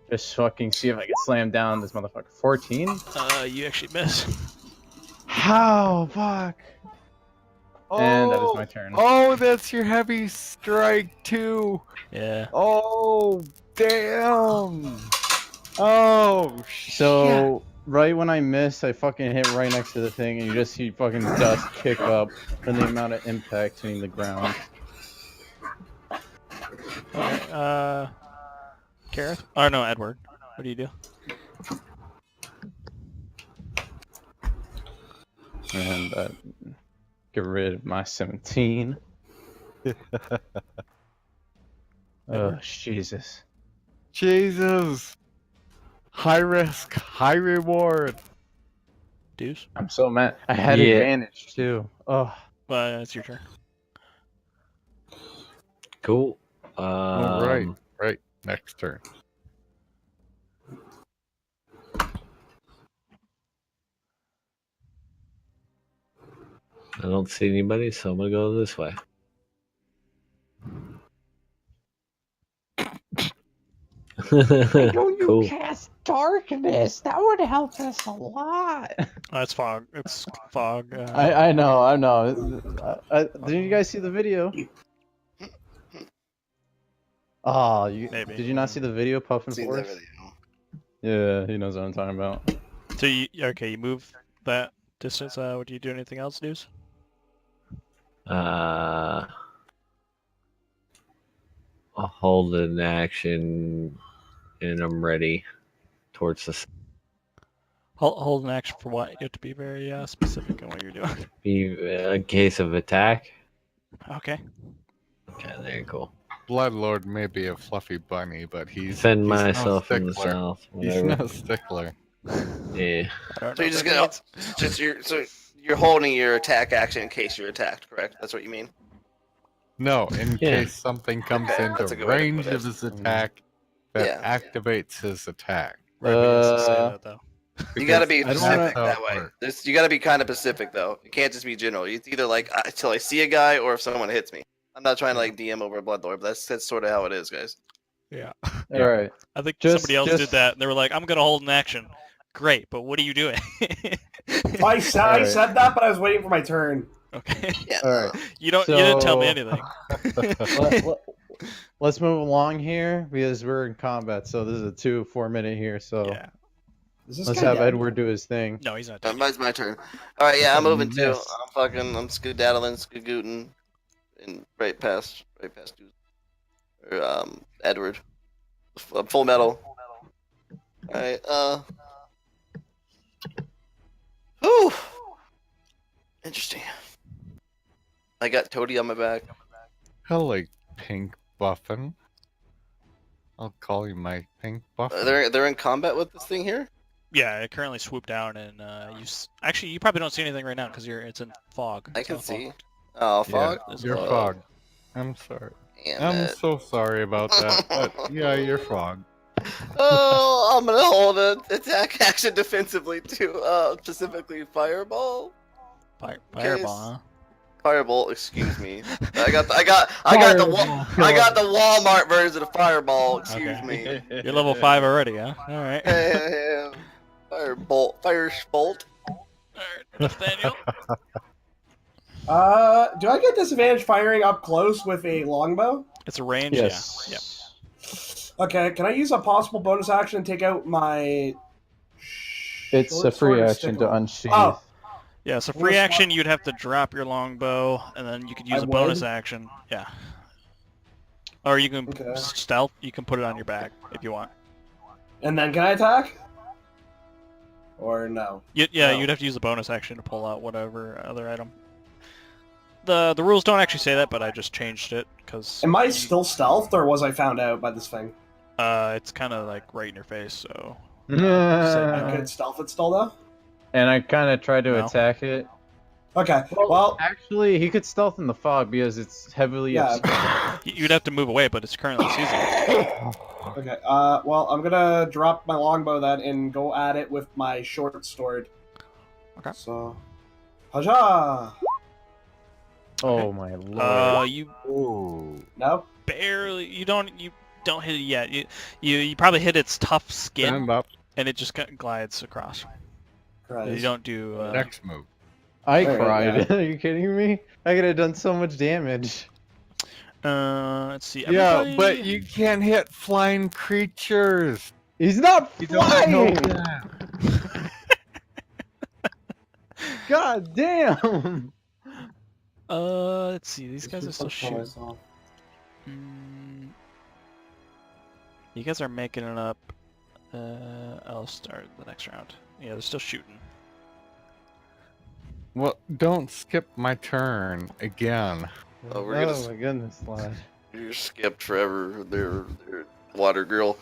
[SPEAKER 4] just fucking see if I can slam down this motherfucker. 14?
[SPEAKER 10] You actually miss.
[SPEAKER 4] How? Fuck. And that is my turn.
[SPEAKER 2] Oh, that's your heavy strike too.
[SPEAKER 10] Yeah.
[SPEAKER 2] Oh, damn. Oh,
[SPEAKER 4] So right when I miss, I fucking hit right next to the thing, and you just see fucking dust kick up from the amount of impact hitting the ground.
[SPEAKER 10] Okay, Kareth? Oh no, Edward. What do you do?
[SPEAKER 4] And get rid of my 17. Oh, Jesus.
[SPEAKER 2] Jesus. High risk, high reward.
[SPEAKER 10] Deuce?
[SPEAKER 4] I'm so mad. I had
[SPEAKER 3] Yeah.
[SPEAKER 4] advantage, too. Oh.
[SPEAKER 10] Well, it's your turn.
[SPEAKER 3] Cool.
[SPEAKER 2] All right. Next turn.
[SPEAKER 3] I don't see anybody, so I'm gonna go this way.
[SPEAKER 7] Don't you
[SPEAKER 3] Cool.
[SPEAKER 7] cast darkness? That would help us a lot.
[SPEAKER 10] Oh, it's fog. It's fog.
[SPEAKER 4] I know. Did you guys see the video? Oh, you
[SPEAKER 10] Maybe.
[SPEAKER 4] did you not see the video puffing
[SPEAKER 6] Seen that
[SPEAKER 4] force?
[SPEAKER 6] video.
[SPEAKER 4] Yeah, he knows what I'm talking about.
[SPEAKER 10] So you move that distance. Would you do anything else, News?
[SPEAKER 3] I'll hold an action, and I'm ready towards the
[SPEAKER 10] Hold an action for what? You have to be very specific in what you're doing.
[SPEAKER 3] in case of attack.
[SPEAKER 10] Okay.
[SPEAKER 3] Okay, there you go.
[SPEAKER 2] Bloodlord may be a fluffy bunny, but he's
[SPEAKER 3] Defend
[SPEAKER 2] no
[SPEAKER 3] myself in the
[SPEAKER 2] stickler.
[SPEAKER 3] south.
[SPEAKER 2] He's
[SPEAKER 3] Whatever.
[SPEAKER 2] no stickler.
[SPEAKER 3] Yeah.
[SPEAKER 10] I don't
[SPEAKER 6] So
[SPEAKER 10] know
[SPEAKER 6] you're just
[SPEAKER 10] what
[SPEAKER 6] gonna
[SPEAKER 10] that
[SPEAKER 6] just you're holding your attack action in case you're attacked, correct? That's what you mean.
[SPEAKER 2] No, in
[SPEAKER 3] Yeah.
[SPEAKER 2] case something comes
[SPEAKER 6] Okay,
[SPEAKER 2] into
[SPEAKER 6] that's a good way to
[SPEAKER 2] range
[SPEAKER 6] put
[SPEAKER 2] of
[SPEAKER 6] it.
[SPEAKER 2] his attack that
[SPEAKER 6] Yeah.
[SPEAKER 2] activates his attack.
[SPEAKER 10] means. Right, but he has to say
[SPEAKER 4] Uh,
[SPEAKER 10] that though.
[SPEAKER 6] You gotta
[SPEAKER 2] Because
[SPEAKER 6] be
[SPEAKER 4] I don't
[SPEAKER 6] specific
[SPEAKER 2] wanna-
[SPEAKER 6] that way. You gotta be kind of specific though. It can't just be general. It's either like until I see a guy or if someone hits me. I'm not trying to like DM over a Bloodlord, but that's sort of how it is, guys.
[SPEAKER 10] Yeah.
[SPEAKER 2] Yeah.
[SPEAKER 4] All right.
[SPEAKER 10] I think
[SPEAKER 4] Just-
[SPEAKER 10] somebody else did
[SPEAKER 4] just-
[SPEAKER 10] that, and they were like, "I'm gonna hold an action." Great, but what are you doing?
[SPEAKER 5] I said that, but I was waiting for my turn.
[SPEAKER 10] Okay.
[SPEAKER 6] Yeah.
[SPEAKER 4] All right.
[SPEAKER 10] You didn't tell me
[SPEAKER 4] So-
[SPEAKER 10] anything.
[SPEAKER 4] Let's move along here because we're in combat. So this is a 2-4 minute here. So
[SPEAKER 10] Yeah.
[SPEAKER 5] Is this
[SPEAKER 4] let's
[SPEAKER 5] guy
[SPEAKER 4] have
[SPEAKER 5] dead?
[SPEAKER 4] Edward do his thing.
[SPEAKER 10] No, he's not.
[SPEAKER 6] It's my turn. All right, yeah, I'm moving too.
[SPEAKER 4] Miss.
[SPEAKER 6] I'm skedaddling, skagooting, and right past Edward. Full metal. All right. Whew. Interesting. I got Toady on my back.
[SPEAKER 2] Hello, Pink Buffin. I'll call you my Pink Buffin.
[SPEAKER 6] They're in combat with this thing here.
[SPEAKER 10] Yeah, it currently swooped down, and actually you probably don't see anything right now because it's in fog.
[SPEAKER 6] I
[SPEAKER 10] It's
[SPEAKER 6] can
[SPEAKER 10] all fog.
[SPEAKER 6] see. Oh, fog.
[SPEAKER 10] There's
[SPEAKER 2] You're
[SPEAKER 10] fog.
[SPEAKER 2] fog. I'm sorry.
[SPEAKER 6] Damn
[SPEAKER 2] I'm
[SPEAKER 6] it.
[SPEAKER 2] so sorry about that. But yeah, you're fog.
[SPEAKER 6] Oh, I'm gonna hold an attack action defensively to specifically fireball.
[SPEAKER 10] Fireball. Huh?
[SPEAKER 6] Firebolt, excuse me. I got the Walmart version of fireball. Excuse
[SPEAKER 10] Okay.
[SPEAKER 6] me.
[SPEAKER 10] You're level 5 already, huh? All right.
[SPEAKER 6] Yeah. Firebolt. Firebolt.
[SPEAKER 10] Nathaniel.
[SPEAKER 5] Do I get disadvantage firing up close with a longbow?
[SPEAKER 10] It's a range.
[SPEAKER 4] Yes.
[SPEAKER 10] Yeah.
[SPEAKER 5] Okay, can I use a possible bonus action and take out my?
[SPEAKER 4] It's
[SPEAKER 5] short
[SPEAKER 4] a free
[SPEAKER 5] sword or
[SPEAKER 4] action
[SPEAKER 5] stick
[SPEAKER 4] to
[SPEAKER 5] one?
[SPEAKER 4] unsheath.
[SPEAKER 5] Oh,
[SPEAKER 10] Yeah, so free action, you'd have to drop your longbow, and then you could use
[SPEAKER 5] I
[SPEAKER 10] a bonus
[SPEAKER 5] would?
[SPEAKER 10] action. Yeah. Or you can
[SPEAKER 5] Okay.
[SPEAKER 10] stealth. You can put it on your back if you want.
[SPEAKER 5] and then can I attack? Or no?
[SPEAKER 10] Yeah,
[SPEAKER 5] No.
[SPEAKER 10] you'd have to use a bonus action to pull out whatever other item. The rules don't actually say that, but I just changed it because
[SPEAKER 5] Am I still stealthed, or was I found out by this thing?
[SPEAKER 10] it's kind of like right in your face. So
[SPEAKER 5] I could stealth it still though.
[SPEAKER 4] And I kind of tried to
[SPEAKER 10] No.
[SPEAKER 4] attack it.
[SPEAKER 5] Okay, well,
[SPEAKER 4] Actually, he could stealth in the fog because it's heavily
[SPEAKER 5] Yeah.
[SPEAKER 4] obscured.
[SPEAKER 10] you'd have to move away, but it's currently seasonal.
[SPEAKER 5] okay. Well, I'm gonna drop my longbow then and go at it with my short sword.
[SPEAKER 10] Okay.
[SPEAKER 5] So, haja!
[SPEAKER 4] Oh my lord.
[SPEAKER 10] You
[SPEAKER 2] Ooh.
[SPEAKER 5] No.
[SPEAKER 10] barely. You don't hit it yet. You probably hit its tough skin,
[SPEAKER 2] Stand up.
[SPEAKER 10] and it just glides across.
[SPEAKER 5] Christ.
[SPEAKER 10] You don't do.
[SPEAKER 2] Next move.
[SPEAKER 4] I
[SPEAKER 5] Alright,
[SPEAKER 4] cried. Are you kidding me? I could have done so much damage.
[SPEAKER 10] Let's see.
[SPEAKER 2] Yeah,
[SPEAKER 10] everybody-
[SPEAKER 2] but you can't hit flying creatures.
[SPEAKER 4] He's not
[SPEAKER 2] You don't know
[SPEAKER 4] flying!
[SPEAKER 2] that.
[SPEAKER 4] God damn!
[SPEAKER 10] Let's see. These guys are
[SPEAKER 5] Just
[SPEAKER 10] still
[SPEAKER 5] fuck
[SPEAKER 10] shooting.
[SPEAKER 5] myself.
[SPEAKER 10] You guys are making it up. I'll start the next round. Yeah, they're still shooting.
[SPEAKER 2] Well, don't skip my turn again.
[SPEAKER 6] Oh, we're gonna
[SPEAKER 4] my goodness, lad.
[SPEAKER 6] You're skipped forever. They're water girl.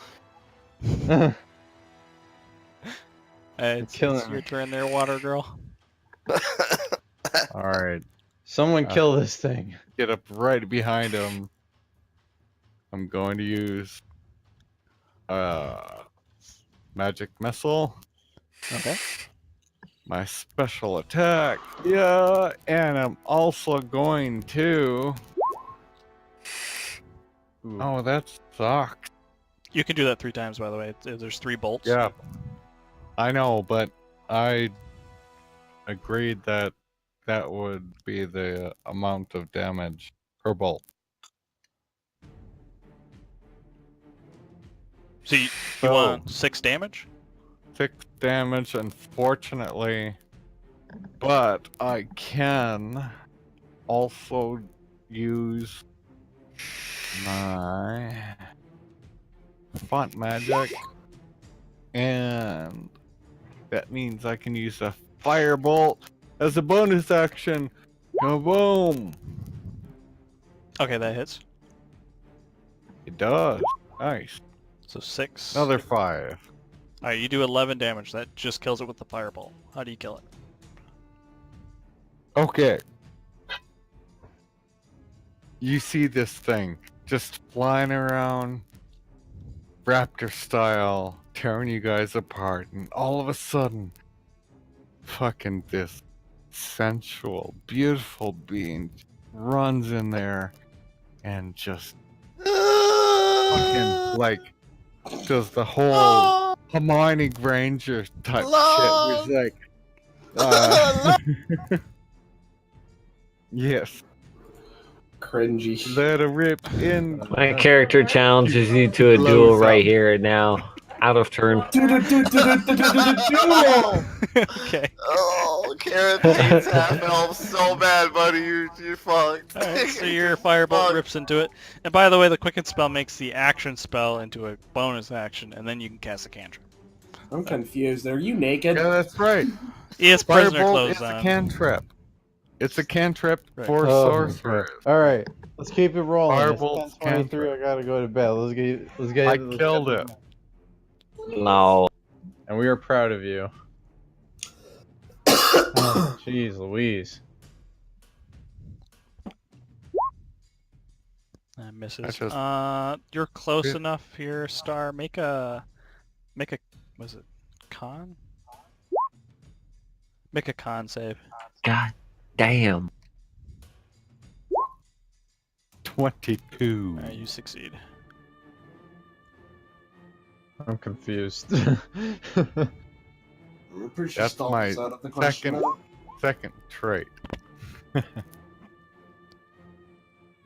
[SPEAKER 10] It's
[SPEAKER 4] killing
[SPEAKER 10] your
[SPEAKER 4] me.
[SPEAKER 10] turn there, water girl.
[SPEAKER 2] All right,
[SPEAKER 4] Someone kill this thing.
[SPEAKER 2] get up right behind him. I'm going to use magic missile.
[SPEAKER 10] Okay.
[SPEAKER 2] My special attack. Yeah, and I'm also going to.
[SPEAKER 4] Ooh.
[SPEAKER 2] Oh, that sucks.
[SPEAKER 10] You can do that 3 times, by the way. There's 3 bolts.
[SPEAKER 2] Yeah, I know, but I agreed that that would be the amount of damage per bolt.
[SPEAKER 10] So you
[SPEAKER 2] So-
[SPEAKER 10] want 6 damage?
[SPEAKER 2] 6 damage, unfortunately. But I can also use my font magic, and that means I can use a firebolt as a bonus action. Kaboom!
[SPEAKER 10] Okay, that hits.
[SPEAKER 2] It does. Nice.
[SPEAKER 10] So 6.
[SPEAKER 2] Another 5.
[SPEAKER 10] Alright, you do 11 damage. That just kills it with the fireball. How do you kill it?
[SPEAKER 2] Okay. You see this thing just flying around, raptor style, tearing you guys apart, and all of a sudden, fucking this sensual, beautiful being runs in there and just fucking like does the whole Hermione Granger type
[SPEAKER 6] Love.
[SPEAKER 2] shit. Was like, yes,
[SPEAKER 5] Cringy.
[SPEAKER 2] let her rip in.
[SPEAKER 3] My character challenges you to a
[SPEAKER 2] Blows
[SPEAKER 3] duel
[SPEAKER 2] up.
[SPEAKER 3] right here and now. Out of turn.
[SPEAKER 5] Duel!
[SPEAKER 10] Okay.
[SPEAKER 6] Oh, Karen hates half elves so bad, buddy. You're fucked.
[SPEAKER 10] Alright, so your firebolt
[SPEAKER 6] Fuck.
[SPEAKER 10] rips into it. And by the way, the quicken spell makes the action spell into a bonus action, and then you can cast a cantrip.
[SPEAKER 5] I'm confused. Are you naked?
[SPEAKER 2] Yeah, that's right.
[SPEAKER 10] He has prisoner
[SPEAKER 2] Firebolt
[SPEAKER 10] clothes
[SPEAKER 2] is a
[SPEAKER 10] on.
[SPEAKER 2] cantrip. It's a cantrip
[SPEAKER 10] Right.
[SPEAKER 2] for
[SPEAKER 4] Oh,
[SPEAKER 2] sorcerer.
[SPEAKER 4] All right, let's keep it rolling.
[SPEAKER 2] Firebolt
[SPEAKER 4] It's 10:23. I gotta go to bed. Let's get.
[SPEAKER 2] I
[SPEAKER 4] let's
[SPEAKER 2] killed
[SPEAKER 4] get-
[SPEAKER 2] it.
[SPEAKER 3] No.
[SPEAKER 4] And we are proud of you. Oh, jeez, Louise.
[SPEAKER 10] That misses.
[SPEAKER 2] I just-
[SPEAKER 10] You're close
[SPEAKER 2] Yeah.
[SPEAKER 10] enough here, Star. Make a, was it con? Make a con save.
[SPEAKER 3] God damn.
[SPEAKER 2] 22.
[SPEAKER 10] Alright, you succeed.
[SPEAKER 4] I'm confused.
[SPEAKER 5] I'm pretty sure
[SPEAKER 2] That's
[SPEAKER 5] Stomp
[SPEAKER 2] my
[SPEAKER 5] is out of the question.
[SPEAKER 2] second trait.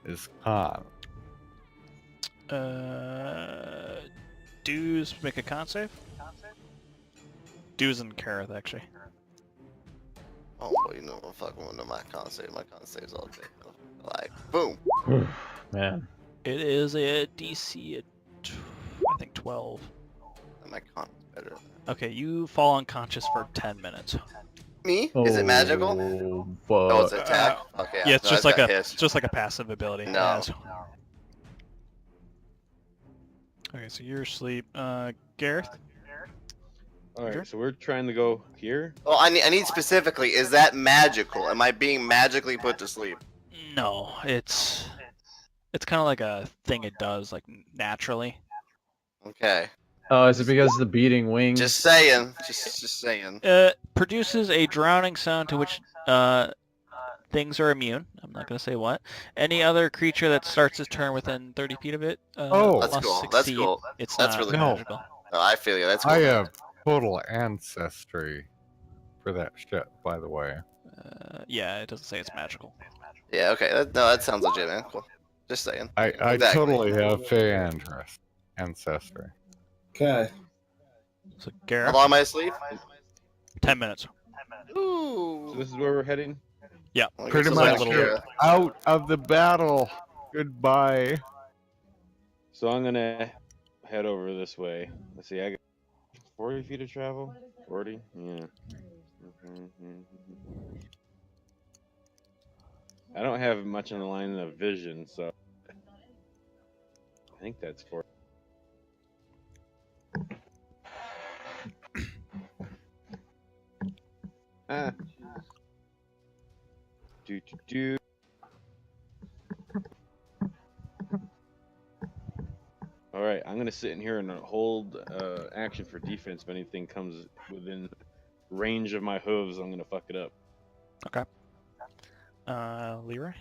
[SPEAKER 2] Is con.
[SPEAKER 10] Dews, make a con save. Dews and Kareth, actually.
[SPEAKER 6] Oh, boy, you know, I'm fucking with my con save. My con saves all day. Like, boom.
[SPEAKER 4] Man.
[SPEAKER 10] It is a DC at, I think, 12.
[SPEAKER 6] My con is better.
[SPEAKER 10] Okay, you fall unconscious for 10 minutes.
[SPEAKER 6] Me? Is it magical?
[SPEAKER 4] Fuck.
[SPEAKER 6] Oh, it's attack? Okay.
[SPEAKER 10] Yeah, it's
[SPEAKER 6] no,
[SPEAKER 10] just
[SPEAKER 6] I
[SPEAKER 10] like
[SPEAKER 6] got
[SPEAKER 10] a,
[SPEAKER 6] hissed.
[SPEAKER 10] it's just like a passive ability. it
[SPEAKER 6] No.
[SPEAKER 10] has. Okay, so you're asleep. Gareth?
[SPEAKER 9] All
[SPEAKER 10] Sure.
[SPEAKER 9] right, so we're trying to go here.
[SPEAKER 6] Oh, I need specifically, is that magical? Am I being magically put to sleep?
[SPEAKER 10] No, it's kind of like a thing it does, like naturally.
[SPEAKER 6] Okay.
[SPEAKER 4] Oh, is it because of the beating wings?
[SPEAKER 6] Just saying. Just saying.
[SPEAKER 10] Produces a drowning sound to which things are immune. I'm not going to say what. Any other creature that starts its turn within 30 feet of it
[SPEAKER 2] Oh.
[SPEAKER 6] That's
[SPEAKER 10] must
[SPEAKER 6] cool, that's
[SPEAKER 10] succeed.
[SPEAKER 6] cool.
[SPEAKER 10] It's
[SPEAKER 6] That's
[SPEAKER 10] not
[SPEAKER 6] really
[SPEAKER 2] cool.
[SPEAKER 10] magical.
[SPEAKER 6] Oh, I feel you. That's cool.
[SPEAKER 2] I have total ancestry for that shit, by the way.
[SPEAKER 10] Yeah, it doesn't say it's magical.
[SPEAKER 6] Yeah, okay. That sounds legit, man. Cool. Just saying.
[SPEAKER 2] I
[SPEAKER 6] Exactly.
[SPEAKER 2] totally have Fey ancestry.
[SPEAKER 5] Okay.
[SPEAKER 10] So
[SPEAKER 6] How
[SPEAKER 10] Gareth,
[SPEAKER 6] long am I asleep?
[SPEAKER 10] 10 minutes.
[SPEAKER 6] Ooh.
[SPEAKER 9] So this is where we're heading.
[SPEAKER 10] Yeah,
[SPEAKER 6] Well, I
[SPEAKER 2] Pretty
[SPEAKER 6] guess
[SPEAKER 10] like a
[SPEAKER 6] it's
[SPEAKER 2] much
[SPEAKER 10] little-
[SPEAKER 6] Kira.
[SPEAKER 2] out of the battle. Goodbye.
[SPEAKER 9] So I'm gonna head over this way. Let's see, I got 40 feet of travel. 40? Yeah. I don't have much in the line of vision, so I think that's 40. Ah. Do. All right, I'm gonna sit in here and hold action for defense. If anything comes within range of my hooves, I'm gonna fuck it up.
[SPEAKER 10] Leroy?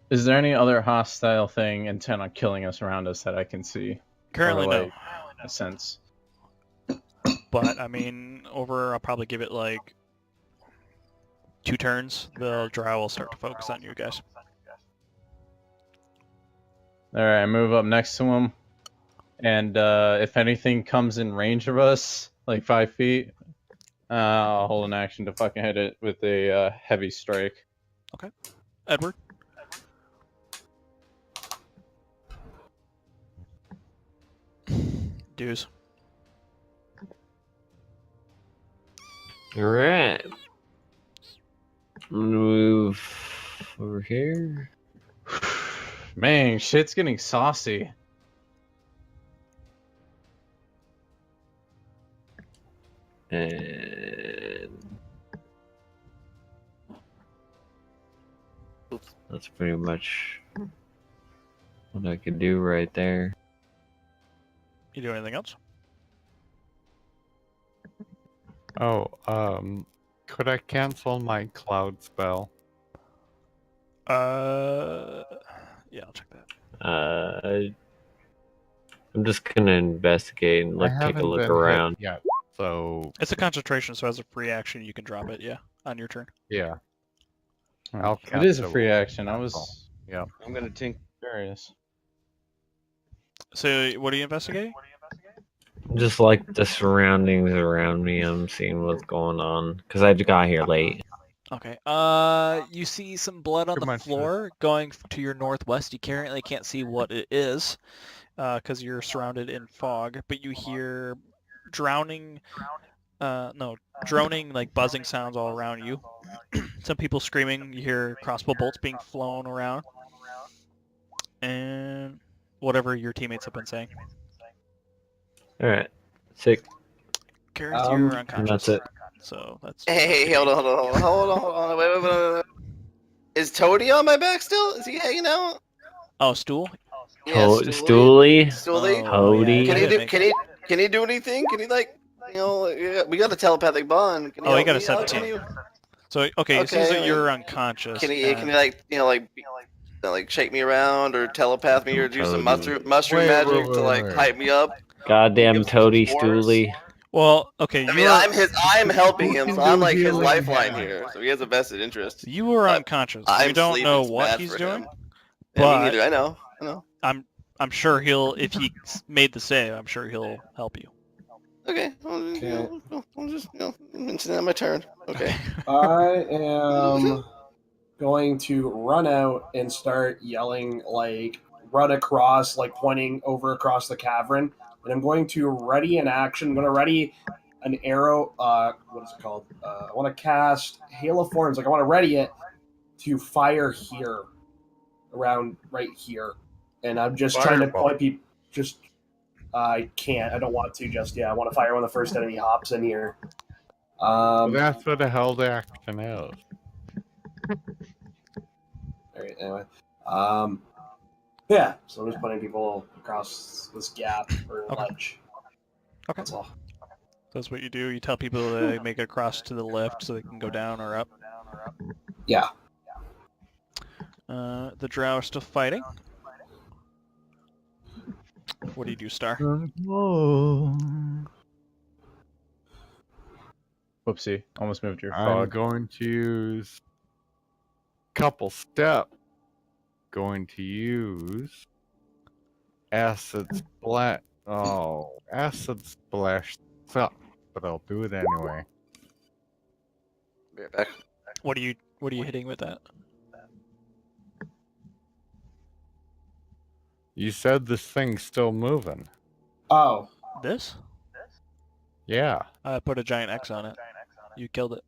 [SPEAKER 4] Is there any other hostile thing intent on killing us around us that I can see?
[SPEAKER 10] Currently,
[SPEAKER 4] Or,
[SPEAKER 10] no.
[SPEAKER 4] like, a sense.
[SPEAKER 10] But, I mean, I'll probably give it like 2 turns. The drow will start to focus on you guys.
[SPEAKER 4] All right, I move up next to him, and if anything comes in range of us, like 5 feet, I'll hold an action to fucking hit it with a heavy strike.
[SPEAKER 10] Edward. Dues.
[SPEAKER 3] Alright. Move over here.
[SPEAKER 4] Man, shit's getting saucy.
[SPEAKER 3] And that's pretty much what I could do right there.
[SPEAKER 10] You do anything else?
[SPEAKER 2] Oh, could I cancel my cloud spell?
[SPEAKER 10] Yeah, I'll check that.
[SPEAKER 3] I'm just gonna investigate and
[SPEAKER 2] I
[SPEAKER 3] take a
[SPEAKER 2] haven't
[SPEAKER 3] look
[SPEAKER 2] been hit
[SPEAKER 3] around.
[SPEAKER 2] yet, so
[SPEAKER 10] It's a concentration, so as a free action, you can drop it. Yeah, on your turn.
[SPEAKER 2] yeah. I'll
[SPEAKER 4] It is a
[SPEAKER 2] cancel
[SPEAKER 4] free
[SPEAKER 2] it.
[SPEAKER 4] action. I
[SPEAKER 2] That's all.
[SPEAKER 4] was
[SPEAKER 2] Yeah.
[SPEAKER 9] I'm gonna tink.
[SPEAKER 4] curious.
[SPEAKER 10] So, what are you investigating?
[SPEAKER 3] Just like the surroundings around me, I'm seeing what's going on because I got here late.
[SPEAKER 10] Okay. You see some blood on
[SPEAKER 2] Too
[SPEAKER 10] the
[SPEAKER 2] much,
[SPEAKER 10] floor going to your northwest. You currently can't see what it is, because you're surrounded in fog. But you hear droning like buzzing sounds all around you. Some people screaming. You hear crossbow bolts being flown around, and whatever your teammates have been saying.
[SPEAKER 3] All right, sick.
[SPEAKER 10] Gareth, you're
[SPEAKER 3] And
[SPEAKER 10] unconscious.
[SPEAKER 3] that's it.
[SPEAKER 10] So that's.
[SPEAKER 6] Hey, hold on. Wait. Is Toady on my back still? Is he hanging out?
[SPEAKER 10] Oh, stool.
[SPEAKER 6] Yeah,
[SPEAKER 3] Stoolie?
[SPEAKER 6] Stoolie.
[SPEAKER 3] Toady?
[SPEAKER 6] Can he
[SPEAKER 10] yeah,
[SPEAKER 6] do? Can he do anything? Can he like? We got a telepathic bond. Can he
[SPEAKER 10] Oh,
[SPEAKER 6] help
[SPEAKER 10] you gotta
[SPEAKER 6] me
[SPEAKER 10] set
[SPEAKER 6] out?
[SPEAKER 10] the
[SPEAKER 6] Can
[SPEAKER 10] team.
[SPEAKER 6] you-
[SPEAKER 10] So okay, it seems
[SPEAKER 6] Okay,
[SPEAKER 10] that you're unconscious.
[SPEAKER 6] Can he
[SPEAKER 10] and-
[SPEAKER 6] like like shake me around or telepath me or do some
[SPEAKER 3] Toady.
[SPEAKER 6] mushroom
[SPEAKER 2] Wait,
[SPEAKER 6] magic
[SPEAKER 2] wait,
[SPEAKER 6] to like
[SPEAKER 2] wait.
[SPEAKER 6] hype me up?
[SPEAKER 3] Goddamn
[SPEAKER 6] Give some
[SPEAKER 3] Toady
[SPEAKER 6] spores.
[SPEAKER 3] Stoolie.
[SPEAKER 10] Well, okay,
[SPEAKER 6] I
[SPEAKER 10] you
[SPEAKER 6] mean,
[SPEAKER 10] were
[SPEAKER 6] I'm helping
[SPEAKER 2] Who
[SPEAKER 6] him,
[SPEAKER 2] can
[SPEAKER 6] so I'm
[SPEAKER 2] do
[SPEAKER 6] like his
[SPEAKER 2] healing
[SPEAKER 6] lifeline
[SPEAKER 2] hand?
[SPEAKER 6] here. So he has a vested interest.
[SPEAKER 10] you were
[SPEAKER 6] But
[SPEAKER 10] unconscious.
[SPEAKER 6] I'm
[SPEAKER 10] You don't
[SPEAKER 6] sleeping
[SPEAKER 10] know
[SPEAKER 6] it's
[SPEAKER 10] what
[SPEAKER 6] bad
[SPEAKER 10] he's
[SPEAKER 6] for
[SPEAKER 10] doing,
[SPEAKER 6] him. Yeah, me
[SPEAKER 10] but
[SPEAKER 6] neither. I know.
[SPEAKER 10] I'm sure he'll if he made the save. I'm sure he'll help you.
[SPEAKER 6] Okay. I'll just mention that on my turn. Okay.
[SPEAKER 5] I am going to run out and start yelling, like, run across, like, pointing over across the cavern. And I'm going to ready an action. I'm going to ready an arrow. What is it called? I want to cast Hail of Forms. Like, I want to ready it to fire here, around right here. And I'm just trying to
[SPEAKER 2] Fireball.
[SPEAKER 5] point people. Just, I can't. I don't want to just yet. I want to fire when the first enemy hops in here.
[SPEAKER 2] Well, that's what the hell the action is.
[SPEAKER 5] Alright, anyway. Yeah, so I'm just putting people across this gap or
[SPEAKER 10] Okay.
[SPEAKER 5] ledge.
[SPEAKER 10] Okay.
[SPEAKER 5] That's all.
[SPEAKER 10] That's what you do. You tell people to make it across to the left so they can go down or up.
[SPEAKER 5] Yeah.
[SPEAKER 10] The drow are still fighting. What do you do, Star?
[SPEAKER 4] Whoopsie, almost moved your
[SPEAKER 2] I'm
[SPEAKER 4] fog.
[SPEAKER 2] going to use couple step. Going to use acid splash. Oh, acid splash sucks, but I'll do it anyway.
[SPEAKER 6] Be right back.
[SPEAKER 10] What are you hitting with that?
[SPEAKER 2] You said this thing's still moving.
[SPEAKER 5] Oh,
[SPEAKER 10] This?
[SPEAKER 2] Yeah,
[SPEAKER 10] I put a giant X on it. You killed it.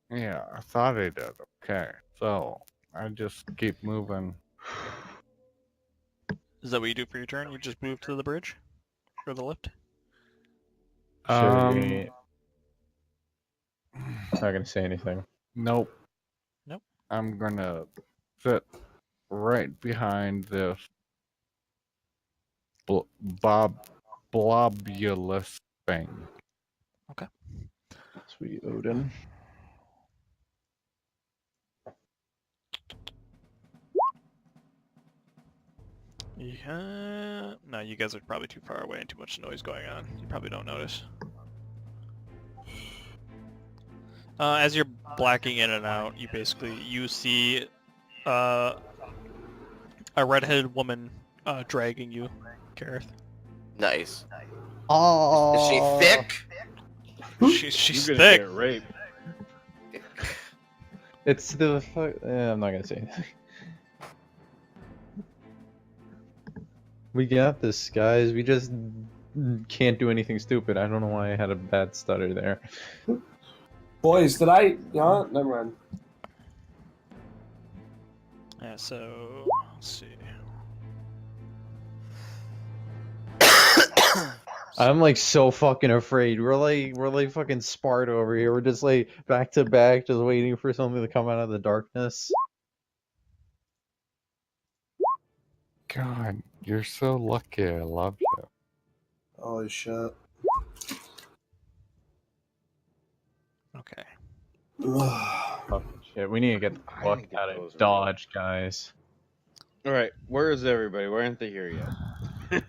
[SPEAKER 2] yeah, I thought I did. Okay, so I just keep moving.
[SPEAKER 10] Is that what you do for your turn? You just move to the bridge? For the lift?
[SPEAKER 2] Um,
[SPEAKER 4] Not gonna say anything.
[SPEAKER 2] Nope.
[SPEAKER 10] Nope.
[SPEAKER 2] I'm gonna sit right behind this blobulous thing.
[SPEAKER 4] Sweet Odin.
[SPEAKER 10] Yeah. No, you guys are probably too far away and too much noise going on. You probably don't notice. As you're blacking in and out, you see a redheaded woman dragging you, Gareth.
[SPEAKER 6] Nice.
[SPEAKER 4] Oh.
[SPEAKER 6] Is she thick?
[SPEAKER 10] She's
[SPEAKER 9] You're gonna
[SPEAKER 10] thick.
[SPEAKER 9] get raped.
[SPEAKER 4] It's the fuck. I'm not gonna say anything. We got this, guys. We just can't do anything stupid. I don't know why I had a bad stutter there.
[SPEAKER 5] Boys, did I? Yeah, never mind.
[SPEAKER 10] Yeah. So let's see.
[SPEAKER 4] I'm like so fucking afraid. We're like fucking Sparta over here. We're just like back to back, just waiting for something to come out of the darkness.
[SPEAKER 2] God, you're so lucky. I love you.
[SPEAKER 5] Holy shit.
[SPEAKER 10] Okay.
[SPEAKER 4] Fucking shit. We need to get the
[SPEAKER 9] I
[SPEAKER 4] fuck
[SPEAKER 9] think it
[SPEAKER 4] out
[SPEAKER 9] goes
[SPEAKER 4] of Dodge, guys.
[SPEAKER 9] All right, where is everybody? Why aren't they here yet?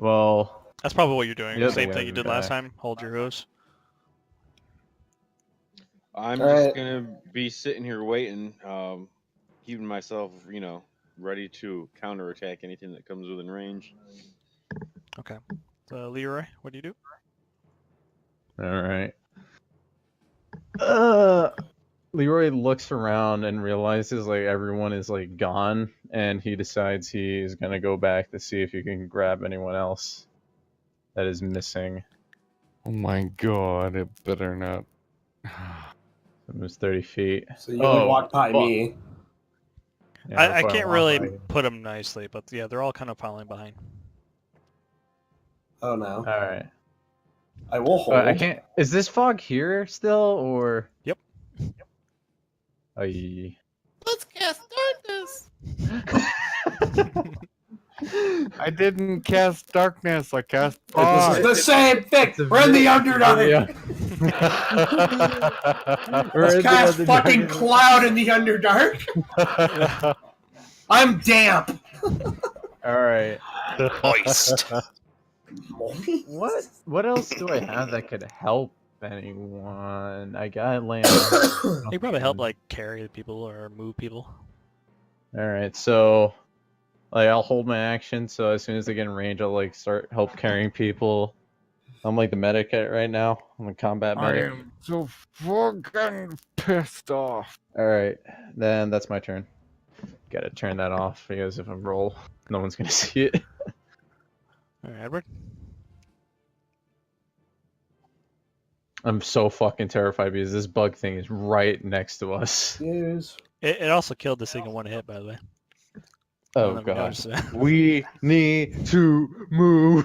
[SPEAKER 4] Well,
[SPEAKER 10] That's probably what you're doing.
[SPEAKER 4] Yeah,
[SPEAKER 10] Same
[SPEAKER 4] they
[SPEAKER 10] thing you
[SPEAKER 4] gotta
[SPEAKER 10] did last
[SPEAKER 4] die.
[SPEAKER 10] time. Hold your hose.
[SPEAKER 9] I'm
[SPEAKER 5] All
[SPEAKER 9] just
[SPEAKER 5] right.
[SPEAKER 9] gonna be sitting here waiting, keeping myself, ready to counterattack anything that comes within range.
[SPEAKER 10] Okay. Leroy, what do you do?
[SPEAKER 4] all right. Leroy looks around and realizes like everyone is like gone, and he decides he is gonna go back to see if he can grab anyone else that is missing.
[SPEAKER 2] Oh my god, it better not.
[SPEAKER 4] It was 30 feet.
[SPEAKER 5] So you would walk by
[SPEAKER 4] fuck.
[SPEAKER 5] me.
[SPEAKER 4] Yeah,
[SPEAKER 10] I
[SPEAKER 4] if
[SPEAKER 10] can't
[SPEAKER 4] walk
[SPEAKER 10] really
[SPEAKER 4] by you.
[SPEAKER 10] put them nicely, but yeah, they're all kind of following behind.
[SPEAKER 5] Oh no.
[SPEAKER 4] All right.
[SPEAKER 5] I will hold.
[SPEAKER 4] I can't. Is this fog here still, or?
[SPEAKER 10] Yep.
[SPEAKER 4] Aye.
[SPEAKER 6] Let's cast darkness.
[SPEAKER 2] I didn't cast darkness. I cast
[SPEAKER 5] This
[SPEAKER 2] fog.
[SPEAKER 5] is the same thing.
[SPEAKER 4] It's a
[SPEAKER 5] We're in the
[SPEAKER 4] very-
[SPEAKER 5] Underdark.
[SPEAKER 4] We're
[SPEAKER 5] Let's
[SPEAKER 4] in the
[SPEAKER 5] cast
[SPEAKER 4] Underdark.
[SPEAKER 5] fucking cloud in the Underdark. I'm damp.
[SPEAKER 4] All right.
[SPEAKER 6] Moist.
[SPEAKER 4] What else do I have that could help anyone? I got land.
[SPEAKER 10] You can probably help like carry people or move people.
[SPEAKER 4] All right, so like I'll hold my action. So as soon as I get in range, I'll like start help carrying people. I'm like the medic right now. I'm a combat
[SPEAKER 2] I
[SPEAKER 4] medic.
[SPEAKER 2] am so fucking pissed off.
[SPEAKER 4] All right, then that's my turn. Gotta turn that off because if I roll, no one's gonna see it.
[SPEAKER 10] All right, Edward.
[SPEAKER 4] I'm so fucking terrified because this bug thing is right next to us.
[SPEAKER 5] Yes.
[SPEAKER 10] It also killed this thing in one hit, by the way.
[SPEAKER 4] Oh
[SPEAKER 10] Never
[SPEAKER 4] god.
[SPEAKER 10] noticed that.
[SPEAKER 4] We need to move.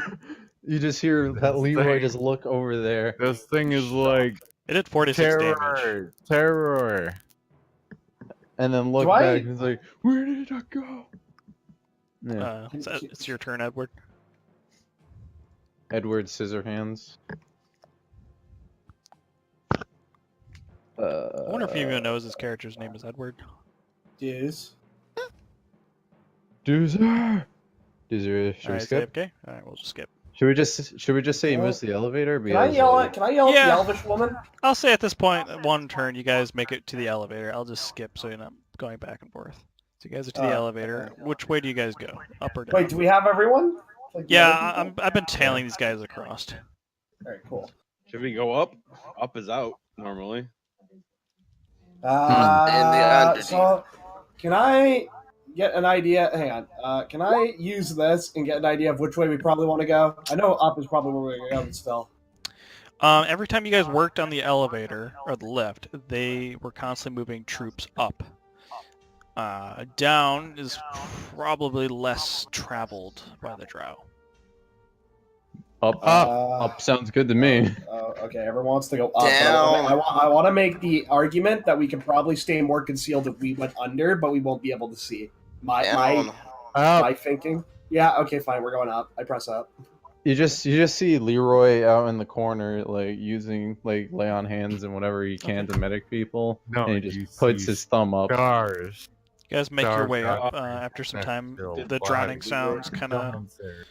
[SPEAKER 4] You just hear that Leroy just look over there.
[SPEAKER 2] This thing is like
[SPEAKER 10] It did 46 damage.
[SPEAKER 2] terror. Terror.
[SPEAKER 4] And then look
[SPEAKER 5] Do I-
[SPEAKER 4] back and he's like, where did I go? Yeah.
[SPEAKER 10] It's your turn, Edward.
[SPEAKER 4] Edward Scissorhands.
[SPEAKER 10] I wonder if he even knows his character's name is Edward.
[SPEAKER 5] Yes.
[SPEAKER 4] Doozer! Doozer, should we
[SPEAKER 10] Alright,
[SPEAKER 4] skip?
[SPEAKER 10] okay. Alright, we'll just skip.
[SPEAKER 4] Should we just say he moves to the elevator?
[SPEAKER 5] Can I yell at? Can I yell at
[SPEAKER 10] Yeah.
[SPEAKER 5] the Elvish woman?
[SPEAKER 10] I'll say at this point, one turn, you guys make it to the elevator. I'll just skip so you're not going back and forth. So you guys are to the elevator.
[SPEAKER 5] okay.
[SPEAKER 10] Which way do you guys go? Up or down?
[SPEAKER 5] Wait, do we have everyone? Like, the
[SPEAKER 10] Yeah,
[SPEAKER 5] other people?
[SPEAKER 10] I've been tailing these guys across.
[SPEAKER 5] All right, cool.
[SPEAKER 9] Should we go up? Up is out normally.
[SPEAKER 5] So, can I get an idea? Hang on. Can I use this and get an idea of which way we probably want to go? I know up is probably where we're going to go, but still.
[SPEAKER 10] Every time you guys worked on the elevator or the lift, they were constantly moving troops up. Down is probably less traveled by the drow.
[SPEAKER 4] Up sounds good to me.
[SPEAKER 5] Okay, everyone wants to go up.
[SPEAKER 6] Down.
[SPEAKER 5] I want to make the argument that we can probably stay more concealed if we went under, but we won't be able to see. My
[SPEAKER 6] Down.
[SPEAKER 5] thinking. Yeah. Okay. Fine. We're going up. I press up.
[SPEAKER 4] You just see Leroy out in the corner, like using like lay on hands and whatever he can to medic people,
[SPEAKER 2] No,
[SPEAKER 4] and he
[SPEAKER 2] you
[SPEAKER 4] just puts
[SPEAKER 2] see
[SPEAKER 4] his thumb up.
[SPEAKER 2] Stars.
[SPEAKER 10] You guys make your
[SPEAKER 2] Dark
[SPEAKER 10] way up.
[SPEAKER 2] up.
[SPEAKER 10] After some time,
[SPEAKER 2] Still
[SPEAKER 10] the drowning
[SPEAKER 2] alive.
[SPEAKER 10] sounds kind of
[SPEAKER 2] Someone's there.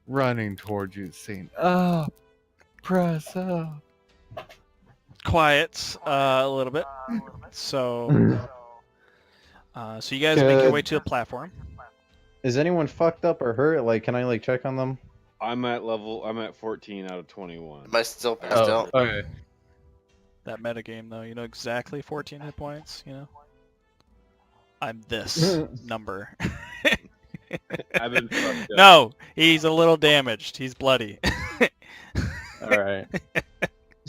[SPEAKER 2] Running towards you, saying, "Up, press up."
[SPEAKER 10] quiets a little bit. So
[SPEAKER 1] So you guys make your
[SPEAKER 4] Good.
[SPEAKER 1] way to the platform.
[SPEAKER 4] Is anyone fucked up or hurt? Like, can I like check on them?
[SPEAKER 9] I'm at 14 out of 21.
[SPEAKER 6] Am I still passed out?
[SPEAKER 4] okay.
[SPEAKER 1] That metagame, though, you know exactly 14 hit points, you know? I'm this number.
[SPEAKER 9] I've been fucked up.
[SPEAKER 1] No, he's a little damaged. He's bloody.
[SPEAKER 4] All right.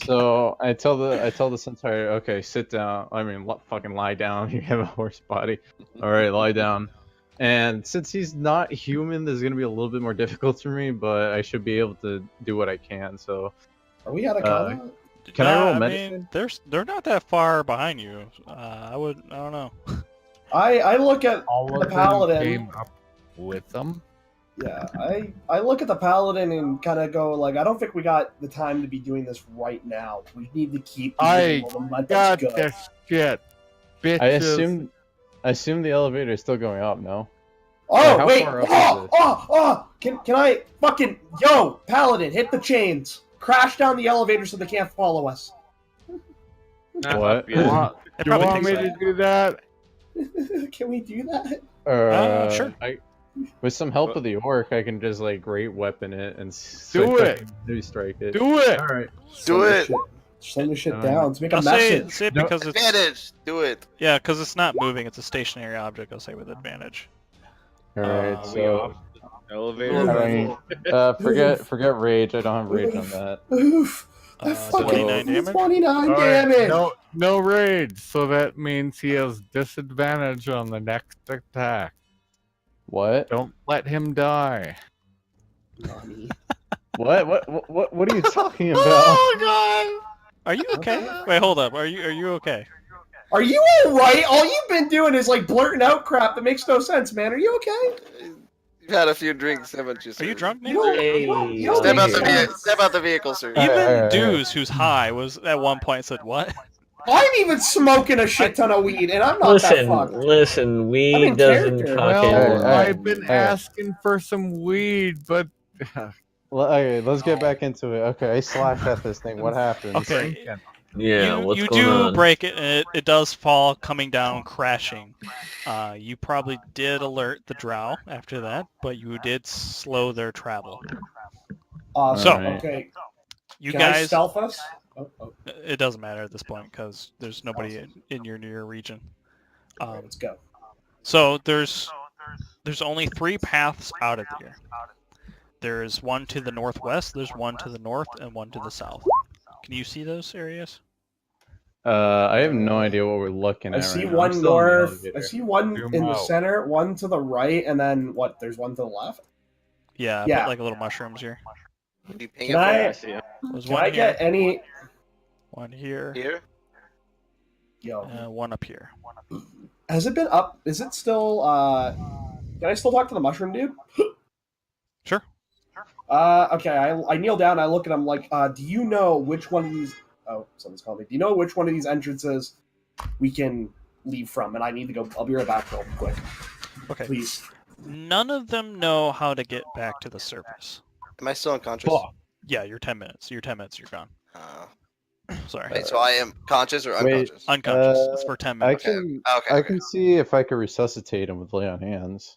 [SPEAKER 4] So I tell the centaur, okay, sit down. I mean, fucking lie down. You have a horse body. All right, lie down. And since he's not human, this is gonna be a little bit more difficult for me, but I should be able to do what I can. So,
[SPEAKER 5] Are we out of combat?
[SPEAKER 4] can I roll
[SPEAKER 1] mean,
[SPEAKER 4] medicine?
[SPEAKER 1] they're not that far behind you. I don't know.
[SPEAKER 5] I look at
[SPEAKER 2] All
[SPEAKER 5] the
[SPEAKER 2] of them
[SPEAKER 5] paladin.
[SPEAKER 2] came up with them.
[SPEAKER 5] Yeah, I look at the paladin and kind of go like, I don't think we got the time to be doing this right now. We need to keep.
[SPEAKER 2] I
[SPEAKER 5] momentum
[SPEAKER 2] got
[SPEAKER 5] good.
[SPEAKER 2] this shit, bitches.
[SPEAKER 4] I assume the elevator is still going up. No.
[SPEAKER 5] Oh
[SPEAKER 4] how
[SPEAKER 5] wait!
[SPEAKER 4] far up is
[SPEAKER 5] Oh,
[SPEAKER 4] this?
[SPEAKER 5] oh! Can I fucking paladin, hit the chains, crash down the elevator so they can't follow us.
[SPEAKER 4] What?
[SPEAKER 2] You want,
[SPEAKER 1] It
[SPEAKER 2] you
[SPEAKER 1] probably
[SPEAKER 2] want
[SPEAKER 1] takes
[SPEAKER 2] me
[SPEAKER 1] like-
[SPEAKER 2] to do that?
[SPEAKER 5] Can we do that?
[SPEAKER 1] Sure.
[SPEAKER 4] With some help of the orc, I can just like great weapon it and
[SPEAKER 2] Do it.
[SPEAKER 4] Do strike it.
[SPEAKER 2] Do it.
[SPEAKER 4] All right.
[SPEAKER 6] Do it.
[SPEAKER 5] Slam the shit down. To make a
[SPEAKER 1] I'll say
[SPEAKER 5] message.
[SPEAKER 1] it because it's
[SPEAKER 6] Advantage. Do it.
[SPEAKER 1] yeah, because it's not moving. It's a stationary object. I'll say with advantage.
[SPEAKER 4] All right.
[SPEAKER 1] Uh,
[SPEAKER 9] We
[SPEAKER 4] So,
[SPEAKER 9] off the elevator.
[SPEAKER 4] all right. Forget rage. I don't have rage on that.
[SPEAKER 5] Oof! That
[SPEAKER 1] So
[SPEAKER 5] fucking
[SPEAKER 1] 29 damage?
[SPEAKER 5] 29
[SPEAKER 2] All right,
[SPEAKER 5] damage.
[SPEAKER 2] no rage, so that means he has disadvantage on the next attack.
[SPEAKER 4] What?
[SPEAKER 2] Don't let him die.
[SPEAKER 5] Nani?
[SPEAKER 4] What are you talking about?
[SPEAKER 1] Oh god! Are you okay? Wait, hold up. Are you okay?
[SPEAKER 5] Are you alright? All you've been doing is like blurting out crap that makes no sense, man. Are you okay?
[SPEAKER 6] You've had a few drinks, haven't you?
[SPEAKER 1] Are you
[SPEAKER 6] sir?
[SPEAKER 1] drunk,
[SPEAKER 5] You
[SPEAKER 1] Nate?
[SPEAKER 5] don't, you don't
[SPEAKER 6] Step
[SPEAKER 5] make
[SPEAKER 6] out the
[SPEAKER 5] sense.
[SPEAKER 6] vehicle. Step out the vehicle, sir.
[SPEAKER 4] All right,
[SPEAKER 1] Even
[SPEAKER 4] all right.
[SPEAKER 1] Deuce, who's high, was at one point said, "What?"
[SPEAKER 5] I'm even smoking a shit ton of weed, and I'm not that fucked.
[SPEAKER 3] Listen,
[SPEAKER 5] I'm
[SPEAKER 3] weed
[SPEAKER 5] in
[SPEAKER 3] doesn't
[SPEAKER 5] character.
[SPEAKER 3] fucking.
[SPEAKER 2] Well,
[SPEAKER 4] Hey,
[SPEAKER 2] I've been
[SPEAKER 4] hey.
[SPEAKER 2] asking for some weed, but
[SPEAKER 4] Okay, let's get back into it. Okay, I slashed at this thing. What happens?
[SPEAKER 1] Okay.
[SPEAKER 3] Yeah,
[SPEAKER 1] you
[SPEAKER 3] what's
[SPEAKER 1] you
[SPEAKER 3] going
[SPEAKER 1] do
[SPEAKER 3] on?
[SPEAKER 1] break it, and it does fall, coming down, crashing. You probably did alert the drow after that, but you did slow their travel.
[SPEAKER 5] So,
[SPEAKER 4] Alright.
[SPEAKER 5] okay.
[SPEAKER 1] You
[SPEAKER 5] Can I
[SPEAKER 1] guys,
[SPEAKER 5] stealth us? Oh,
[SPEAKER 1] it doesn't matter at this point because there's nobody in your near region.
[SPEAKER 5] alright, let's go.
[SPEAKER 1] So there's only 3 paths out of here. There's one to the northwest, there's one to the north, and one to the south. Can you see those areas?
[SPEAKER 4] I have no idea what we're looking
[SPEAKER 5] I
[SPEAKER 4] at.
[SPEAKER 5] see
[SPEAKER 4] right now. I'm
[SPEAKER 5] one
[SPEAKER 4] still in the
[SPEAKER 5] north.
[SPEAKER 4] elevator.
[SPEAKER 5] I see one
[SPEAKER 2] Zoom
[SPEAKER 5] in the
[SPEAKER 2] out.
[SPEAKER 5] center, one to the right, and then what? There's one to the left.
[SPEAKER 1] Yeah,
[SPEAKER 5] Yeah.
[SPEAKER 1] put like little mushrooms here.
[SPEAKER 6] You ping
[SPEAKER 5] Can
[SPEAKER 6] it
[SPEAKER 5] I-
[SPEAKER 9] Yeah, I see him.
[SPEAKER 1] There's
[SPEAKER 5] Can
[SPEAKER 1] one
[SPEAKER 5] I
[SPEAKER 1] here,
[SPEAKER 5] get any?
[SPEAKER 1] one here,
[SPEAKER 6] here?
[SPEAKER 5] Yo,
[SPEAKER 1] one up here.
[SPEAKER 5] has it been up? Is it still? Can I still talk to the mushroom dude?
[SPEAKER 1] Sure.
[SPEAKER 5] Okay. I kneel down. I look at him like, do you know which one of these? Oh, someone's calling me. Do you know which one of these entrances we can leave from? And I need to go. I'll be right back real quick,
[SPEAKER 1] Okay.
[SPEAKER 5] please.
[SPEAKER 1] None of them know how to get back to the surface.
[SPEAKER 6] Am I still unconscious?
[SPEAKER 1] Yeah, you're 10 minutes. You're 10 minutes. You're gone. Sorry.
[SPEAKER 6] Wait, so I am conscious or
[SPEAKER 4] Wait,
[SPEAKER 6] unconscious?
[SPEAKER 1] Unconscious. It's for 10
[SPEAKER 4] I
[SPEAKER 1] minutes.
[SPEAKER 4] can
[SPEAKER 6] Okay.
[SPEAKER 4] I can see if I could resuscitate him with lay on hands.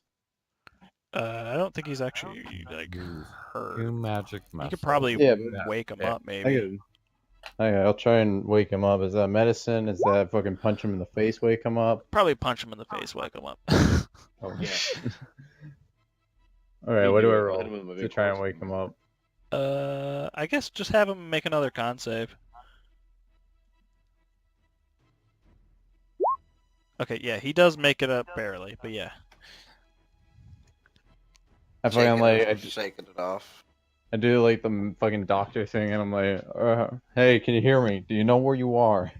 [SPEAKER 1] I don't think he's actually like
[SPEAKER 2] You
[SPEAKER 1] hurt.
[SPEAKER 2] magic
[SPEAKER 1] You
[SPEAKER 2] mess.
[SPEAKER 1] could probably
[SPEAKER 4] Yeah,
[SPEAKER 1] wake him
[SPEAKER 2] yeah.
[SPEAKER 1] up, maybe.
[SPEAKER 4] Okay, I'll try and wake him up. Is that medicine? Is that fucking punch him in the face, wake him up?
[SPEAKER 1] Probably punch him in the face, wake him up.
[SPEAKER 4] Oh,
[SPEAKER 9] Yeah.
[SPEAKER 4] All right,
[SPEAKER 9] You
[SPEAKER 4] what do
[SPEAKER 9] do
[SPEAKER 4] I
[SPEAKER 9] it,
[SPEAKER 4] roll
[SPEAKER 9] hit him with a
[SPEAKER 4] to
[SPEAKER 9] big
[SPEAKER 4] try and
[SPEAKER 9] force.
[SPEAKER 4] wake him up?
[SPEAKER 1] I guess just have him make another con save. Okay, yeah, he does make it up barely, but yeah.
[SPEAKER 4] I fucking like
[SPEAKER 6] shaking it off.
[SPEAKER 4] I do like the fucking doctor thing, and I'm like, hey, can you hear me? Do you know where you are?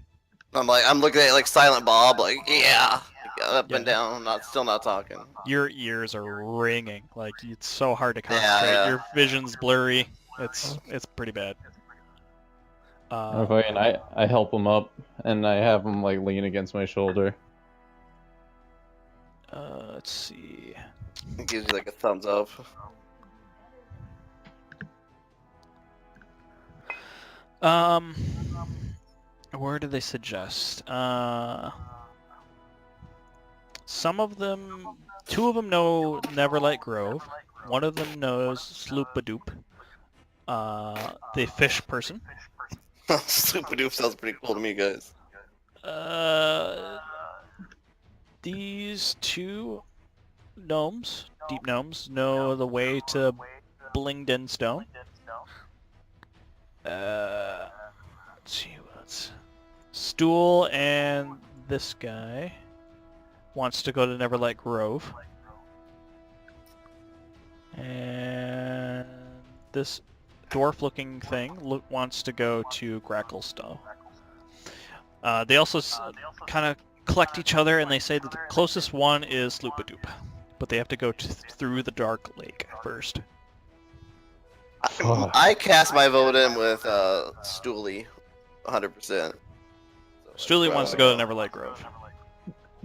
[SPEAKER 6] I'm looking at it like Silent Bob, like yeah, up and
[SPEAKER 1] Yeah.
[SPEAKER 6] down. Still not talking.
[SPEAKER 1] Your ears are ringing. Like it's so hard to
[SPEAKER 6] Yeah,
[SPEAKER 1] concentrate.
[SPEAKER 6] yeah.
[SPEAKER 1] Your vision's blurry. It's pretty bad.
[SPEAKER 4] And fucking I help him up, and I have him like lean against my shoulder.
[SPEAKER 1] Let's see.
[SPEAKER 6] It gives you like a thumbs up.
[SPEAKER 1] Where do they suggest?
[SPEAKER 10] Some of them, 2 of them know Neverlight Grove. One of them knows Sloopadoop, the fish person.
[SPEAKER 6] Super Doof sounds pretty cool to me, guys.
[SPEAKER 10] These 2 gnomes, deep gnomes, know the way to Blingden Stone. Let's see what's Stool and this guy wants to go to Neverlight Grove. And this dwarf-looking thing wants to go to Gracklestone. They also kind of collect each other, and they say that the closest one is Sloopadoop, but they have to go through the Dark Lake first.
[SPEAKER 6] I cast my vote in with Stooley, 100%.
[SPEAKER 10] Stooley wants to go to Neverlight Grove.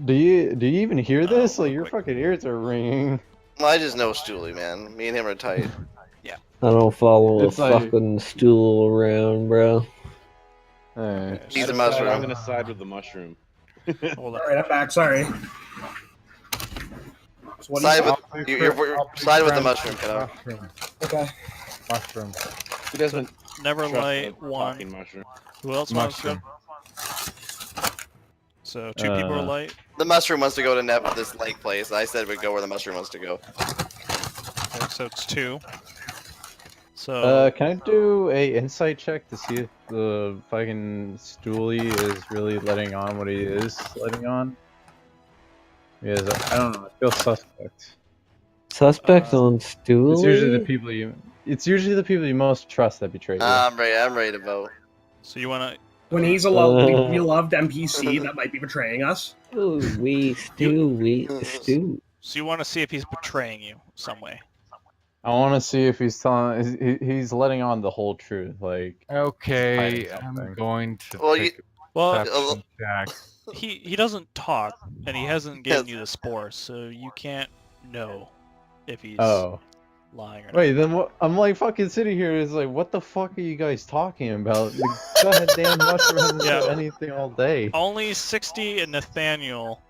[SPEAKER 4] Do you even hear this? Like your fucking ears are ringing.
[SPEAKER 6] Well, I just know Stooley, man. Me and him are tight.
[SPEAKER 3] I don't follow
[SPEAKER 4] It's
[SPEAKER 3] a
[SPEAKER 4] like-
[SPEAKER 3] fucking stool around, bro.
[SPEAKER 4] Alright.
[SPEAKER 6] He's a
[SPEAKER 9] I'm
[SPEAKER 6] mushroom.
[SPEAKER 9] gonna side with the mushroom.
[SPEAKER 10] Hold on.
[SPEAKER 5] All right, I'm back. Sorry. So what do
[SPEAKER 6] Side
[SPEAKER 5] you
[SPEAKER 6] with, you're side with the mushroom, kiddo.
[SPEAKER 2] Mushroom.
[SPEAKER 5] Okay.
[SPEAKER 2] Mushroom.
[SPEAKER 9] He doesn't trust
[SPEAKER 10] Neverlight
[SPEAKER 9] the
[SPEAKER 10] one.
[SPEAKER 9] talking mushroom.
[SPEAKER 10] Who else wants to go?
[SPEAKER 2] Mushroom.
[SPEAKER 10] So 2 people are light.
[SPEAKER 6] The mushroom wants to go to this lake place. I said we'd go where the mushroom wants to go.
[SPEAKER 10] Okay, so it's 2. So
[SPEAKER 4] Can I do a insight check to see if the fucking Stoolie is really letting on what he is letting on? Because I don't know, I feel suspect.
[SPEAKER 3] Suspect on stool.
[SPEAKER 4] It's usually the people you most trust that betray you.
[SPEAKER 6] I'm ready to vote.
[SPEAKER 10] so you want to
[SPEAKER 5] When he's a beloved NPC that might be betraying us.
[SPEAKER 3] Ooh, stew.
[SPEAKER 10] so you want to see if he's betraying you some way.
[SPEAKER 4] I want to see if he's telling, he's letting on the whole truth. Like,
[SPEAKER 2] Okay,
[SPEAKER 4] hiding
[SPEAKER 2] I'm
[SPEAKER 4] something.
[SPEAKER 2] going to
[SPEAKER 6] Well,
[SPEAKER 2] take
[SPEAKER 10] Well,
[SPEAKER 2] a perception check.
[SPEAKER 10] he doesn't talk, and he hasn't given you the spore, so you can't know if he's
[SPEAKER 4] oh,
[SPEAKER 10] lying or not.
[SPEAKER 4] wait, then what? I'm like fucking sitting here. Is like, what the fuck are you guys talking about? The goddamn mushroom hasn't said
[SPEAKER 10] Yeah.
[SPEAKER 4] anything all day.
[SPEAKER 10] Only 60 and Nathaniel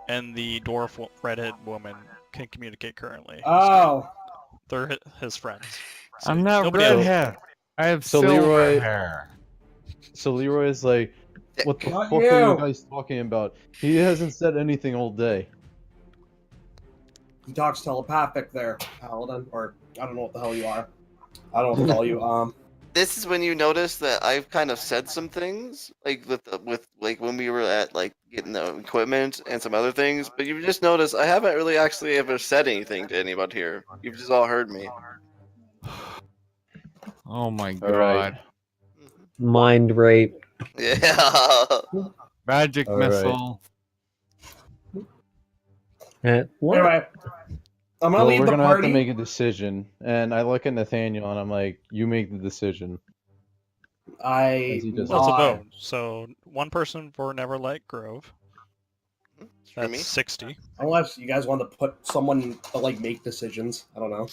[SPEAKER 10] and the dwarf redhead woman can communicate currently.
[SPEAKER 5] Oh.
[SPEAKER 10] They're his friends. So
[SPEAKER 2] I'm not
[SPEAKER 10] nobody else-
[SPEAKER 2] redhead. I have
[SPEAKER 4] So
[SPEAKER 2] silver
[SPEAKER 4] Leroy-
[SPEAKER 2] hair.
[SPEAKER 4] So Leroy is like, what the
[SPEAKER 5] Not
[SPEAKER 4] fuck are
[SPEAKER 5] you.
[SPEAKER 4] you guys talking about? He hasn't said anything all day.
[SPEAKER 5] He talks telepathic there, Paladin, or I don't know what the hell you are. I don't know what to call you.
[SPEAKER 6] This is when you notice that I've kind of said some things, like with like when we were at like getting the equipment and some other things. But you've just noticed I haven't really actually ever said anything to anybody here. You've just all heard me.
[SPEAKER 2] Oh my god.
[SPEAKER 4] Alright.
[SPEAKER 3] Mind rape.
[SPEAKER 6] Yeah.
[SPEAKER 2] Magic
[SPEAKER 4] All right.
[SPEAKER 2] missile.
[SPEAKER 3] What?
[SPEAKER 5] Anyway, I'm gonna
[SPEAKER 4] Well,
[SPEAKER 5] leave
[SPEAKER 4] we're
[SPEAKER 5] the
[SPEAKER 4] gonna have
[SPEAKER 5] party.
[SPEAKER 4] to make a decision, and I look at Nathaniel and I'm like, "You make the decision."
[SPEAKER 5] I
[SPEAKER 4] As he does.
[SPEAKER 10] Well, it's a
[SPEAKER 5] lie.
[SPEAKER 10] vote. So 1 person for Neverlight Grove.
[SPEAKER 6] For
[SPEAKER 10] That's
[SPEAKER 6] me.
[SPEAKER 10] 60.
[SPEAKER 5] Unless you guys want to put someone to like make decisions. I don't know.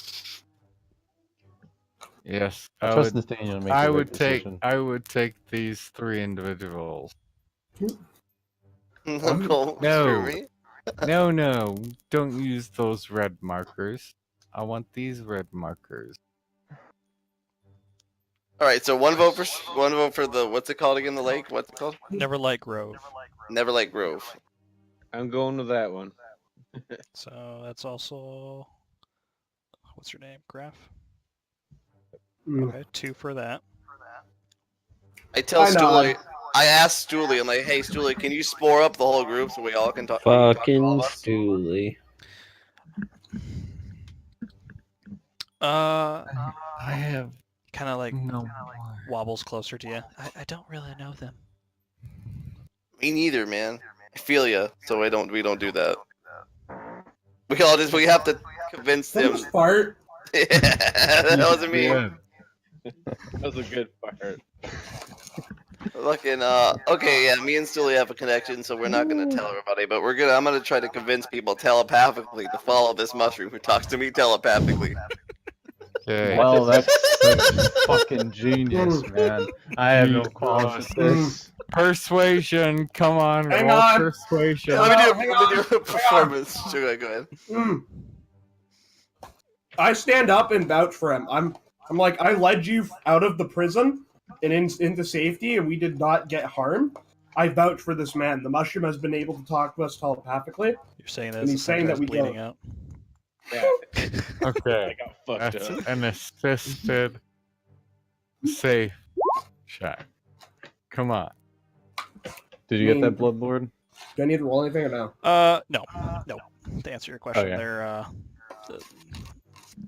[SPEAKER 2] Yes,
[SPEAKER 4] I
[SPEAKER 2] I
[SPEAKER 4] trust
[SPEAKER 2] would.
[SPEAKER 4] Nathaniel to make
[SPEAKER 2] I
[SPEAKER 4] the right
[SPEAKER 2] would take.
[SPEAKER 4] decision.
[SPEAKER 2] I would take these 3 individuals.
[SPEAKER 6] Cool.
[SPEAKER 2] No.
[SPEAKER 6] Screw me.
[SPEAKER 2] No, don't use those red markers. I want these red markers.
[SPEAKER 6] All right, so one vote for the what's it called again? The lake? What's it called?
[SPEAKER 10] Neverlight Grove.
[SPEAKER 6] Neverlight Grove.
[SPEAKER 9] I'm going with that one.
[SPEAKER 10] So that's also... What's your name? Graph?
[SPEAKER 5] Mm.
[SPEAKER 10] Okay, 2 for that.
[SPEAKER 6] I tell
[SPEAKER 5] I know.
[SPEAKER 6] Stooley. I asked Stooley, I'm like, hey Stooley, can you spore up the whole group so we all can talk?
[SPEAKER 3] Fucking
[SPEAKER 6] all of us?"
[SPEAKER 3] Stooley.
[SPEAKER 2] I have
[SPEAKER 10] Kind of like
[SPEAKER 2] no more.
[SPEAKER 10] wobbles closer to you. I don't really know them.
[SPEAKER 6] Me neither, man. I feel ya, so we don't do that. We have to convince them.
[SPEAKER 5] Things fart.
[SPEAKER 6] That wasn't me.
[SPEAKER 2] Yeah.
[SPEAKER 9] That was a good part.
[SPEAKER 6] Looking, okay, yeah, me and Stooley have a connection, so we're not gonna tell everybody, but I'm gonna try to convince people telepathically to follow this mushroom who talks to me telepathically.
[SPEAKER 2] Okay.
[SPEAKER 4] Well, that's fucking genius, man. I have no qualms with this.
[SPEAKER 2] Persuasion. Come on,
[SPEAKER 5] Hang
[SPEAKER 2] roll
[SPEAKER 5] on.
[SPEAKER 2] persuasion.
[SPEAKER 6] Yeah, let me do,
[SPEAKER 5] Hang
[SPEAKER 6] let me do
[SPEAKER 5] on.
[SPEAKER 6] a performance. Sure, go ahead.
[SPEAKER 5] I stand up and vouch for him. I'm like, I led you out of the prison and into safety, and we did not get harmed. I vouch for this man. The mushroom has been able to talk to us telepathically.
[SPEAKER 10] You're saying that
[SPEAKER 5] And
[SPEAKER 10] as
[SPEAKER 5] he's
[SPEAKER 10] the
[SPEAKER 5] saying
[SPEAKER 10] center
[SPEAKER 5] that
[SPEAKER 10] is
[SPEAKER 5] we
[SPEAKER 10] bleeding
[SPEAKER 5] don't.
[SPEAKER 10] out.
[SPEAKER 2] Okay,
[SPEAKER 9] I got fucked
[SPEAKER 2] that's
[SPEAKER 9] up.
[SPEAKER 2] an assisted safe check. Come on.
[SPEAKER 4] Did you get that, Bloodlord?
[SPEAKER 5] Do I need to roll anything or no?
[SPEAKER 10] No. To answer your question,
[SPEAKER 4] Okay.
[SPEAKER 10] they're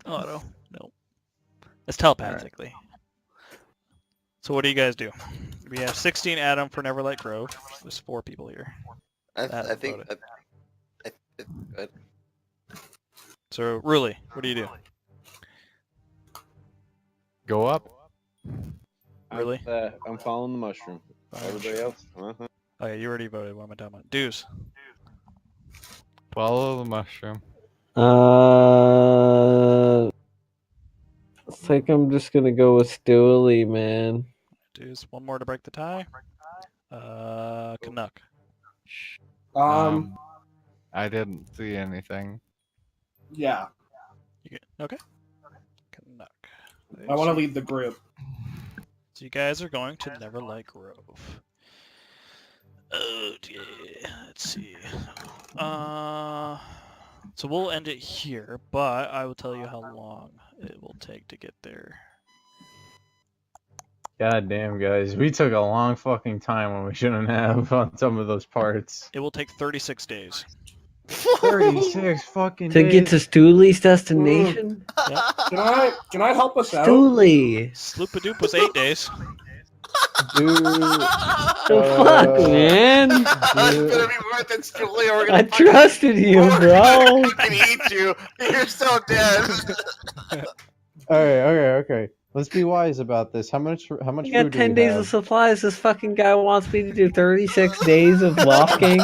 [SPEAKER 10] auto. No. It's telepathically. So what do you guys do? We have 16 Adam for Neverlight Grove. There's 4 people here.
[SPEAKER 6] I
[SPEAKER 10] Adam
[SPEAKER 6] think.
[SPEAKER 10] voted.
[SPEAKER 6] Good.
[SPEAKER 10] So Ruli, what do you do?
[SPEAKER 2] Go up.
[SPEAKER 10] Really?
[SPEAKER 9] I'm following the mushroom. Everybody else? Uh-huh.
[SPEAKER 10] Okay, you already voted. What am I talking about? Dues.
[SPEAKER 2] Follow the mushroom.
[SPEAKER 3] I think I'm just gonna go with Stewie, man.
[SPEAKER 10] Dues. One more to break the tie. Canuck.
[SPEAKER 2] I didn't see anything.
[SPEAKER 5] Yeah.
[SPEAKER 10] You get okay. Canuck.
[SPEAKER 5] I want to lead the group.
[SPEAKER 10] So you guys are going to Neverlight Grove. Oh dear. Let's see. So we'll end it here, but I will tell you how long it will take to get there.
[SPEAKER 4] God damn, guys. We took a long fucking time when we shouldn't have on some of those parts.
[SPEAKER 10] It will take 36 days.
[SPEAKER 4] 36 fucking
[SPEAKER 3] To
[SPEAKER 4] days.
[SPEAKER 3] get to Stooley's destination?
[SPEAKER 5] Can I help us out?
[SPEAKER 3] Stooley!
[SPEAKER 10] Sloopadoop was 8 days.
[SPEAKER 4] Dude.
[SPEAKER 3] The fuck, man?
[SPEAKER 6] It's gonna be worth it, Julie, or we're gonna
[SPEAKER 3] I trusted you, bro.
[SPEAKER 6] fucking eat you. You're so dead.
[SPEAKER 4] Okay. Let's be wise about this. How much
[SPEAKER 3] You
[SPEAKER 4] food
[SPEAKER 3] got
[SPEAKER 4] do
[SPEAKER 3] 10
[SPEAKER 4] we
[SPEAKER 3] days
[SPEAKER 4] have?
[SPEAKER 3] of supplies. This fucking guy wants me to do 36 days of walking.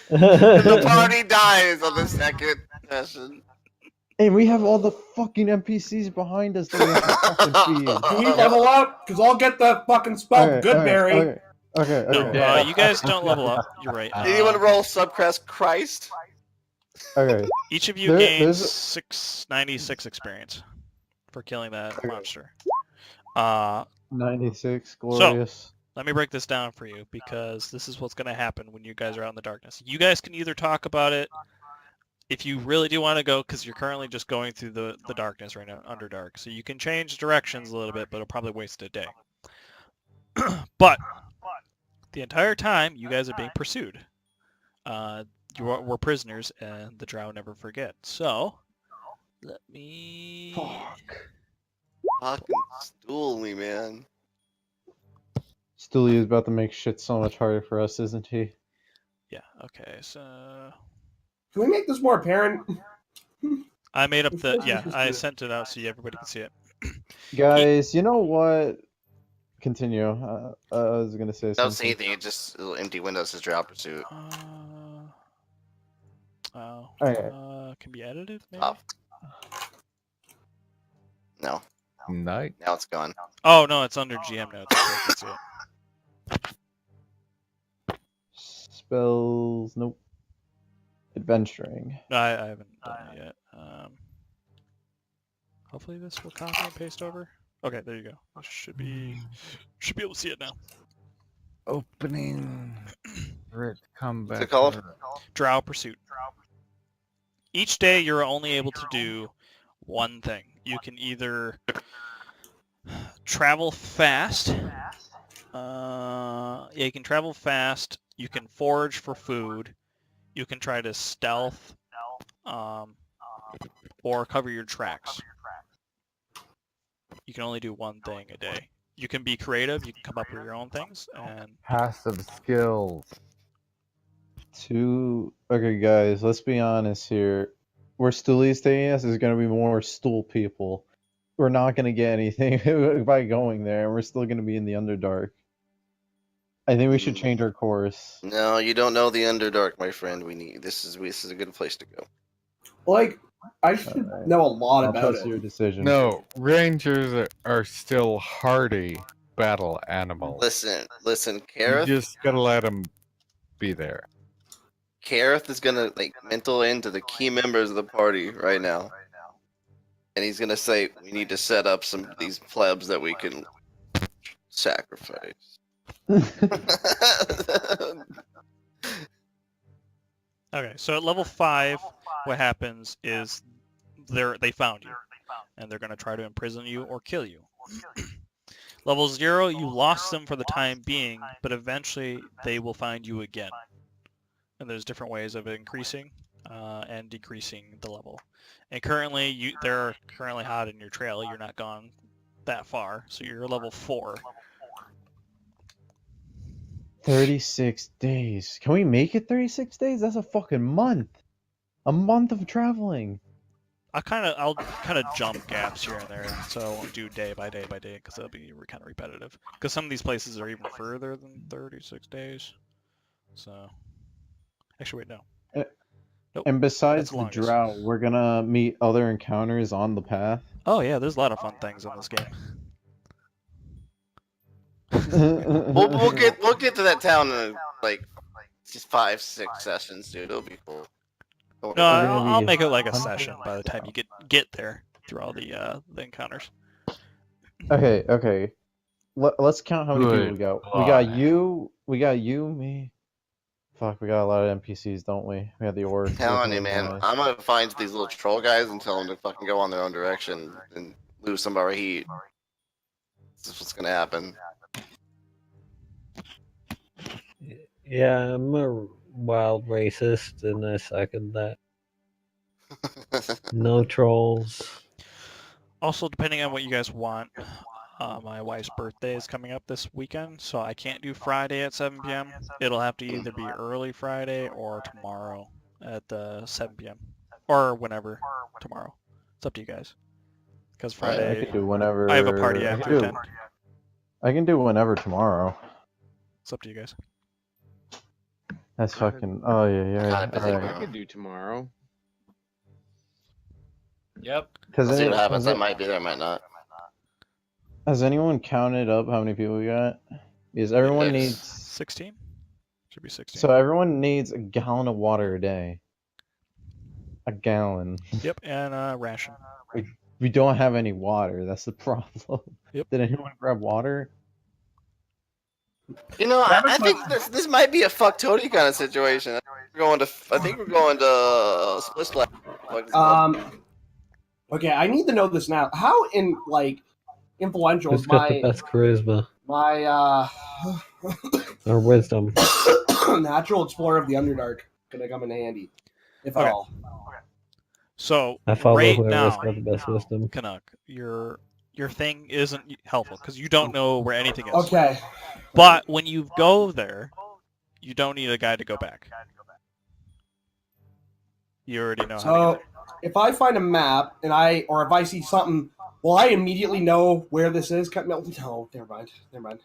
[SPEAKER 6] The party dies on the second session.
[SPEAKER 4] And we have all the fucking NPCs behind us that we have to fucking feed.
[SPEAKER 5] Can we level up? Because I'll get the fucking spell Goodberry.
[SPEAKER 4] Okay.
[SPEAKER 10] No, you guys don't level up. You're right.
[SPEAKER 6] Anyone roll Subcrest Christ?
[SPEAKER 4] Okay.
[SPEAKER 10] Each of you gains
[SPEAKER 4] there's-
[SPEAKER 10] 696 experience for killing that monster.
[SPEAKER 4] 96, glorious.
[SPEAKER 10] Let me break this down for you because this is what's going to happen when you guys are out in the darkness. You guys can either talk about it if you really do want to go, because you're currently just going through the darkness right now, Underdark. So you can change directions a little bit, but it'll probably waste a day. But the entire time, you guys are being pursued. We're prisoners, and the Drow never forget. So, let me...
[SPEAKER 6] Fucking stool me, man.
[SPEAKER 4] Stewie is about to make shit so much harder for us, isn't he?
[SPEAKER 10] Yeah, okay, so...
[SPEAKER 5] Can we make this more apparent?
[SPEAKER 10] I made up the... Yeah, I sent it out so everybody can see it.
[SPEAKER 4] Guys, you know what? Continue. I was gonna say
[SPEAKER 6] Don't say
[SPEAKER 4] something.
[SPEAKER 6] anything. It just little empty windows says Drow Pursuit.
[SPEAKER 10] Can be edited, maybe?
[SPEAKER 6] Oh. No.
[SPEAKER 2] Night.
[SPEAKER 6] Now it's gone.
[SPEAKER 10] Oh, no, it's under GM notes. So I can see it.
[SPEAKER 4] Spells, nope. Adventuring.
[SPEAKER 10] No, I haven't done it yet. Hopefully this will copy and paste over. Okay, there you go. I should be able to see it now.
[SPEAKER 2] Opening. Rit combat.
[SPEAKER 6] What's it called?
[SPEAKER 10] Drow Pursuit. Each day you're only able to do one thing. You can either travel fast. You can travel fast. You can forage for food. You can try to stealth, or cover your tracks. You can only do one thing a day. You can be creative. You can come up with your own things, and
[SPEAKER 2] Passive skills.
[SPEAKER 4] Okay, guys, let's be honest here. Where Stooley's taking us is going to be more stool people. We're not going to get anything by going there, and we're still going to be in the Underdark. I think we should change our course.
[SPEAKER 6] No, you don't know the Underdark, my friend. This is a good place to go.
[SPEAKER 5] Like, I should know a lot
[SPEAKER 4] I'll
[SPEAKER 5] about
[SPEAKER 4] trust
[SPEAKER 5] it.
[SPEAKER 4] your decision.
[SPEAKER 2] No, rangers are still hardy battle animal.
[SPEAKER 6] Listen,
[SPEAKER 2] You
[SPEAKER 6] Kareth.
[SPEAKER 2] just gotta let him be there.
[SPEAKER 6] Kareth is gonna like mental into the key members of the party right now, and he's gonna say, "We need to set up some of these plebs that we can sacrifice."
[SPEAKER 10] Okay, so at level 5, what happens is they found you, and they're going to try to imprison you or kill you. Level 0, you lost them for the time being, but eventually they will find you again. And there's different ways of increasing and decreasing the level. And currently, they're currently hot in your trail. You're not gone that far, so you're level 4.
[SPEAKER 4] 36 days. Can we make it 36 days? That's a fucking month. A month of traveling.
[SPEAKER 10] I'll kind of jump gaps here and there, so I won't do day by day by day because that'll be kind of repetitive. Because some of these places are even further than 36 days. So, actually, wait, no. Nope,
[SPEAKER 4] And besides
[SPEAKER 10] that's
[SPEAKER 4] the
[SPEAKER 10] longest.
[SPEAKER 4] drought, we're gonna meet other encounters on the path.
[SPEAKER 10] Oh yeah, there's a lot of fun things in this game.
[SPEAKER 6] we'll get to that town in like just 5-6 sessions, dude. It'll be cool.
[SPEAKER 10] No,
[SPEAKER 4] gonna
[SPEAKER 10] I'll
[SPEAKER 4] be
[SPEAKER 10] make it like a
[SPEAKER 4] hunting
[SPEAKER 10] session by the time you get there through all the encounters.
[SPEAKER 4] Okay. Let's count how many people we got. We got you. We got you. Me. Fuck, we got a lot of NPCs, don't we? We had the orc.
[SPEAKER 6] I'm telling you, man. I'm gonna find these little troll guys and tell them to fucking go on their own direction and lose some of our heat. This is what's gonna happen.
[SPEAKER 3] Yeah, I'm a wild racist, and I second that. No trolls.
[SPEAKER 10] Also, depending on what you guys want, my wife's birthday is coming up this weekend, so I can't do Friday at 7 p.m. It'll have to either be early Friday or tomorrow at 7 p.m. Or whenever tomorrow. It's up to you guys. Because
[SPEAKER 4] I
[SPEAKER 10] Friday,
[SPEAKER 4] can do whenever.
[SPEAKER 10] I have a party
[SPEAKER 4] I
[SPEAKER 10] after
[SPEAKER 4] can do-
[SPEAKER 10] 10.
[SPEAKER 4] I can do whenever tomorrow.
[SPEAKER 10] It's up to you guys.
[SPEAKER 4] That's fucking. Oh yeah.
[SPEAKER 6] Kinda busy.
[SPEAKER 9] I
[SPEAKER 4] Alright.
[SPEAKER 9] could do tomorrow.
[SPEAKER 11] Yep.
[SPEAKER 4] Because
[SPEAKER 6] We'll see what happens. I might be there, I might not.
[SPEAKER 4] has anyone counted up how many people we got? Because everyone
[SPEAKER 6] Yes.
[SPEAKER 4] needs.
[SPEAKER 10] 16? Should be 16.
[SPEAKER 4] So everyone needs a gallon of water a day. A gallon.
[SPEAKER 10] Yep, and ration.
[SPEAKER 4] We don't have any water. That's the problem.
[SPEAKER 10] Yep.
[SPEAKER 4] Did anyone grab water?
[SPEAKER 6] You know, I think this might be a fuck Tony kind of situation. I think we're going to Split Slap.
[SPEAKER 5] Okay, I need to know this now. How influential
[SPEAKER 3] Who's
[SPEAKER 5] is
[SPEAKER 3] got the best charisma
[SPEAKER 5] my
[SPEAKER 3] or wisdom?
[SPEAKER 5] natural explorer of the Underdark gonna come in handy, if at
[SPEAKER 10] Okay.
[SPEAKER 5] all?
[SPEAKER 10] So,
[SPEAKER 3] I follow
[SPEAKER 10] right
[SPEAKER 3] whoever's
[SPEAKER 10] now,
[SPEAKER 3] got the best wisdom.
[SPEAKER 10] Canuck, your thing isn't helpful because you don't know where anything is.
[SPEAKER 5] Okay.
[SPEAKER 10] But when you go there, you don't need a guide to go back. You already know how to
[SPEAKER 5] So
[SPEAKER 10] get there.
[SPEAKER 5] if I find a map and if I see something, will I immediately know where this is? No, never mind.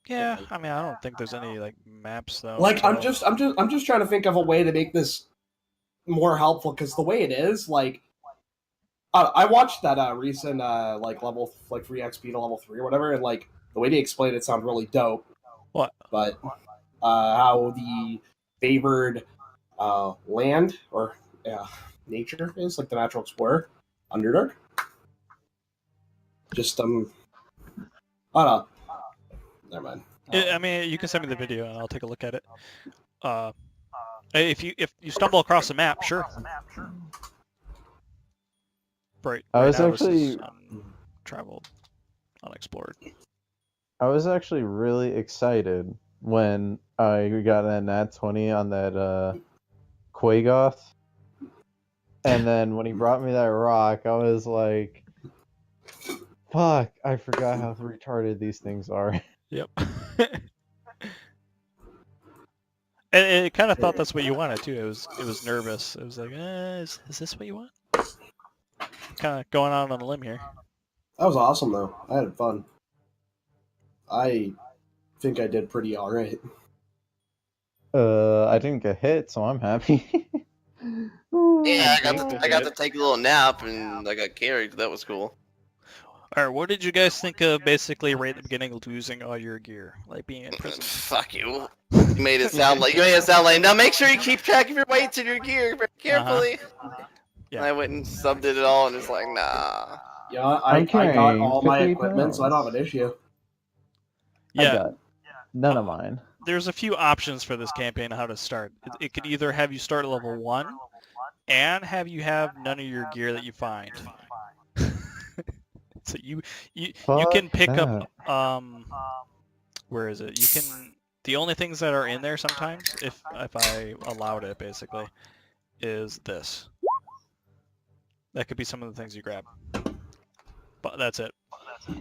[SPEAKER 10] Yeah, I mean, I don't think there's any like maps though.
[SPEAKER 5] Like I'm
[SPEAKER 10] so-
[SPEAKER 5] just trying to think of a way to make this more helpful because the way it is, like, I watched that recent level free XP to level 3 or whatever, and like the way they explained it sounded really dope.
[SPEAKER 10] What?
[SPEAKER 5] But how the favored land or nature is, like the natural explorer, Underdark. Just I don't know. Never mind.
[SPEAKER 10] I mean, you can send me the video and I'll take a look at it. If you stumble across a map, sure. Right.
[SPEAKER 4] I was
[SPEAKER 10] now this is
[SPEAKER 4] actually-
[SPEAKER 10] untraveled, unexplored.
[SPEAKER 4] I was actually really excited when I got that nat 20 on that Quagoth. And then when he brought me that rock, I was like, fuck, I forgot how retarded these things are.
[SPEAKER 10] Yep. And it kind of thought that's what you wanted too. It was nervous. It was like, is this what you want? Kind of going out on a limb here.
[SPEAKER 5] That was awesome though. I had fun. I think I did pretty alright.
[SPEAKER 4] I didn't get hit, so I'm happy.
[SPEAKER 6] Yeah, I got to take a little nap and I got carried. That was cool.
[SPEAKER 10] All right, what did you guys think of basically right at the beginning losing all your gear, like being in prison?
[SPEAKER 6] Fuck you. You made it sound like now. Make sure you keep track of your weights and your gear very carefully.
[SPEAKER 10] Yeah.
[SPEAKER 6] And I went and subbed it all, and it's like, nah.
[SPEAKER 5] Yeah, I got
[SPEAKER 4] carrying
[SPEAKER 5] all my
[SPEAKER 4] 50
[SPEAKER 5] equipment, so I don't have
[SPEAKER 4] pounds.
[SPEAKER 5] an issue.
[SPEAKER 4] I
[SPEAKER 10] Yeah,
[SPEAKER 4] got none of mine.
[SPEAKER 10] there's a few options for this campaign how to start. It could either have you start at level 1 and have you have none of your gear that you find. So you can
[SPEAKER 4] Fuck
[SPEAKER 10] pick
[SPEAKER 4] that.
[SPEAKER 10] up where is it? You can the only things that are in there sometimes, if I allowed it basically, is this. That could be some of the things you grab. But that's it.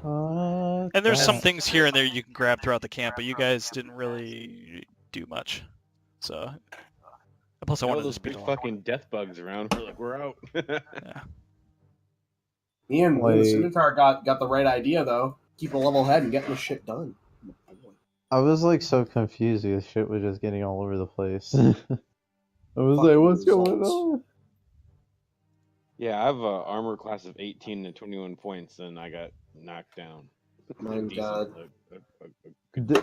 [SPEAKER 10] And there's some things here and there you can grab throughout the camp, but you guys didn't really do much. So plus I
[SPEAKER 9] All
[SPEAKER 10] wanted
[SPEAKER 9] those
[SPEAKER 10] this to be
[SPEAKER 9] big
[SPEAKER 10] long.
[SPEAKER 9] fucking death bugs around. We're like, we're out.
[SPEAKER 10] Yeah.
[SPEAKER 5] Me and
[SPEAKER 4] Like-
[SPEAKER 5] Scimitar got the right idea though. Keep a level head and get this shit done.
[SPEAKER 4] I was like so confused because shit was just getting all over the place. I was like,
[SPEAKER 5] Fucking
[SPEAKER 4] what's going
[SPEAKER 5] results.
[SPEAKER 4] on?
[SPEAKER 9] Yeah, I have a armor class of 18 and 21 points, and I got knocked down.
[SPEAKER 5] My God.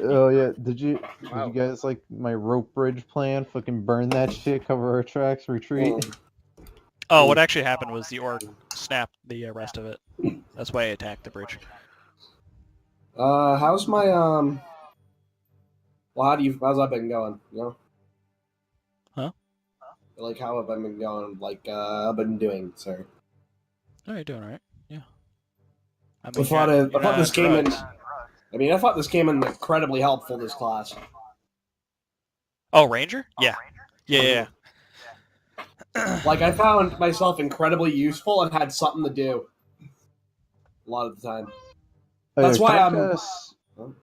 [SPEAKER 4] Oh yeah, did you
[SPEAKER 9] Wow.
[SPEAKER 4] guys like my rope bridge plan? Fucking burn that shit, cover our tracks, retreat.
[SPEAKER 10] Oh, what actually happened was the orc snapped the rest of it. That's why I attacked the bridge.
[SPEAKER 5] How's my well, how's that been going? You know?
[SPEAKER 10] Huh?
[SPEAKER 5] Like how have I been going? Like I've been doing, sir.
[SPEAKER 10] Oh, you're doing alright. Yeah. I
[SPEAKER 5] I thought
[SPEAKER 10] you're
[SPEAKER 5] I thought
[SPEAKER 10] not
[SPEAKER 5] this
[SPEAKER 10] on
[SPEAKER 5] came in.
[SPEAKER 10] drugs.
[SPEAKER 5] I mean, I thought this came in incredibly helpful. This class.
[SPEAKER 10] Oh, Ranger? Yeah. Yeah.
[SPEAKER 5] Like I found myself incredibly useful and had something to do. A lot of the time.
[SPEAKER 4] Oh,
[SPEAKER 5] That's
[SPEAKER 4] yeah,
[SPEAKER 5] why
[SPEAKER 4] can I
[SPEAKER 5] I'm-
[SPEAKER 4] just